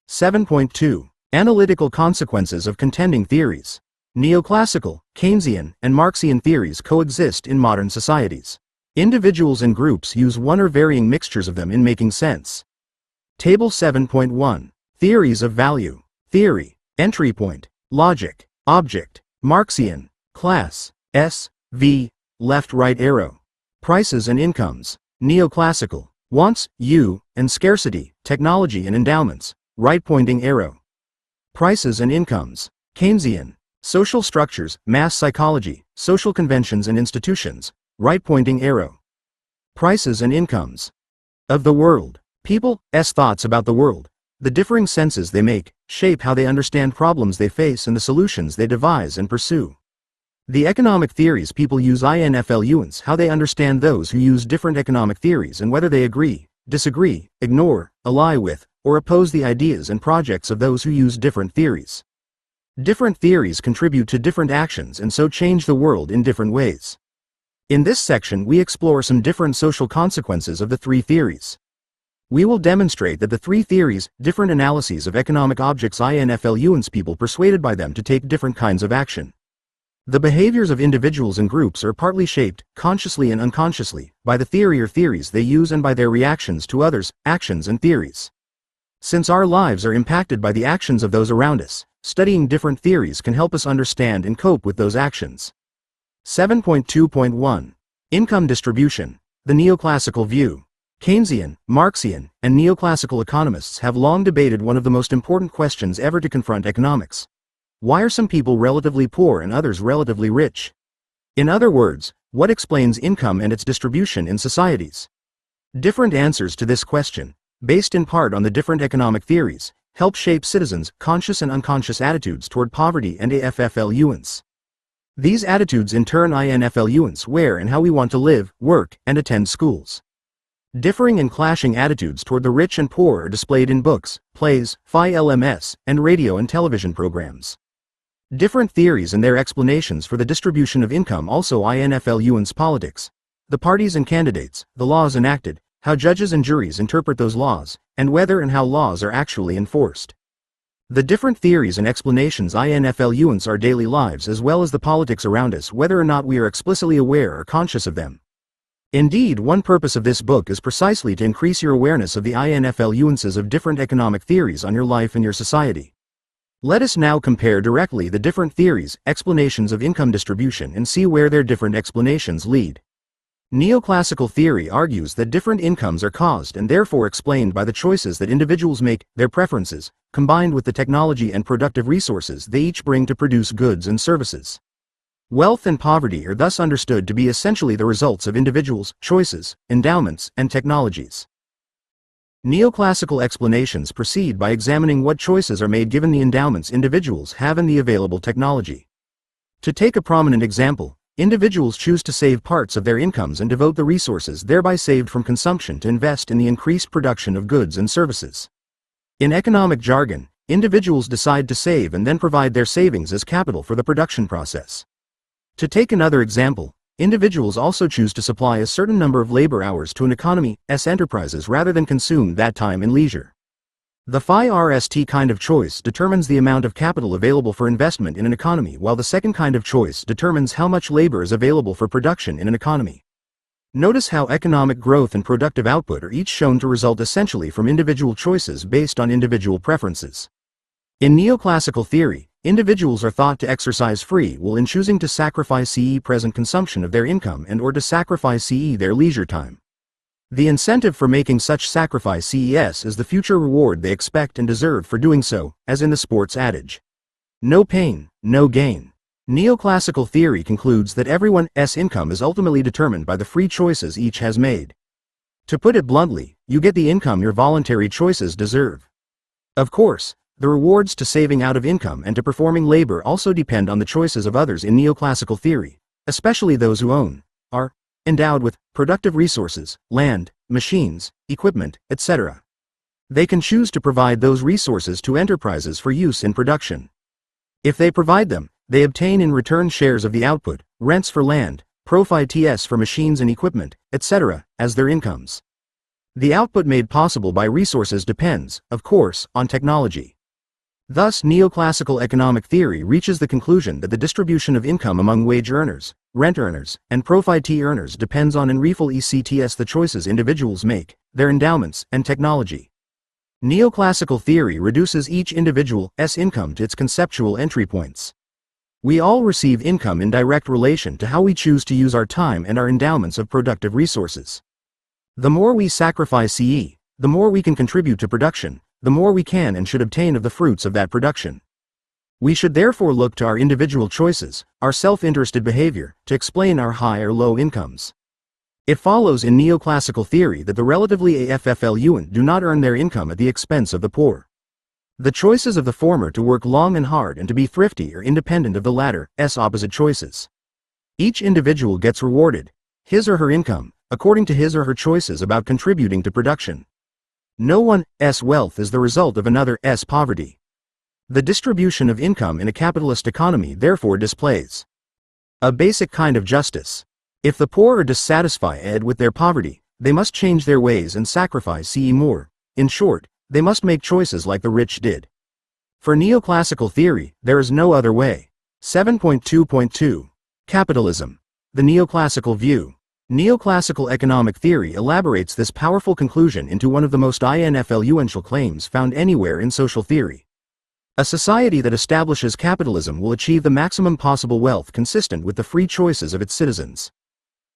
7.2. Analytical consequences of contending theories. Neoclassical, Keynesian, and Marxian theories coexist in modern societies. Individuals and groups use one or varying mixtures of them in making sense. Table 7.1. Theories of value. Theory, entry point, logic, object, Marxian, class, S, V, left-right arrow. Prices and incomes, neoclassical, wants, U, and scarcity, technology and endowments, right-pointing arrow. Prices and incomes, Keynesian, social structures, mass psychology, social conventions and institutions, right-pointing arrow. Prices and incomes of the world. People's thoughts about the world, the differing senses they make, shape how they understand problems they face and the solutions they devise and pursue. The economic theories people use influence how they understand those who use different economic theories and whether they agree, disagree, ignore, ally with, or oppose the ideas and projects of those who use different theories. Different theories contribute to different actions and so change the world in different ways. In this section we explore some different social consequences of the three theories. We will demonstrate that the three theories, different analyses of economic objects influence people persuaded by them to take different kinds of action. The behaviors of individuals and groups are partly shaped, consciously and unconsciously, by the theory or theories they use and by their reactions to others, actions and theories. Since our lives are impacted by the actions of those around us, studying different theories can help us understand and cope with those actions. 7.2.1. Income distribution. The neoclassical view. Keynesian, Marxian, and neoclassical economists have long debated one of the most important questions ever to confront economics. Why are some people relatively poor and others relatively rich? In other words, what explains income and its distribution in societies? Different answers to this question, based in part on the different economic theories, help shape citizens' conscious and unconscious attitudes toward poverty and influence. These attitudes in turn influence where and how we want to live, work, and attend schools. Differing and clashing attitudes toward the rich and poor are displayed in books, plays, films, and radio and television programs. Different theories and their explanations for the distribution of income also influence politics, the parties and candidates, the laws enacted, how judges and juries interpret those laws, and whether and how laws are actually enforced. The different theories and explanations influence our daily lives as well as the politics around us whether or not we are explicitly aware or conscious of them. Indeed, one purpose of this book is precisely to increase your awareness of the influences of different economic theories on your life and your society. Let us now compare directly the different theories, explanations of income distribution and see where their different explanations lead. Neoclassical theory argues that different incomes are caused and therefore explained by the choices that individuals make, their preferences, combined with the technology and productive resources they each bring to produce goods and services. Wealth and poverty are thus understood to be essentially the results of individuals' choices, endowments, and technologies. Neoclassical explanations proceed by examining what choices are made given the endowments individuals have and the available technology. To take a prominent example, individuals choose to save parts of their incomes and devote the resources thereby saved from consumption to invest in the increased production of goods and services. In economic jargon, individuals decide to save and then provide their savings as capital for the production process. To take another example, individuals also choose to supply a certain number of labor hours to an economy's enterprises rather than consume that time in leisure. The first kind of choice determines the amount of capital available for investment in an economy, while the second kind of choice determines how much labor is available for production in an economy. Notice how economic growth and productive output are each shown to result essentially from individual choices based on individual preferences. In neoclassical theory, individuals are thought to exercise free will in choosing to sacrifice present consumption of their income and or to sacrifice their leisure time. The incentive for making such sacrifice is the future reward they expect and deserve for doing so, as in the sports adage. No pain, no gain. Neoclassical theory concludes that everyone's income is ultimately determined by the free choices each has made. To put it bluntly, you get the income your voluntary choices deserve. Of course, the rewards to saving out of income and to performing labor also depend on the choices of others in neoclassical theory, especially those who are endowed with productive resources, land, machines, equipment, etc. They can choose to provide those resources to enterprises for use in production. If they provide them, they obtain in return shares of the output, rents for land, profits for machines and equipment, etc., as their incomes. The output made possible by resources depends, of course, on technology. Thus, neoclassical economic theory reaches the conclusion that the distribution of income among wage earners, rent earners, and profit earners depends on and reflects the choices individuals make, their endowments, and technology. Neoclassical theory reduces each individual's income to its conceptual entry points. We all receive income in direct relation to how we choose to use our time and our endowments of productive resources. The more we sacrifice the more we can contribute to production, the more we can and should obtain of the fruits of that production. We should therefore look to our individual choices, our self-interested behavior, to explain our high or low incomes. It follows in neoclassical theory that the relatively affluent do not earn their income at the expense of the poor. The choices of the former to work long and hard and to be thrifty are independent of the latter's opposite choices. Each individual gets rewarded, his or her income, according to his or her choices about contributing to production. No one's wealth is the result of another's poverty. The distribution of income in a capitalist economy therefore displays a basic kind of justice. If the poor are dissatisfied with their poverty, they must change their ways and sacrifice more. In short, they must make choices like the rich did. For neoclassical theory, there is no other way. 7.2.2. Capitalism. The neoclassical view. Neoclassical economic theory elaborates this powerful conclusion into one of the most influential claims found anywhere in social theory. A society that establishes capitalism will achieve the maximum possible wealth consistent with the free choices of its citizens.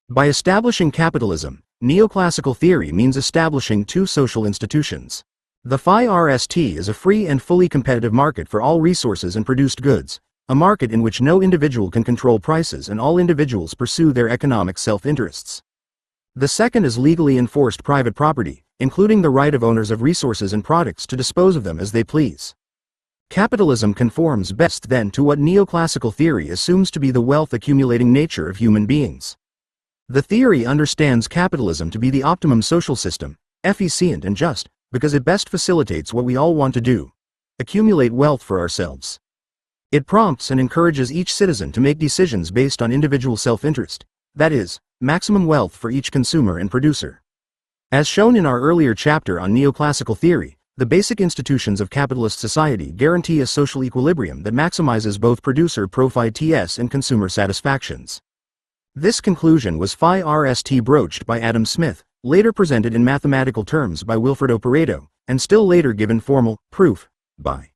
By establishing capitalism, neoclassical theory means establishing two social institutions. The first is a free and fully competitive market for all resources and produced goods, a market in which no individual can control prices and all individuals pursue their economic self-interests. The second is legally enforced private property, including the right of owners of resources and products to dispose of them as they please. Capitalism conforms best then to what neoclassical theory assumes to be the wealth-accumulating nature of human beings. The theory understands capitalism to be the optimum social system, efficient and just, because it best facilitates what we all want to do: accumulate wealth for ourselves. It prompts and encourages each citizen to make decisions based on individual self-interest, that is, maximum wealth for each consumer and producer. As shown in our earlier chapter on neoclassical theory, the basic institutions of capitalist society guarantee a social equilibrium that maximizes both producer profits and consumer satisfactions. This conclusion was first broached by Adam Smith, later presented in mathematical terms by Wilfredo Pareto, and still later given formal proof by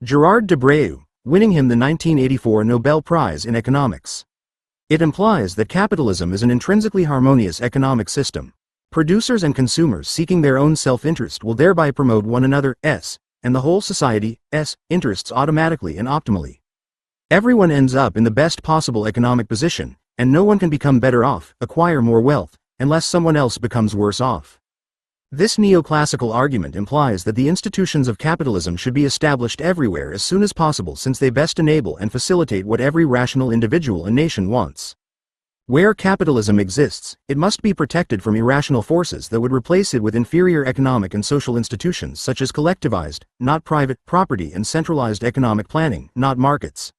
Gerard de Breu, winning him the 1984 Nobel Prize in Economics. It implies that capitalism is an intrinsically harmonious economic system. Producers and consumers seeking their own self-interest will thereby promote one another's, and the whole society's, interests automatically and optimally. Everyone ends up in the best possible economic position, and no one can become better off, acquire more wealth, unless someone else becomes worse off. This neoclassical argument implies that the institutions of capitalism should be established everywhere as soon as possible, since they best enable and facilitate what every rational individual and nation wants. Where capitalism exists, it must be protected from irrational forces that would replace it with inferior economic and social institutions such as collectivized, not private, property and centralized economic planning, not markets.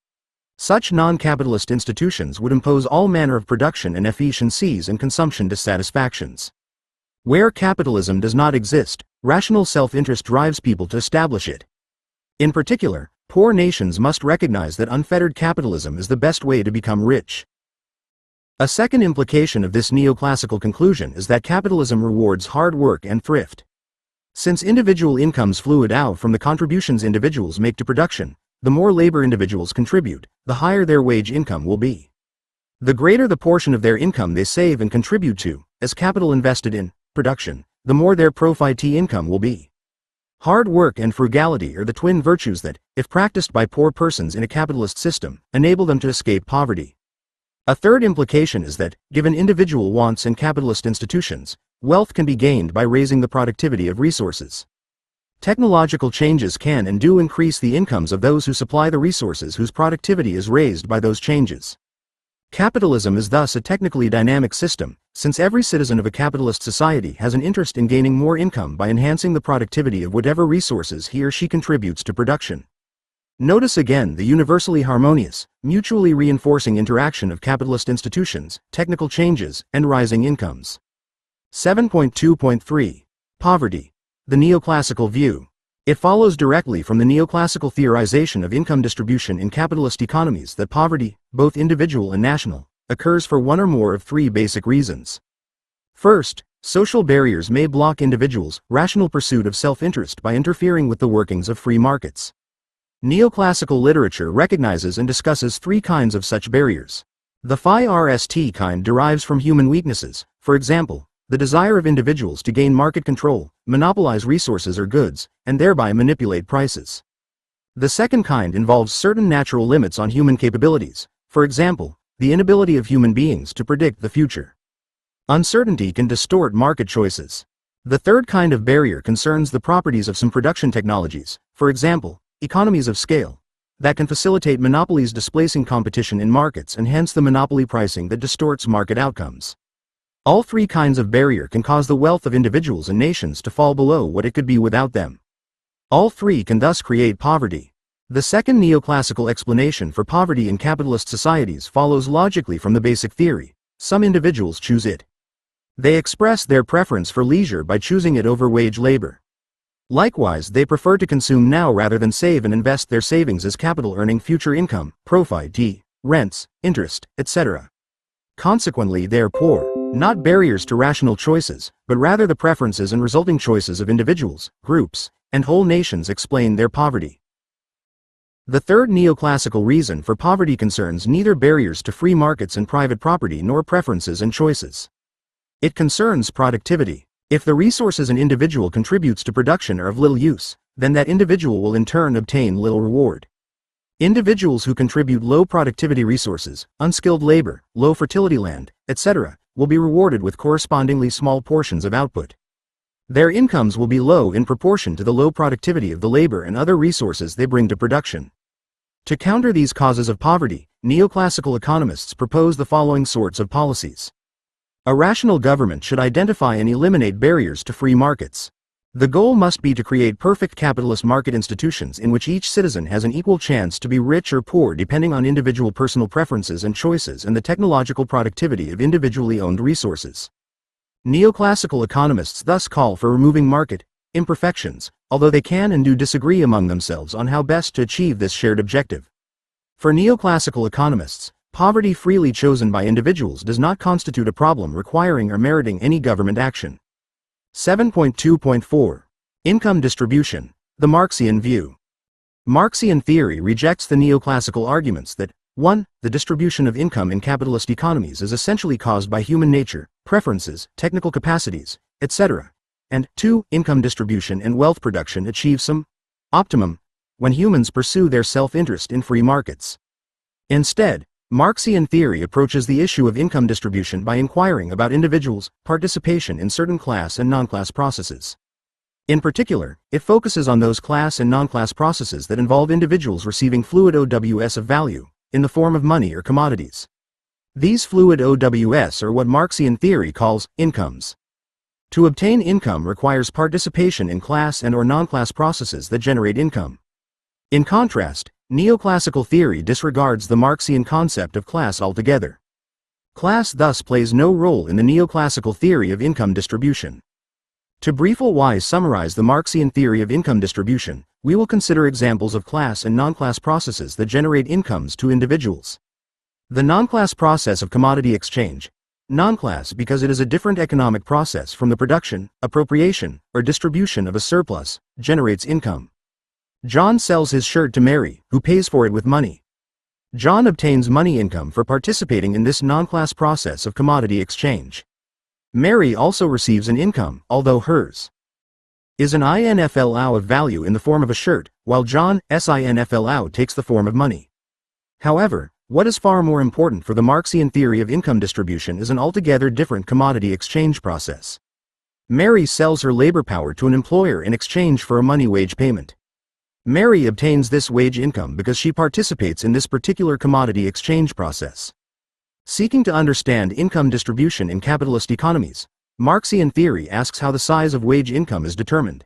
Such non-capitalist institutions would impose all manner of production and efficiencies and consumption dissatisfactions. Where capitalism does not exist, rational self-interest drives people to establish it. In particular, poor nations must recognize that unfettered capitalism is the best way to become rich. A second implication of this neoclassical conclusion is that capitalism rewards hard work and thrift. Since individual incomes fluid out from the contributions individuals make to production, the more labor individuals contribute, the higher their wage income will be. The greater the portion of their income they save and contribute to, as capital invested in production, the more their profit income will be. Hard work and frugality are the twin virtues that, if practiced by poor persons in a capitalist system, enable them to escape poverty. A third implication is that, given individual wants and capitalist institutions, wealth can be gained by raising the productivity of resources. Technological changes can and do increase the incomes of those who supply the resources whose productivity is raised by those changes. Capitalism is thus a technically dynamic system, since every citizen of a capitalist society has an interest in gaining more income by enhancing the productivity of whatever resources he or she contributes to production. Notice again the universally harmonious, mutually reinforcing interaction of capitalist institutions, technical changes, and rising incomes. 7.2.3. Poverty. The neoclassical view. It follows directly from the neoclassical theorization of income distribution in capitalist economies that poverty, both individual and national, occurs for one or more of three basic reasons. First, social barriers may block individuals' rational pursuit of self-interest by interfering with the workings of free markets. Neoclassical literature recognizes and discusses three kinds of such barriers. The first kind derives from human weaknesses, for example, the desire of individuals to gain market control, monopolize resources or goods, and thereby manipulate prices. The second kind involves certain natural limits on human capabilities, for example, the inability of human beings to predict the future. Uncertainty can distort market choices. The third kind of barrier concerns the properties of some production technologies, for example, economies of scale, that can facilitate monopolies displacing competition in markets and hence the monopoly pricing that distorts market outcomes. All three kinds of barrier can cause the wealth of individuals and nations to fall below what it could be without them. All three can thus create poverty. The second neoclassical explanation for poverty in capitalist societies follows logically from the basic theory: some individuals choose it. They express their preference for leisure by choosing it over wage labor. Likewise, they prefer to consume now rather than save and invest their savings as capital, earning future income, profit, rents, interest, etc. Consequently, they are poor, not barriers to rational choices, but rather the preferences and resulting choices of individuals, groups, and whole nations explain their poverty. The third neoclassical reason for poverty concerns neither barriers to free markets and private property nor preferences and choices. It concerns productivity. If the resources an individual contributes to production are of little use, then that individual will in turn obtain little reward. Individuals who contribute low productivity resources, unskilled labor, low fertility land, etc., will be rewarded with correspondingly small portions of output. Their incomes will be low in proportion to the low productivity of the labor and other resources they bring to production. To counter these causes of poverty, neoclassical economists propose the following sorts of policies. A rational government should identify and eliminate barriers to free markets. The goal must be to create perfect capitalist market institutions in which each citizen has an equal chance to be rich or poor depending on individual personal preferences and choices and the technological productivity of individually owned resources. Neoclassical economists thus call for removing market imperfections, although they can and do disagree among themselves on how best to achieve this shared objective. For neoclassical economists, poverty freely chosen by individuals does not constitute a problem requiring or meriting any government action. 7.2.4. Income distribution. The Marxian view. Marxian theory rejects the neoclassical arguments that 1. The distribution of income in capitalist economies is essentially caused by human nature, preferences, technical capacities, etc. and 2. Income distribution and wealth production achieve some optimum when humans pursue their self-interest in free markets. Instead, Marxian theory approaches the issue of income distribution by inquiring about individuals' participation in certain class and non-class processes. In particular, it focuses on those class and non-class processes that involve individuals receiving fluid OWS of value, in the form of money or commodities. These fluid OWS are what Marxian theory calls incomes. To obtain income requires participation in class and/or non-class processes that generate income. In contrast, Neoclassical theory disregards the Marxian concept of class altogether. Class thus plays no role in the Neoclassical theory of income distribution. To briefly summarize the Marxian theory of income distribution, we will consider examples of class and non-class processes that generate incomes to individuals. The non-class process of commodity exchange, non-class because it is a different economic process from the production, appropriation, or distribution of a surplus, generates income. John sells his shirt to Mary, who pays for it with money. John obtains money income for participating in this non-class process of commodity exchange. Mary also receives an income, although hers is an INFLO of value in the form of a shirt, while John's INFLO takes the form of money. However, what is far more important for the Marxian theory of income distribution is an altogether different commodity exchange process. Mary sells her labor power to an employer in exchange for a money wage payment. Mary obtains this wage income because she participates in this particular commodity exchange process. Seeking to understand income distribution in capitalist economies, Marxian theory asks how the size of wage income is determined.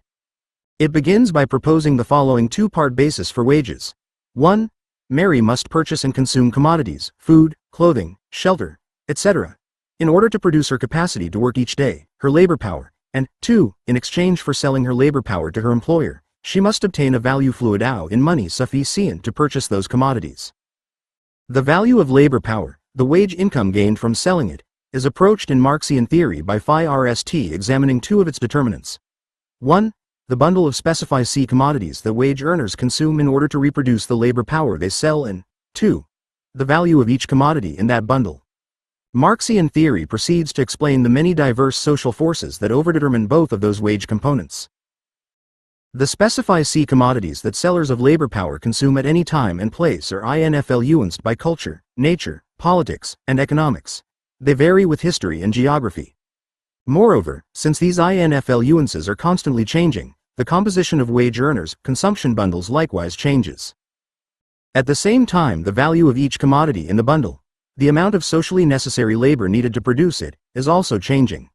It begins by proposing the following two-part basis for wages. 1. Mary must purchase and consume commodities, food, clothing, shelter, etc., in order to produce her capacity to work each day, her labor power, and 2. In exchange for selling her labor power to her employer, she must obtain a value fluid OW in money sufficient to purchase those commodities. The value of labor power, the wage income gained from selling it, is approached in Marxian theory by Phi-RST examining two of its determinants. 1. The bundle of specified C commodities that wage earners consume in order to reproduce the labor power they sell, and 2. The value of each commodity in that bundle. Marxian theory proceeds to explain the many diverse social forces that overdetermine both of those wage components. The specified C commodities that sellers of labor power consume at any time and place are influenced by culture, nature, politics, and economics. They vary with history and geography. Moreover, since these influences are constantly changing, the composition of wage earners' consumption bundles likewise changes. At the same time, the value of each commodity in the bundle, the amount of socially necessary labor needed to produce it, is also changing.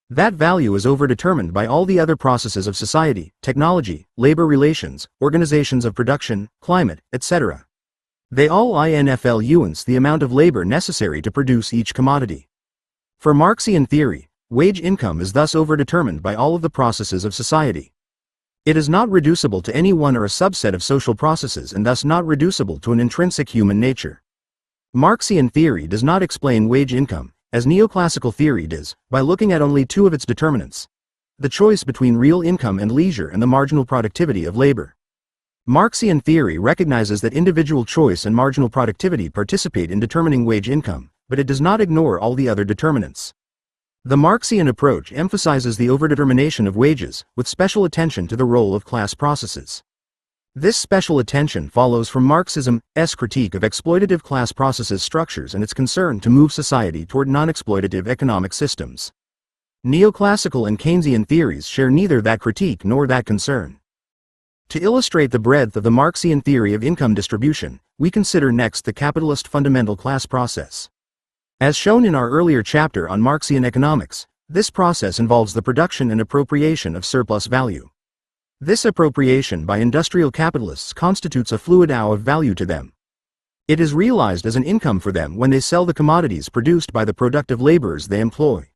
That value is overdetermined by all the other processes of society, technology, labor relations, organizations of production, climate, etc. They all influence the amount of labor necessary to produce each commodity. For Marxian theory, wage income is thus overdetermined by all of the processes of society. It is not reducible to any one or a subset of social processes and thus not reducible to an intrinsic human nature. Marxian theory does not explain wage income, as Neoclassical theory does, by looking at only two of its determinants: the choice between real income and leisure and the marginal productivity of labor. Marxian theory recognizes that individual choice and marginal productivity participate in determining wage income, but it does not ignore all the other determinants. The Marxian approach emphasizes the overdetermination of wages, with special attention to the role of class processes. This special attention follows from Marxism's critique of exploitative class processes structures and its concern to move society toward non-exploitative economic systems. Neoclassical and Keynesian theories share neither that critique nor that concern. To illustrate the breadth of the Marxian theory of income distribution, we consider next the capitalist fundamental class process. As shown in our earlier chapter on Marxian economics, this process involves the production and appropriation of surplus value. This appropriation by industrial capitalists constitutes a fluid OW of value to them. It is realized as an income for them when they sell the commodities produced by the productive laborers they employ.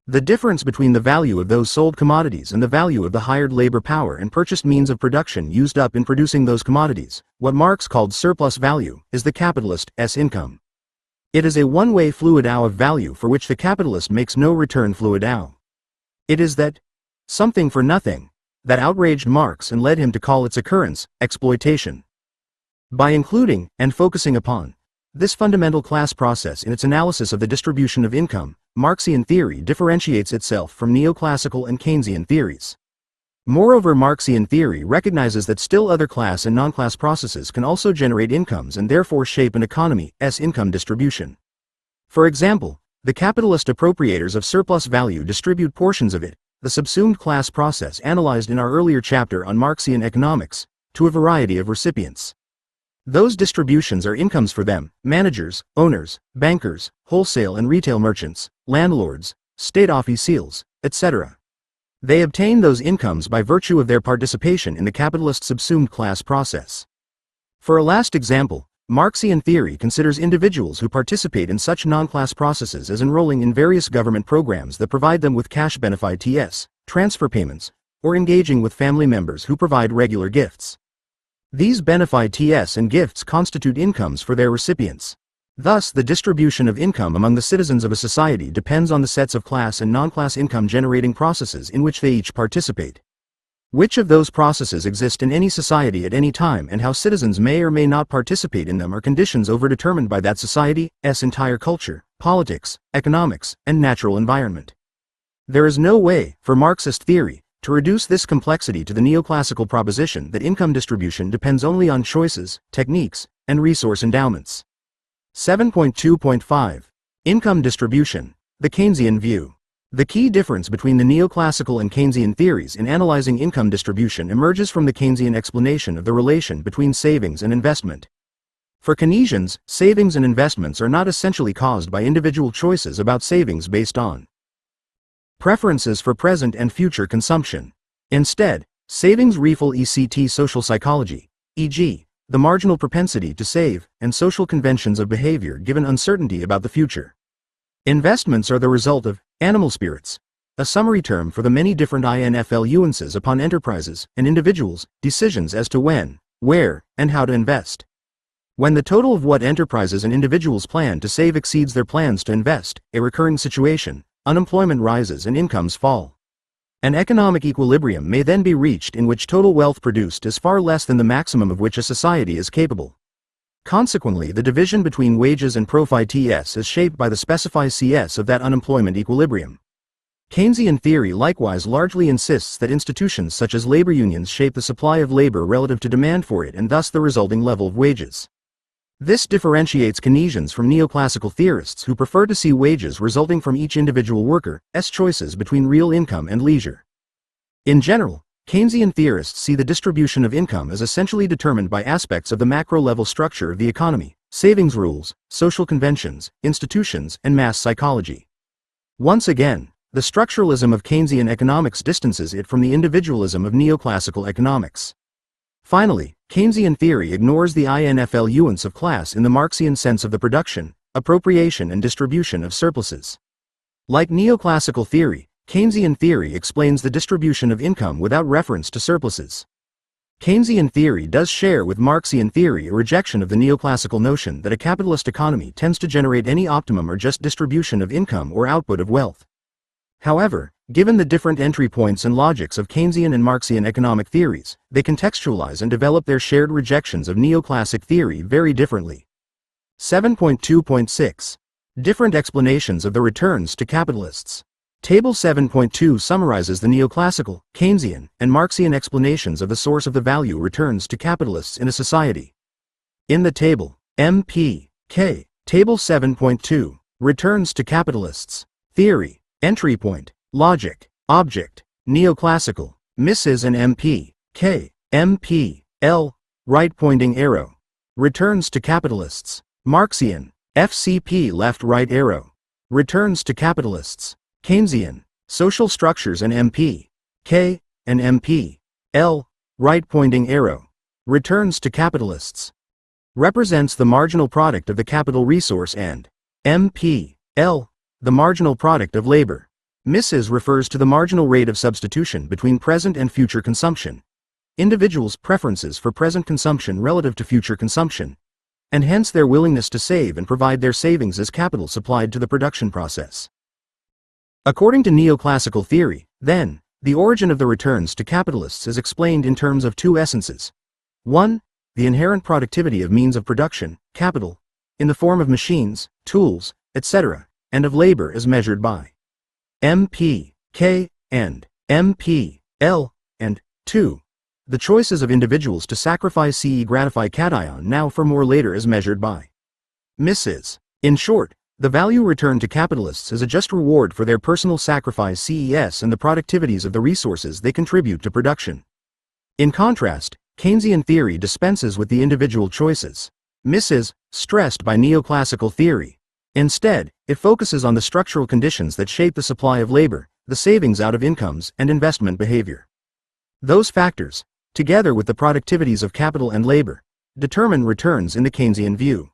The difference between the value of those sold commodities and the value of the hired labor power and purchased means of production used up in producing those commodities, what Marx called surplus value, is the capitalist's income. It is a one-way fluid OW of value for which the capitalist makes no return fluid OW. It is that something for nothing that outraged Marx and led him to call its occurrence exploitation. By including, and focusing upon, this fundamental class process in its analysis of the distribution of income, Marxian theory differentiates itself from Neoclassical and Keynesian theories. Moreover, Marxian theory recognizes that still other class and non-class processes can also generate incomes and therefore shape an economy's income distribution. For example, the capitalist appropriators of surplus value distribute portions of it, the subsumed class process analyzed in our earlier chapter on Marxian economics, to a variety of recipients. Those distributions are incomes for them: managers, owners, bankers, wholesale and retail merchants, landlords, state officials, etc. They obtain those incomes by virtue of their participation in the capitalist subsumed class process. For a last example, Marxian theory considers individuals who participate in such non-class processes as enrolling in various government programs that provide them with cash benefits, transfer payments, or engaging with family members who provide regular gifts. These benefits and gifts constitute incomes for their recipients. Thus, the distribution of income among the citizens of a society depends on the sets of class and non-class income-generating processes in which they each participate. Which of those processes exist in any society at any time and how citizens may or may not participate in them are conditions overdetermined by that society's entire culture, politics, economics, and natural environment. There is no way, for Marxist theory, to reduce this complexity to the neoclassical proposition that income distribution depends only on choices, techniques, and resource endowments. 7.2.5. Income distribution. The Keynesian view. The key difference between the neoclassical and Keynesian theories in analyzing income distribution emerges from the Keynesian explanation of the relation between savings and investment. For Keynesians, savings and investments are not essentially caused by individual choices about savings based on preferences for present and future consumption. Instead, savings reflect social psychology, e.g., the marginal propensity to save, and social conventions of behavior given uncertainty about the future. Investments are the result of animal spirits, a summary term for the many different influences upon enterprises and individuals' decisions as to when, where, and how to invest. When the total of what enterprises and individuals plan to save exceeds their plans to invest, a recurring situation, unemployment rises and incomes fall. An economic equilibrium may then be reached in which total wealth produced is far less than the maximum of which a society is capable. Consequently, the division between wages and profits is shaped by the specified CS of that unemployment equilibrium. Keynesian theory likewise largely insists that institutions such as labor unions shape the supply of labor relative to demand for it and thus the resulting level of wages. This differentiates Keynesians from neoclassical theorists who prefer to see wages resulting from each individual worker's choices between real income and leisure. In general, Keynesian theorists see the distribution of income as essentially determined by aspects of the macro-level structure of the economy: savings rules, social conventions, institutions, and mass psychology. Once again, the structuralism of Keynesian economics distances it from the individualism of neoclassical economics. Finally, Keynesian theory ignores the influence of class in the Marxian sense of the production, appropriation and distribution of surpluses. Like neoclassical theory, Keynesian theory explains the distribution of income without reference to surpluses. Keynesian theory does share with Marxian theory a rejection of the neoclassical notion that a capitalist economy tends to generate any optimum or just distribution of income or output of wealth. However, given the different entry points and logics of Keynesian and Marxian economic theories, they contextualize and develop their shared rejections of neoclassic theory very differently. 7.2.6. Different explanations of the returns to capitalists. Table 7.2 summarizes the neoclassical, Keynesian, and Marxian explanations of the source of the value returns to capitalists in a society. In the table, M.P.K. Table 7.2, Returns to Capitalists. Theory, Entry Point, Logic, Object, Neoclassical, Mrs. and M.P.K. M.P.L. Right pointing arrow. Returns to Capitalists. Marxian, FCP left right arrow. Returns to Capitalists. Keynesian, Social Structures and M.P.K. and M.P.L. Right pointing arrow. Returns to Capitalists. Represents the marginal product of the capital resource and M.P.L. the marginal product of labor. Mrs. refers to the marginal rate of substitution between present and future consumption. Individuals' preferences for present consumption relative to future consumption, and hence their willingness to save and provide their savings as capital supplied to the production process. According to neoclassical theory, then, the origin of the returns to capitalists is explained in terms of two essences. 1. The inherent productivity of means of production, capital, in the form of machines, tools, etc., and of labor as measured by M.P.K. and M.P.L., and 2. The choices of individuals to sacrifice gratify cation now for more later as measured by Mrs. In short, the value returned to capitalists is a just reward for their personal sacrifice CES and the productivities of the resources they contribute to production. In contrast, Keynesian theory dispenses with the individual choices Mrs. stressed by neoclassical theory. Instead, it focuses on the structural conditions that shape the supply of labor, the savings out of incomes, and investment behavior. Those factors, together with the productivities of capital and labor, determine returns in the Keynesian view.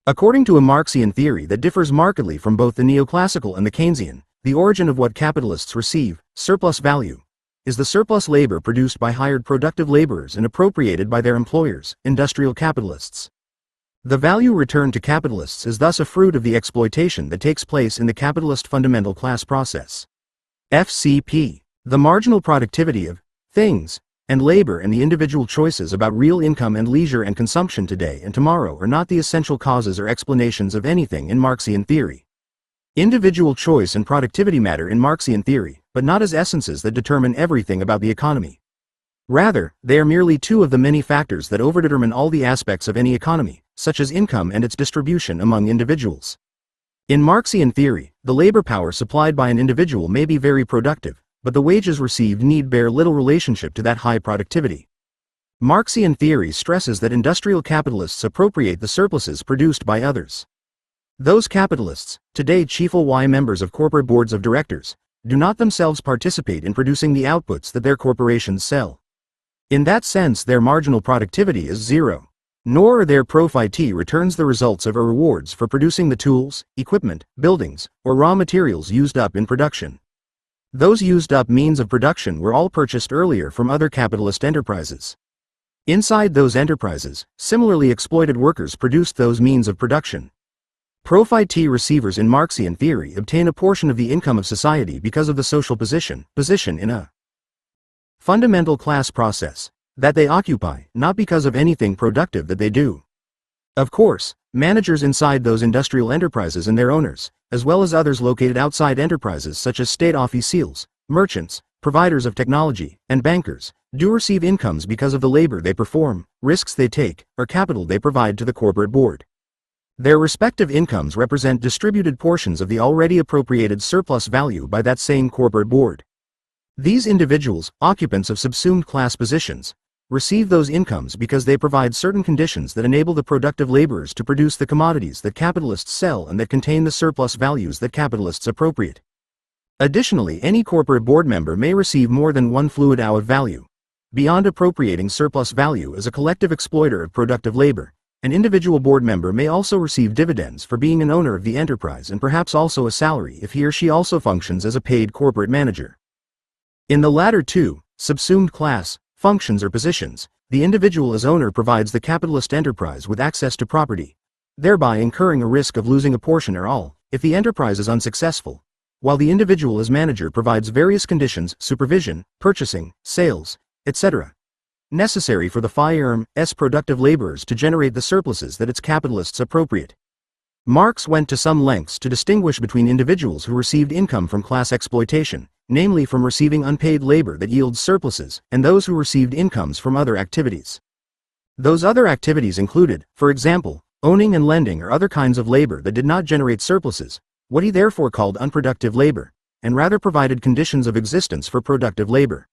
According to a Marxian theory that differs markedly from both the neoclassical and the Keynesian, the origin of what capitalists receive, surplus value, is the surplus labor produced by hired productive laborers and appropriated by their employers, industrial capitalists. The value returned to capitalists is thus a fruit of the exploitation that takes place in the capitalist fundamental class process. FCP. The marginal productivity of things and labor and the individual choices about real income and leisure and consumption today and tomorrow are not the essential causes or explanations of anything in Marxian theory. Individual choice and productivity matter in Marxian theory, but not as essences that determine everything about the economy. Rather, they are merely two of the many factors that overdetermine all the aspects of any economy, such as income and its distribution among individuals. In Marxian theory, the labor power supplied by an individual may be very productive, but the wages received need bear little relationship to that high productivity. Marxian theory stresses that industrial capitalists appropriate the surpluses produced by others. Those capitalists, today chiefly members of corporate boards of directors, do not themselves participate in producing the outputs that their corporations sell. In that sense, their marginal productivity is zero. Nor are their profit returns the results of rewards for producing the tools, equipment, buildings, or raw materials used up in production. Those used up means of production were all purchased earlier from other capitalist enterprises. Inside those enterprises, similarly exploited workers produced those means of production. Profit receivers in Marxian theory obtain a portion of the income of society because of the social position in a fundamental class process that they occupy, not because of anything productive that they do. Of course, managers inside those industrial enterprises and their owners, as well as others located outside enterprises such as state officials, merchants, providers of technology, and bankers, do receive incomes because of the labor they perform, risks they take, or capital they provide to the corporate board. Their respective incomes represent distributed portions of the already appropriated surplus value by that same corporate board. These individuals, occupants of subsumed class positions, receive those incomes because they provide certain conditions that enable the productive laborers to produce the commodities that capitalists sell and that contain the surplus values that capitalists appropriate. Additionally, any corporate board member may receive more than one fluid hour of value. Beyond appropriating surplus value as a collective exploiter of productive labor, an individual board member may also receive dividends for being an owner of the enterprise and perhaps also a salary if he or she also functions as a paid corporate manager. In the latter two, subsumed class, functions or positions, the individual as owner provides the capitalist enterprise with access to property, thereby incurring a risk of losing a portion or all, if the enterprise is unsuccessful, while the individual as manager provides various conditions, supervision, purchasing, sales, etc., necessary for the firm's productive laborers to generate the surpluses that its capitalists appropriate. Marx went to some lengths to distinguish between individuals who received income from class exploitation, namely from receiving unpaid labor that yields surpluses, and those who received incomes from other activities. Those other activities included, for example, owning and lending or other kinds of labor that did not generate surpluses, what he therefore called unproductive labor, and rather provided conditions of existence for productive labor.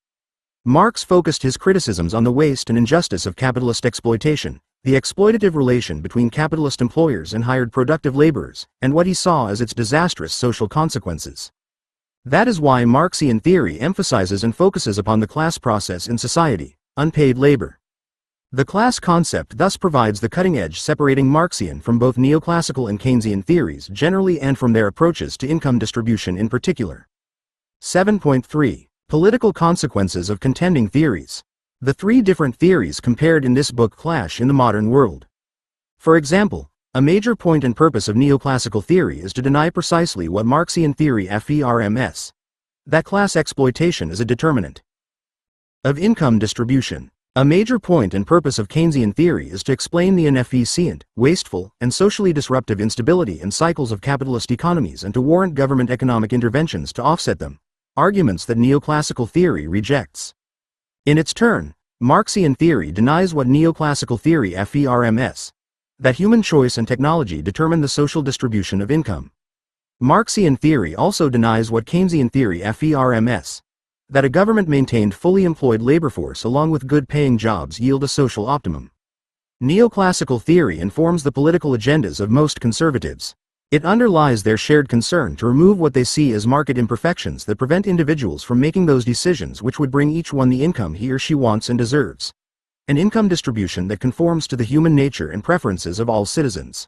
Marx focused his criticisms on the waste and injustice of capitalist exploitation, the exploitative relation between capitalist employers and hired productive laborers, and what he saw as its disastrous social consequences. That is why Marxian theory emphasizes and focuses upon the class process in society, unpaid labor. The class concept thus provides the cutting edge separating Marxian from both neoclassical and Keynesian theories generally and from their approaches to income distribution in particular. 7.3. Political consequences of contending theories. The three different theories compared in this book clash in the modern world. For example, a major point and purpose of neoclassical theory is to deny precisely what Marxian theory affirms, that class exploitation is a determinant of income distribution. A major point and purpose of Keynesian theory is to explain the inefficient, wasteful, and socially disruptive instability and cycles of capitalist economies and to warrant government economic interventions to offset them, arguments that neoclassical theory rejects. In its turn, Marxian theory denies what neoclassical theory affirms, that human choice and technology determine the social distribution of income. Marxian theory also denies what Keynesian theory affirms, that a government-maintained fully employed labor force along with good-paying jobs yield a social optimum. Neoclassical theory informs the political agendas of most conservatives. It underlies their shared concern to remove what they see as market imperfections that prevent individuals from making those decisions which would bring each one the income he or she wants and deserves. An income distribution that conforms to the human nature and preferences of all citizens.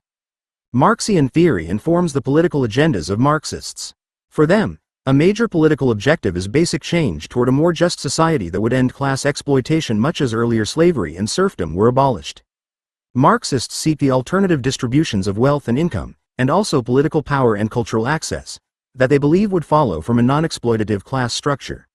Marxian theory informs the political agendas of Marxists. For them, a major political objective is basic change toward a more just society that would end class exploitation much as earlier slavery and serfdom were abolished. Marxists seek the alternative distributions of wealth and income, and also political power and cultural access, that they believe would follow from a non-exploitative class structure.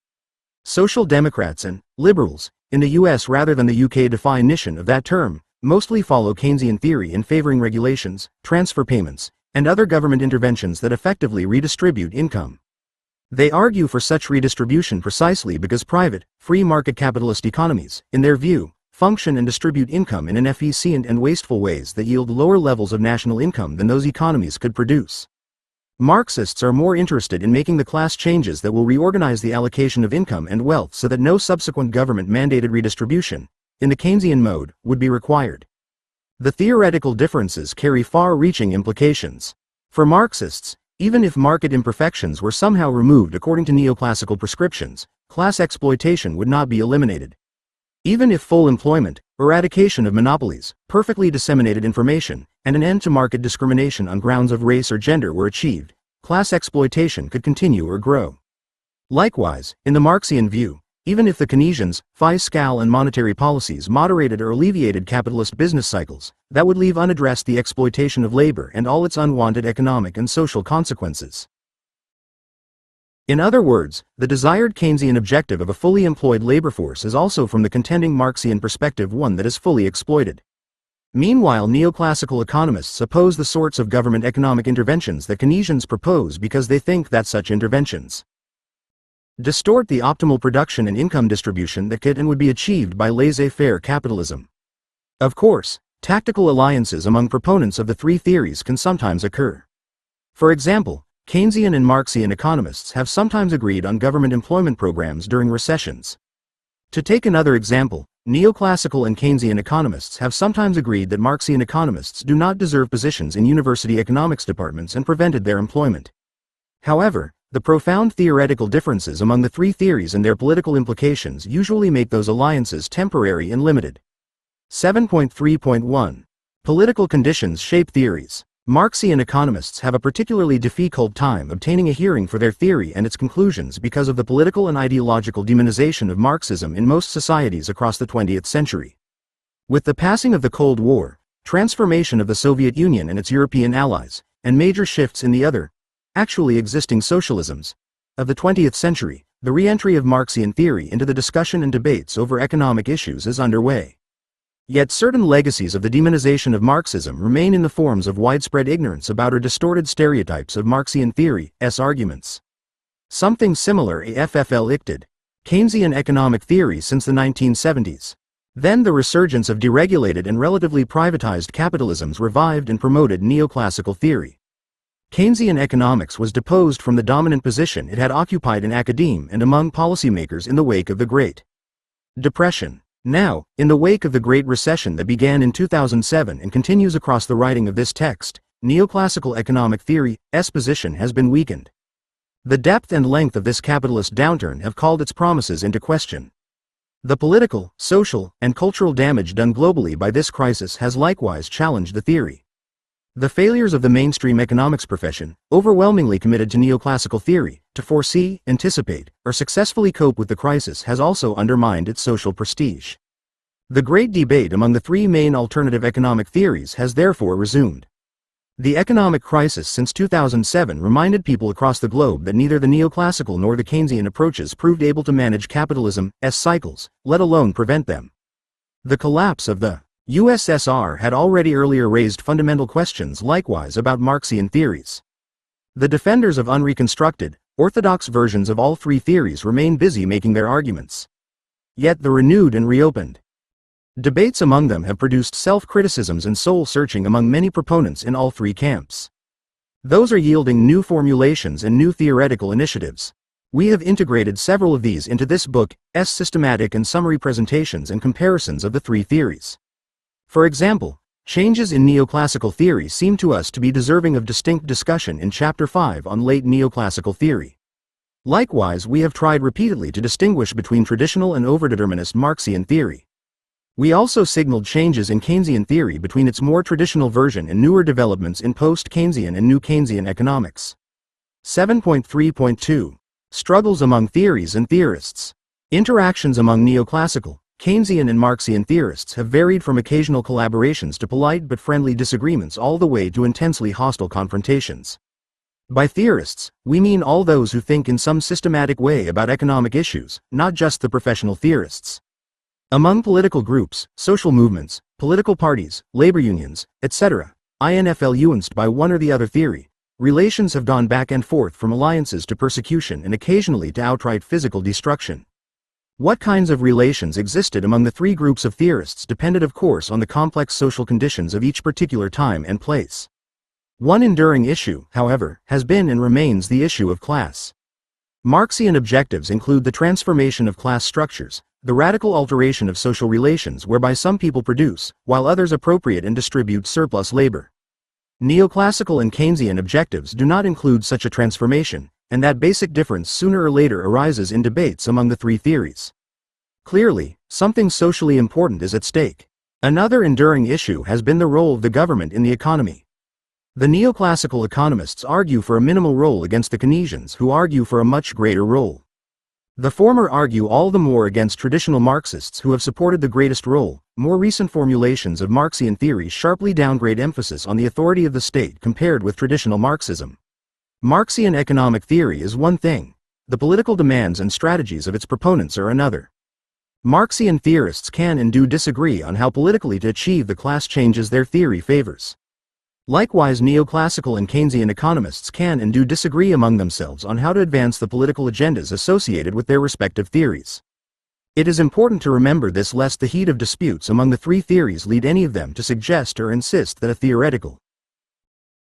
Social democrats and liberals, in the US rather than the UK definition of that term, mostly follow Keynesian theory in favoring regulations, transfer payments, and other government interventions that effectively redistribute income. They argue for such redistribution precisely because private, free market capitalist economies, in their view, function and distribute income in inefficient and wasteful ways that yield lower levels of national income than those economies could produce. Marxists are more interested in making the class changes that will reorganize the allocation of income and wealth so that no subsequent government-mandated redistribution, in the Keynesian mode, would be required. The theoretical differences carry far-reaching implications. For Marxists, even if market imperfections were somehow removed according to neoclassical prescriptions, class exploitation would not be eliminated. Even if full employment, eradication of monopolies, perfectly disseminated information, and an end to market discrimination on grounds of race or gender were achieved, class exploitation could continue or grow. Likewise, in the Marxian view, even if the Keynesians, fiscal and monetary policies moderated or alleviated capitalist business cycles, that would leave unaddressed the exploitation of labor and all its unwanted economic and social consequences. In other words, the desired Keynesian objective of a fully employed labor force is also from the contending Marxian perspective one that is fully exploited. Meanwhile, neoclassical economists oppose the sorts of government economic interventions that Keynesians propose because they think that such interventions distort the optimal production and income distribution that could and would be achieved by laissez-faire capitalism. Of course, tactical alliances among proponents of the three theories can sometimes occur. For example, Keynesian and Marxian economists have sometimes agreed on government employment programs during recessions. To take another example, neoclassical and Keynesian economists have sometimes agreed that Marxian economists do not deserve positions in university economics departments and prevented their employment. However, the profound theoretical differences among the three theories and their political implications usually make those alliances temporary and limited. 7.3.1. Political conditions shape theories. Marxian economists have a particularly difficult time obtaining a hearing for their theory and its conclusions because of the political and ideological demonization of Marxism in most societies across the 20th century. With the passing of the Cold War, transformation of the Soviet Union and its European allies, and major shifts in the other, actually existing socialisms, of the 20th century, the re-entry of Marxian theory into the discussion and debates over economic issues is underway. Yet certain legacies of the demonization of Marxism remain in the forms of widespread ignorance about or distorted stereotypes of Marxian theory's arguments. Something similar afflicted Keynesian economic theory since the 1970s. Then the resurgence of deregulated and relatively privatized capitalisms revived and promoted neoclassical theory. Keynesian economics was deposed from the dominant position it had occupied in academe and among policymakers in the wake of the Great Depression. Now, in the wake of the Great Recession that began in 2007 and continues across the writing of this text, neoclassical economic theory's position has been weakened. The depth and length of this capitalist downturn have called its promises into question. The political, social, and cultural damage done globally by this crisis has likewise challenged the theory. The failures of the mainstream economics profession, overwhelmingly committed to neoclassical theory, to foresee, anticipate, or successfully cope with the crisis has also undermined its social prestige. The great debate among the three main alternative economic theories has therefore resumed. The economic crisis since 2007 reminded people across the globe that neither the neoclassical nor the Keynesian approaches proved able to manage capitalism's cycles, let alone prevent them. The collapse of the USSR had already earlier raised fundamental questions likewise about Marxian theories. The defenders of unreconstructed, orthodox versions of all three theories remain busy making their arguments. yet the renewed and reopened debates among them have produced self-criticisms and soul-searching among many proponents in all three camps. Those are yielding new formulations and new theoretical initiatives. We have integrated several of these into this book's systematic and summary presentations and comparisons of the three theories. For example, changes in neoclassical theory seem to us to be deserving of distinct discussion in Chapter 5 on late neoclassical theory. Likewise, we have tried repeatedly to distinguish between traditional and overdeterminist Marxian theory. We also signaled changes in Keynesian theory between its more traditional version and newer developments in post-Keynesian and new Keynesian economics. 7.3.2 Struggles among theories and theorists. Interactions among neoclassical, Keynesian and Marxian theorists have varied from occasional collaborations to polite but friendly disagreements all the way to intensely hostile confrontations. By theorists, we mean all those who think in some systematic way about economic issues, not just the professional theorists. Among political groups, social movements, political parties, labor unions, etc., influenced by one or the other theory, relations have gone back and forth from alliances to persecution and occasionally to outright physical destruction. What kinds of relations existed among the three groups of theorists depended of course on the complex social conditions of each particular time and place. One enduring issue, however, has been and remains the issue of class. Marxian objectives include the transformation of class structures, the radical alteration of social relations whereby some people produce, while others appropriate and distribute surplus labor. Neoclassical and Keynesian objectives do not include such a transformation, and that basic difference sooner or later arises in debates among the three theories. Clearly, something socially important is at stake. Another enduring issue has been the role of the government in the economy. The neoclassical economists argue for a minimal role against the Keynesians who argue for a much greater role. The former argue all the more against traditional Marxists who have supported the greatest role. More recent formulations of Marxian theory sharply downgrade emphasis on the authority of the state compared with traditional Marxism. Marxian economic theory is one thing, the political demands and strategies of its proponents are another. Marxian theorists can and do disagree on how politically to achieve the class changes their theory favors. Likewise, neoclassical and Keynesian economists can and do disagree among themselves on how to advance the political agendas associated with their respective theories. It is important to remember this lest the heat of disputes among the three theories lead any of them to suggest or insist that a theoretical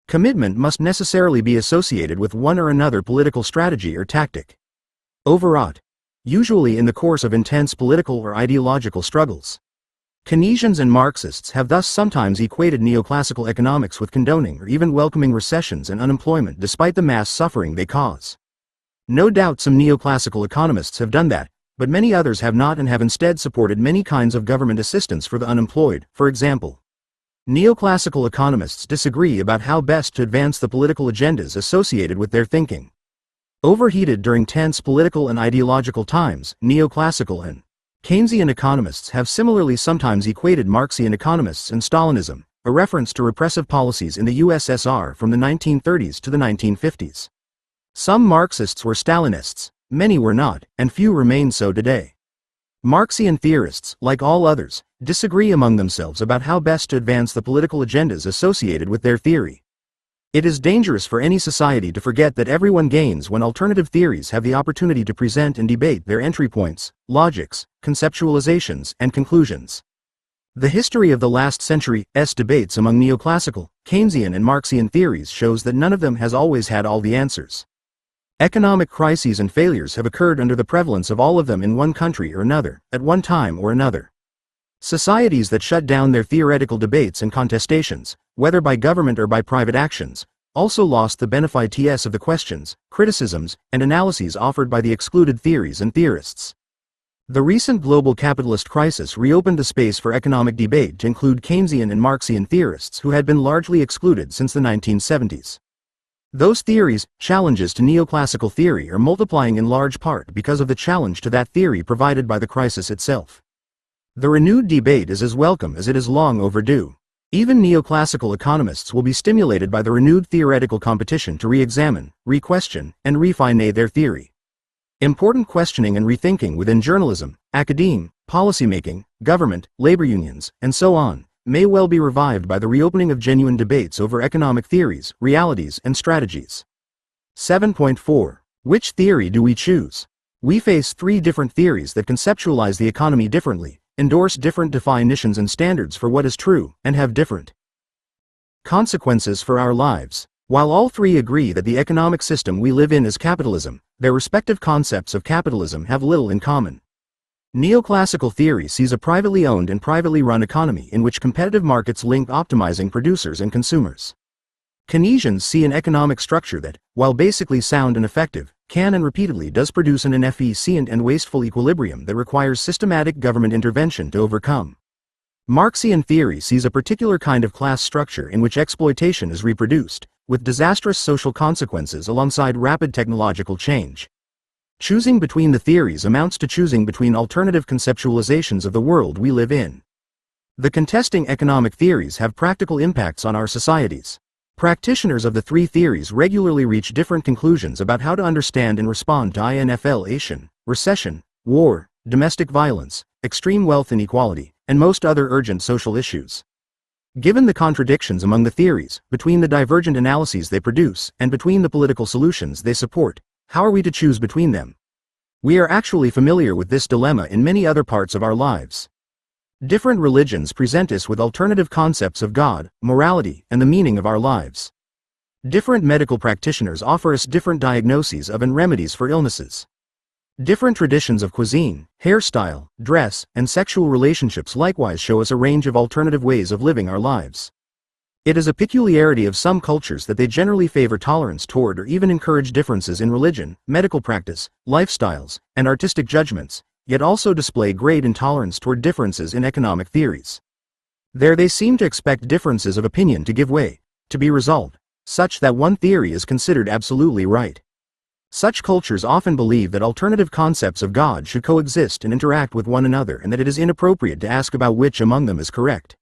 commitment must necessarily be associated with one or another political strategy or tactic. Overwrought, usually in the course of intense political or ideological struggles. Keynesians and Marxists have thus sometimes equated neoclassical economics with condoning or even welcoming recessions and unemployment despite the mass suffering they cause. No doubt some neoclassical economists have done that, but many others have not and have instead supported many kinds of government assistance for the unemployed. For example, neoclassical economists disagree about how best to advance the political agendas associated with their thinking. Overheated during tense political and ideological times, neoclassical and Keynesian economists have similarly sometimes equated Marxian economists and Stalinism, a reference to repressive policies in the USSR from the 1930s to the 1950s. Some Marxists were Stalinists, many were not, and few remain so today. Marxian theorists, like all others, disagree among themselves about how best to advance the political agendas associated with their theory. It is dangerous for any society to forget that everyone gains when alternative theories have the opportunity to present and debate their entry points, logics, conceptualizations, and conclusions. The history of the last century's debates among neoclassical, Keynesian and Marxian theories shows that none of them has always had all the answers. Economic crises and failures have occurred under the prevalence of all of them in one country or another, at one time or another. Societies that shut down their theoretical debates and contestations, whether by government or by private actions, also lost the benefits of the questions, criticisms, and analyses offered by the excluded theories and theorists. The recent global capitalist crisis reopened the space for economic debate to include Keynesian and Marxian theorists who had been largely excluded since the 1970s. Those theories' challenges to neoclassical theory are multiplying in large part because of the challenge to that theory provided by the crisis itself. The renewed debate is as welcome as it is long overdue. Even neoclassical economists will be stimulated by the renewed theoretical competition to re-examine, re-question, and refine their theory. Important questioning and rethinking within journalism, academe, policymaking, government, labor unions, and so on, may well be revived by the reopening of genuine debates over economic theories, realities, and strategies. 7.4. Which theory do we choose? We face three different theories that conceptualize the economy differently, endorse different definitions and standards for what is true, and have different consequences for our lives. While all three agree that the economic system we live in is capitalism, their respective concepts of capitalism have little in common. Neoclassical theory sees a privately owned and privately run economy in which competitive markets link optimizing producers and consumers. Keynesians see an economic structure that, while basically sound and effective, can and repeatedly does produce an inefficient and wasteful equilibrium that requires systematic government intervention to overcome. Marxian theory sees a particular kind of class structure in which exploitation is reproduced, with disastrous social consequences alongside rapid technological change. Choosing between the theories amounts to choosing between alternative conceptualizations of the world we live in. The contesting economic theories have practical impacts on our societies. Practitioners of the three theories regularly reach different conclusions about how to understand and respond to inflation, recession, war, domestic violence, extreme wealth inequality, and most other urgent social issues. Given the contradictions among the theories, between the divergent analyses they produce, and between the political solutions they support, how are we to choose between them? We are actually familiar with this dilemma in many other parts of our lives. Different religions present us with alternative concepts of God, morality, and the meaning of our lives. Different medical practitioners offer us different diagnoses of and remedies for illnesses. Different traditions of cuisine, hairstyle, dress, and sexual relationships likewise show us a range of alternative ways of living our lives. It is a peculiarity of some cultures that they generally favor tolerance toward or even encourage differences in religion, medical practice, lifestyles, and artistic judgments, yet also display great intolerance toward differences in economic theories. There they seem to expect differences of opinion to give way, to be resolved, such that one theory is considered absolutely right. Such cultures often believe that alternative concepts of God should coexist and interact with one another and that it is inappropriate to ask about which among them is correct.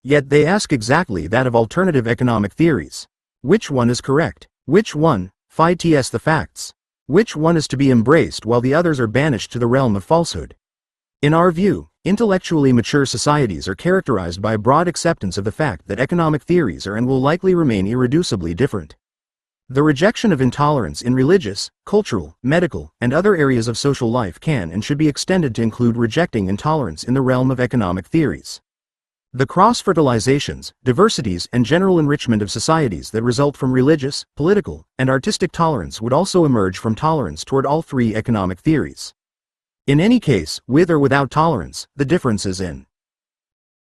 Yet they ask exactly that of alternative economic theories. Which one is correct? Which one fights the facts? Which one is to be embraced while the others are banished to the realm of falsehood? In our view, intellectually mature societies are characterized by a broad acceptance of the fact that economic theories are and will likely remain irreducibly different. The rejection of intolerance in religious, cultural, medical, and other areas of social life can and should be extended to include rejecting intolerance in the realm of economic theories. The cross-fertilizations, diversities, and general enrichment of societies that result from religious, political, and artistic tolerance would also emerge from tolerance toward all three economic theories. In any case, with or without tolerance, the difference is in.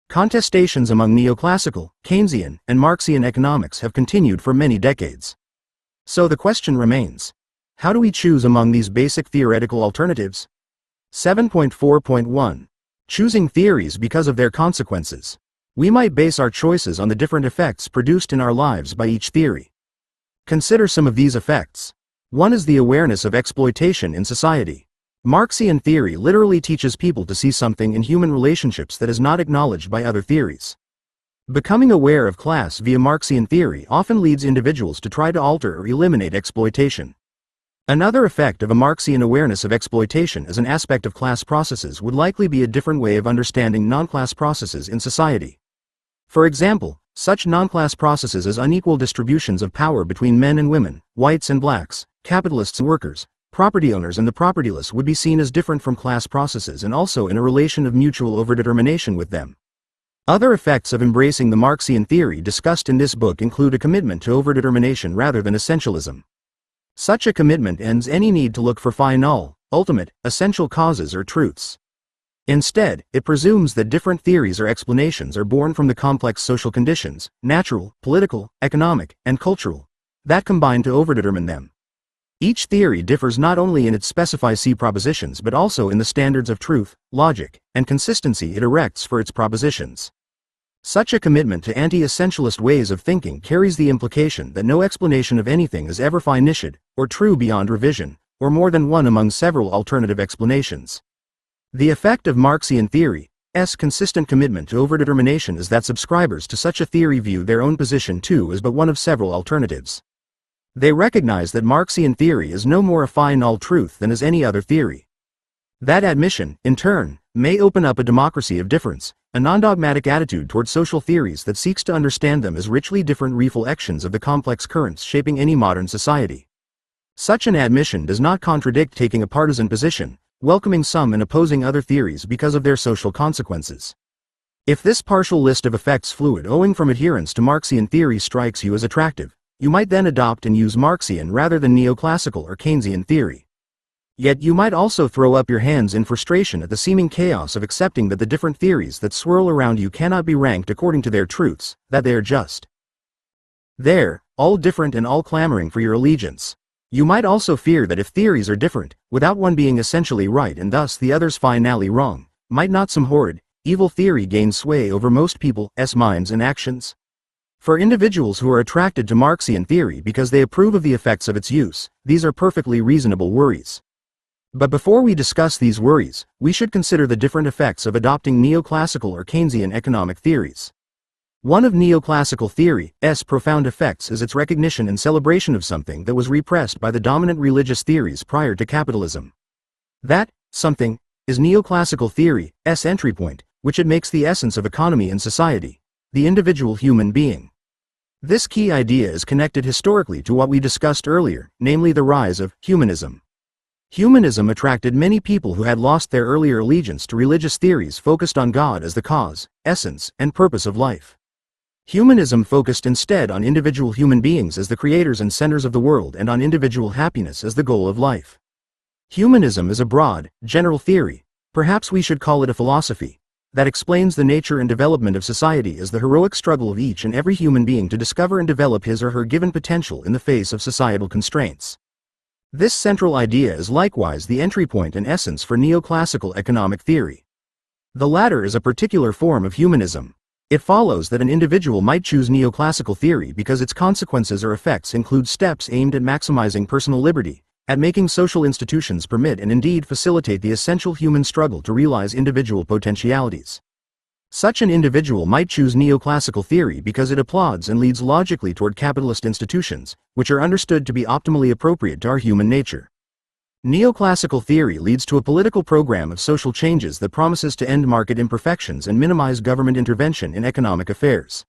Contestations among neoclassical, Keynesian, and Marxian economics have continued for many decades. So the question remains: how do we choose among these basic theoretical alternatives? 7.4.1 Choosing theories because of their consequences. We might base our choices on the different effects produced in our lives by each theory. Consider some of these effects. One is the awareness of exploitation in society. Marxian theory literally teaches people to see something in human relationships that is not acknowledged by other theories. Becoming aware of class via Marxian theory often leads individuals to try to alter or eliminate exploitation. Another effect of a Marxian awareness of exploitation as an aspect of class processes would likely be a different way of understanding non-class processes in society. For example, such non-class processes as unequal distributions of power between men and women, whites and blacks, capitalists and workers, property owners and the propertyless would be seen as different from class processes and also in a relation of mutual overdetermination with them. Other effects of embracing the Marxian theory discussed in this book include a commitment to overdetermination rather than essentialism. Such a commitment ends any need to look for final, ultimate, essential causes or truths. Instead, it presumes that different theories or explanations are born from the complex social conditions, natural, political, economic, and cultural, that combine to overdetermine them. Each theory differs not only in its specified propositions but also in the standards of truth, logic, and consistency it erects for its propositions. Such a commitment to anti-essentialist ways of thinking carries the implication that no explanation of anything is ever finite, or true beyond revision, or more than one among several alternative explanations. The effect of Marxian theory's consistent commitment to overdetermination is that subscribers to such a theory view their own position too as but one of several alternatives. They recognize that Marxian theory is no more a final truth than is any other theory. That admission, in turn, may open up a democracy of difference, a non-dogmatic attitude toward social theories that seeks to understand them as richly different reflections of the complex currents shaping any modern society. Such an admission does not contradict taking a partisan position, welcoming some and opposing other theories because of their social consequences. If this partial list of effects fluid owing from adherence to Marxian theory strikes you as attractive, you might then adopt and use Marxian rather than Neoclassical or Keynesian theory. Yet you might also throw up your hands in frustration at the seeming chaos of accepting that the different theories that swirl around you cannot be ranked according to their truths, that they are just there, all different and all clamoring for your allegiance. You might also fear that if theories are different, without one being essentially right and thus the others finally wrong, might not some horrid, evil theory gain sway over most people's minds and actions? For individuals who are attracted to Marxian theory because they approve of the effects of its use, these are perfectly reasonable worries. But before we discuss these worries, we should consider the different effects of adopting Neoclassical or Keynesian economic theories. One of Neoclassical theory's profound effects is its recognition and celebration of something that was repressed by the dominant religious theories prior to capitalism. That something is Neoclassical theory's entry point, which it makes the essence of economy and society, the individual human being. This key idea is connected historically to what we discussed earlier, namely the rise of humanism. Humanism attracted many people who had lost their earlier allegiance to religious theories focused on God as the cause, essence, and purpose of life. Humanism focused instead on individual human beings as the creators and centers of the world and on individual happiness as the goal of life. Humanism is a broad, general theory, perhaps we should call it a philosophy, that explains the nature and development of society as the heroic struggle of each and every human being to discover and develop his or her given potential in the face of societal constraints. This central idea is likewise the entry point and essence for Neoclassical economic theory. The latter is a particular form of humanism. It follows that an individual might choose Neoclassical theory because its consequences or effects include steps aimed at maximizing personal liberty, at making social institutions permit and indeed facilitate the essential human struggle to realize individual potentialities. Such an individual might choose Neoclassical theory because it applauds and leads logically toward capitalist institutions, which are understood to be optimally appropriate to our human nature. Neoclassical theory leads to a political program of social changes that promises to end market imperfections and minimize government intervention in economic affairs.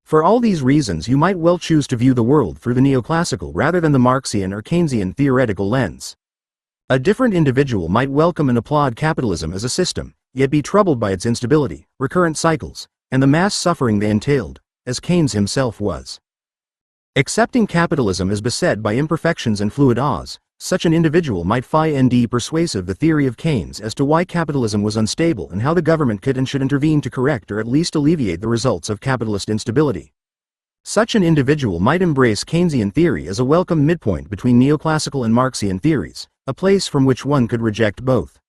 For all these reasons, you might well choose to view the world through the Neoclassical rather than the Marxian or Keynesian theoretical lens. A different individual might welcome and applaud capitalism as a system, yet be troubled by its instability, recurrent cycles, and the mass suffering they entailed, as Keynes himself was. Accepting capitalism as beset by imperfections and fluid laws, such an individual might find persuasive the theory of Keynes as to why capitalism was unstable and how the government could and should intervene to correct or at least alleviate the results of capitalist instability. Such an individual might embrace Keynesian theory as a welcome midpoint between Neoclassical and Marxian theories, a place from which one could reject both.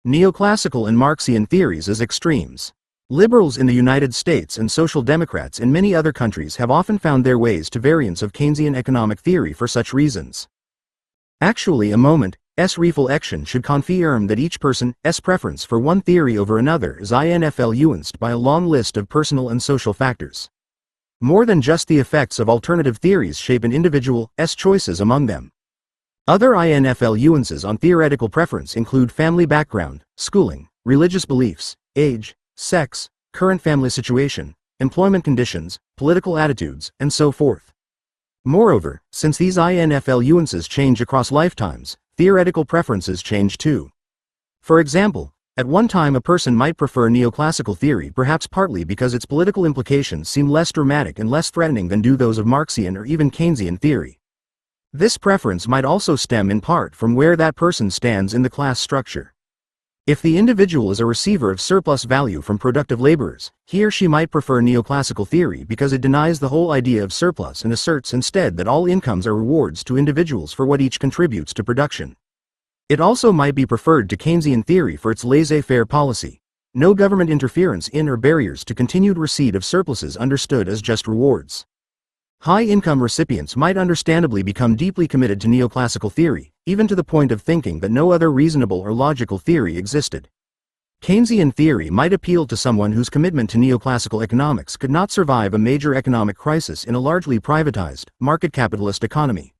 Neoclassical and Marxian theories as extremes. Liberals in the United States and social democrats in many other countries have often found their ways to variants of Keynesian economic theory for such reasons. Actually, a moment's reflection should confirm that each person's preference for one theory over another is influenced by a long list of personal and social factors. More than just the effects of alternative theories shape an individual's choices among them. Other influences on theoretical preference include family background, schooling, religious beliefs, age, sex, current family situation, employment conditions, political attitudes, and so forth. Moreover, since these influences change across lifetimes, theoretical preferences change too. For example, at one time a person might prefer Neoclassical theory perhaps partly because its political implications seem less dramatic and less threatening than do those of Marxian or even Keynesian theory. This preference might also stem in part from where that person stands in the class structure. If the individual is a receiver of surplus value from productive laborers, he or she might prefer Neoclassical theory because it denies the whole idea of surplus and asserts instead that all incomes are rewards to individuals for what each contributes to production. It also might be preferred to Keynesian theory for its laissez-faire policy, no government interference in or barriers to continued receipt of surpluses understood as just rewards. High-income recipients might understandably become deeply committed to Neoclassical theory, even to the point of thinking that no other reasonable or logical theory existed. Keynesian theory might appeal to someone whose commitment to Neoclassical economics could not survive a major economic crisis in a largely privatized, market capitalist economy.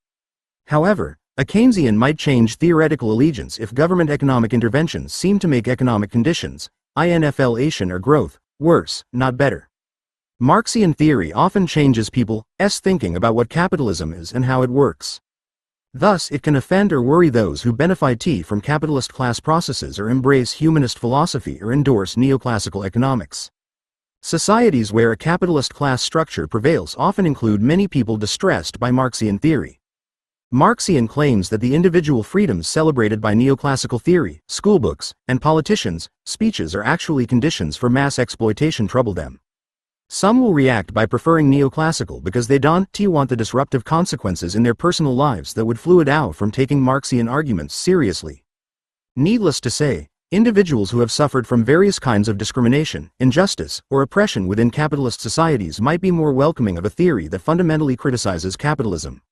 However, a Keynesian might change theoretical allegiance if government economic interventions seem to make economic conditions, inflation or growth, worse, not better. Marxian theory often changes people's thinking about what capitalism is and how it works. Thus, it can offend or worry those who benefit from capitalist class processes or embrace humanist philosophy or endorse neoclassical economics. Societies where a capitalist class structure prevails often include many people distressed by Marxian theory. Marxian claims that the individual freedoms celebrated by neoclassical theory, schoolbooks, and politicians' speeches are actually conditions for mass exploitation trouble them. Some will react by preferring neoclassical because they don't want the disruptive consequences in their personal lives that would fluid out from taking Marxian arguments seriously. Needless to say, individuals who have suffered from various kinds of discrimination, injustice, or oppression within capitalist societies might be more welcoming of a theory that fundamentally criticizes capitalism.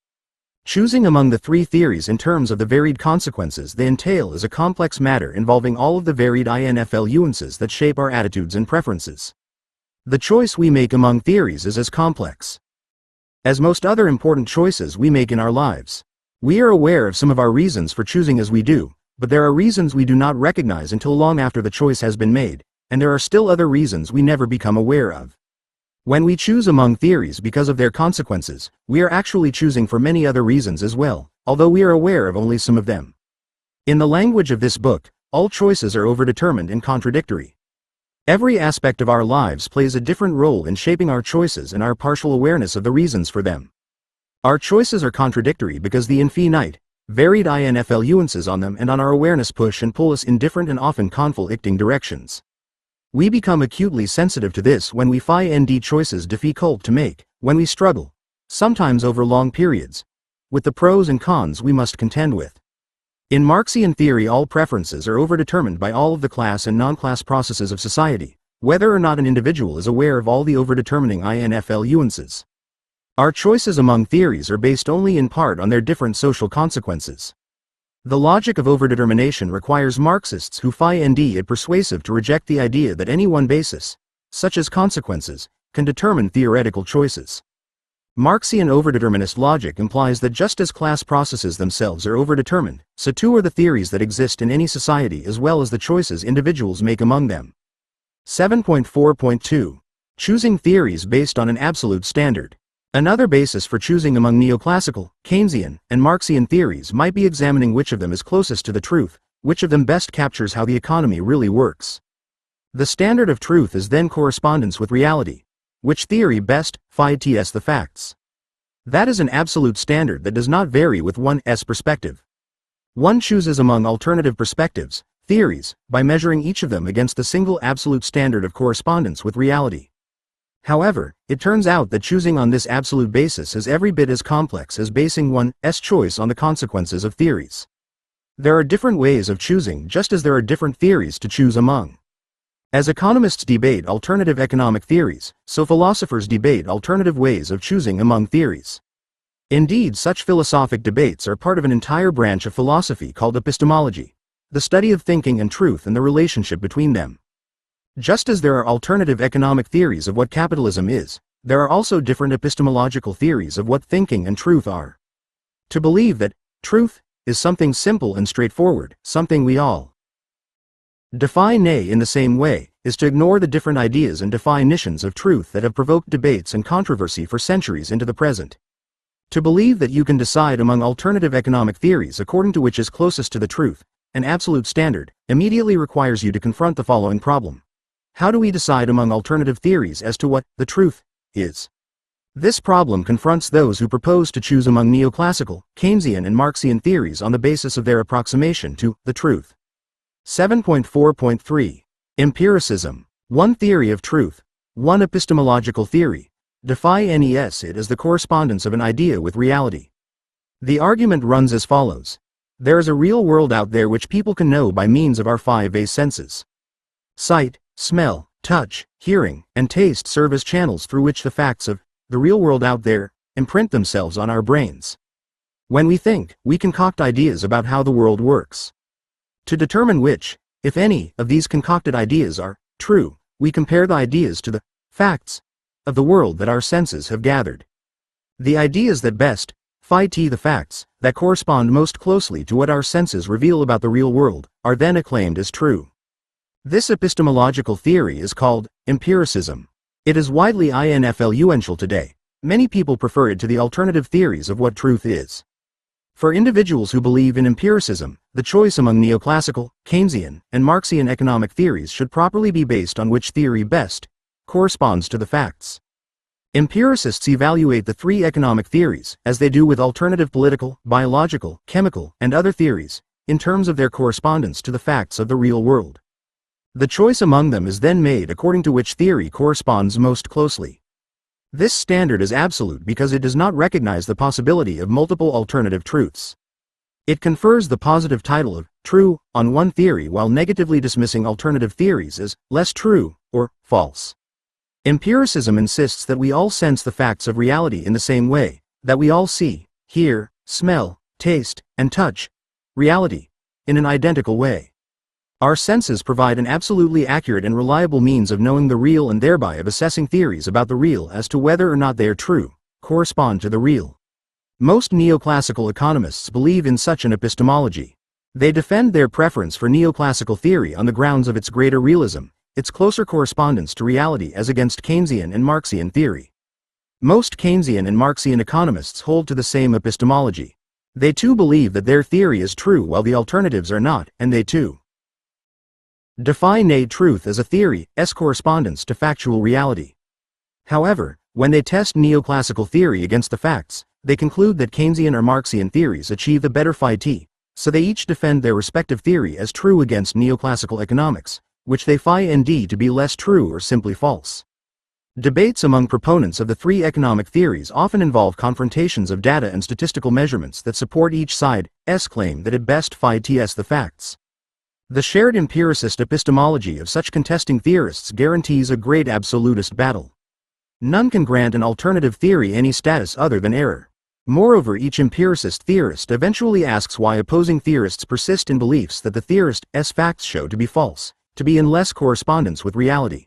Choosing among the three theories in terms of the varied consequences they entail is a complex matter involving all of the varied influences that shape our attitudes and preferences. The choice we make among theories is as complex as most other important choices we make in our lives. We are aware of some of our reasons for choosing as we do, but there are reasons we do not recognize until long after the choice has been made, and there are still other reasons we never become aware of. When we choose among theories because of their consequences, we are actually choosing for many other reasons as well, although we are aware of only some of them. In the language of this book, all choices are overdetermined and contradictory. Every aspect of our lives plays a different role in shaping our choices and our partial awareness of the reasons for them. Our choices are contradictory because the infinite, varied influences on them and on our awareness push and pull us in different and often conflicting directions. We become acutely sensitive to this when we find choices difficult to make, when we struggle, sometimes over long periods, with the pros and cons we must contend with. In Marxian theory, all preferences are overdetermined by all of the class and non-class processes of society, whether or not an individual is aware of all the overdetermining influences. Our choices among theories are based only in part on their different social consequences. The logic of overdetermination requires Marxists who find it persuasive to reject the idea that any one basis, such as consequences, can determine theoretical choices. Marxian overdeterminist logic implies that just as class processes themselves are overdetermined, so too are the theories that exist in any society as well as the choices individuals make among them. 7.4.2. Choosing theories based on an absolute standard. Another basis for choosing among neoclassical, Keynesian, and Marxian theories might be examining which of them is closest to the truth, which of them best captures how the economy really works. The standard of truth is then correspondence with reality. Which theory best fits the facts? That is an absolute standard that does not vary with one's perspective. One chooses among alternative perspectives, theories, by measuring each of them against the single absolute standard of correspondence with reality. However, it turns out that choosing on this absolute basis is every bit as complex as basing one's choice on the consequences of theories. There are different ways of choosing just as there are different theories to choose among. As economists debate alternative economic theories, so philosophers debate alternative ways of choosing among theories. Indeed, such philosophic debates are part of an entire branch of philosophy called epistemology, the study of thinking and truth and the relationship between them. Just as there are alternative economic theories of what capitalism is, there are also different epistemological theories of what thinking and truth are. To believe that truth is something simple and straightforward, something we all define in the same way, is to ignore the different ideas and definitions of truth that have provoked debates and controversy for centuries into the present. To believe that you can decide among alternative economic theories according to which is closest to the truth, an absolute standard, immediately requires you to confront the following problem. How do we decide among alternative theories as to what the truth is? This problem confronts those who propose to choose among neoclassical, Keynesian and Marxian theories on the basis of their approximation to the truth. 7.4.3. Empiricism. One theory of truth. One epistemological theory. Defines it as the correspondence of an idea with reality. The argument runs as follows. There is a real world out there which people can know by means of our five senses. Sight, smell, touch, hearing, and taste serve as channels through which the facts of the real world out there imprint themselves on our brains. When we think, we concoct ideas about how the world works. To determine which, if any, of these concocted ideas are true, we compare the ideas to the facts of the world that our senses have gathered. The ideas that best fit the facts, that correspond most closely to what our senses reveal about the real world, are then acclaimed as true. This epistemological theory is called empiricism. It is widely influential today. Many people prefer it to the alternative theories of what truth is. For individuals who believe in empiricism, the choice among neoclassical, Keynesian, and Marxian economic theories should properly be based on which theory best corresponds to the facts. Empiricists evaluate the three economic theories, as they do with alternative political, biological, chemical, and other theories, in terms of their correspondence to the facts of the real world. The choice among them is then made according to which theory corresponds most closely. This standard is absolute because it does not recognize the possibility of multiple alternative truths. It confers the positive title of true on one theory while negatively dismissing alternative theories as less true or false. Empiricism insists that we all sense the facts of reality in the same way, that we all see, hear, smell, taste, and touch reality in an identical way. Our senses provide an absolutely accurate and reliable means of knowing the real and thereby of assessing theories about the real as to whether or not they are true, correspond to the real. Most neoclassical economists believe in such an epistemology. They defend their preference for neoclassical theory on the grounds of its greater realism, its closer correspondence to reality as against Keynesian and Marxian theory. Most Keynesian and Marxian economists hold to the same epistemology. They too believe that their theory is true while the alternatives are not, and they too define truth as a theory's correspondence to factual reality. However, when they test neoclassical theory against the facts, they conclude that Keynesian or Marxian theories achieve the better fight, so they each defend their respective theory as true against neoclassical economics, which they find to be less true or simply false. Debates among proponents of the three economic theories often involve confrontations of data and statistical measurements that support each side's claim that it best fights the facts. The shared empiricist epistemology of such contesting theorists guarantees a great absolutist battle. None can grant an alternative theory any status other than error. Moreover, each empiricist theorist eventually asks why opposing theorists persist in beliefs that the theorist's facts show to be false, to be in less correspondence with reality.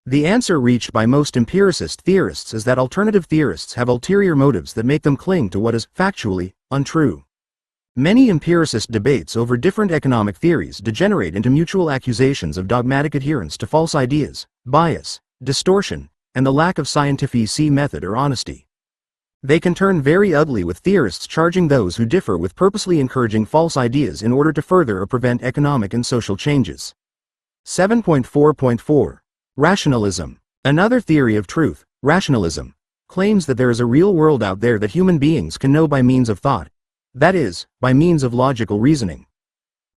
The answer reached by most empiricist theorists is that alternative theorists have ulterior motives that make them cling to what is factually untrue. Many empiricist debates over different economic theories degenerate into mutual accusations of dogmatic adherence to false ideas, bias, distortion, and the lack of scientific method or honesty. They can turn very ugly with theorists charging those who differ with purposely encouraging false ideas in order to further or prevent economic and social changes. 7.4.4 Rationalism. Another theory of truth, rationalism, claims that there is a real world out there that human beings can know by means of thought. That is, by means of logical reasoning.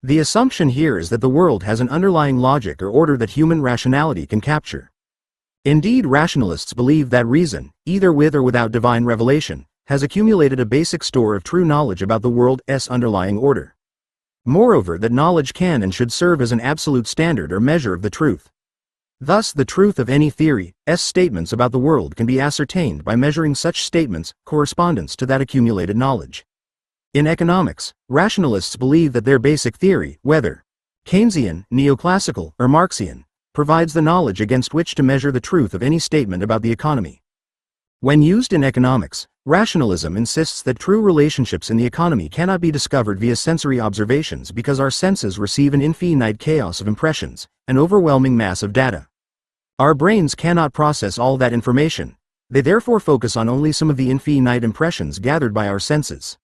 The assumption here is that the world has an underlying logic or order that human rationality can capture. Indeed, rationalists believe that reason, either with or without divine revelation, has accumulated a basic store of true knowledge about the world's underlying order. Moreover, that knowledge can and should serve as an absolute standard or measure of the truth. Thus, the truth of any theory's statements about the world can be ascertained by measuring such statements' correspondence to that accumulated knowledge. In economics, rationalists believe that their basic theory, whether Keynesian, neoclassical, or Marxian, provides the knowledge against which to measure the truth of any statement about the economy. When used in economics, rationalism insists that true relationships in the economy cannot be discovered via sensory observations because our senses receive an infinite chaos of impressions, an overwhelming mass of data. Our brains cannot process all that information, they therefore focus on only some of the infinite impressions gathered by our senses.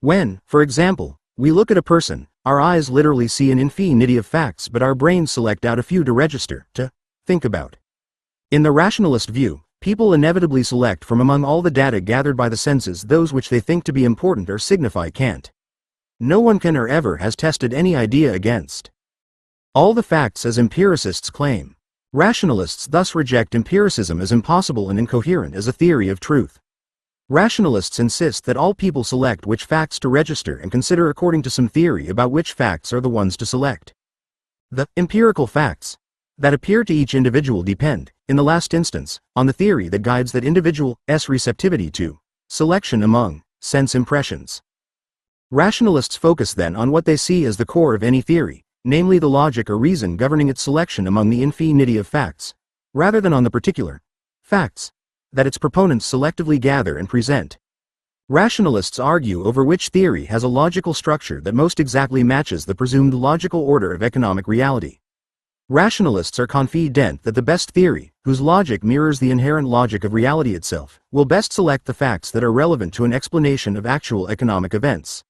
When, for example, we look at a person, our eyes literally see an infinity of facts, but our brains select out a few to register, to think about. In the rationalist view, people inevitably select from among all the data gathered by the senses those which they think to be important or signify can't. No one can or ever has tested any idea against all the facts as empiricists claim. Rationalists thus reject empiricism as impossible and incoherent as a theory of truth. Rationalists insist that all people select which facts to register and consider according to some theory about which facts are the ones to select. The empirical facts that appear to each individual depend, in the last instance, on the theory that guides that individual's receptivity to selection among sense impressions. Rationalists focus then on what they see as the core of any theory, namely the logic or reason governing its selection among the infinity of facts, rather than on the particular facts that its proponents selectively gather and present. Rationalists argue over which theory has a logical structure that most exactly matches the presumed logical order of economic reality. Rationalists are confident that the best theory, whose logic mirrors the inherent logic of reality itself, will best select the facts that are relevant to an explanation of actual economic events.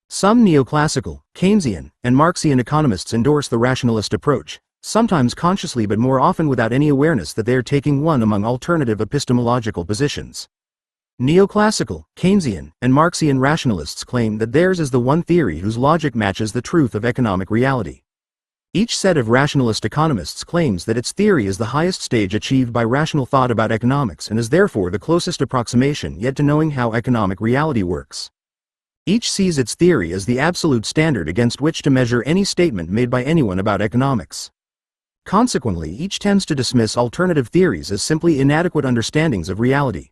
Some neoclassical, Keynesian, and Marxian economists endorse the rationalist approach, sometimes consciously but more often without any awareness that they are taking one among alternative epistemological positions. Neoclassical, Keynesian, and Marxian rationalists claim that theirs is the one theory whose logic matches the truth of economic reality. Each set of rationalist economists claims that its theory is the highest stage achieved by rational thought about economics and is therefore the closest approximation yet to knowing how economic reality works. Each sees its theory as the absolute standard against which to measure any statement made by anyone about economics. Consequently, each tends to dismiss alternative theories as simply inadequate understandings of reality.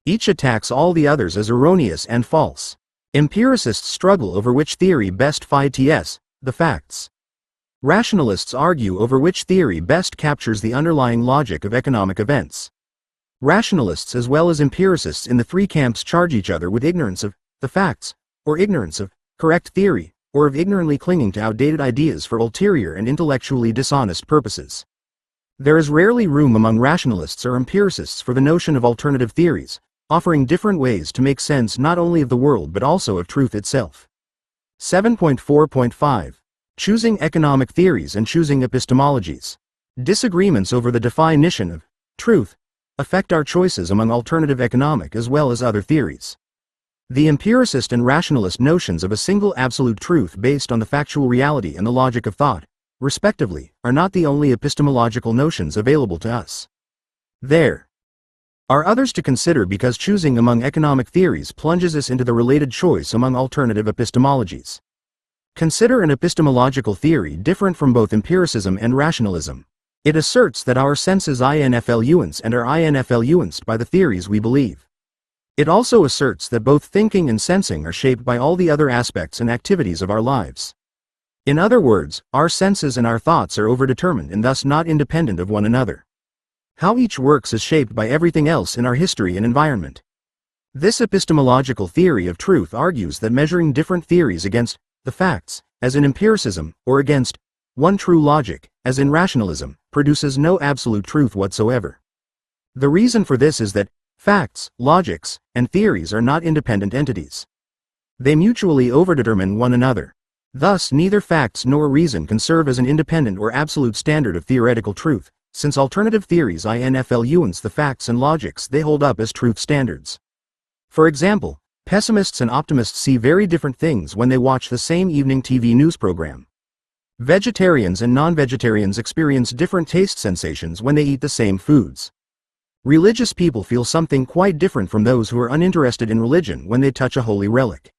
Each attacks all the others as erroneous and false. Empiricists struggle over which theory best fits the facts. Rationalists argue over which theory best captures the underlying logic of economic events. Rationalists as well as empiricists in the three camps charge each other with ignorance of the facts, or ignorance of correct theory, or of ignorantly clinging to outdated ideas for ulterior and intellectually dishonest purposes. There is rarely room among rationalists or empiricists for the notion of alternative theories, offering different ways to make sense not only of the world but also of truth itself. 7.4.5 Choosing economic theories and choosing epistemologies. Disagreements over the definition of truth affect our choices among alternative economic as well as other theories. The empiricist and rationalist notions of a single absolute truth based on the factual reality and the logic of thought, respectively, are not the only epistemological notions available to us. There are others to consider because choosing among economic theories plunges us into the related choice among alternative epistemologies. Consider an epistemological theory different from both empiricism and rationalism. It asserts that our senses influence and are influenced by the theories we believe. It also asserts that both thinking and sensing are shaped by all the other aspects and activities of our lives. In other words, our senses and our thoughts are overdetermined and thus not independent of one another. How each works is shaped by everything else in our history and environment. This epistemological theory of truth argues that measuring different theories against the facts, as in empiricism, or against one true logic, as in rationalism, produces no absolute truth whatsoever. The reason for this is that facts, logics, and theories are not independent entities. They mutually overdetermine one another. Thus, neither facts nor reason can serve as an independent or absolute standard of theoretical truth, since alternative theories influence the facts and logics they hold up as truth standards. For example, pessimists and optimists see very different things when they watch the same evening TV news program. Vegetarians and non-vegetarians experience different taste sensations when they eat the same foods. Religious people feel something quite different from those who are uninterested in religion when they touch a holy relic.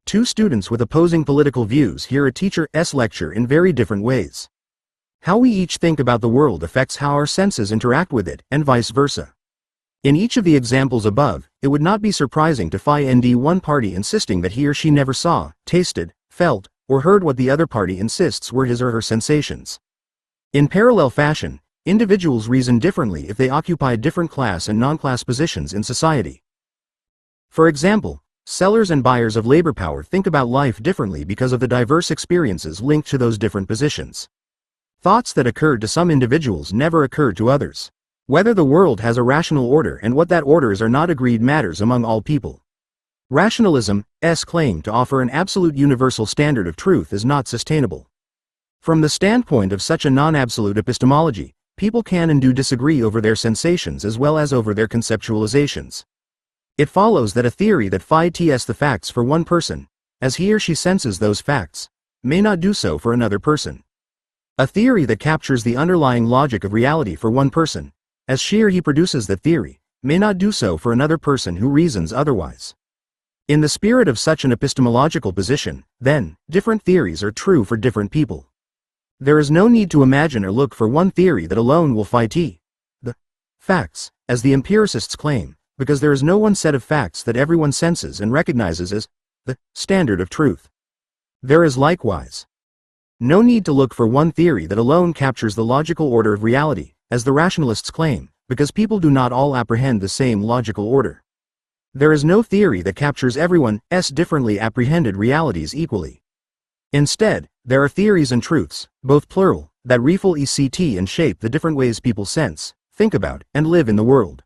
Two students with opposing political views hear a teacher's lecture in very different ways. How we each think about the world affects how our senses interact with it, and vice versa. In each of the examples above, it would not be surprising to find one party insisting that he or she never saw, tasted, felt, or heard what the other party insists were his or her sensations. In parallel fashion, individuals reason differently if they occupy different class and non-class positions in society. For example, sellers and buyers of labor power think about life differently because of the diverse experiences linked to those different positions. Thoughts that occurred to some individuals never occurred to others. Whether the world has a rational order and what that order is are not agreed matters among all people. Rationalism's claim to offer an absolute universal standard of truth is not sustainable. From the standpoint of such a non-absolute epistemology, people can and do disagree over their sensations as well as over their conceptualizations. It follows that a theory that fits the facts for one person, as he or she senses those facts, may not do so for another person. A theory that captures the underlying logic of reality for one person, as she or he produces that theory, may not do so for another person who reasons otherwise. In the spirit of such an epistemological position, then, different theories are true for different people. There is no need to imagine or look for one theory that alone will fit the facts, as the empiricists claim, because there is no one set of facts that everyone senses and recognizes as the standard of truth. There is likewise no need to look for one theory that alone captures the logical order of reality, as the rationalists claim, because people do not all apprehend the same logical order. There is no theory that captures everyone's differently apprehended realities equally. Instead, there are theories and truths, both plural, that reflect and shape the different ways people sense, think about, and live in the world.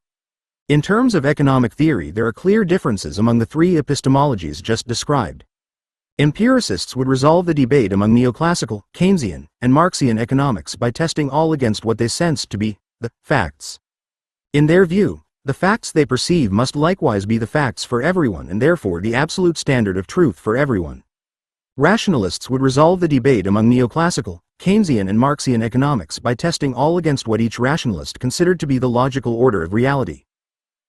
In terms of economic theory, there are clear differences among the three epistemologies just described. Empiricists would resolve the debate among neoclassical, Keynesian, and Marxian economics by testing all against what they sensed to be the facts. In their view, the facts they perceive must likewise be the facts for everyone and therefore the absolute standard of truth for everyone. Rationalists would resolve the debate among neoclassical, Keynesian and Marxian economics by testing all against what each rationalist considered to be the logical order of reality.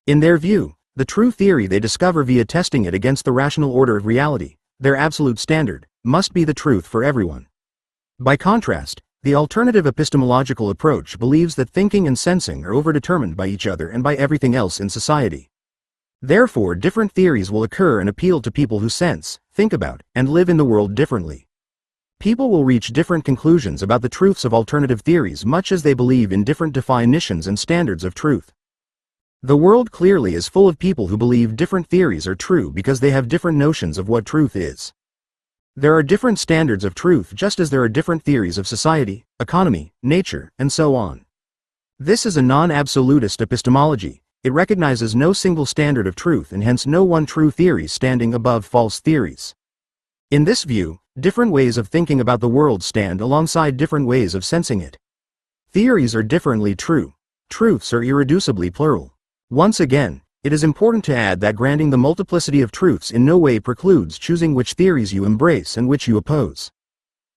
In their view, the true theory they discover via testing it against the rational order of reality, their absolute standard, must be the truth for everyone. By contrast, the alternative epistemological approach believes that thinking and sensing are overdetermined by each other and by everything else in society. Therefore, different theories will occur and appeal to people who sense, think about, and live in the world differently. People will reach different conclusions about the truths of alternative theories much as they believe in different definitions and standards of truth. The world clearly is full of people who believe different theories are true because they have different notions of what truth is. There are different standards of truth just as there are different theories of society, economy, nature, and so on. This is a non-absolutist epistemology. It recognizes no single standard of truth and hence no one true theory standing above false theories. In this view, different ways of thinking about the world stand alongside different ways of sensing it. Theories are differently true. Truths are irreducibly plural. Once again, it is important to add that granting the multiplicity of truths in no way precludes choosing which theories you embrace and which you oppose.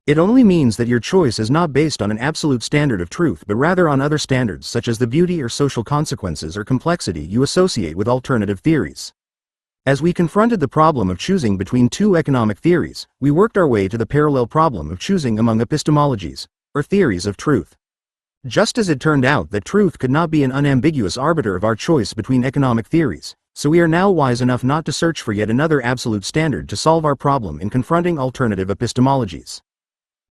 It only means that your choice is not based on an absolute standard of truth but rather on other standards such as the beauty or social consequences or complexity you associate with alternative theories. As we confronted the problem of choosing between two economic theories, we worked our way to the parallel problem of choosing among epistemologies, or theories of truth. Just as it turned out that truth could not be an unambiguous arbiter of our choice between economic theories, so we are now wise enough not to search for yet another absolute standard to solve our problem in confronting alternative epistemologies.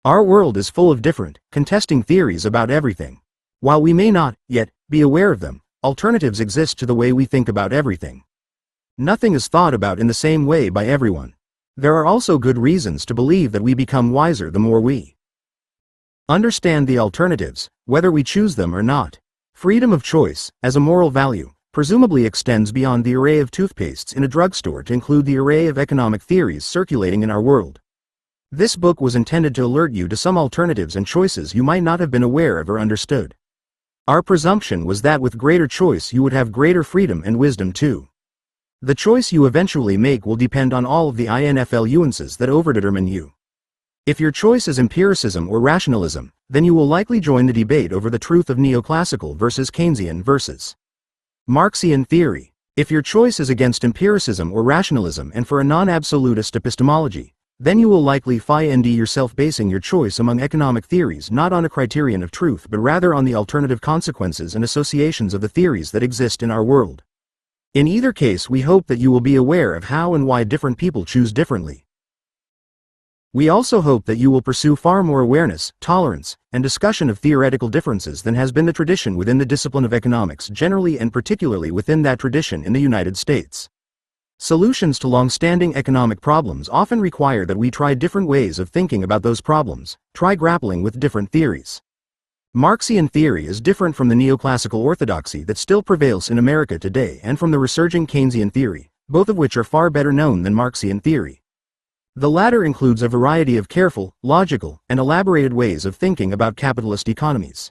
Our world is full of different, contesting theories about everything. While we may not, yet, be aware of them, alternatives exist to the way we think about everything. Nothing is thought about in the same way by everyone. There are also good reasons to believe that we become wiser the more we understand the alternatives, whether we choose them or not. Freedom of choice, as a moral value, presumably extends beyond the array of toothpastes in a drugstore to include the array of economic theories circulating in our world. This book was intended to alert you to some alternatives and choices you might not have been aware of or understood. Our presumption was that with greater choice you would have greater freedom and wisdom too. The choice you eventually make will depend on all of the influences that overdetermine you. If your choice is empiricism or rationalism, then you will likely join the debate over the truth of neoclassical versus Keynesian versus Marxian theory. If your choice is against empiricism or rationalism and for a non-absolutist epistemology, then you will likely find yourself basing your choice among economic theories not on a criterion of truth but rather on the alternative consequences and associations of the theories that exist in our world. In either case, we hope that you will be aware of how and why different people choose differently. We also hope that you will pursue far more awareness, tolerance, and discussion of theoretical differences than has been the tradition within the discipline of economics generally and particularly within that tradition in the United States. Solutions to long-standing economic problems often require that we try different ways of thinking about those problems, try grappling with different theories. Marxian theory is different from the neoclassical orthodoxy that still prevails in America today and from the resurging Keynesian theory, both of which are far better known than Marxian theory. The latter includes a variety of careful, logical, and elaborated ways of thinking about capitalist economies.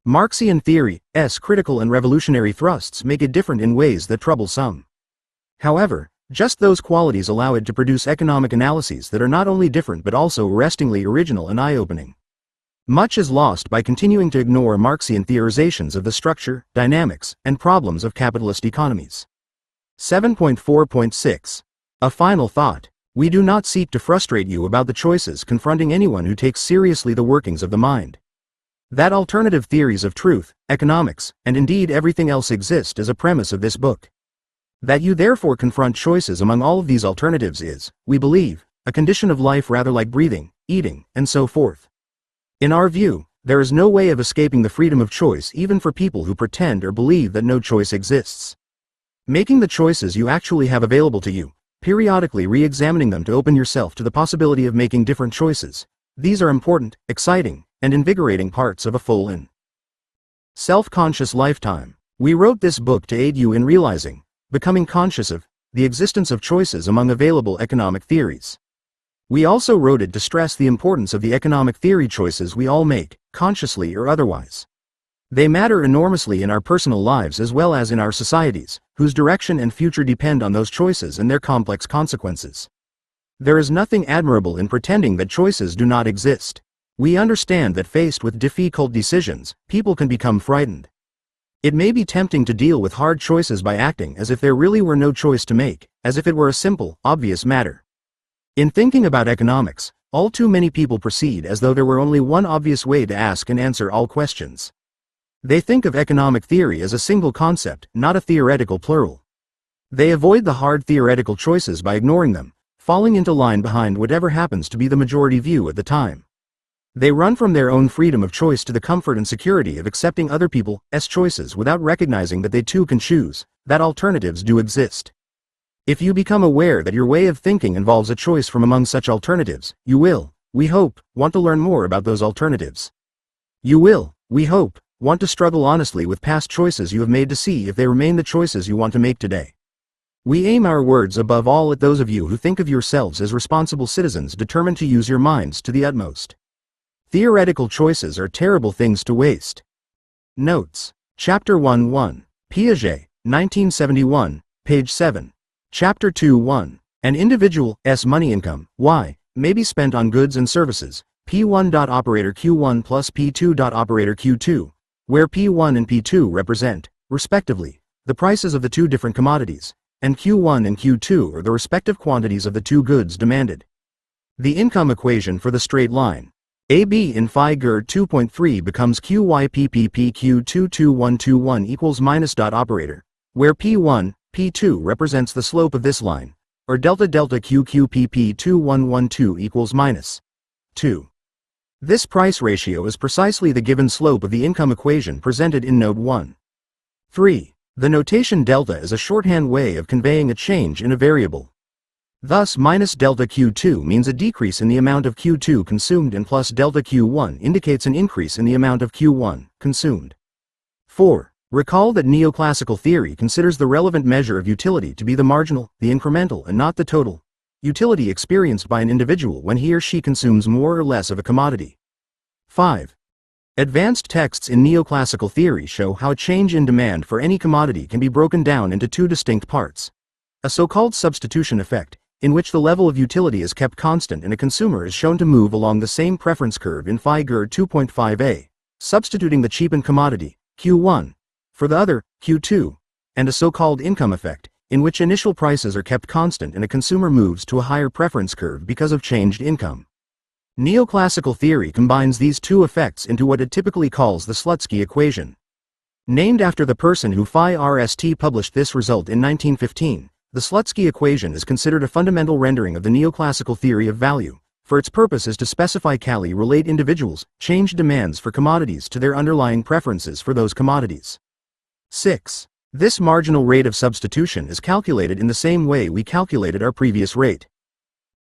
Marxian theory's critical and revolutionary thrusts make it different in ways that trouble some. However, just those qualities allow it to produce economic analyses that are not only different but also arrestingly original and eye-opening. Much is lost by continuing to ignore Marxian theorizations of the structure, dynamics, and problems of capitalist economies. 7.4.6. A final thought. We do not seek to frustrate you about the choices confronting anyone who takes seriously the workings of the mind. That alternative theories of truth, economics, and indeed everything else exist as a premise of this book. That you therefore confront choices among all of these alternatives is, we believe, a condition of life rather like breathing, eating, and so forth. In our view, there is no way of escaping the freedom of choice even for people who pretend or believe that no choice exists. Making the choices you actually have available to you, periodically re-examining them to open yourself to the possibility of making different choices. These are important, exciting, and invigorating parts of a full and self-conscious lifetime. We wrote this book to aid you in realizing, becoming conscious of, the existence of choices among available economic theories. We also wrote it to stress the importance of the economic theory choices we all make, consciously or otherwise. They matter enormously in our personal lives as well as in our societies, whose direction and future depend on those choices and their complex consequences. There is nothing admirable in pretending that choices do not exist. We understand that faced with difficult decisions, people can become frightened. It may be tempting to deal with hard choices by acting as if there really were no choice to make, as if it were a simple, obvious matter. In thinking about economics, all too many people proceed as though there were only one obvious way to ask and answer all questions. They think of economic theory as a single concept, not a theoretical plural. They avoid the hard theoretical choices by ignoring them, falling into line behind whatever happens to be the majority view at the time. They run from their own freedom of choice to the comfort and security of accepting other people's choices without recognizing that they too can choose, that alternatives do exist. If you become aware that your way of thinking involves a choice from among such alternatives, you will, we hope, want to learn more about those alternatives. You will, we hope, want to struggle honestly with past choices you have made to see if they remain the choices you want to make today. We aim our words above all at those of you who think of yourselves as responsible citizens determined to use your minds to the utmost. Theoretical choices are terrible things to waste. Notes. Chapter 1:1. Piaget, 1971, page 7. Chapter 2:1. An individual's money income, Y, may be spent on goods and services, P1. Operator Q1 plus P2. Operator Q2, where P1 and P2 represent, respectively, the prices of the two different commodities, and Q1 and Q2 are the respective quantities of the two goods demanded. The income equation for the straight line AB in Figure 2.3 becomes QYPPPQ22121 equals minus. Operator, where P1, P2 represents the slope of this line, or delta QQPP2112 equals minus 2. This price ratio is precisely the given slope of the income equation presented in Note 1. 3. The notation delta is a shorthand way of conveying a change in a variable. Thus minus delta Q2 means a decrease in the amount of Q2 consumed and plus delta Q1 indicates an increase in the amount of Q1 consumed. 4. Recall that neoclassical theory considers the relevant measure of utility to be the marginal, the incremental, and not the total utility experienced by an individual when he or she consumes more or less of a commodity. 5. Advanced texts in neoclassical theory show how a change in demand for any commodity can be broken down into two distinct parts. A so-called substitution effect, in which the level of utility is kept constant and a consumer is shown to move along the same preference curve in Figure 2.5a, substituting the cheapened commodity, Q1, for the other, Q2, and a so-called income effect, in which initial prices are kept constant and a consumer moves to a higher preference curve because of changed income. Neoclassical theory combines these two effects into what it typically calls the Slutsky equation. Named after the person who Rst published this result in 1915, the Slutsky equation is considered a fundamental rendering of the neoclassical theory of value, for its purpose is to specify relate individuals' changed demands for commodities to their underlying preferences for those commodities. 6. This marginal rate of substitution is calculated in the same way we calculated our previous rate.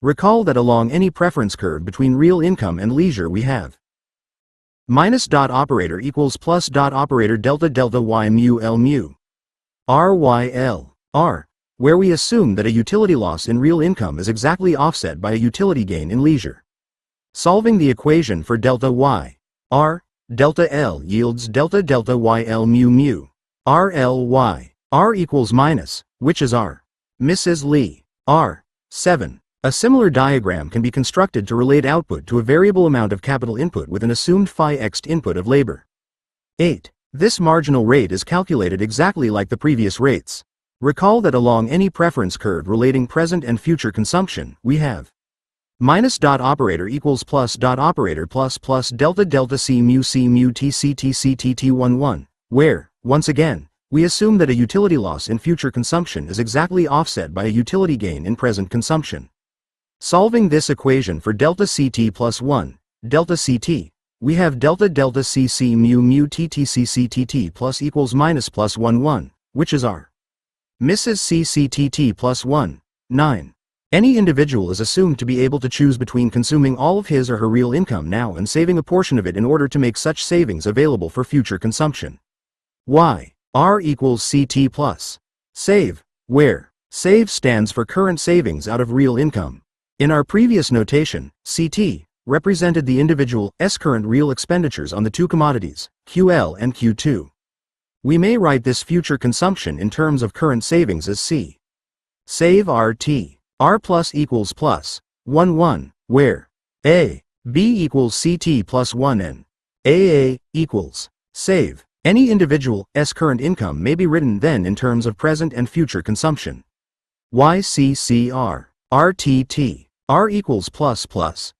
Recall that along any preference curve between real income and leisure we have minus. Operator equals plus. Operator delta y mu L mu R y L R, where we assume that a utility loss in real income is exactly offset by a utility gain in leisure. Solving the equation for delta y R delta L yields delta y L mu mu R L y R equals minus, which is R. Mrs. Lee R. 7. A similar diagram can be constructed to relate output to a variable amount of capital input with an assumed phi x input of labor. 8. This marginal rate is calculated exactly like the previous rates. Recall that along any preference curve relating present and future consumption, we have minus. Operator equals plus. Operator plus delta c mu t c t c t t 11, where, once again, we assume that a utility loss in future consumption is exactly offset by a utility gain in present consumption. Solving this equation for delta ct plus 1, delta ct, we have delta cc mu ttcctt plus equals minus plus 1 1, which is R. Mrs. cctt plus 1, 9. Any individual is assumed to be able to choose between consuming all of his or her real income now and saving a portion of it in order to make such savings available for future consumption. Y. R equals CT plus. Save, where save stands for current savings out of real income. In our previous notation, CT represented the individual's current real expenditures on the two commodities, QL and Q2. We may write this future consumption in terms of current savings as C. Save RT. R plus equals plus 1 1, where A, B equals CT plus 1 and AA equals save. Any individual's current income may be written then in terms of present and future consumption. YCCR. RTT. R equals plus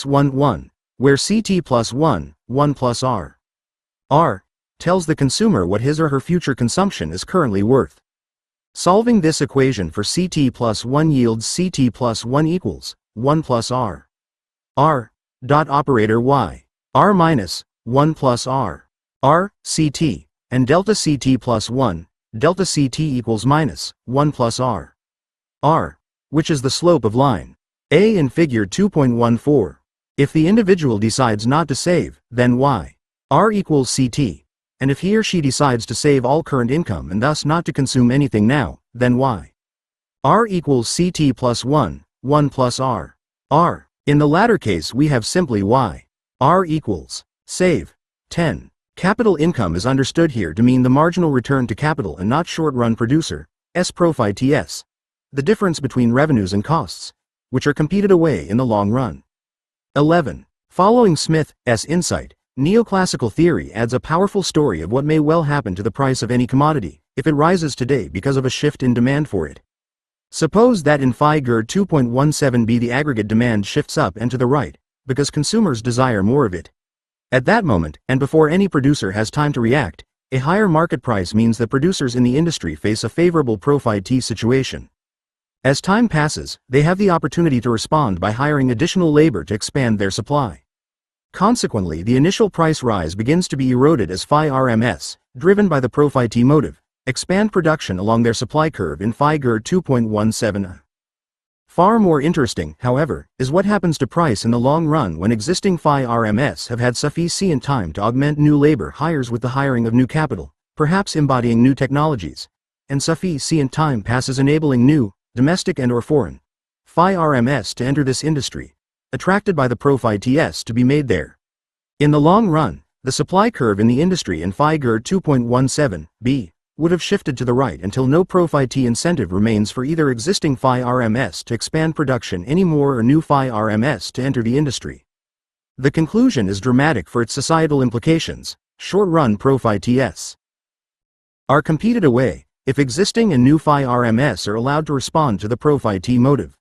1 1, where CT plus 1 plus R. R tells the consumer what his or her future consumption is currently worth. Solving this equation for CT plus 1 yields CT plus 1 equals 1 plus R. R. Dot operator Y. R minus 1 plus R. R, CT, and delta CT plus 1, delta CT equals minus 1 plus R. R, which is the slope of line A in figure 2.14. If the individual decides not to save, then Y. R equals CT. And if he or she decides to save all current income and thus not to consume anything now, then Y. R equals CT plus 1 plus R. R. In the latter case we have simply Y. R equals save 10. Capital income is understood here to mean the marginal return to capital and not short-run producer, S profit TS. The difference between revenues and costs, which are competed away in the long run. 11. Following Smith's insight, Neoclassical theory adds a powerful story of what may well happen to the price of any commodity, if it rises today because of a shift in demand for it. Suppose that in figure 2.17b the aggregate demand shifts up and to the right, because consumers desire more of it. At that moment, and before any producer has time to react, a higher market price means that producers in the industry face a favorable profit situation. As time passes, they have the opportunity to respond by hiring additional labor to expand their supply. Consequently, the initial price rise begins to be eroded as phi RMS, driven by the profit motive, expand production along their supply curve in figure 2.17. Far more interesting, however, is what happens to price in the long run when existing phi RMS have had sufficient time to augment new labor hires with the hiring of new capital, perhaps embodying new technologies, and sufficient time passes enabling new, domestic and or foreign, phi RMS to enter this industry, attracted by the profit TS to be made there. In the long run, the supply curve in the industry in figure 2.17b would have shifted to the right until no profit T incentive remains for either existing phi RMS to expand production anymore or new phi RMS to enter the industry. The conclusion is dramatic for its societal implications. Short-run profit TS are competed away if existing and new phi RMS are allowed to respond to the profit T motive.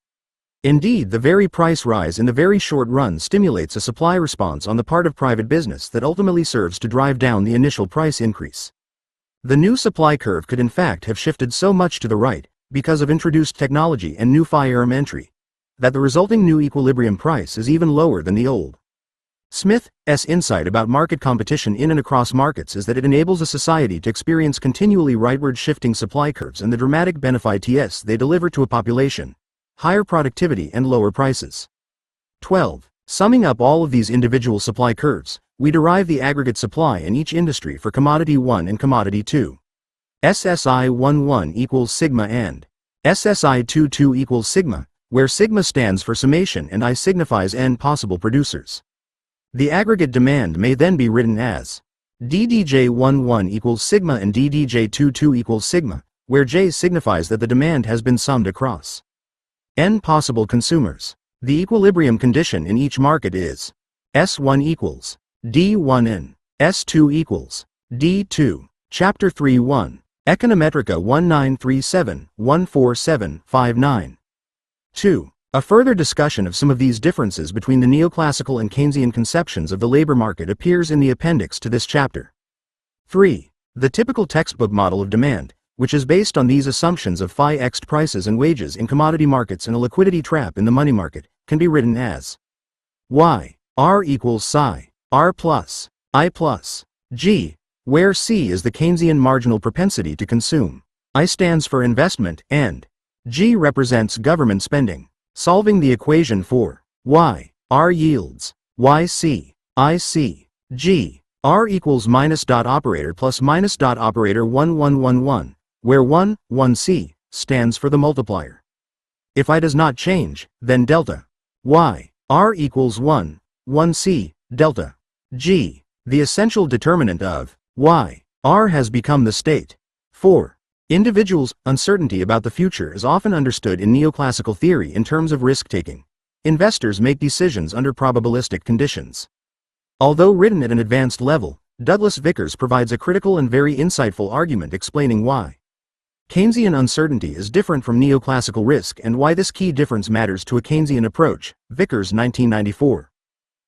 Indeed, the very price rise in the very short run stimulates a supply response on the part of private business that ultimately serves to drive down the initial price increase. The new supply curve could in fact have shifted so much to the right, because of introduced technology and new phi RM entry, that the resulting new equilibrium price is even lower than the old. Smith's insight about market competition in and across markets is that it enables a society to experience continually rightward shifting supply curves and the dramatic benefits they deliver to a population, higher productivity and lower prices. 12. Summing up all of these individual supply curves, we derive the aggregate supply in each industry for commodity 1 and commodity 2. SSI 11 equals sigma and SSI 22 equals sigma, where sigma stands for summation and I signifies n possible producers. The aggregate demand may then be written as DDJ 11 equals sigma and DDJ 22 equals sigma, where J signifies that the demand has been summed across n possible consumers. The equilibrium condition in each market is S1 equals D1n, S2 equals D2. Chapter 3:1, Econometrica 1937-14759. 2. A further discussion of some of these differences between the neoclassical and Keynesian conceptions of the labor market appears in the appendix to this chapter. 3. The typical textbook model of demand, which is based on these assumptions of phi xed prices and wages in commodity markets and a liquidity trap in the money market, can be written as Y, R equals psi, R plus, I plus, G, where C is the Keynesian marginal propensity to consume, I stands for investment, and G represents government spending. Solving the equation for Y, R yields YC, IC, G, R equals minus dot operator plus minus dot operator 1111, where 1C, stands for the multiplier. If I does not change, then delta Y, R equals 1C, delta G, the essential determinant of Y, R has become the state. 4. Individuals' uncertainty about the future is often understood in neoclassical theory in terms of risk-taking. Investors make decisions under probabilistic conditions. Although written at an advanced level, Douglas Vickers provides a critical and very insightful argument explaining why Keynesian uncertainty is different from neoclassical risk and why this key difference matters to a Keynesian approach. Vickers, 1994.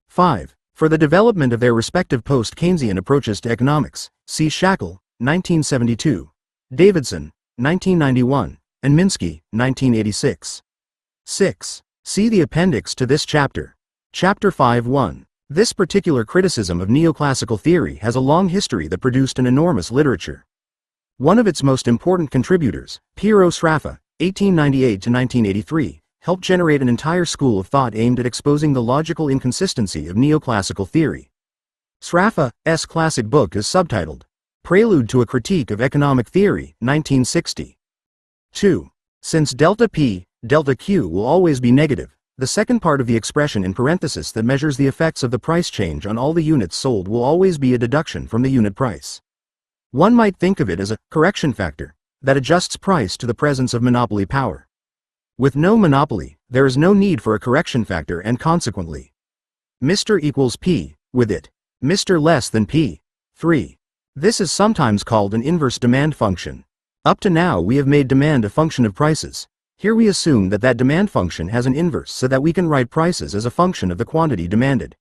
5. For the development of their respective post-Keynesian approaches to economics, see Shackle, 1972, Davidson, 1991, and Minsky, 1986. 6. See the appendix to this chapter. Chapter 5.1. This particular criticism of neoclassical theory has a long history that produced an enormous literature. One of its most important contributors, Piero Sraffa, 1898-1983, helped generate an entire school of thought aimed at exposing the logical inconsistency of neoclassical theory. Sraffa's classic book is subtitled, Prelude to a Critique of Economic Theory, 1960. 2. Since delta P, delta Q will always be negative, the second part of the expression in parenthesis that measures the effects of the price change on all the units sold will always be a deduction from the unit price. One might think of it as a correction factor that adjusts price to the presence of monopoly power. With no monopoly, there is no need for a correction factor and consequently, Mr. equals P, with it, Mr. less than P. 3. This is sometimes called an inverse demand function. Up to now we have made demand a function of prices. Here we assume that that demand function has an inverse so that we can write prices as a function of the quantity demanded.